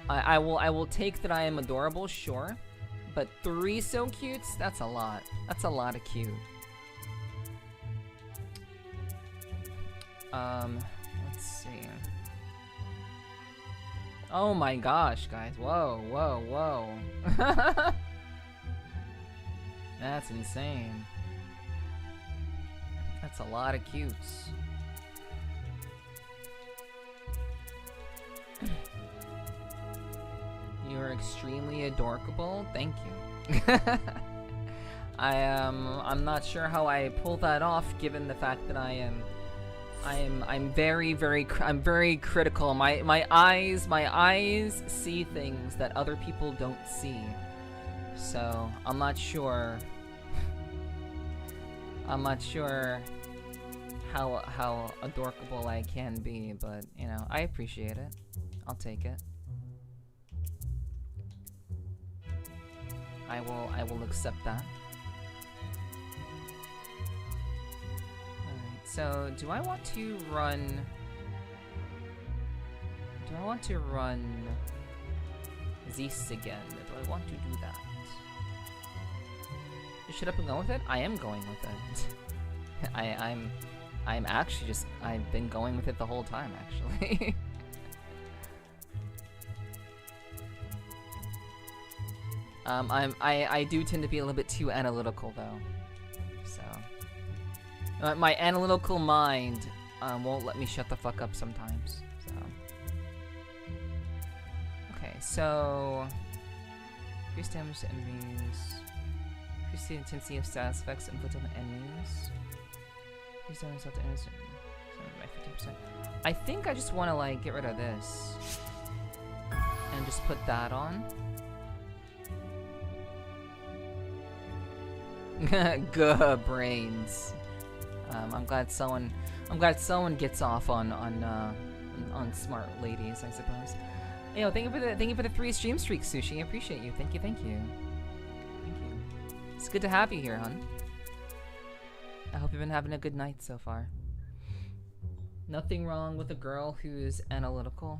I will take that I am adorable, sure. But 3 so cutes? That's a lot. That's a lot of cute. Let's see. Oh my gosh, guys. Whoa, whoa, whoa. That's insane. That's a lot of cutes. You're extremely adorable. Thank you. I'm not sure how I pull that off, given the fact that I'm very critical. My eyes see things that other people don't see. So I'm not sure. I'm not sure how adorable I can be, but you know, I appreciate it. I'll take it. I will accept that. Alright, so do I want to run Zeus again? Do I want to do that? Shut up and go with it? I am going with it. I'm actually just, I've been going with it the whole time, actually. I do tend to be a little bit too analytical, though. So, my analytical mind won't let me shut the fuck up sometimes. So, okay, so increase damage to enemies. Increase the intensity of status effects inflicted on enemies. Increase damage to enemies by 50%. I think I just want to like get rid of this and just put that on. Good brains. I'm glad someone gets off on smart ladies, I suppose. Yo, thank you for the 3 stream streaks, Sushi. I appreciate you. Thank you, thank you. Thank you. It's good to have you here, hon. I hope you've been having a good night so far. Nothing wrong with a girl who's analytical.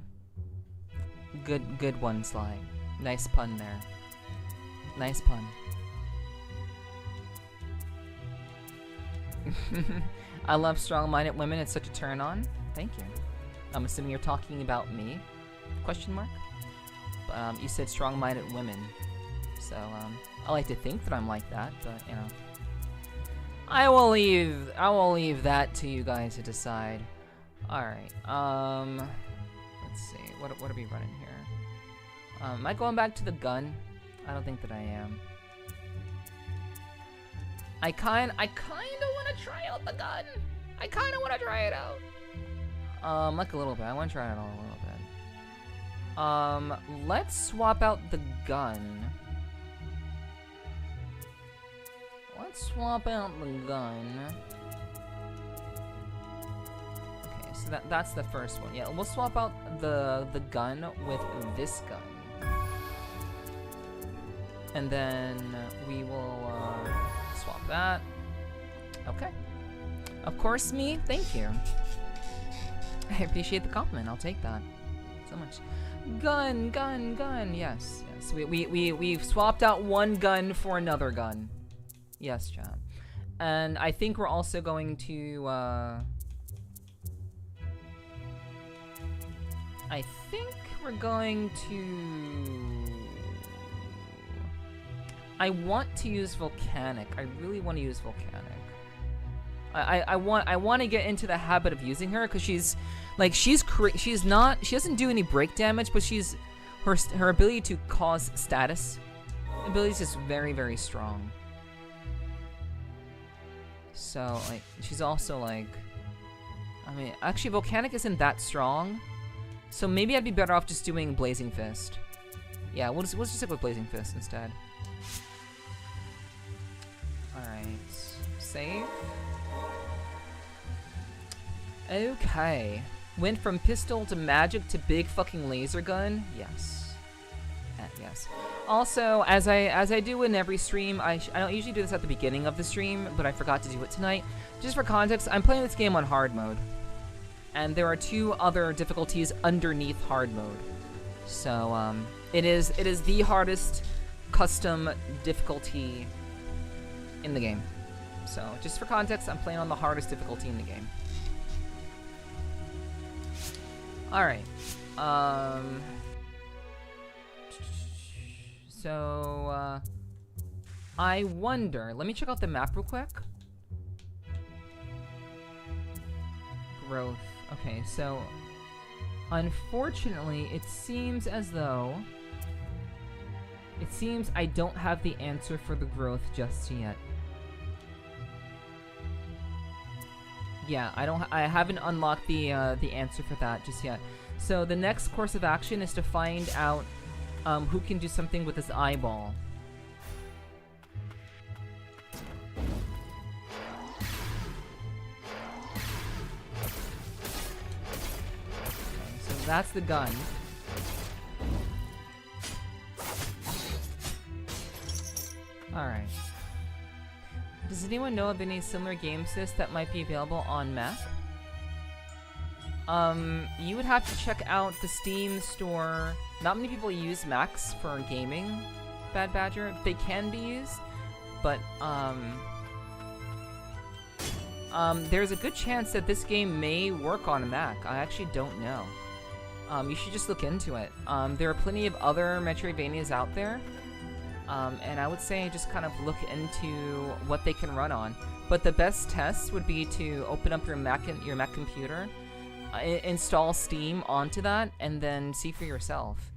Good one, Sly. Nice pun there. Nice pun. I love strong-minded women. It's such a turn on. Thank you. I'm assuming you're talking about me? Question mark? You said strong-minded women. So, I like to think that I'm like that, but, you know. I will leave that to you guys to decide. Alright, let's see. What are we running here? Am I going back to the gun? I don't think that I am. I kinda wanna try out the gun. I kinda wanna try it out. Like a little bit. I wanna try it out a little bit. Let's swap out the gun. Let's swap out the gun. Okay, so that's the first one. Yeah, we'll swap out the gun with this gun. And then we will swap that. Okay. Of course, me. Thank you. I appreciate the compliment. I'll take that. So much. Gun. Yes. We've swapped out one gun for another gun. Yes, chat. And I think we're also going to, I think we're going to... I want to use Volcanic. I really want to use Volcanic. I want to get into the habit of using her because she doesn't do any break damage, but her ability to cause status ability is just very, very strong. So like she's also like, I mean, actually Volcanic isn't that strong, so maybe I'd be better off just doing Blazing Fist. Yeah, we'll just stick with Blazing Fist instead. All right, save. Okay. Went from pistol to magic to big fucking laser gun? Yes. Yes. Also, as I do in every stream, I don't usually do this at the beginning of the stream, but I forgot to do it tonight. Just for context, I'm playing this game on hard mode. And there are 2 other difficulties underneath hard mode. So, it is the hardest custom difficulty in the game. So, just for context, I'm playing on the hardest difficulty in the game. Alright. So, I wonder... Let me check out the map real quick. Growth. Okay, so... Unfortunately, it seems as though... It seems I don't have the answer for the growth just yet. Yeah, I haven't unlocked the answer for that just yet. So the next course of action is to find out who can do something with his eyeball. Okay, so that's the gun. Alright. Does anyone know of any similar game sys that might be available on Mac? You would have to check out the Steam store. Not many people use Macs for gaming, Bad Badger. They can be used, but, there's a good chance that this game may work on a Mac. I actually don't know. You should just look into it. There are plenty of other Metroidvanias out there. And I would say just kind of look into what they can run on. But the best test would be to open up your Mac computer, install Steam onto that, and then see for yourself.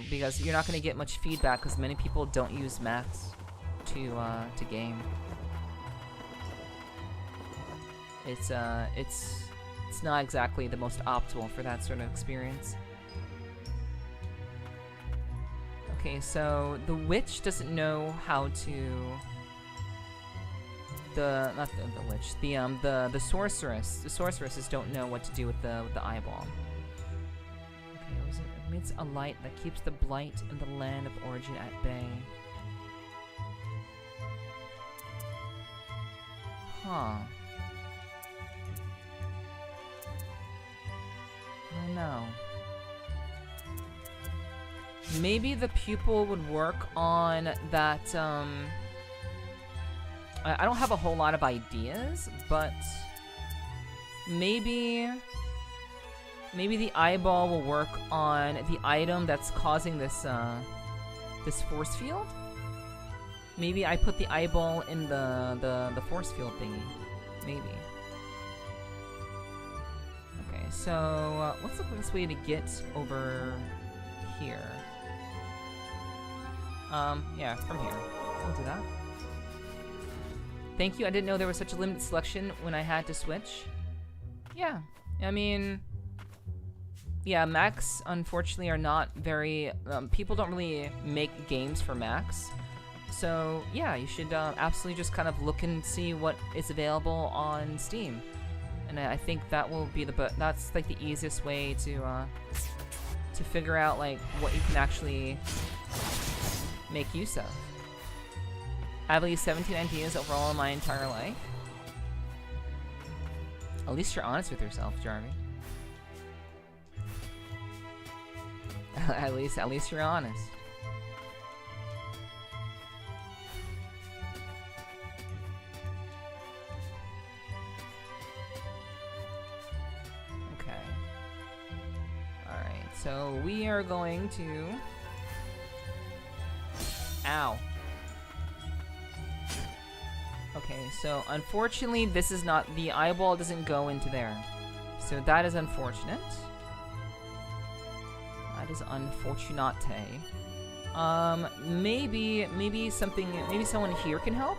Because you're not going to get much feedback because many people don't use Macs to game. It's not exactly the most optimal for that sort of experience. Okay, so the witch doesn't know how to... Not the witch. The sorceress. The sorceresses don't know what to do with the eyeball. Okay, what was it? It emits a light that keeps the blight in the land of origin at bay. Huh. I don't know. Maybe the pupil would work on that, I don't have a whole lot of ideas, but maybe the eyeball will work on the item that's causing this, this force field? Maybe I put the eyeball in the force field thingy. Maybe. Okay, so, what's the quickest way to get over here? Yeah, from here. I'll do that. Thank you, I didn't know there was such a limited selection when I had to switch. Yeah, I mean... Yeah, Macs, unfortunately, are not very... people don't really make games for Macs. So, yeah, you should absolutely just kind of look and see what is available on Steam. And I think that will be that's, like, the easiest way to figure out, like, what you can actually make use of. I have at least 17 ideas overall in my entire life. At least you're honest with yourself, Jarvie. at least you're honest. So we are going to... Ow. Okay, so unfortunately this is not... The eyeball doesn't go into there. So that is unfortunate. That is unfortunate. Maybe someone here can help?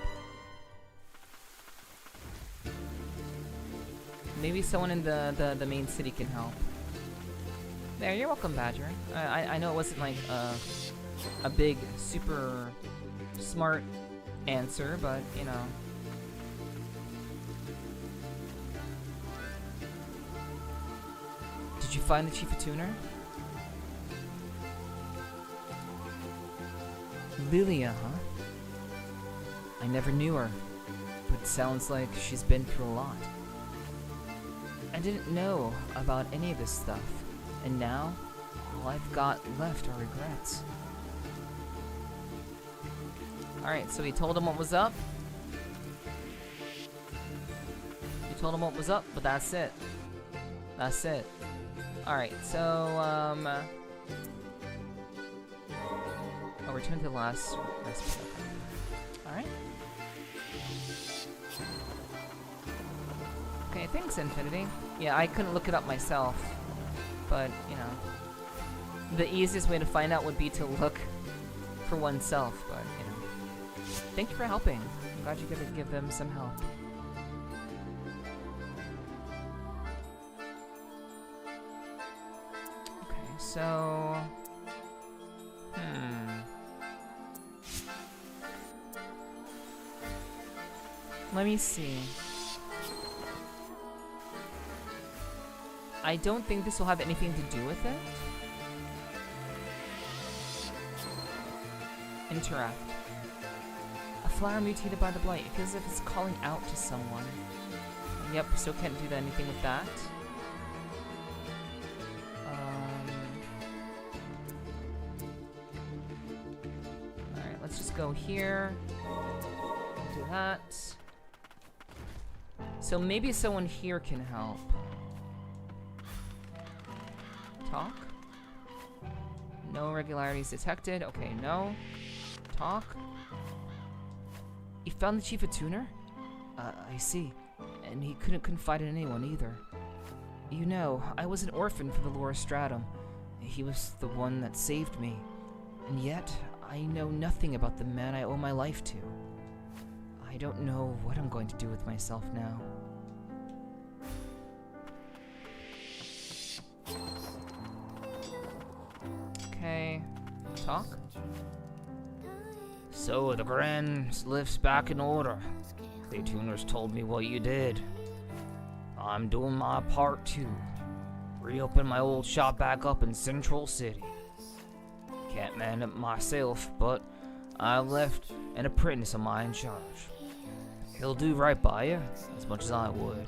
Maybe someone in the main city can help. There, you're welcome, Badger. I know it wasn't like a big, super smart answer, but you know. Did you find the Chief of Tuner? Lilia, huh? I never knew her, but it sounds like she's been through a lot. I didn't know about any of this stuff, and now all I've got left are regrets. Alright, so we told him what was up. You told him what was up, but that's it. That's it. Alright, so, oh, return to the last recipe. Alright. Okay, thanks, Infinity. Yeah, I couldn't look it up myself, but, you know, the easiest way to find out would be to look for oneself, but, you know. Thank you for helping. I'm glad you could give them some help. Okay, so... Let me see. I don't think this will have anything to do with it. Interact. A flower mutated by the blight. It feels as if it's calling out to someone. Yep, still can't do anything with that. Alright, let's just go here. Do that. So maybe someone here can help. Talk? No irregularities detected. Okay, no. Talk? You found the Chief of Tuner? I see. And he couldn't confide in anyone either. You know, I was an orphan for the Lower Stratum. He was the one that saved me. And yet, I know nothing about the man I owe my life to. I don't know what I'm going to do with myself now. Okay, talk? So the Grand lift's back in order. The tuners told me what you did. I'm doing my part too. Reopen my old shop back up in Central City. Can't man it myself, but I left an apprentice of mine in charge. He'll do right by you, as much as I would.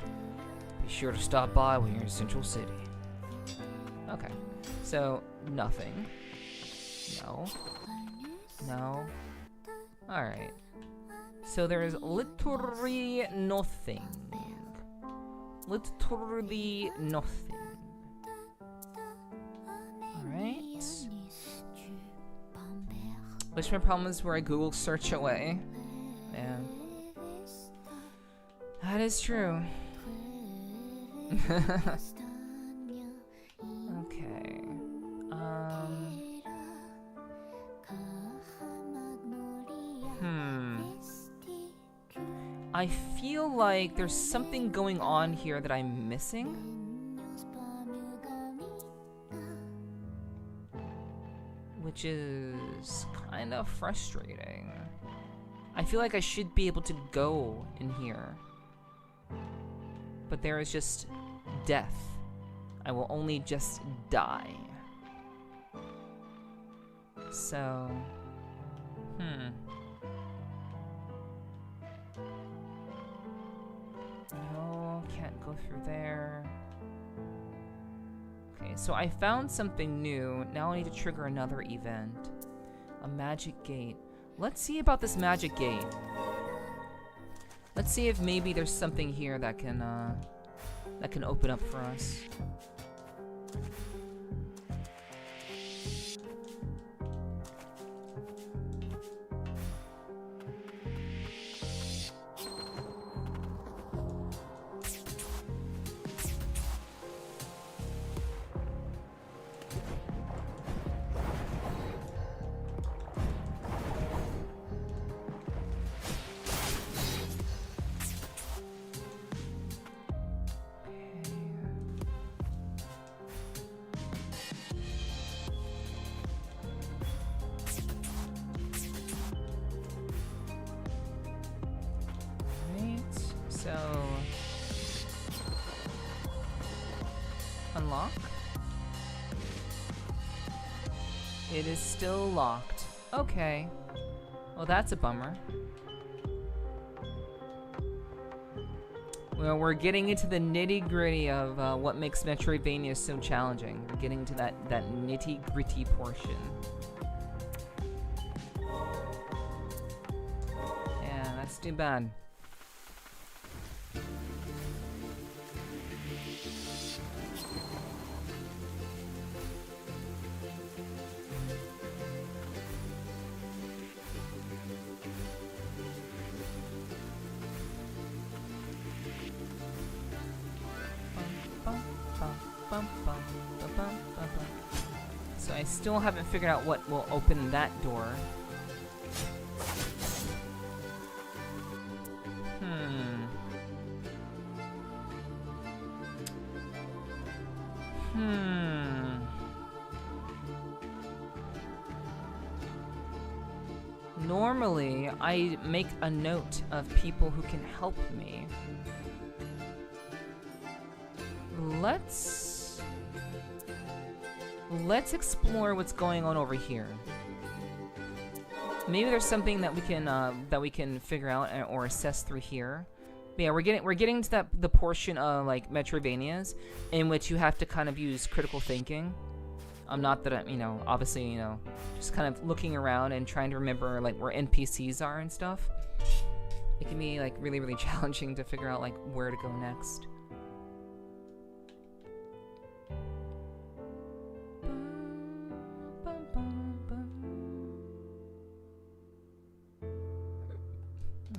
Be sure to stop by when you're in Central City. Okay, so nothing. No. No. Alright. So there is literally nothing. Literally nothing. Alright. Which my problem is where I Google search away. Yeah. That is true. Okay. I feel like there's something going on here that I'm missing. Which is kind of frustrating. I feel like I should be able to go in here. But there is just death. I will only just die. So, No, can't go through there. Okay, so I found something new. Now I need to trigger another event. A magic gate. Let's see about this magic gate. Let's see if maybe there's something here that can open up for us. So unlock. It is still locked. Okay. Well, that's a bummer. Well, we're getting into the nitty-gritty of what makes Metroidvania so challenging. We're getting to that nitty-gritty portion. Yeah, that's too bad. So I still haven't figured out what will open that door. Normally, I make a note of people who can help me. Let's explore what's going on over here. Maybe there's something that we can figure out or assess through here. But yeah, we're getting to the portion of like Metroidvanias in which you have to kind of use critical thinking. Not that I'm, obviously, just kind of looking around and trying to remember like where NPCs are and stuff. It can be like really, really challenging to figure out like where to go next.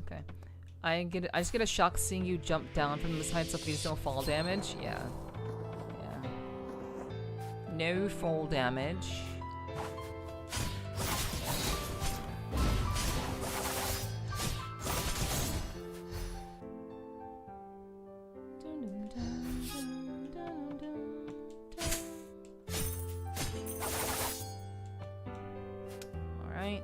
Okay. I just get a shock seeing you jump down from the side, so please no fall damage. Yeah. No fall damage. All right.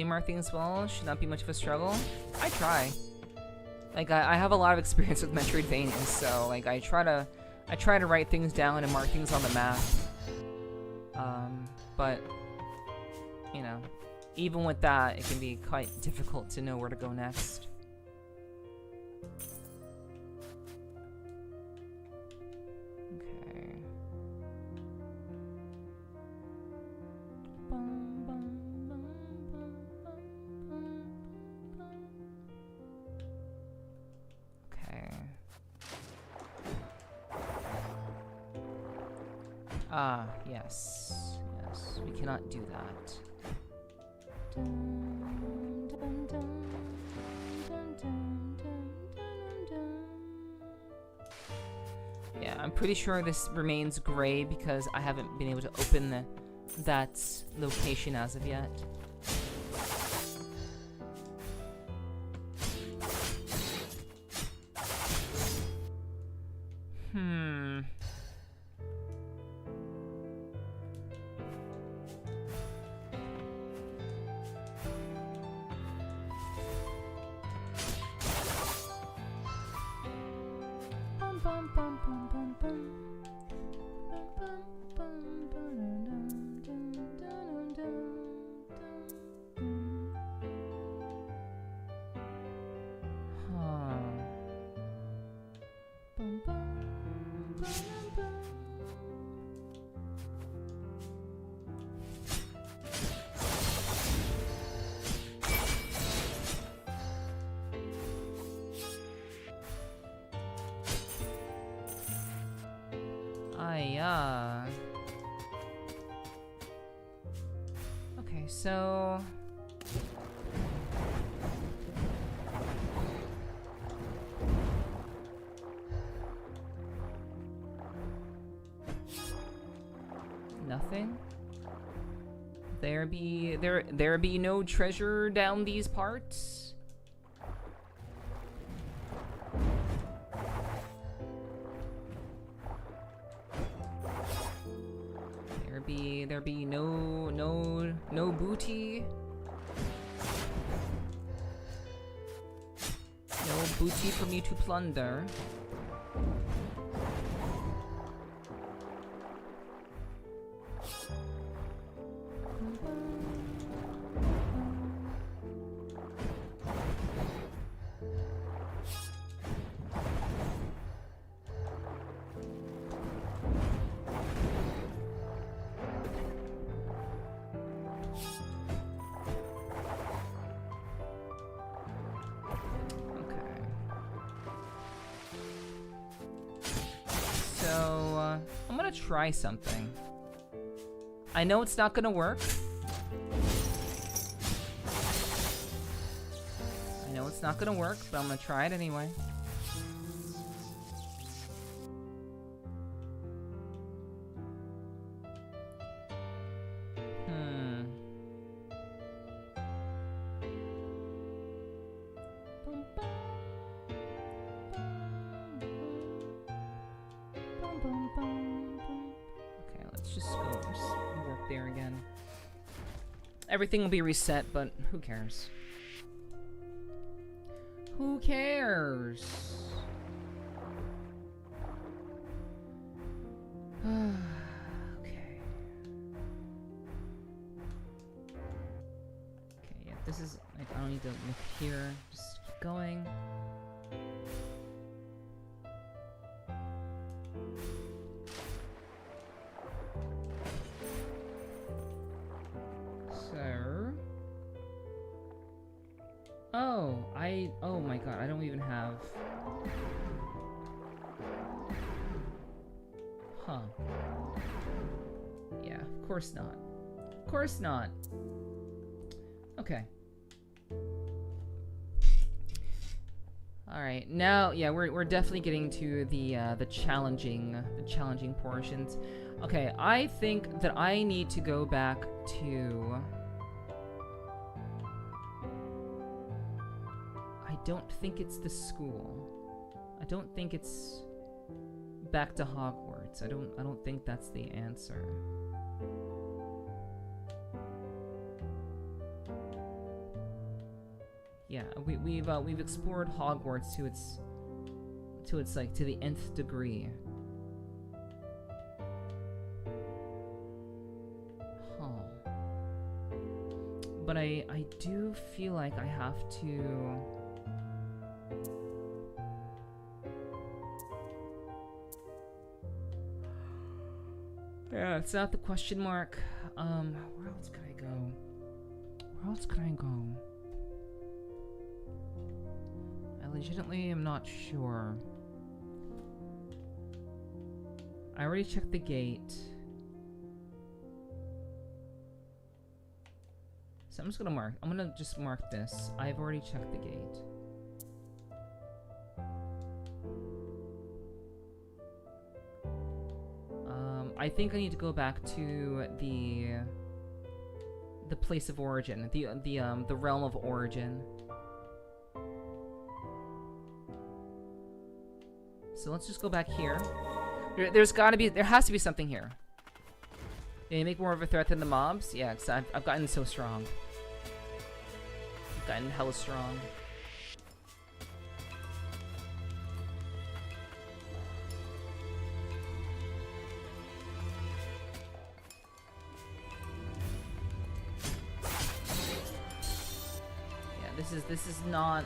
Mark things well, should not be much of a struggle. I try. Like I have a lot of experience with Metroidvania, so like I try to write things down and mark things on the map. But even with that, it can be quite difficult to know where to go next. Okay. Ah, yes. Yes, we cannot do that. Yeah, I'm pretty sure this remains gray because I haven't been able to open that location as of yet. Okay, so nothing. There be no treasure down these parts. There There be no booty. No booty for me to plunder. I'm gonna try something. I know it's not gonna work. I know it's not gonna work, but I'm gonna try it anyway. Okay, let's just work there again. Everything will be reset, but who cares? Who cares? Okay. Okay, yeah, this is like I don't need to look here. Just keep going. Oh my god, I don't even have... Huh. Yeah, of course not. Of course not. Okay. Alright, now, yeah, we're definitely getting to the challenging portions. Okay, I think that I need to go back to... I don't think it's the school. I don't think it's back to Hogwarts. I don't think that's the answer. Yeah, we've explored Hogwarts to its like to the nth degree. Huh. But I do feel like I have to. Yeah, it's not the question mark. Where else can I go? Where else can I go? I legitimately am not sure. I already checked the gate. So I'm just gonna just mark this. I've already checked the gate. I think I need to go back to the place of origin, the realm of origin. So let's just go back here. There has to be something here. They make more of a threat than the mobs? Yeah, because I've gotten so strong. I've gotten hella strong. This is not...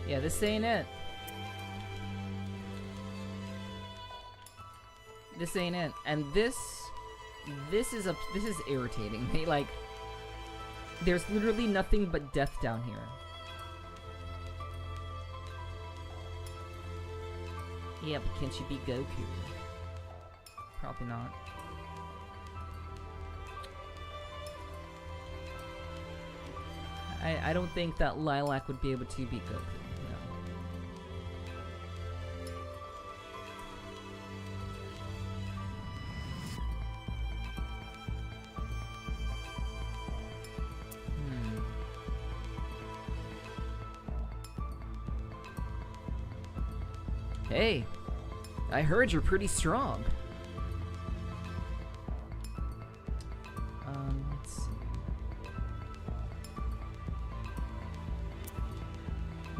Yeah, this ain't it. This ain't it. And this is irritating me. Like, there's literally nothing but death down here. Yeah, but can't you be Goku? Probably not. I don't think that Lilac would be able to beat Goku. Hey! I heard you're pretty strong. Let's see.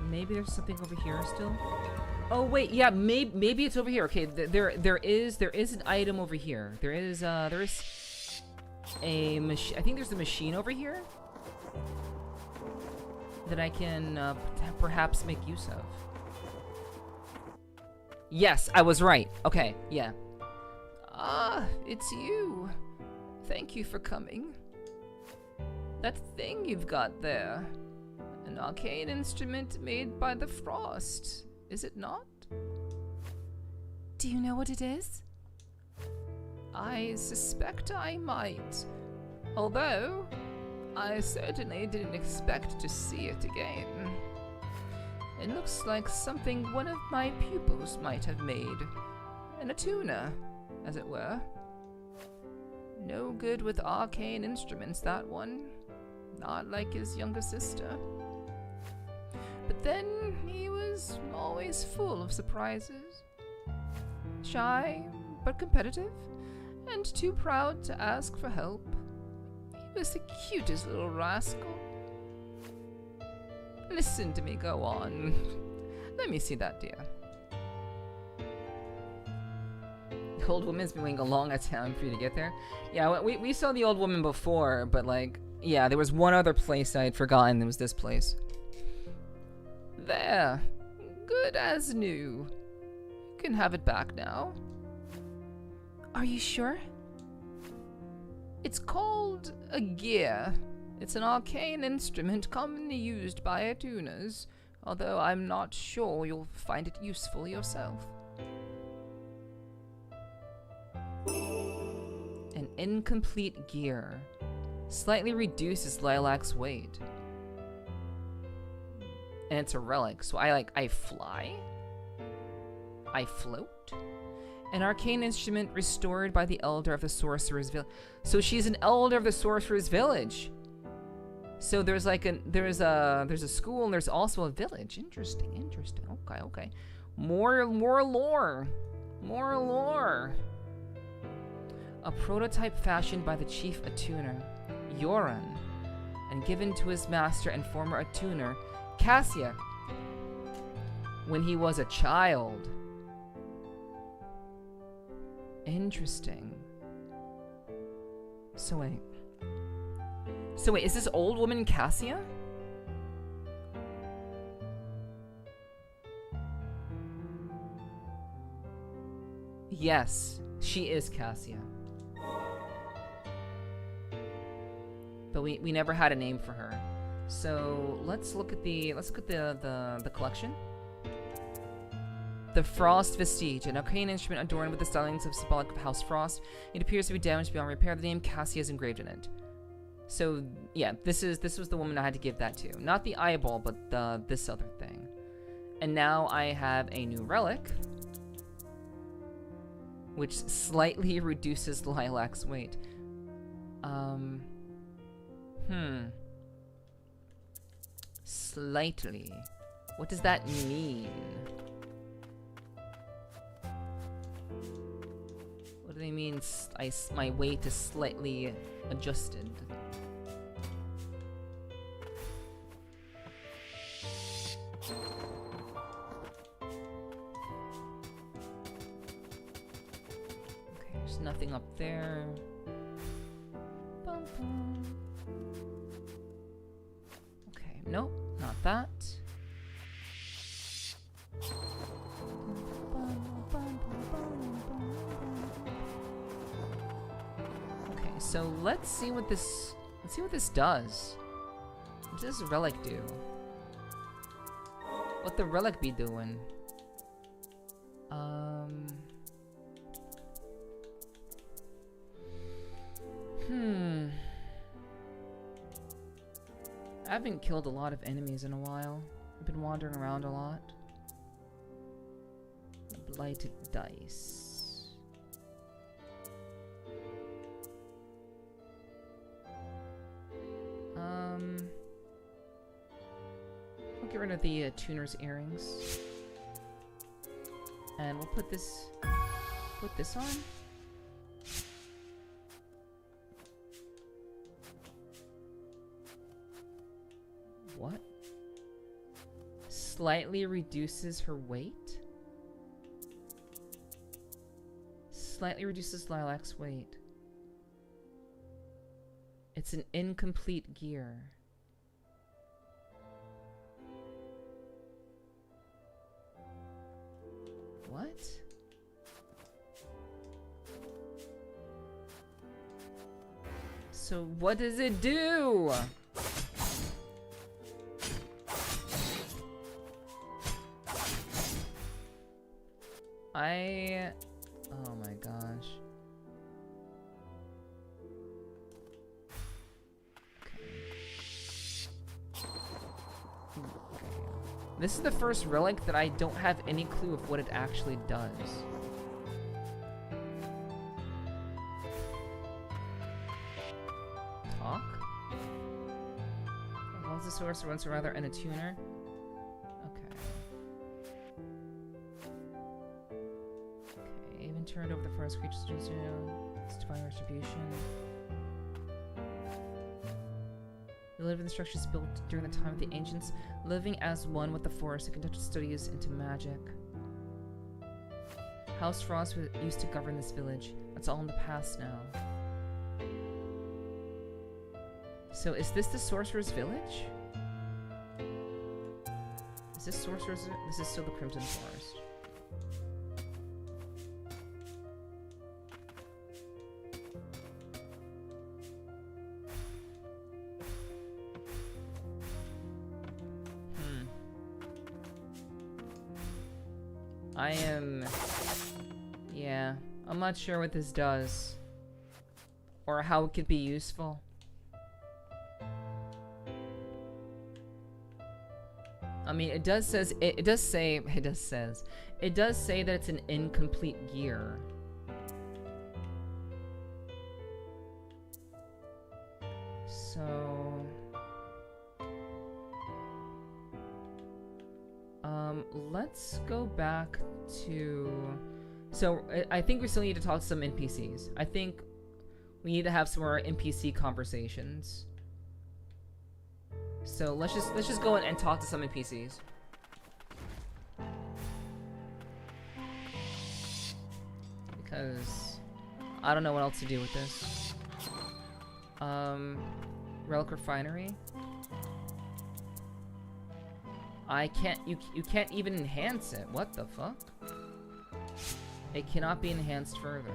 Maybe there's something over here still. Oh wait, yeah, maybe it's over here. Okay, there is an item over here. There is a machine. I think there's a machine over here that I can perhaps make use of. Yes, I was right. Okay, yeah. Ah, it's you. Thank you for coming. That thing you've got there, an arcane instrument made by the frost, is it not? Do you know what it is? I suspect I might. Although, I certainly didn't expect to see it again. It looks like something one of my pupils might have made. An attuner, as it were. No good with arcane instruments, that one. Not like his younger sister. But then, he was always full of surprises. Shy, but competitive, and too proud to ask for help. He was the cutest little rascal. Listen to me go on. Let me see that, dear. The old woman's been waiting a long time for you to get there. Yeah, we saw the old woman before, but like, yeah, there was one other place I had forgotten. It was this place. There. Good as new. You can have it back now. Are you sure? It's called a gear. It's an arcane instrument commonly used by attuners, although I'm not sure you'll find it useful yourself. An incomplete gear. Slightly reduces Lilac's weight. And it's a relic, so I fly? I float? An arcane instrument restored by the Elder of the Sorcerer's Village. So she's an Elder of the Sorcerer's Village. So there's like there's a school and there's also a village. Interesting. Okay. More lore. A prototype fashioned by the chief attuner, Yoran, and given to his master and former attuner, Cassia, when he was a child. Interesting. So wait, is this old woman Cassia? Yes, she is Cassia. But we never had a name for her. So let's look at the collection. The Frost Vestige, an arcane instrument adorned with the stylings of symbolic of House Frost. It appears to be damaged beyond repair. The name Cassia is engraved in it. So yeah, this was the woman I had to give that to. Not the eyeball, but this other thing. And now I have a new relic, which slightly reduces Lilac's weight. Slightly. What does that mean? What do they mean? My weight is slightly adjusted. Okay, there's nothing up there. Bum, bum. Okay, nope, not that. Okay, so let's see what this does. What does this relic do? What the relic be doing? I haven't killed a lot of enemies in a while. I've been wandering around a lot. Blighted dice. I'll get rid of the tuner's earrings. And we'll put this on. What? Slightly reduces her weight? Slightly reduces Lilac's weight. It's an incomplete gear. What? So what does it do? Oh my gosh. This is the first relic that I don't have any clue of what it actually does. Talk? Once a sorcerer, once a rather, and a tuner. Okay. Okay, even turned over the first creature's its divine retribution. The living structures built during the time of the ancients, living as one with the forest and conducted studies into magic. House Frost used to govern this village. That's all in the past now. So is this the Sorcerer's Village? Is this Sorcerer's? This is still the Crimson Forest. Yeah, I'm not sure what this does. Or how it could be useful. I mean, it does say that it's an incomplete gear. So let's go back to... So, I think we still need to talk to some NPCs. I think we need to have some more NPC conversations. So, let's just go in and talk to some NPCs. Because I don't know what else to do with this. Relic Refinery. You can't even enhance it. What the fuck? It cannot be enhanced further.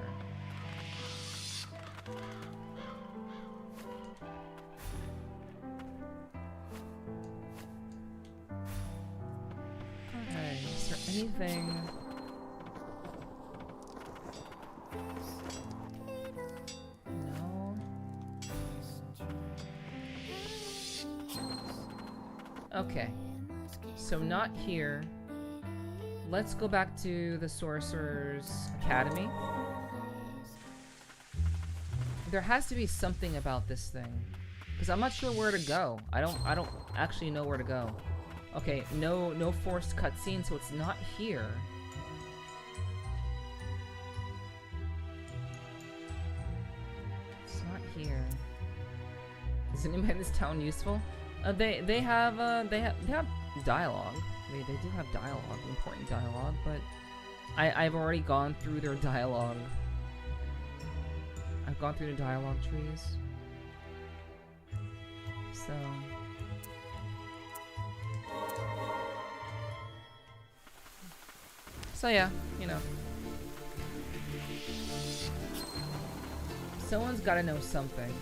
Okay, is there anything? No. Okay. So not here. Let's go back to the Sorcerer's Academy. There has to be something about this thing, because I'm not sure where to go. I don't actually know where to go. Okay, no forced cutscene, so it's not here. It's not here. Is anybody in this town useful? They have dialogue. They do have dialogue, important dialogue, but I've already gone through their dialogue. I've gone through the dialogue trees. So yeah, you know. Someone's gotta know something.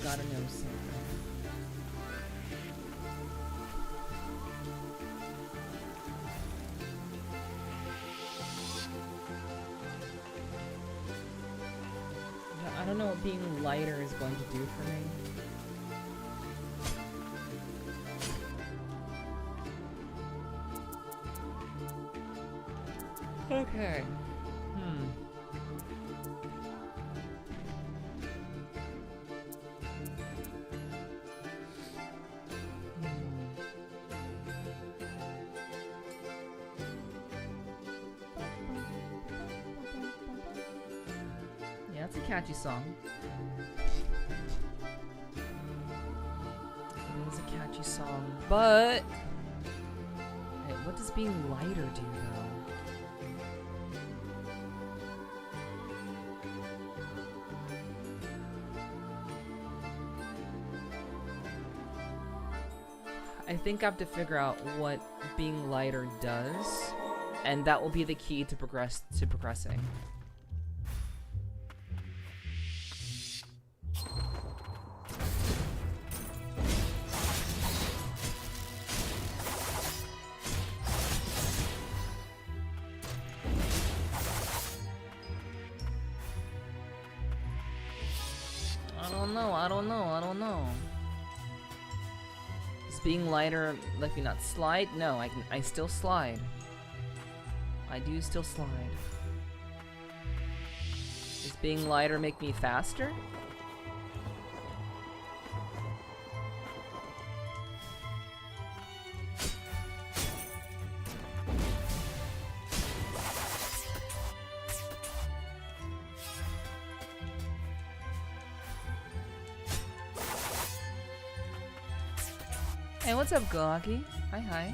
Gotta know something. I don't know what being lighter is going to do for me. Okay. catchy song. It is a catchy song, but hey, what does being lighter do though? I think I have to figure out what being lighter does, and that will be the key to progressing. I don't know. Does being lighter let me not slide? No, I still slide. I do still slide. Does being lighter make me faster? Hey, what's up, Goggy? Hi.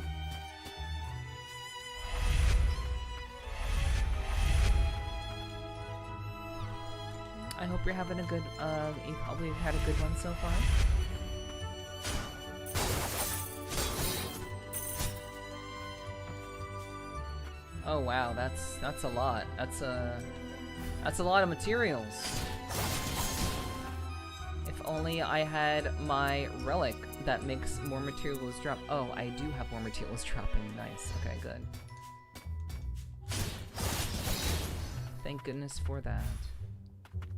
I hope you're having a good, you probably had a good one so far. Oh wow, that's a lot. That's a lot of materials. If only I had my relic that makes more materials drop. Oh, I do have more materials dropping. Nice. Okay, good. Thank goodness for that.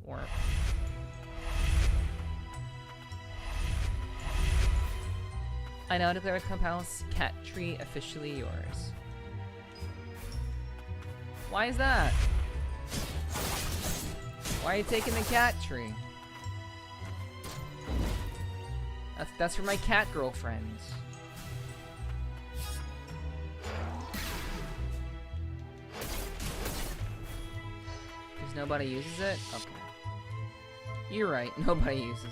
Or I now declare Clubhouse Cat Tree officially yours. Why is that? Why are you taking the cat tree? That's for my cat girlfriends. Because nobody uses it? Okay. You're right, nobody uses it.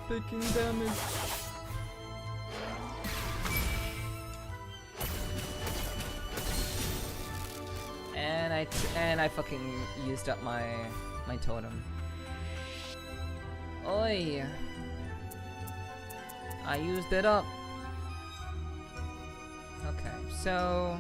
Taking damage. And I fucking used up my totem. Oi! I used it up. Okay, so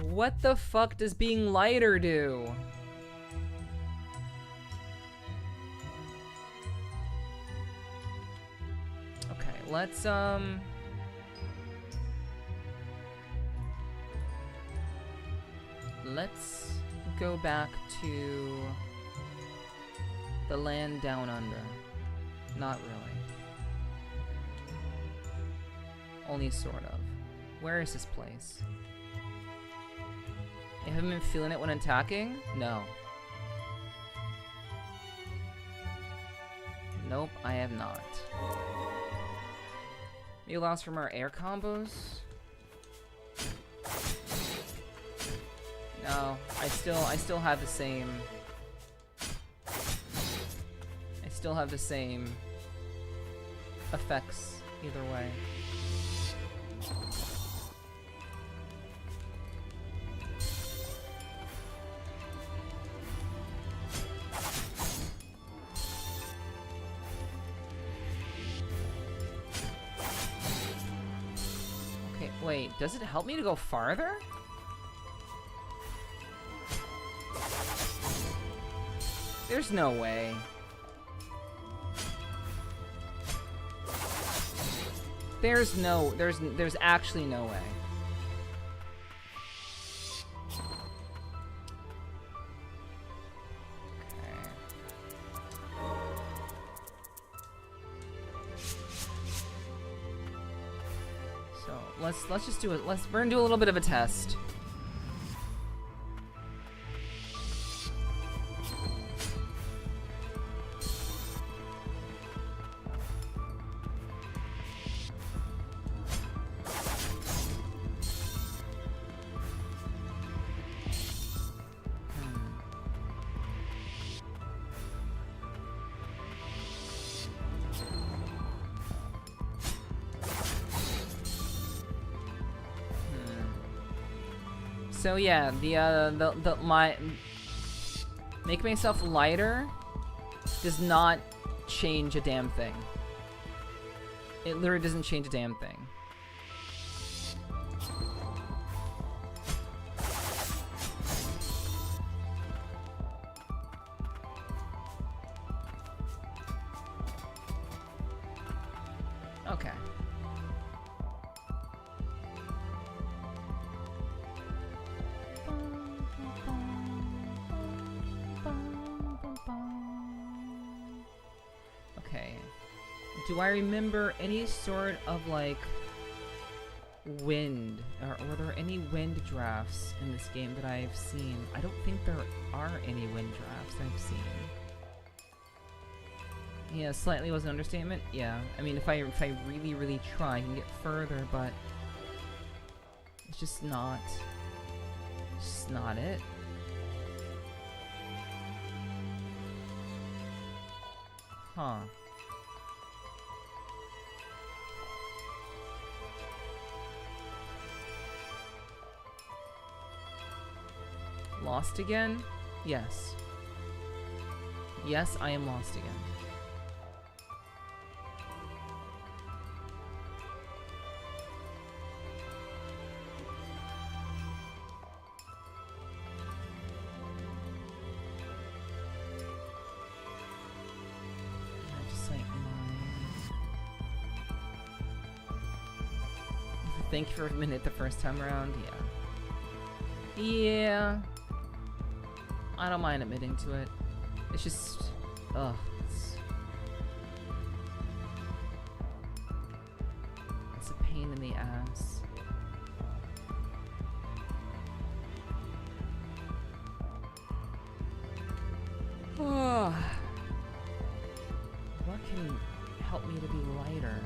what the fuck does being lighter do? Okay, let's go back to the land down under. Not really. Only sort of. Where is this place? You haven't been feeling it when attacking? No. Nope, I have not. You lost from our air combos? No, I still have the same. I still have the same effects either way. Wait, does it help me to go farther? There's no way. There's actually no way. Okay. let's just do it. We're gonna do a little bit of a test. So yeah, my make myself lighter does not change a damn thing. It literally doesn't change a damn thing. Okay. Okay. Do I remember any sort of like wind, or were there any wind drafts in this game that I've seen? I don't think there are any wind drafts I've seen. Yeah, slightly was an understatement. Yeah, I mean, if I really, really try, I can get further, but it's just not it. Huh. Lost again? Yes. Yes, I am lost again. Thank you for a minute the first time around, yeah. Yeah. I don't mind admitting to it. It's just... ugh. It's a pain in the ass. What can help me to be lighter?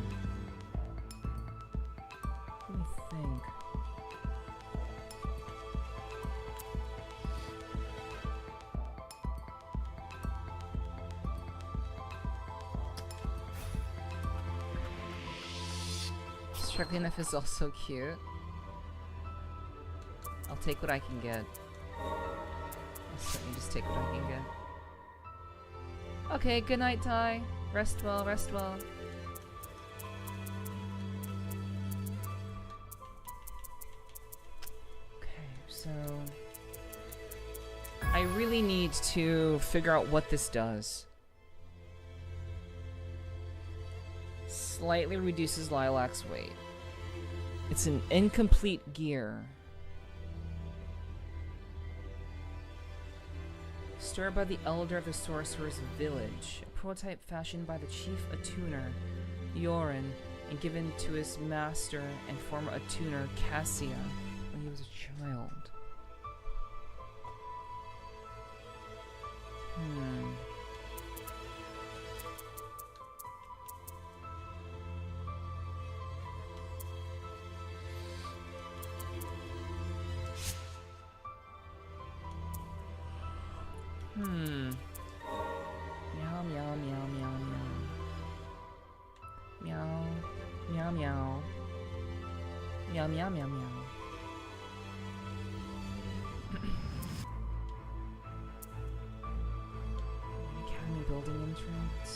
Let me think. Struggling enough is also cute. I'll take what I can get. I'll certainly just take what I can get. Okay, good night, Ty. Rest well, rest well. So I really need to figure out what this does. Slightly reduces Lilac's weight. It's an incomplete gear. Stored by the elder of the sorcerer's village. A prototype fashioned by the chief attuner, Yorin, and given to his master and former attuner, Cassia, when he was a child. Meow, meow, meow, meow, meow. Meow, meow, meow. Meow, meow, meow, meow. Academy building entrance.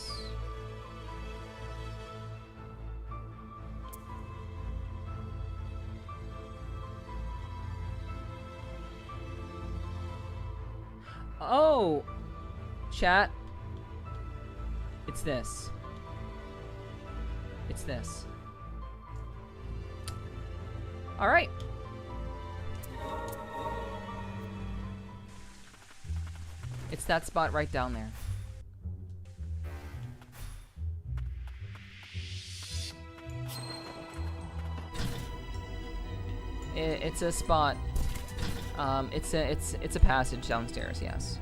Oh! Chat. It's this. It's this. Alright. It's that spot right down there. It's a spot. It's a passage downstairs. Yes.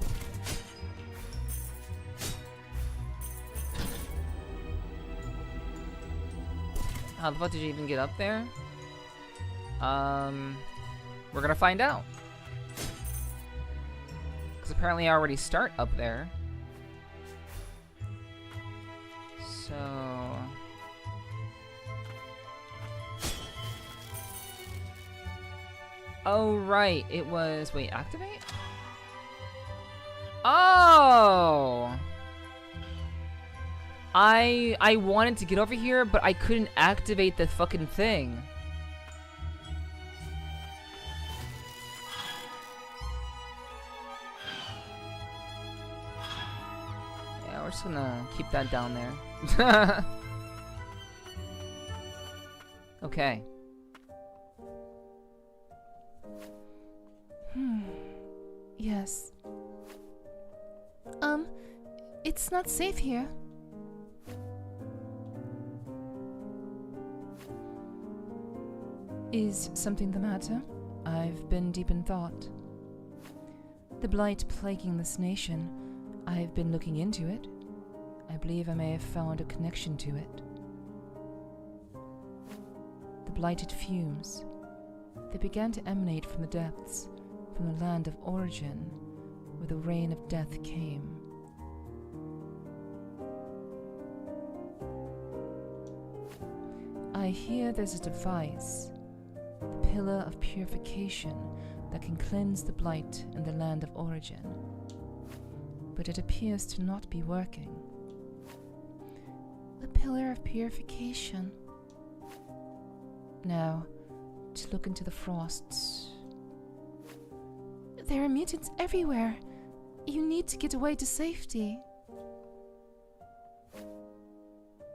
How the fuck did you even get up there? We're gonna find out. Because apparently I already start up there. So... Oh, right. It was... Wait, activate? Oh! I wanted to get over here, but I couldn't activate the fucking thing. Yeah, we're just gonna keep that down there. Okay. Yes. It's not safe here. Is something the matter? I've been deep in thought. The blight plaguing this nation, I've been looking into it. I believe I may have found a connection to it. The blighted fumes. They began to emanate from the depths, from the land of origin, where the rain of death came. I hear there's a device, the pillar of purification, that can cleanse the blight in the land of origin. But it appears to not be working. The pillar of purification. Now, to look into the frosts. There are mutants everywhere. You need to get away to safety.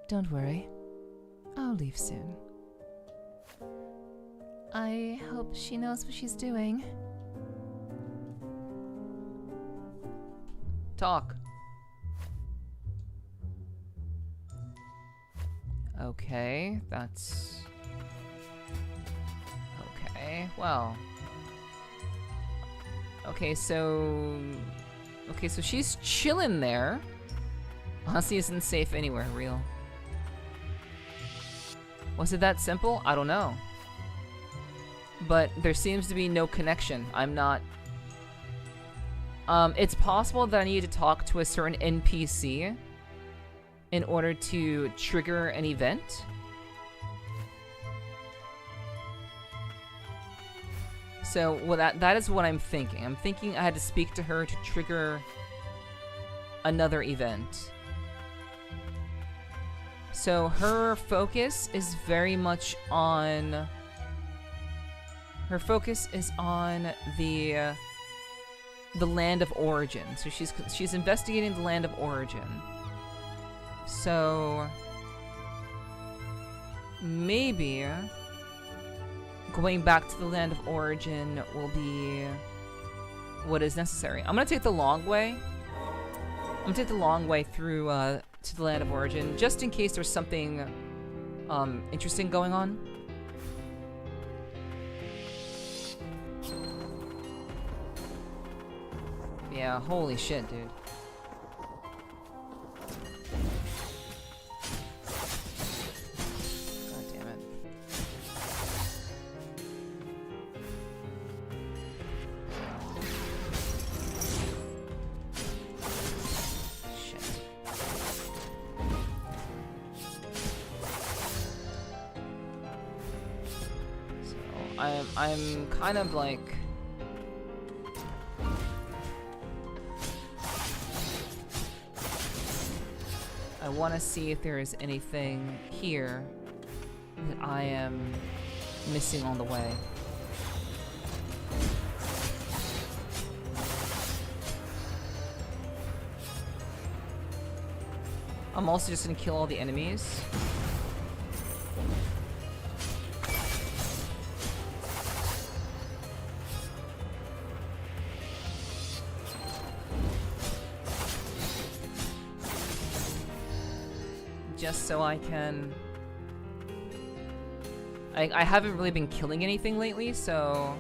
Don't worry. I'll leave soon. I hope she knows what she's doing. Talk. Okay, that's... Okay, well... Okay, so she's chilling there. Honestly, isn't safe anywhere, real. Was it that simple? I don't know. But there seems to be no connection. I'm not... it's possible that I need to talk to a certain NPC in order to trigger an event. So, well, that is what I'm thinking. I'm thinking I had to speak to her to trigger another event. So her focus is very much on... Her focus is on the land of origin. So she's investigating the land of origin. So maybe going back to the land of origin will be what is necessary. I'm gonna take the long way. I'm gonna take the long way through to the land of origin, just in case there's something interesting going on. Yeah, holy shit, dude. God damn it. Shit. So, I'm kind of like... I want to see if there is anything here that I am missing on the way. I'm also just gonna kill all the enemies. Just so I can I haven't really been killing anything lately, so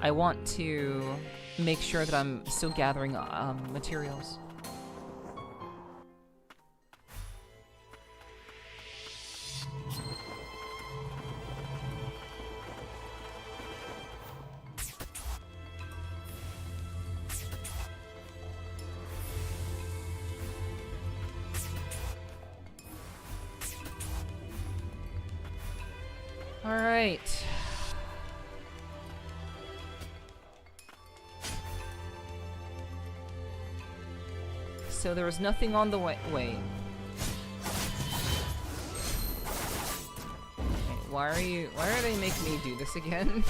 I want to make sure that I'm still gathering materials. All right. So there was nothing on the way. Wait. Why are they making me do this again?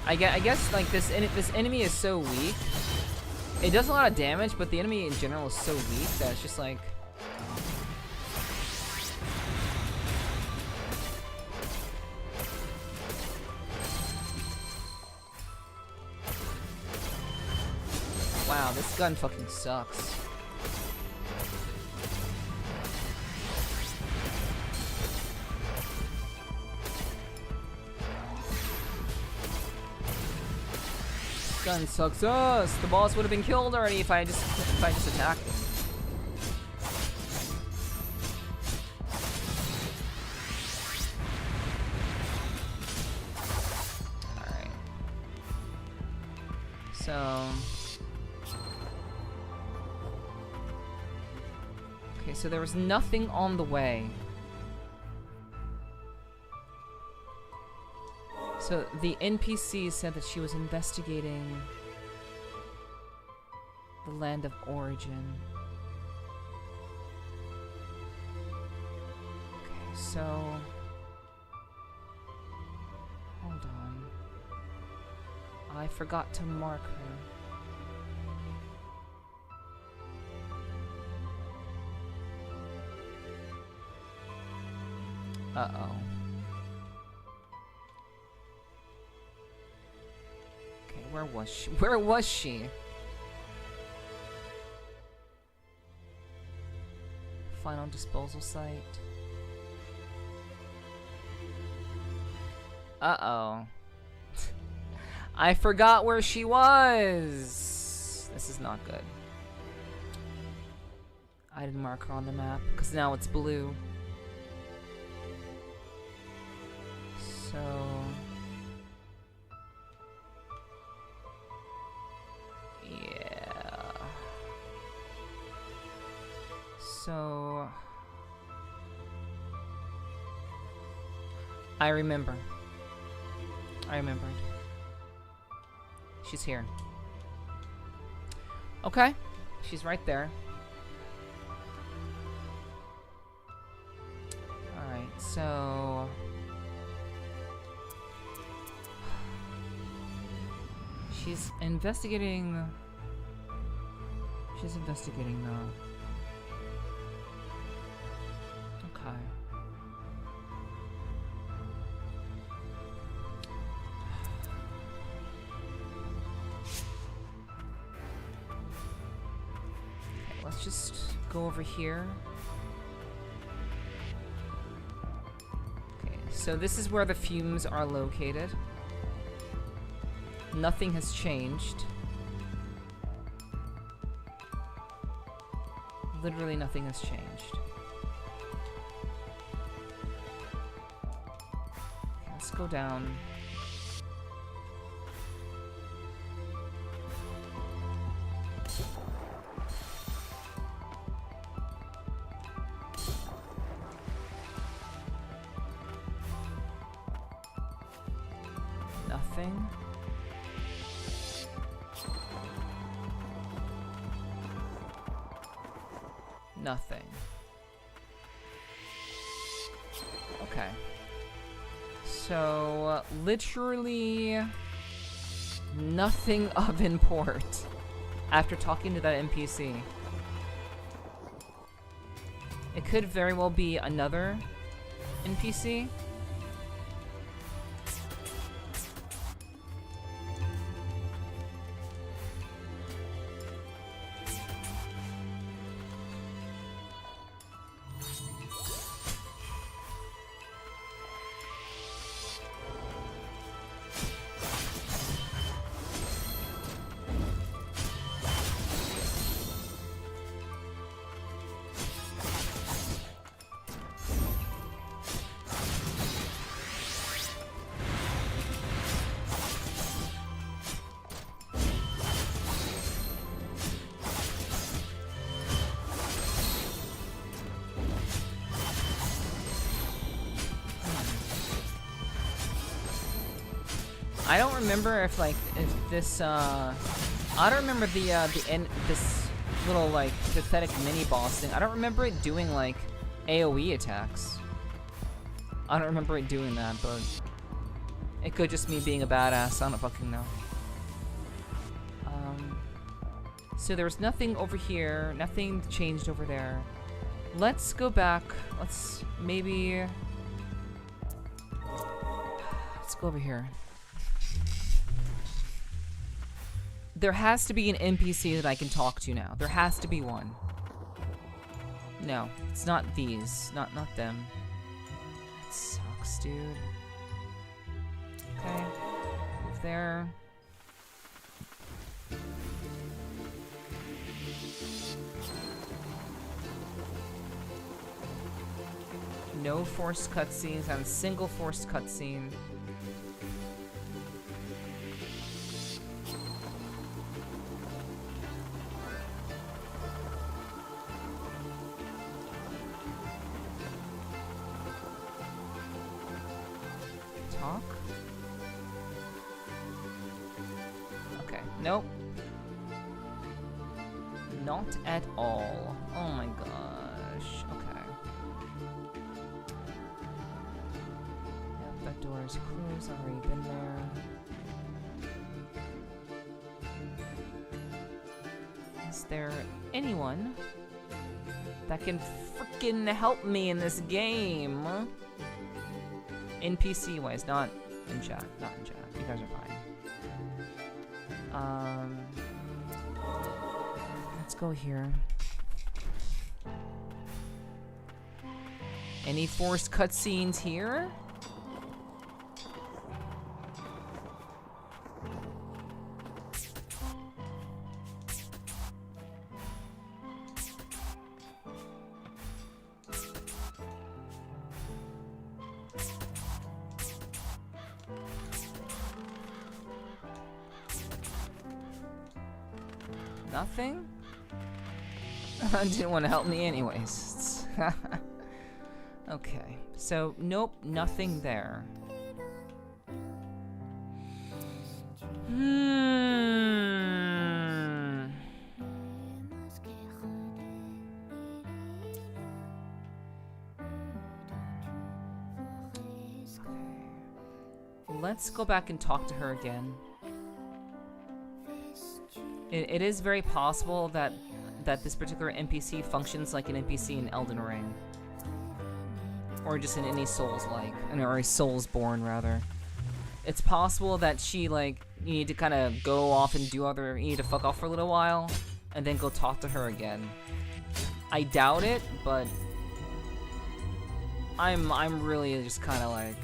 I guess like this enemy is so weak. It does a lot of damage, but the enemy in general is so weak that it's just like. Wow, this gun fucking sucks. Gun sucks us. The boss would have been killed already if I just attacked him. Alright. So okay, so there was nothing on the way. So the NPC said that she was investigating the land of origin. Okay, so hold on. I forgot to mark her. Uh-oh. Okay, where was she? Where was she? Final disposal site. Uh-oh. I forgot where she was! This is not good. I didn't mark her on the map, because now it's blue. So yeah. So I remembered. She's here. Okay, she's right there. All right, so. She's investigating. She's investigating now. Okay. Okay, let's just go over here. Okay, so this is where the fumes are located. Nothing has changed. Literally nothing has changed. Okay, let's go down. Nothing. Nothing. Okay. So, literally nothing of import after talking to that NPC. It could very well be another NPC. I don't remember if like if this I don't remember the end this little like pathetic mini boss thing. I don't remember it doing like AoE attacks. I don't remember it doing that, but it could just me being a badass. I don't fucking know. So there was nothing over here, nothing changed over there. Let's go back. Let's maybe let's go over here. There has to be an NPC that I can talk to now. There has to be one. No, it's not these. Not them. That sucks, dude. Okay. Move there. No forced cutscenes. Not a single forced cutscene. Talk? Okay, nope. Not at all. Oh my gosh. Okay. Yep, that door is closed. I've already been there. Is there anyone that can frickin' help me in this game? NPC wise, not in chat. Not in chat. You guys are fine. Let's go here. Any forced cutscenes here? Nothing? Didn't want to help me anyways. Okay, so nope, nothing there. Let's go back and talk to her again. It is very possible that this particular NPC functions like an NPC in Elden Ring. Or just in any Souls-like, or a Soulsborne, rather. It's possible that she, like, you need to kind of go off and do other, you need to fuck off for a little while, and then go talk to her again. I doubt it, but I'm really just kind of like...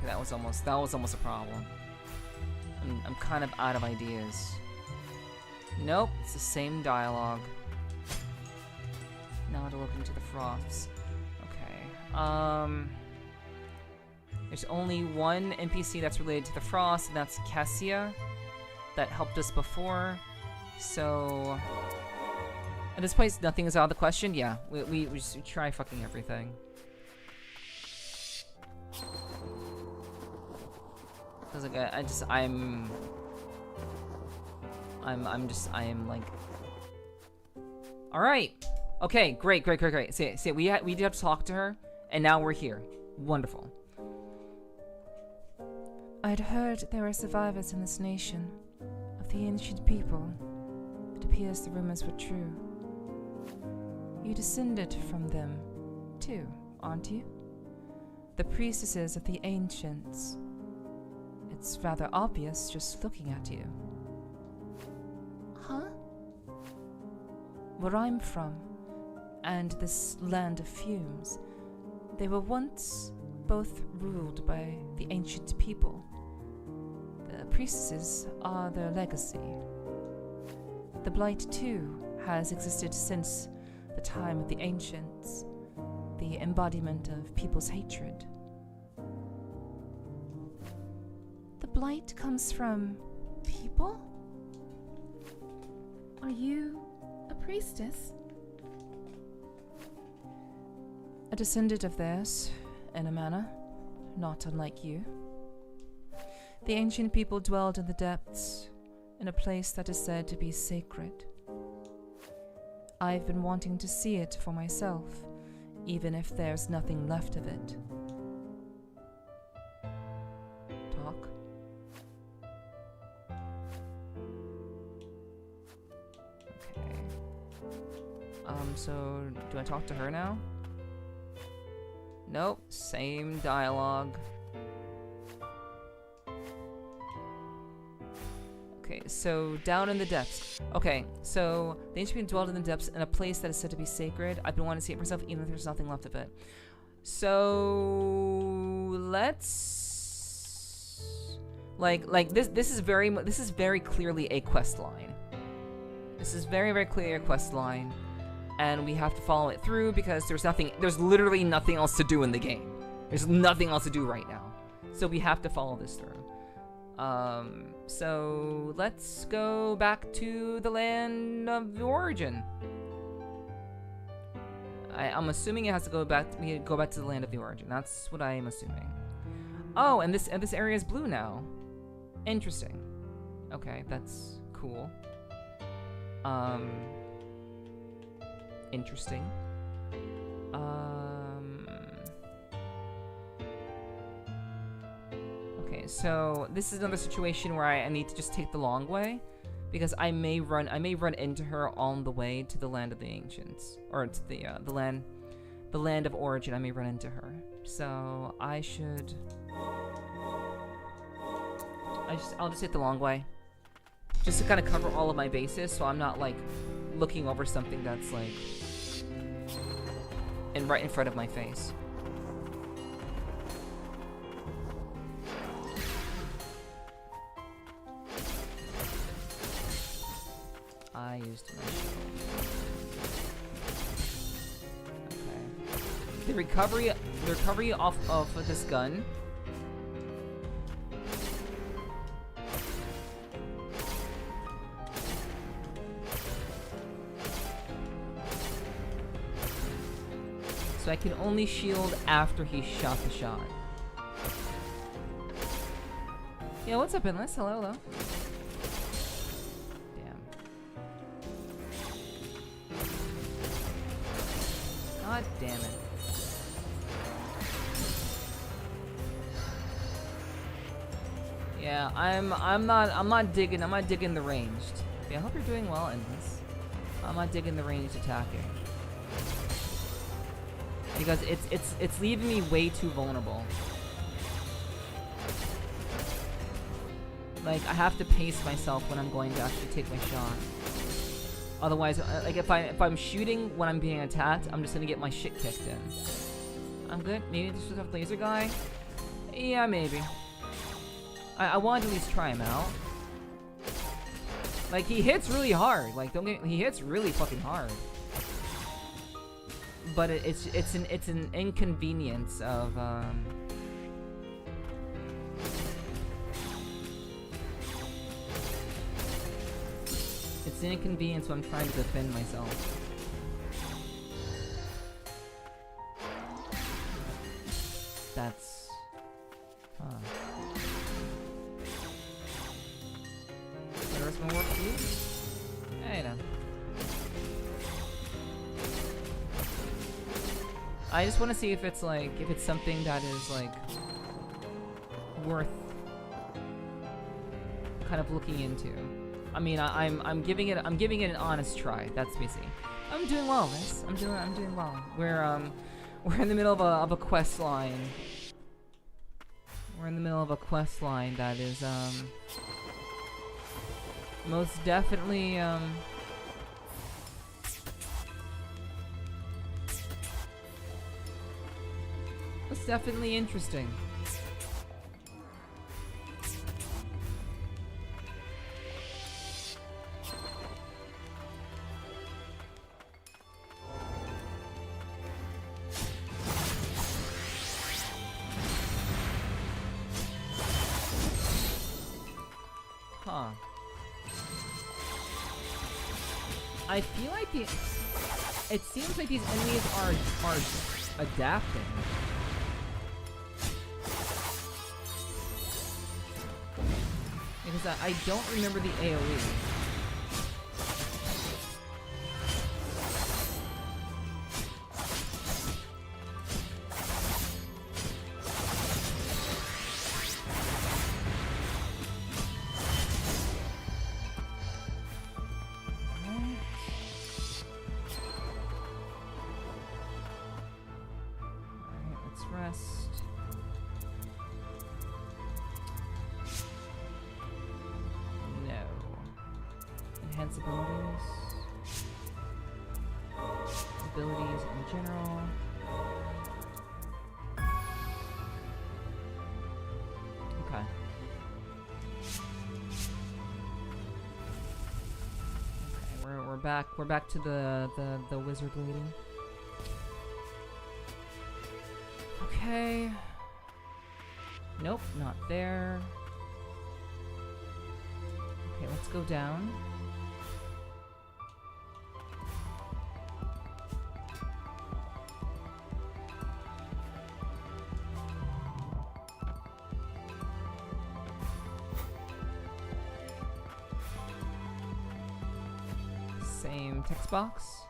That was almost a problem. I'm kind of out of ideas. Nope, it's the same dialogue. Now to look into the froths. Okay. There's only one NPC that's related to the frost, and that's Cassia. That helped us before. So at this place, nothing is out of the question. Yeah, we just try fucking everything. Cause like I am like, all right, okay, great. See, we did have to talk to her, and now we're here. Wonderful. I'd heard there were survivors in this nation of the ancient people. It appears the rumors were true. You descended from them, too, aren't you? The priestesses of the ancients. It's rather obvious just looking at you. Huh? Where I'm from, and this land of fumes, they were once both ruled by the ancient people. The priestesses are their legacy. The blight, too, has existed since the time of the ancients, the embodiment of people's hatred. The blight comes from people? Are you a priestess? A descendant of theirs, in a manner, not unlike you. The ancient people dwelled in the depths, in a place that is said to be sacred. I've been wanting to see it for myself, even if there's nothing left of it. Talk? Okay. So, do I talk to her now? Nope, same dialogue. Okay, so down in the depths. Okay, so the ancient people dwelled in the depths in a place that is said to be sacred. I've been wanting to see it myself, even if there's nothing left of it. So let's this is very clearly a quest line. This is very clearly a quest line, and we have to follow it through because there's literally nothing else to do in the game. There's nothing else to do right now, so we have to follow this through. So let's go back to the land of origin. I'm assuming it has to go back. We go back to the land of the origin. That's what I am assuming. Oh, and this area is blue now. Interesting. Okay, that's cool. Interesting. Okay, so this is another situation where I need to just take the long way, because I may run into her on the way to the land of the ancients, or to the land of origin. I may run into her, so I'll just take the long way, just to kind of cover all of my bases, so I'm not like looking over something that's like right in front of my face. I used my shield. Okay. The recovery off of this gun. So I can only shield after he shot the shot. Yeah, what's up, Endless? Hello. God damn it. Yeah, I'm not digging the ranged. Yeah, I hope you're doing well in this. I'm not digging the ranged attacking. Because it's leaving me way too vulnerable. Like, I have to pace myself when I'm going to actually take my shot. Otherwise, like if I'm shooting when I'm being attacked, I'm just gonna get my shit kicked in. I'm good. Maybe this was a laser guy. Yeah, maybe. I wanted to at least try him out. Like, he hits really hard. Like, he hits really fucking hard. But it's an inconvenience of It's an inconvenience when I'm trying to defend myself. That's... Huh. The rest of my work for you? Hey, no. I just want to see if it's like, if it's something that is like worth kind of looking into. I mean, I'm giving it an honest try. That's basically. I'm doing well, Miss. I'm doing well. We're in the middle of a quest line. We're in the middle of a quest line that is most definitely it's definitely interesting. Huh. I feel like it seems like these enemies are adapting. Because I don't remember the AoE. Abilities in general. Okay. Okay, we're back. We're back to the wizard lady. Okay. Nope, not there. Okay, let's go down. Same text box.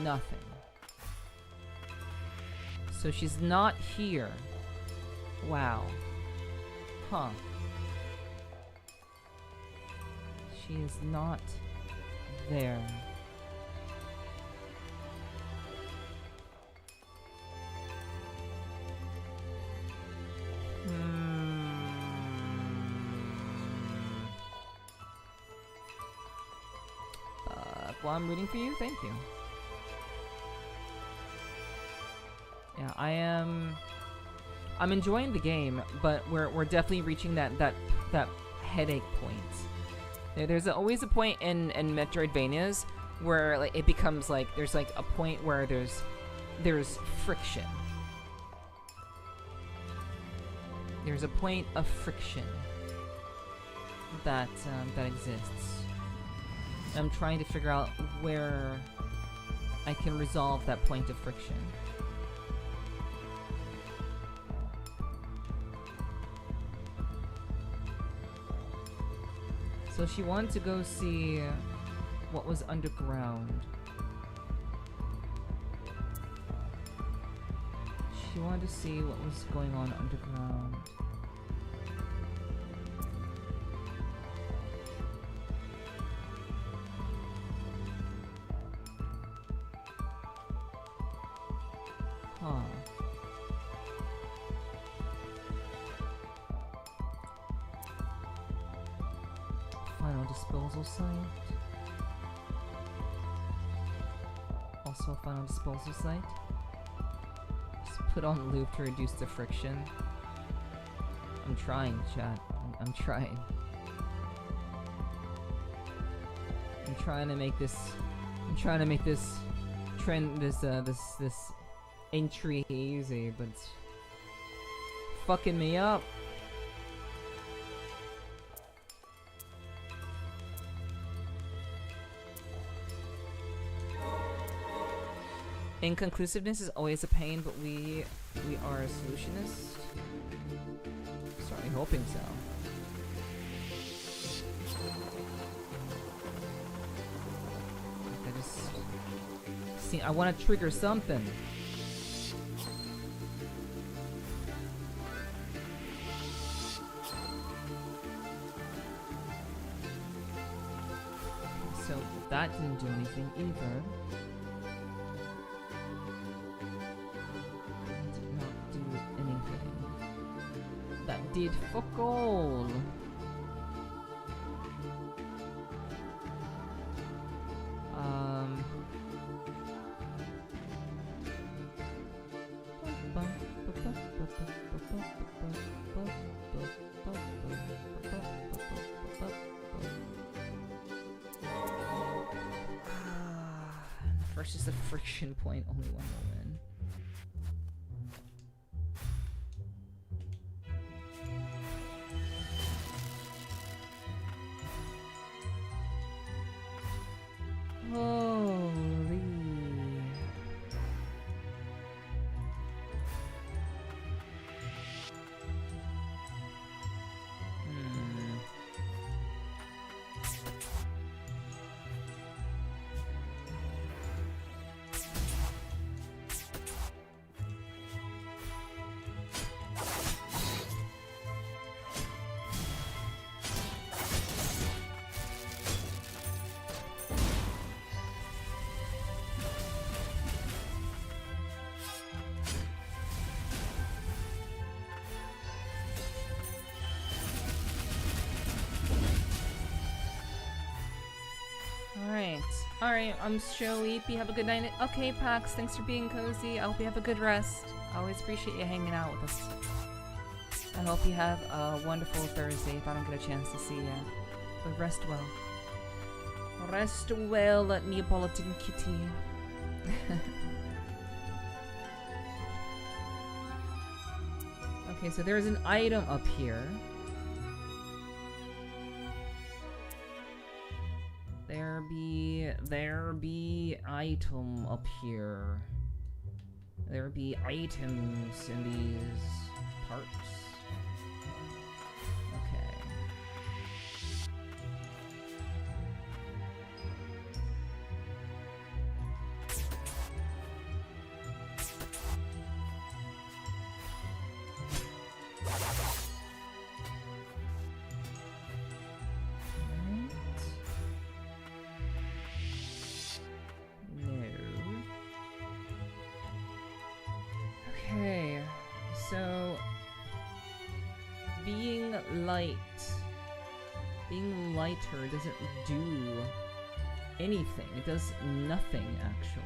Nothing. So she's not here. Wow. Huh. She is not there. Well, I'm rooting for you. Thank you. Yeah, I'm enjoying the game, but we're definitely reaching that headache point. There's always a point in Metroidvanias where like it becomes like there's like a point where there's friction. There's a point of friction that exists. I'm trying to figure out where I can resolve that point of friction. So she wanted to go see what was underground. She wanted to see what was going on underground. Huh. Final disposal site. Also a final disposal site. Just put on loop to reduce the friction. I'm trying, chat. I'm trying. I'm trying to make this trend, this entry easy, but it's fucking me up. Inconclusiveness is always a pain, but we are a solutionist. Sorry, hoping so. I just see. I want to trigger something. So that didn't do anything either. Did fuck all. First is a friction point, only one will win. Holy. Alright. Alright, I'm Zoey. You have a good night. Okay, Pax, thanks for being cozy. I hope you have a good rest. I always appreciate you hanging out with us. I hope you have a wonderful Thursday if I don't get a chance to see you. But rest well. Rest well, Neapolitan kitty. Okay, so there's an item up here. There be item up here. There be items in these parts. Okay. Okay, so being lighter doesn't do anything. It does nothing actually.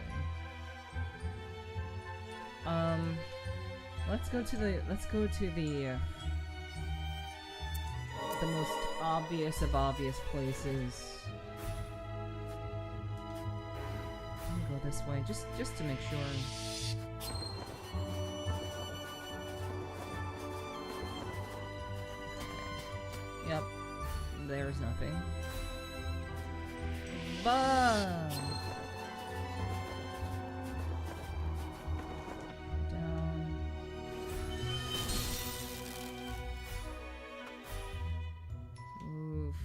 Let's go to the most obvious of obvious places. I'm gonna go this way just to make sure. Yep, there's nothing. But down. Oof.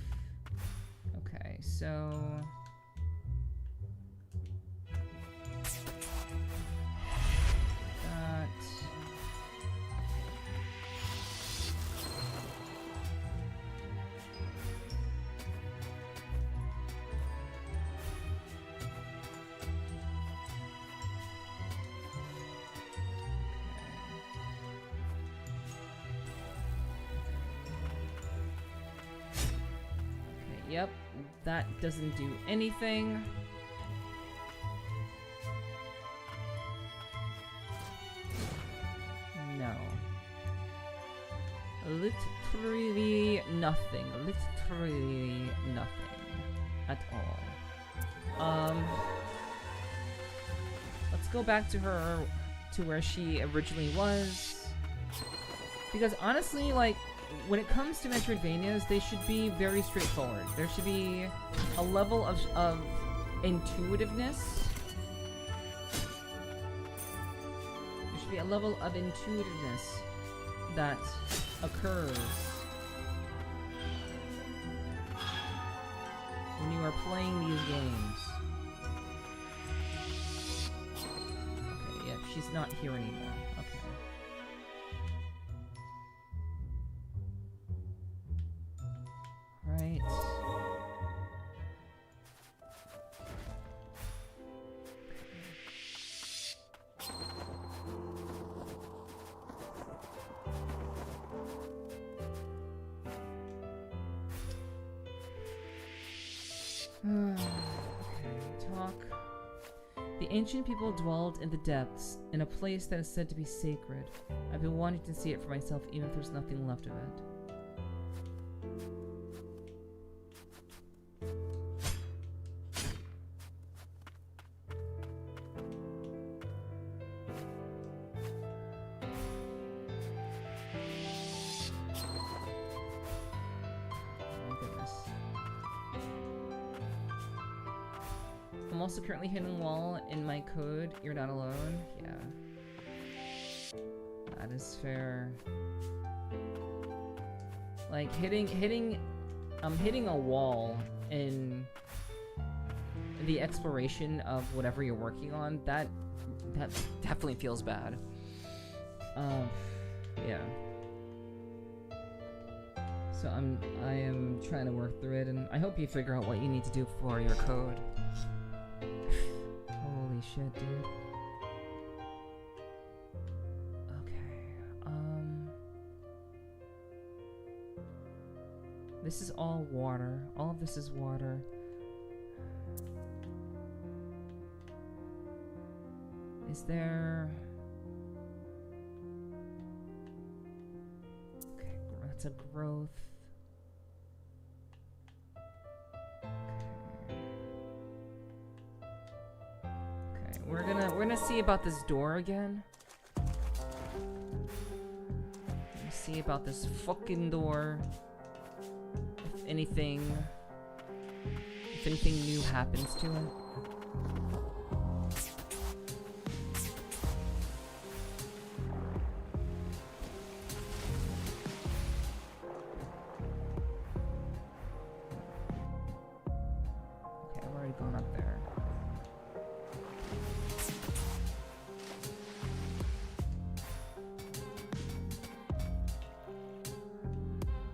Okay, so that. Yep, that doesn't do anything. No. Literally nothing. Literally nothing. At all. Let's go back to her, to where she originally was. Because honestly, like, when it comes to Metroidvanias, they should be very straightforward. There should be a level of intuitiveness. There should be a level of intuitiveness that occurs when you are playing these games. Okay, yeah, she's not here anymore. Okay. Right. Okay, talk. The ancient people dwelled in the depths, in a place that is said to be sacred. I've been wanting to see it for myself, even if there's nothing left of it. I'm also currently hitting wall in my code. You're not alone. Yeah. That is fair. Like I'm hitting a wall in the exploration of whatever you're working on. That definitely feels bad. Yeah. So I am trying to work through it, and I hope you figure out what you need to do for your code. Holy shit, dude. Okay, this is all water. All of this is water. Is there... Okay, that's a growth. Okay, we're gonna see about this door again. See about this fucking door. If anything new happens to it. Okay, I've already gone up there.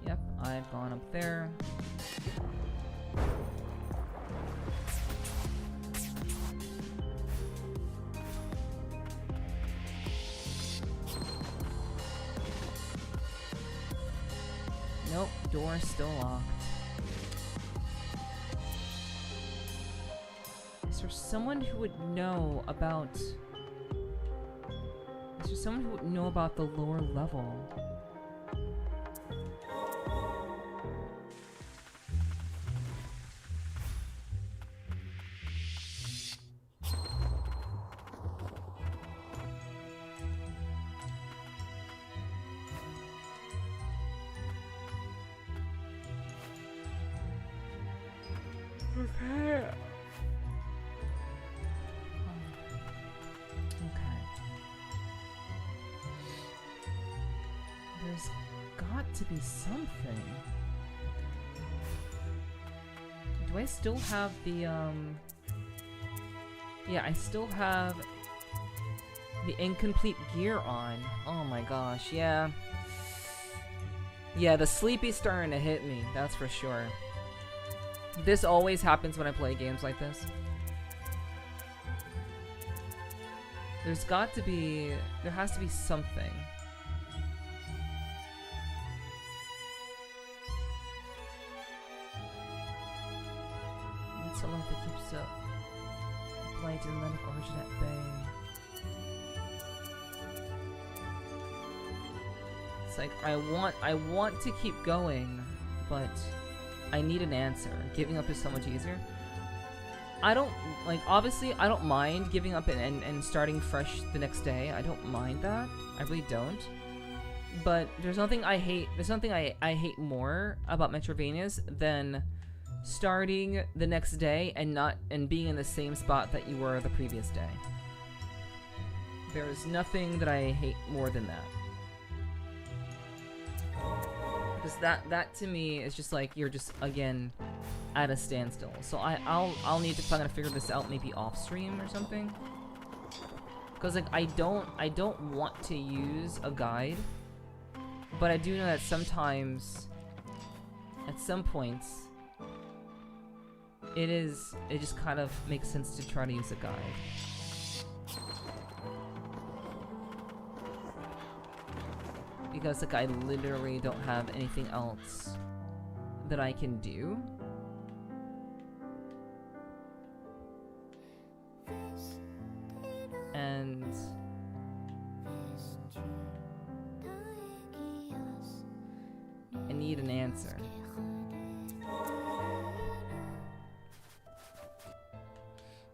Yep, I've gone up there. Nope, door still locked. Is there someone who would know about... Is there someone who would know about the lower level? Okay. Okay. There's got to be something. Do I still have the, Yeah, I still have the incomplete gear on. Oh my gosh, yeah. Yeah, the sleepy's starting to hit me, that's for sure. This always happens when I play games like this. There's got to be... There has to be something. It's a life that keeps up. Light and Atlantic origin at bay. It's like, I want to keep going, but... I need an answer. Giving up is so much easier. I don't, like, obviously, I don't mind giving up and starting fresh the next day. I don't mind that. I really don't. But there's nothing I hate, I hate more about Metroidvanias than starting the next day and being in the same spot that you were the previous day. There is nothing that I hate more than that. Because that to me is just like you're just again at a standstill. So I'll need to kind of figure this out maybe off stream or something. Because like I don't want to use a guide, but I do know that sometimes at some points it just kind of makes sense to try to use a guide. Because like I literally don't have anything else that I can do. And I need an answer.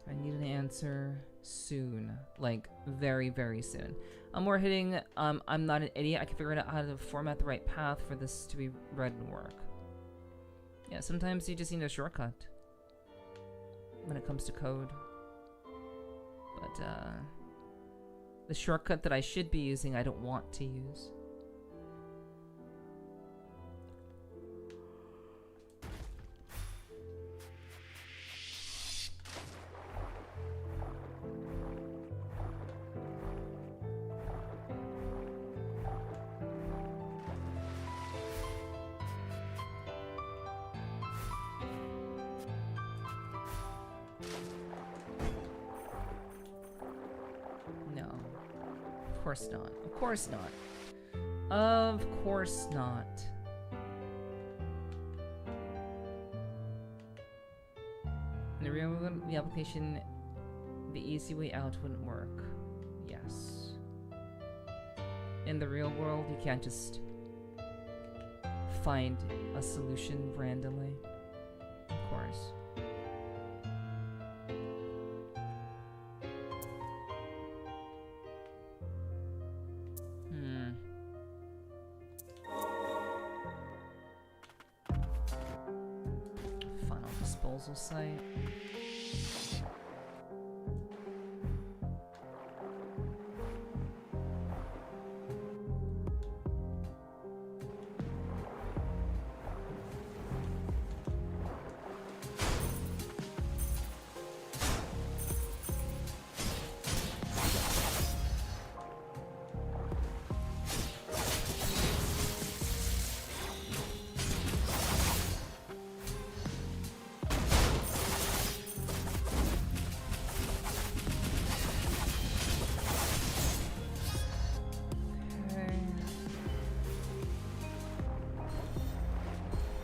I need an answer soon. Like, very, very soon. We're hitting, I'm not an idiot. I can figure out how to format the right path for this to be read and work. Yeah, sometimes you just need a shortcut when it comes to code. But, the shortcut that I should be using, I don't want to use. Of course not. Of course not. Of course not. In the real world, the application, the easy way out wouldn't work. Yes. In the real world, you can't just find a solution randomly. Of course. Final disposal site.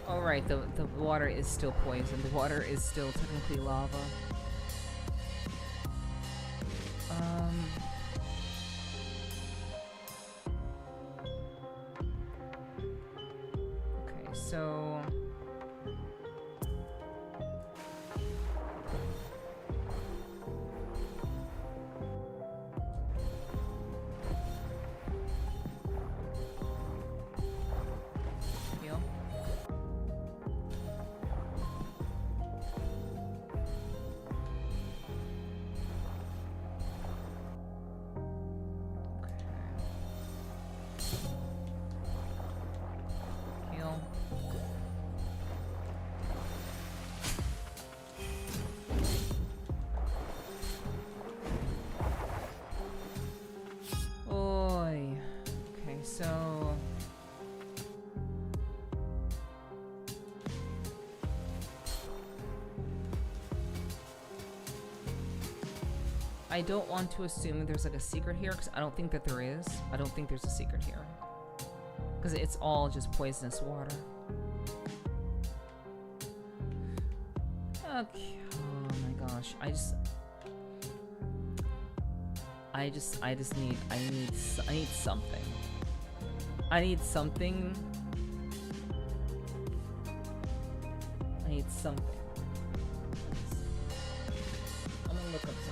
Alright, the water is still poison. The water is still technically lava. Okay, so... Heal. Heal. Oi. Okay, so... I don't want to assume there's like a secret here, because I don't think that there is. I don't think there's a secret here. Because it's all just poisonous water. Okay. Oh my gosh. I need something. I need something. I need something. I'm gonna look up something.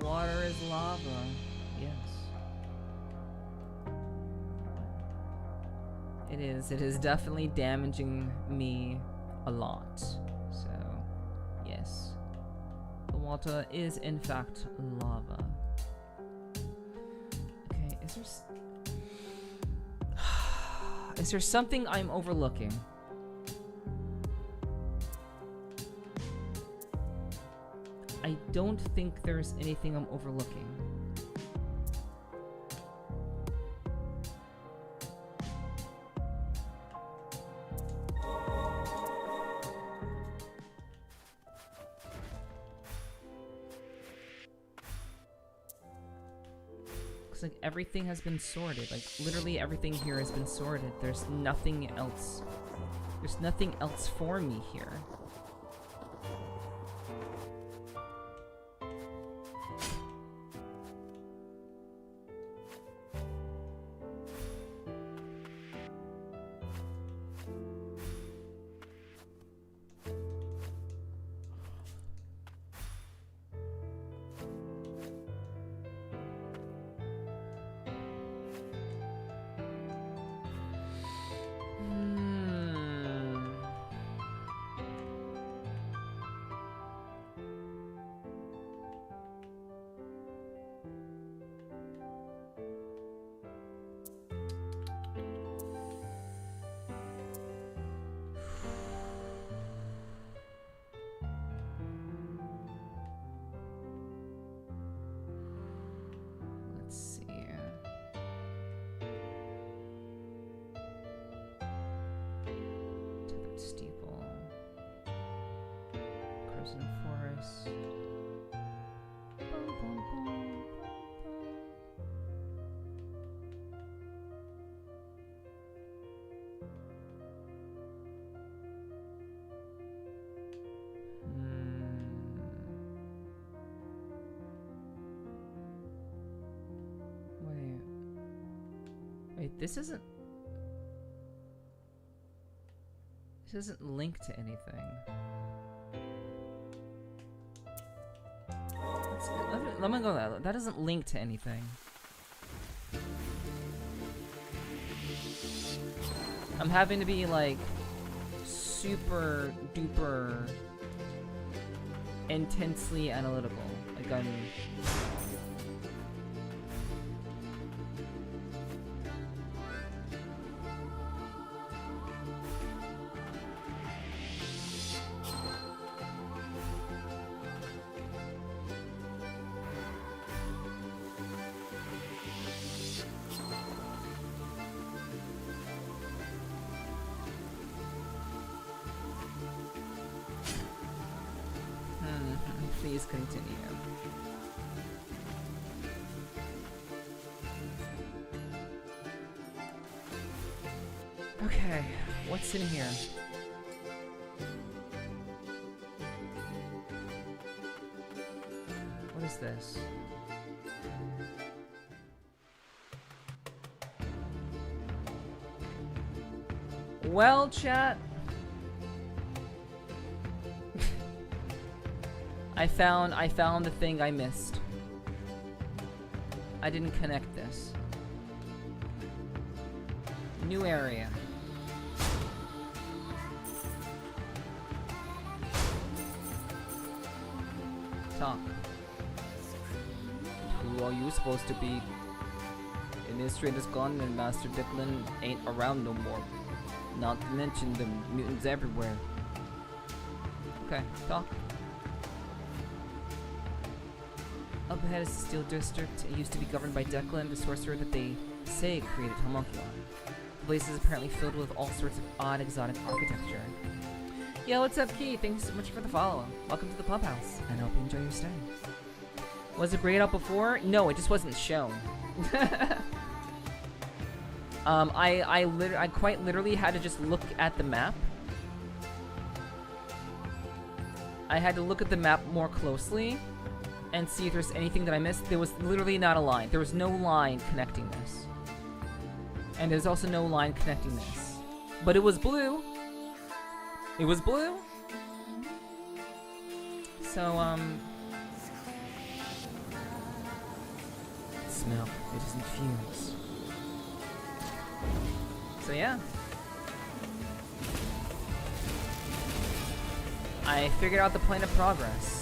Water is lava. Yes. It is. It is definitely damaging me a lot. So, yes. The water is in fact lava. Okay, is there something I'm overlooking? I don't think there's anything I'm overlooking. Looks like everything has been sorted. Like, literally everything here has been sorted. There's nothing else. There's nothing else for me here. this? Boom, boom, boom. Wait. Wait, this isn't linked to anything. Let me go that. That doesn't link to anything. I'm having to be like super duper intensely analytical. Like I'm please continue. Okay, what's in here? What is this? Well, chat. I found the thing I missed. I didn't connect this. New area. Talk. Who are you supposed to be? Administrator's gone and Master Declan ain't around no more. Not to mention the mutants everywhere. Okay, talk. Up ahead is the Steel District. It used to be governed by Declan, the sorcerer that they say created Homunculus. The place is apparently filled with all sorts of odd, exotic architecture. Yo, what's up, Key? Thanks so much for the follow. Welcome to the clubhouse, and I hope you enjoy your stay. Was it grayed out before? No, it just wasn't shown. I quite literally had to just look at the map. I had to look at the map more closely and see if there's anything that I missed. There was literally not a line. There was no line connecting this. And there's also no line connecting this. But it was blue. It was blue. So, smell. It isn't fumes. So yeah. I figured out the plan of progress.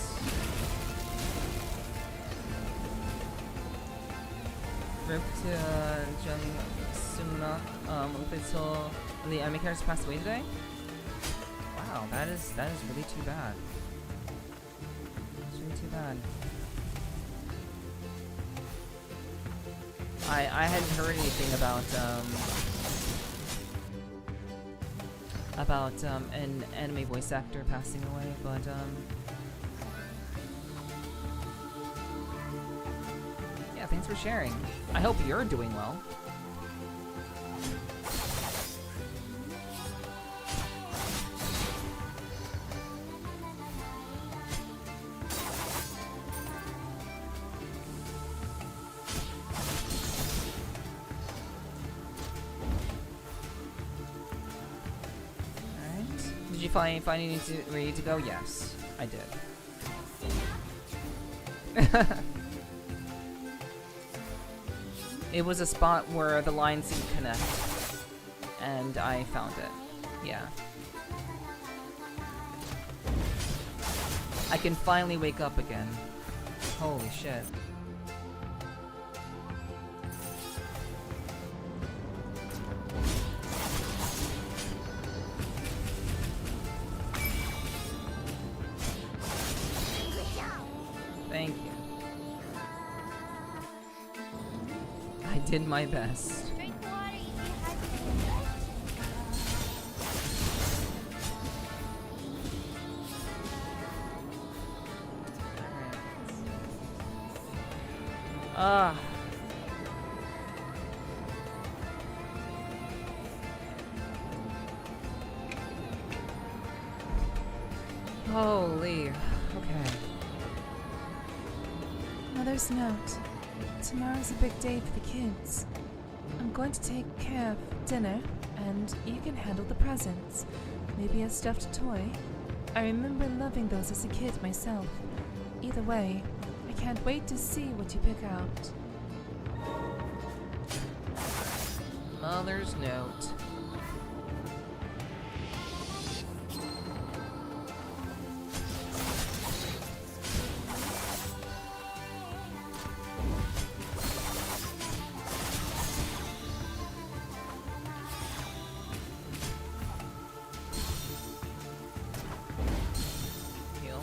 Rip to Jung Suna. Until the anime characters passed away today. Wow, that is really too bad. It's really too bad. I hadn't heard anything about an anime voice actor passing away, but yeah, thanks for sharing. I hope you're doing well. Did you find you ready to go? Yes, I did. It was a spot where the lines didn't connect, and I found it. Yeah. I can finally wake up again. Holy shit. Thank you. I did my best. Drink water, you dehydrated. Ah. Holy. Okay. Mother's note. Tomorrow's a big day for the kids. I'm going to take care of dinner, and you can handle the presents. Maybe a stuffed toy. I remember loving those as a kid myself. Either way, I can't wait to see what you pick out. Mother's note. Heal.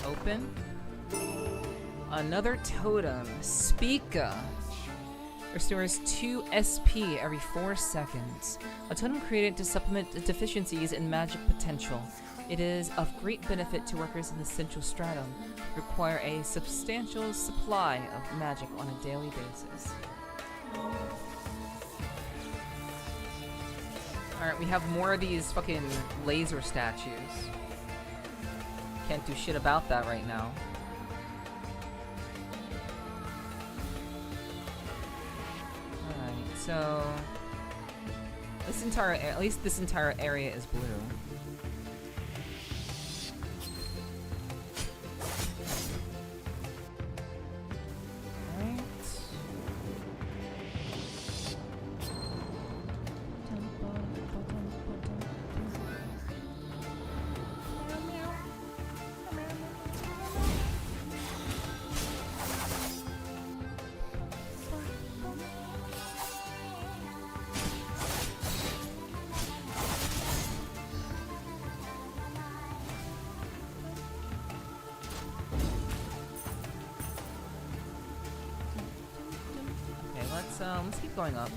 Open. Another totem. Speaka. Restores 2 SP every 4 seconds. A totem created to supplement deficiencies in magic potential. It is of great benefit to workers in the central stratum who require a substantial supply of magic on a daily basis. Alright, we have more of these fucking laser statues. Can't do shit about that right now. Alright, so this entire, at least this entire area is blue. Alright. Let's keep going up.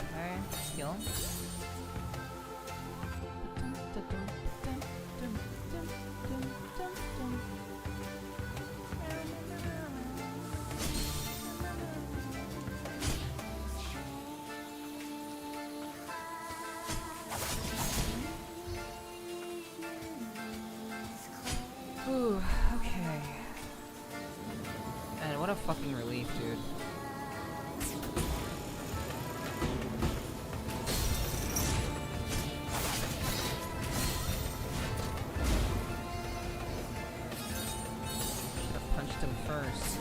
Okay, heal. Ooh, okay. And what a fucking relief, dude. Should've punched him first.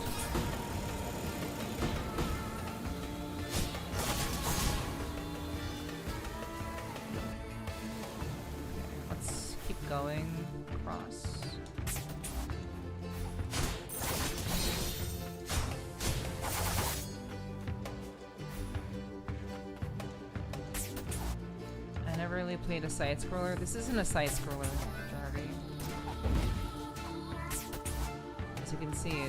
Okay, let's keep going across. Really played a side scroller. This isn't a side scroller, Jarvie. As you can see,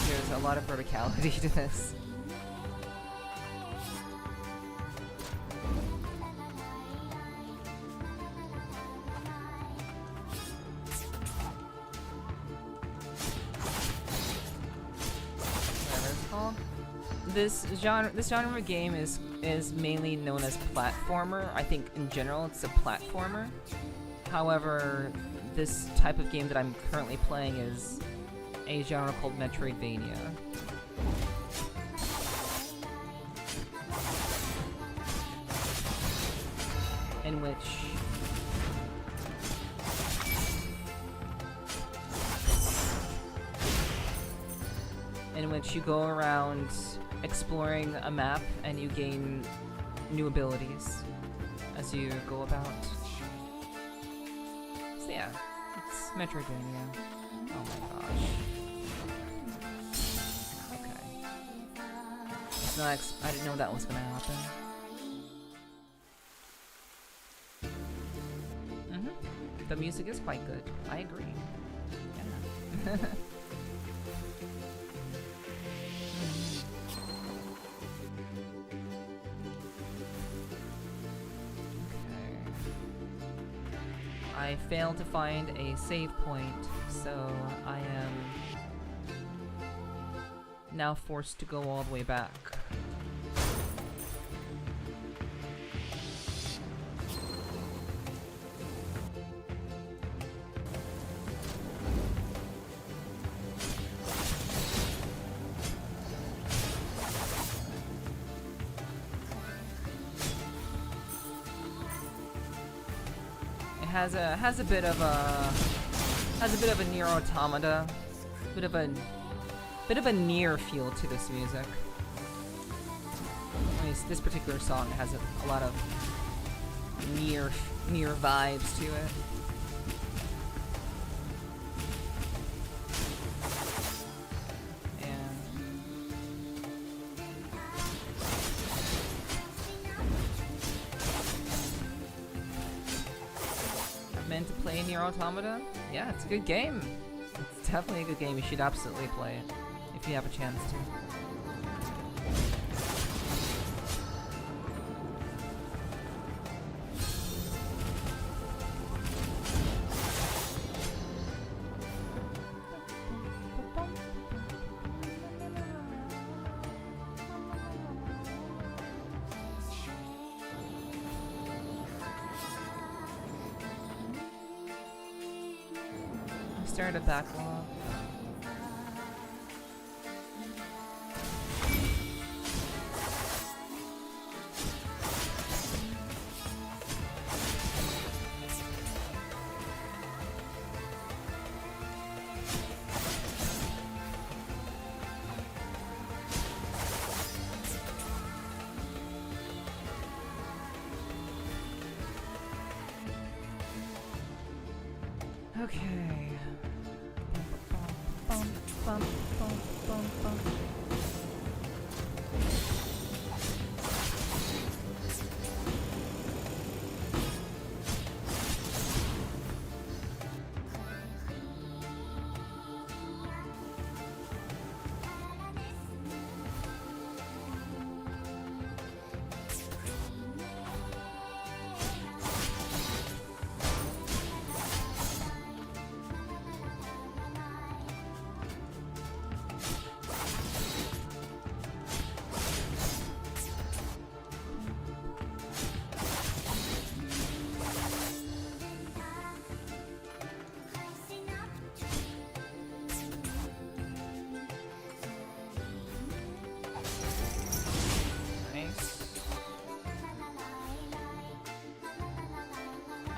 there's a lot of verticality to this. Whatever it's called. This genre of game is mainly known as platformer. I think in general it's a platformer. However, this type of game that I'm currently playing is a genre called Metroidvania. in which you go around exploring a map and you gain new abilities as you go about. So yeah, it's Metroidvania. Oh my gosh. Okay. I didn't know that was gonna happen. The music is quite good. I agree. Yeah. I failed to find a save point, so I am now forced to go all the way back. Has a bit of a Nier Automata, bit of a Nier feel to this music. At least this particular song has a lot of Nier vibes to it. To play Nier Automata? Yeah, it's a good game. It's definitely a good game. You should absolutely play it if you have a chance to. Start a backlog. Okay.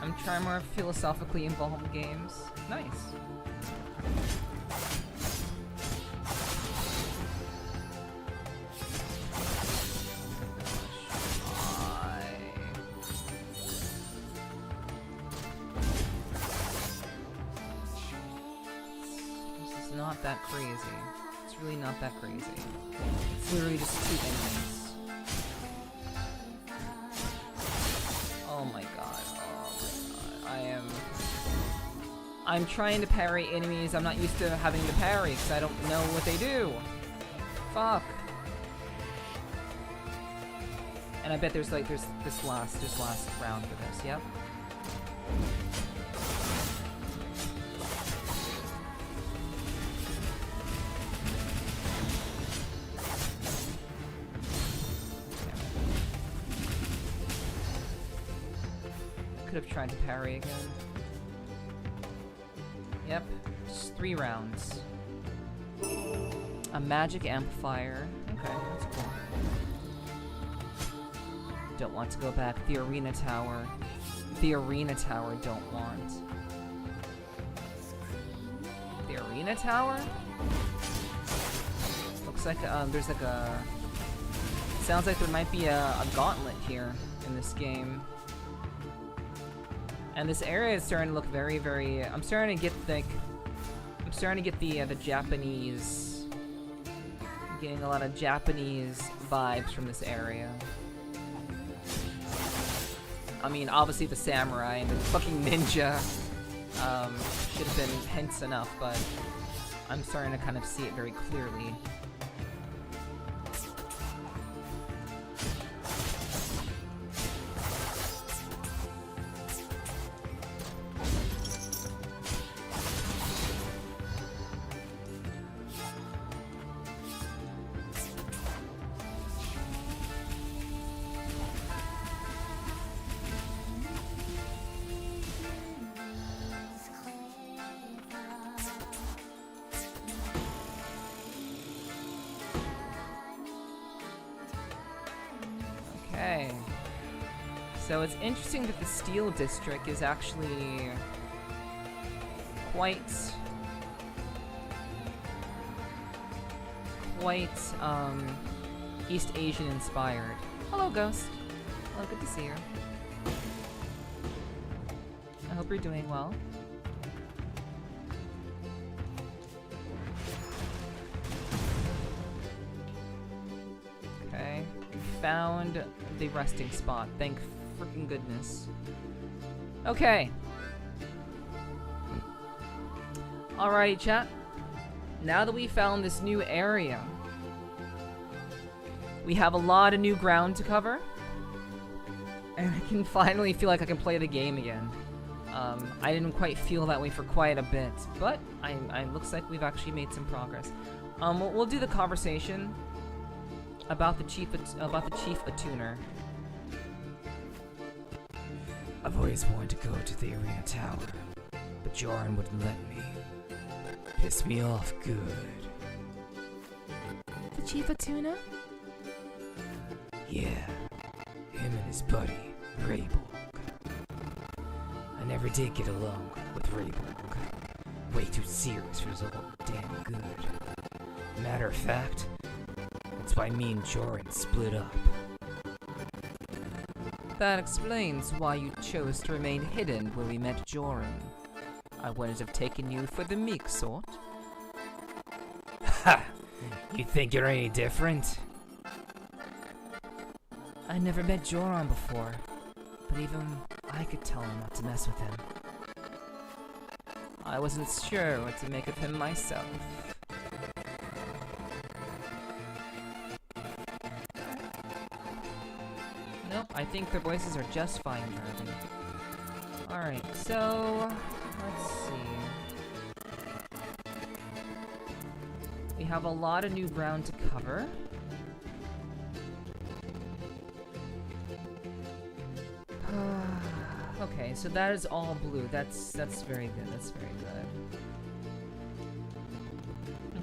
I'm trying more philosophically involved games. Nice. This is not that crazy. It's really not that crazy. It's literally just 2 enemies. Oh my god. I'm trying to parry enemies I'm not used to having to parry because I don't know what they do. Fuck. And I bet there's this last round for this, yep. Could have tried to parry again. Yep, just 3 rounds. A magic amplifier. Okay, that's cool. Don't want to go back. The arena tower. the arena tower don't want. The arena tower? Looks like there's like a... Sounds like there might be a gauntlet here in this game. And this area is starting to look very, very... I'm starting to get like... I'm starting to get the Japanese... I'm getting a lot of Japanese vibes from this area. I mean, obviously the samurai and the fucking ninja should have been hints enough, but I'm starting to kind of see it very clearly. Okay. So it's interesting that the Steel District is actually quite East Asian inspired. Hello, Ghost. Hello, good to see you. I hope you're doing well. Okay, we found the resting spot. Thank freaking goodness. Okay. Alrighty, chat. Now that we found this new area, we have a lot of new ground to cover, and I can finally feel like I can play the game again. I didn't quite feel that way for quite a bit, but I looks like we've actually made some progress. We'll do the conversation about the chief attuner. I've always wanted to go to the arena tower, but Joran wouldn't let me. Pissed me off good. The chief attuner? Yeah, him and his buddy, Rabel. I never did get along with Rabel. Way too serious for his old damn good. Matter of fact, that's why me and Joran split up. That explains why you chose to remain hidden when we met Joran. I wouldn't have taken you for the meek sort. Ha! You think you're any different? I never met Joran before, but even I could tell him not to mess with him. I wasn't sure what to make of him myself. Nope, I think their voices are just fine, Darby. Alright, so... let's see. We have a lot of new ground to cover. Okay, so that is all blue. That's very good. That's very good.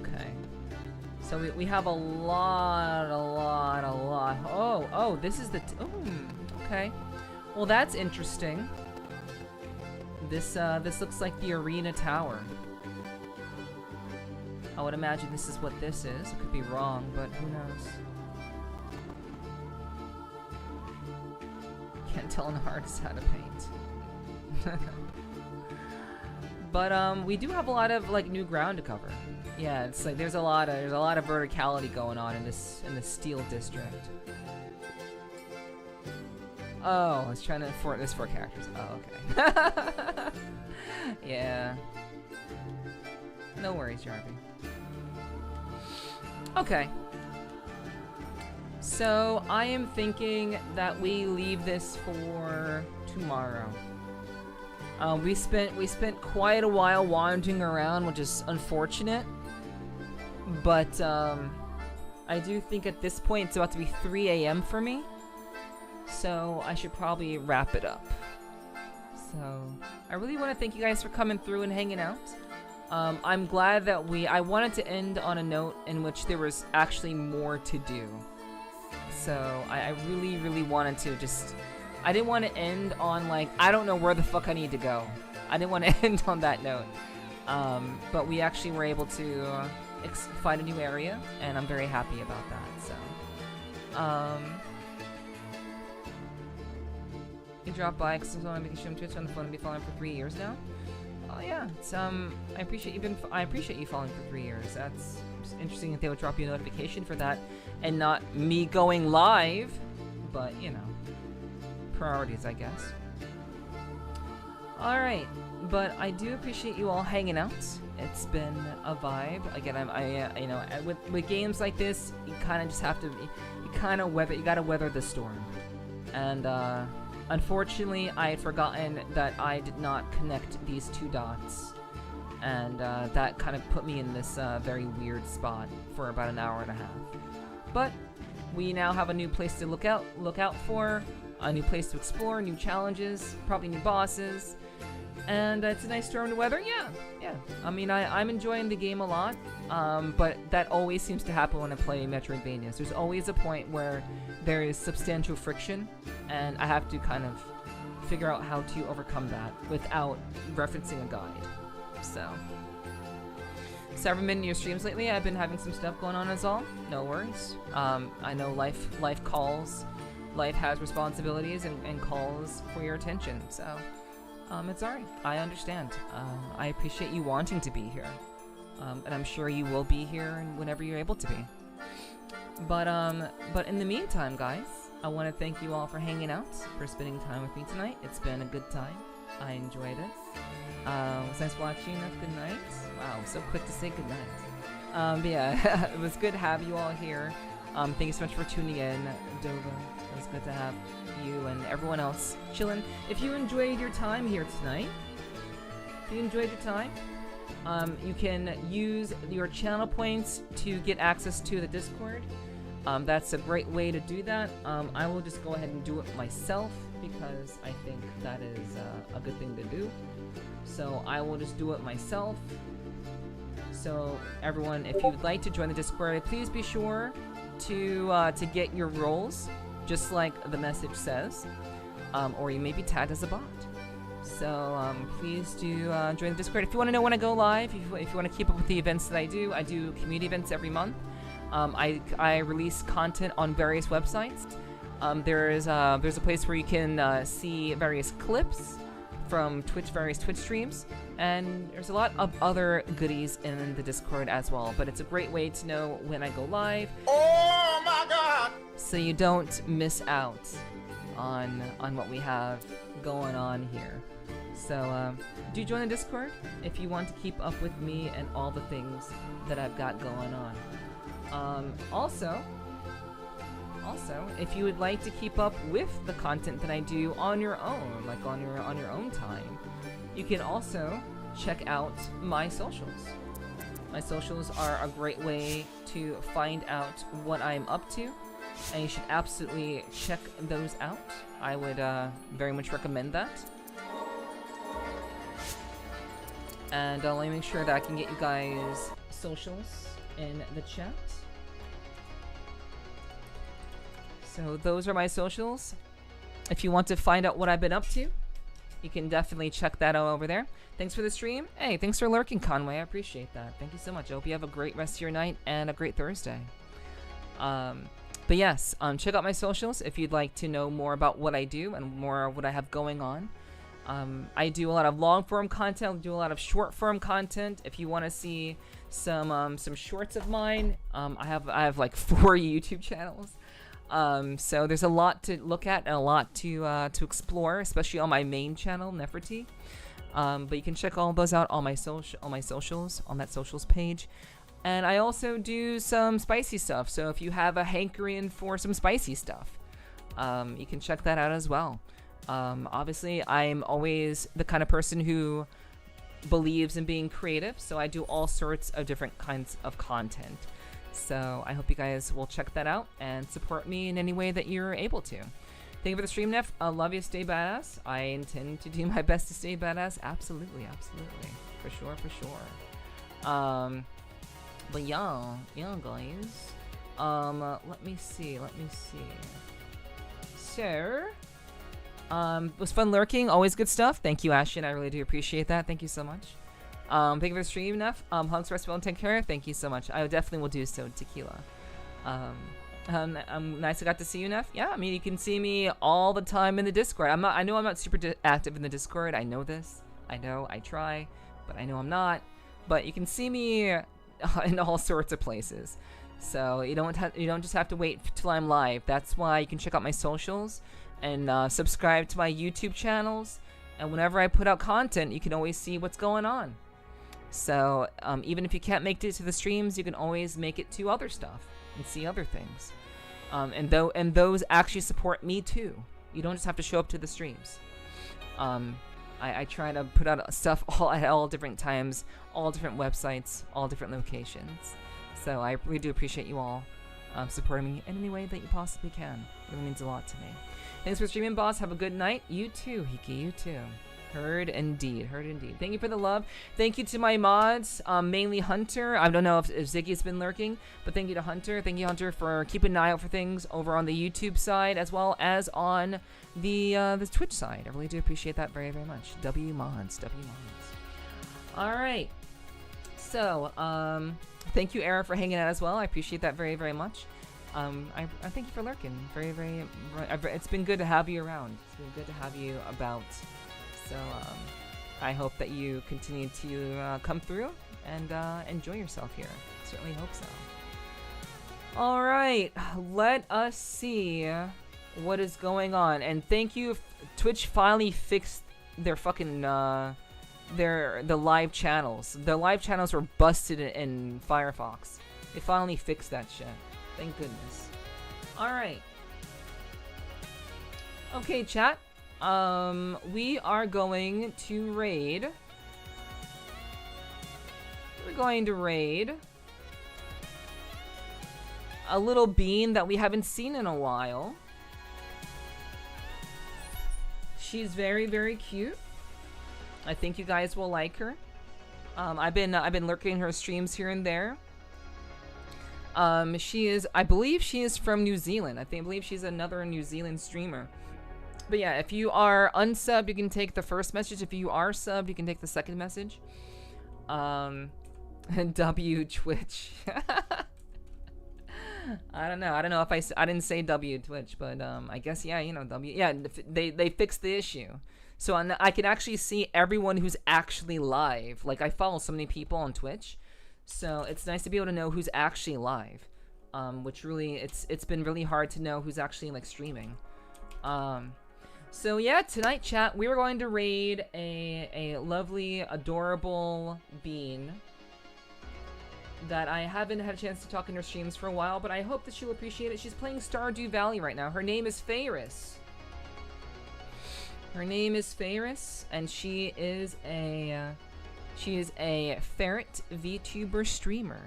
Okay. So we have a lot. Oh, this is the okay. Well, that's interesting. This looks like the arena tower. I would imagine this is what this is. I could be wrong, but who knows? Can't tell an artist how to paint. But we do have a lot of like new ground to cover. Yeah, it's like there's a lot of verticality going on in this Steel District. Oh, I was trying to there's 4 characters. Oh, okay. Yeah. No worries, Jarvie. Okay. So I am thinking that we leave this for tomorrow. We spent quite a while wandering around, which is unfortunate. But I do think at this point it's about to be 3 a.m. for me. So I should probably wrap it up. So I really want to thank you guys for coming through and hanging out. I'm glad that I wanted to end on a note in which there was actually more to do. So I really wanted to just I didn't want to end on like, I don't know where the fuck I need to go. I didn't want to end on that note. But we actually were able to find a new area, and I'm very happy about that, so. You dropped by because I'm making sure Twitch on the phone and be following for 3 years now. Oh yeah, it's I appreciate you following for 3 years. That's interesting that they would drop you a notification for that, and not me going live. But you know, priorities, I guess. All right, but I do appreciate you all hanging out. It's been a vibe. Again, you know, with games like this, you kind of just have to, you gotta weather the storm, and unfortunately, I had forgotten that I did not connect these 2 dots, and that kind of put me in this very weird spot for about an hour and a half. But we now have a new place to look out for, a new place to explore, new challenges, probably new bosses, and it's a nice storm to weather. Yeah. I mean, I'm enjoying the game a lot, but that always seems to happen when I play Metroidvanias. There's always a point where there is substantial friction, and I have to kind of figure out how to overcome that without referencing a guide. So haven't been in your streams lately. I've been having some stuff going on as all. No worries. I know life calls. Life has responsibilities and calls for your attention. So it's alright. I understand. I appreciate you wanting to be here. And I'm sure you will be here whenever you're able to be. But in the meantime, guys, I want to thank you all for hanging out, for spending time with me tonight. It's been a good time. I enjoyed it. It was nice watching. Good night. Wow, so quick to say good night. But yeah, it was good to have you all here. Thank you so much for tuning in, Dova. It was good to have you and everyone else chilling. If you enjoyed your time here tonight, you can use your channel points to get access to the Discord. That's a great way to do that. I will just go ahead and do it myself because I think that is a good thing to do. So I will just do it myself. So everyone, if you'd like to join the Discord, please be sure to get your roles, just like the message says, or you may be tagged as a bot. So please do join the Discord. If you want to know when I go live, if you want to keep up with the events that I do community events every month. I release content on various websites. There's a place where you can see various clips from various Twitch streams, and there's a lot of other goodies in the Discord as well. But it's a great way to know when I go live. Oh my god! So you don't miss out on what we have going on here. So do join the Discord if you want to keep up with me and all the things that I've got going on. Also, if you would like to keep up with the content that I do on your own, like on your own time, you can also check out my socials. My socials are a great way to find out what I'm up to, and you should absolutely check those out. I would very much recommend that. And let me make sure that I can get you guys socials in the chat. So those are my socials. If you want to find out what I've been up to, you can definitely check that out over there. Thanks for the stream. Hey, thanks for lurking, Conway. I appreciate that. Thank you so much. I hope you have a great rest of your night and a great Thursday. But yes, check out my socials if you'd like to know more about what I do and more of what I have going on. I do a lot of long-form content. I do a lot of short-form content. If you want to see some shorts of mine, I have like 4 YouTube channels. So there's a lot to look at and a lot to explore, especially on my main channel, Nepherti. But you can check all those out on my socials, on that socials page. And I also do some spicy stuff. So if you have a hankering for some spicy stuff, you can check that out as well. Obviously, I'm always the kind of person who believes in being creative, so I do all sorts of different kinds of content. So I hope you guys will check that out and support me in any way that you're able to. Thank you for the stream, Neff. I love you. Stay badass. I intend to do my best to stay badass. Absolutely, absolutely. For sure, for sure. But yeah, guys. Let me see. So, It was fun lurking. Always good stuff. Thank you, Ashton. I really do appreciate that. Thank you so much. Thank you for the stream, Neff. Hugs, rest well, and take care. Thank you so much. I definitely will do so, Tequila. Nice I got to see you, Neff. Yeah, I mean, you can see me all the time in the Discord. I know I'm not super active in the Discord. I know this. I know. I try, but I know I'm not. But you can see me in all sorts of places. So you don't just have to wait till I'm live. That's why you can check out my socials and subscribe to my YouTube channels. And whenever I put out content, you can always see what's going on. So even if you can't make it to the streams, you can always make it to other stuff and see other things. And those actually support me too. You don't just have to show up to the streams. I try to put out stuff at all different times, all different websites, all different locations. So I really do appreciate you all supporting me in any way that you possibly can. It really means a lot to me. Thanks for streaming, boss. Have a good night. You too, Hiki. You too. Heard indeed. Heard indeed. Thank you for the love. Thank you to my mods, mainly Hunter. I don't know if Ziggy's been lurking, but thank you to Hunter. Thank you, Hunter, for keeping an eye out for things over on the YouTube side as well as on the Twitch side. I really do appreciate that very, very much. W mods. All right. So, thank you, Era, for hanging out as well. I appreciate that very, very much. I thank you for lurking. Very, very. It's been good to have you around. It's been good to have you about. So I hope that you continue to come through and enjoy yourself here. Certainly hope so. All right, let us see what is going on. And thank you. Twitch finally fixed their fucking the live channels. The live channels were busted in Firefox. They finally fixed that shit. Thank goodness. All right. Okay, chat. We are going to raid. We're going to raid a little bean that we haven't seen in a while. She's very, very cute. I think you guys will like her. I've been lurking her streams here and there. I believe she is from New Zealand. I believe she's another New Zealand streamer. But yeah, if you are unsubbed, you can take the first message. If you are subbed, you can take the second message. W Twitch. I don't know if I didn't say W Twitch, but I guess yeah, you know, W. Yeah, they fixed the issue. So I can actually see everyone who's actually live. Like, I follow so many people on Twitch, so it's nice to be able to know who's actually live. Which really, it's been really hard to know who's actually like streaming. So yeah, tonight, chat, we were going to raid a lovely, adorable bean that I haven't had a chance to talk in her streams for a while, but I hope that she'll appreciate it. She's playing Stardew Valley right now. Her name is Ferris. Her name is Ferris, and she is a ferret VTuber streamer,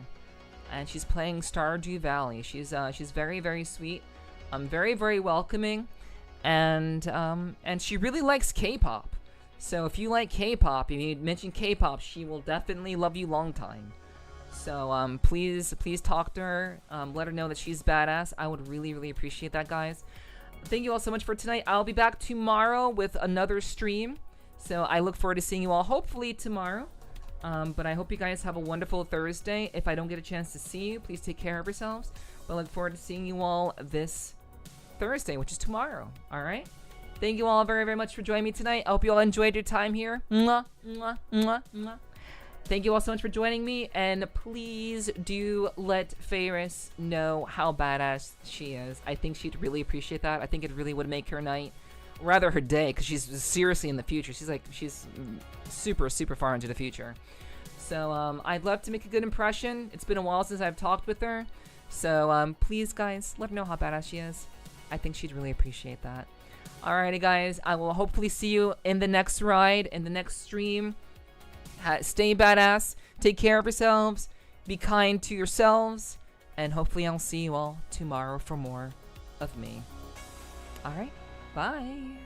and she's playing Stardew Valley. She's very, very sweet, very, very welcoming. And she really likes K-pop. So if you like K-pop, if you mention K-pop, she will definitely love you long time. So please talk to her. Let her know that she's badass. I would really, really appreciate that, guys. Thank you all so much for tonight. I'll be back tomorrow with another stream. So I look forward to seeing you all hopefully tomorrow. But I hope you guys have a wonderful Thursday. If I don't get a chance to see you, please take care of yourselves. But I look forward to seeing you all this Thursday, which is tomorrow. All right. Thank you all very, very much for joining me tonight. I hope you all enjoyed your time here. Mwah, mwah, mwah, mwah. Thank you all so much for joining me, and please do let Ferris know how badass she is. I think she'd really appreciate that. I think it really would make her night, rather her day, because she's seriously in the future. She's super, super far into the future. So I'd love to make a good impression. It's been a while since I've talked with her. So please, guys, let her know how badass she is. I think she'd really appreciate that. Alrighty, guys. I will hopefully see you in the next ride, in the next stream. Stay badass. Take care of yourselves. Be kind to yourselves. And hopefully I'll see you all tomorrow for more of me. Alright. Bye.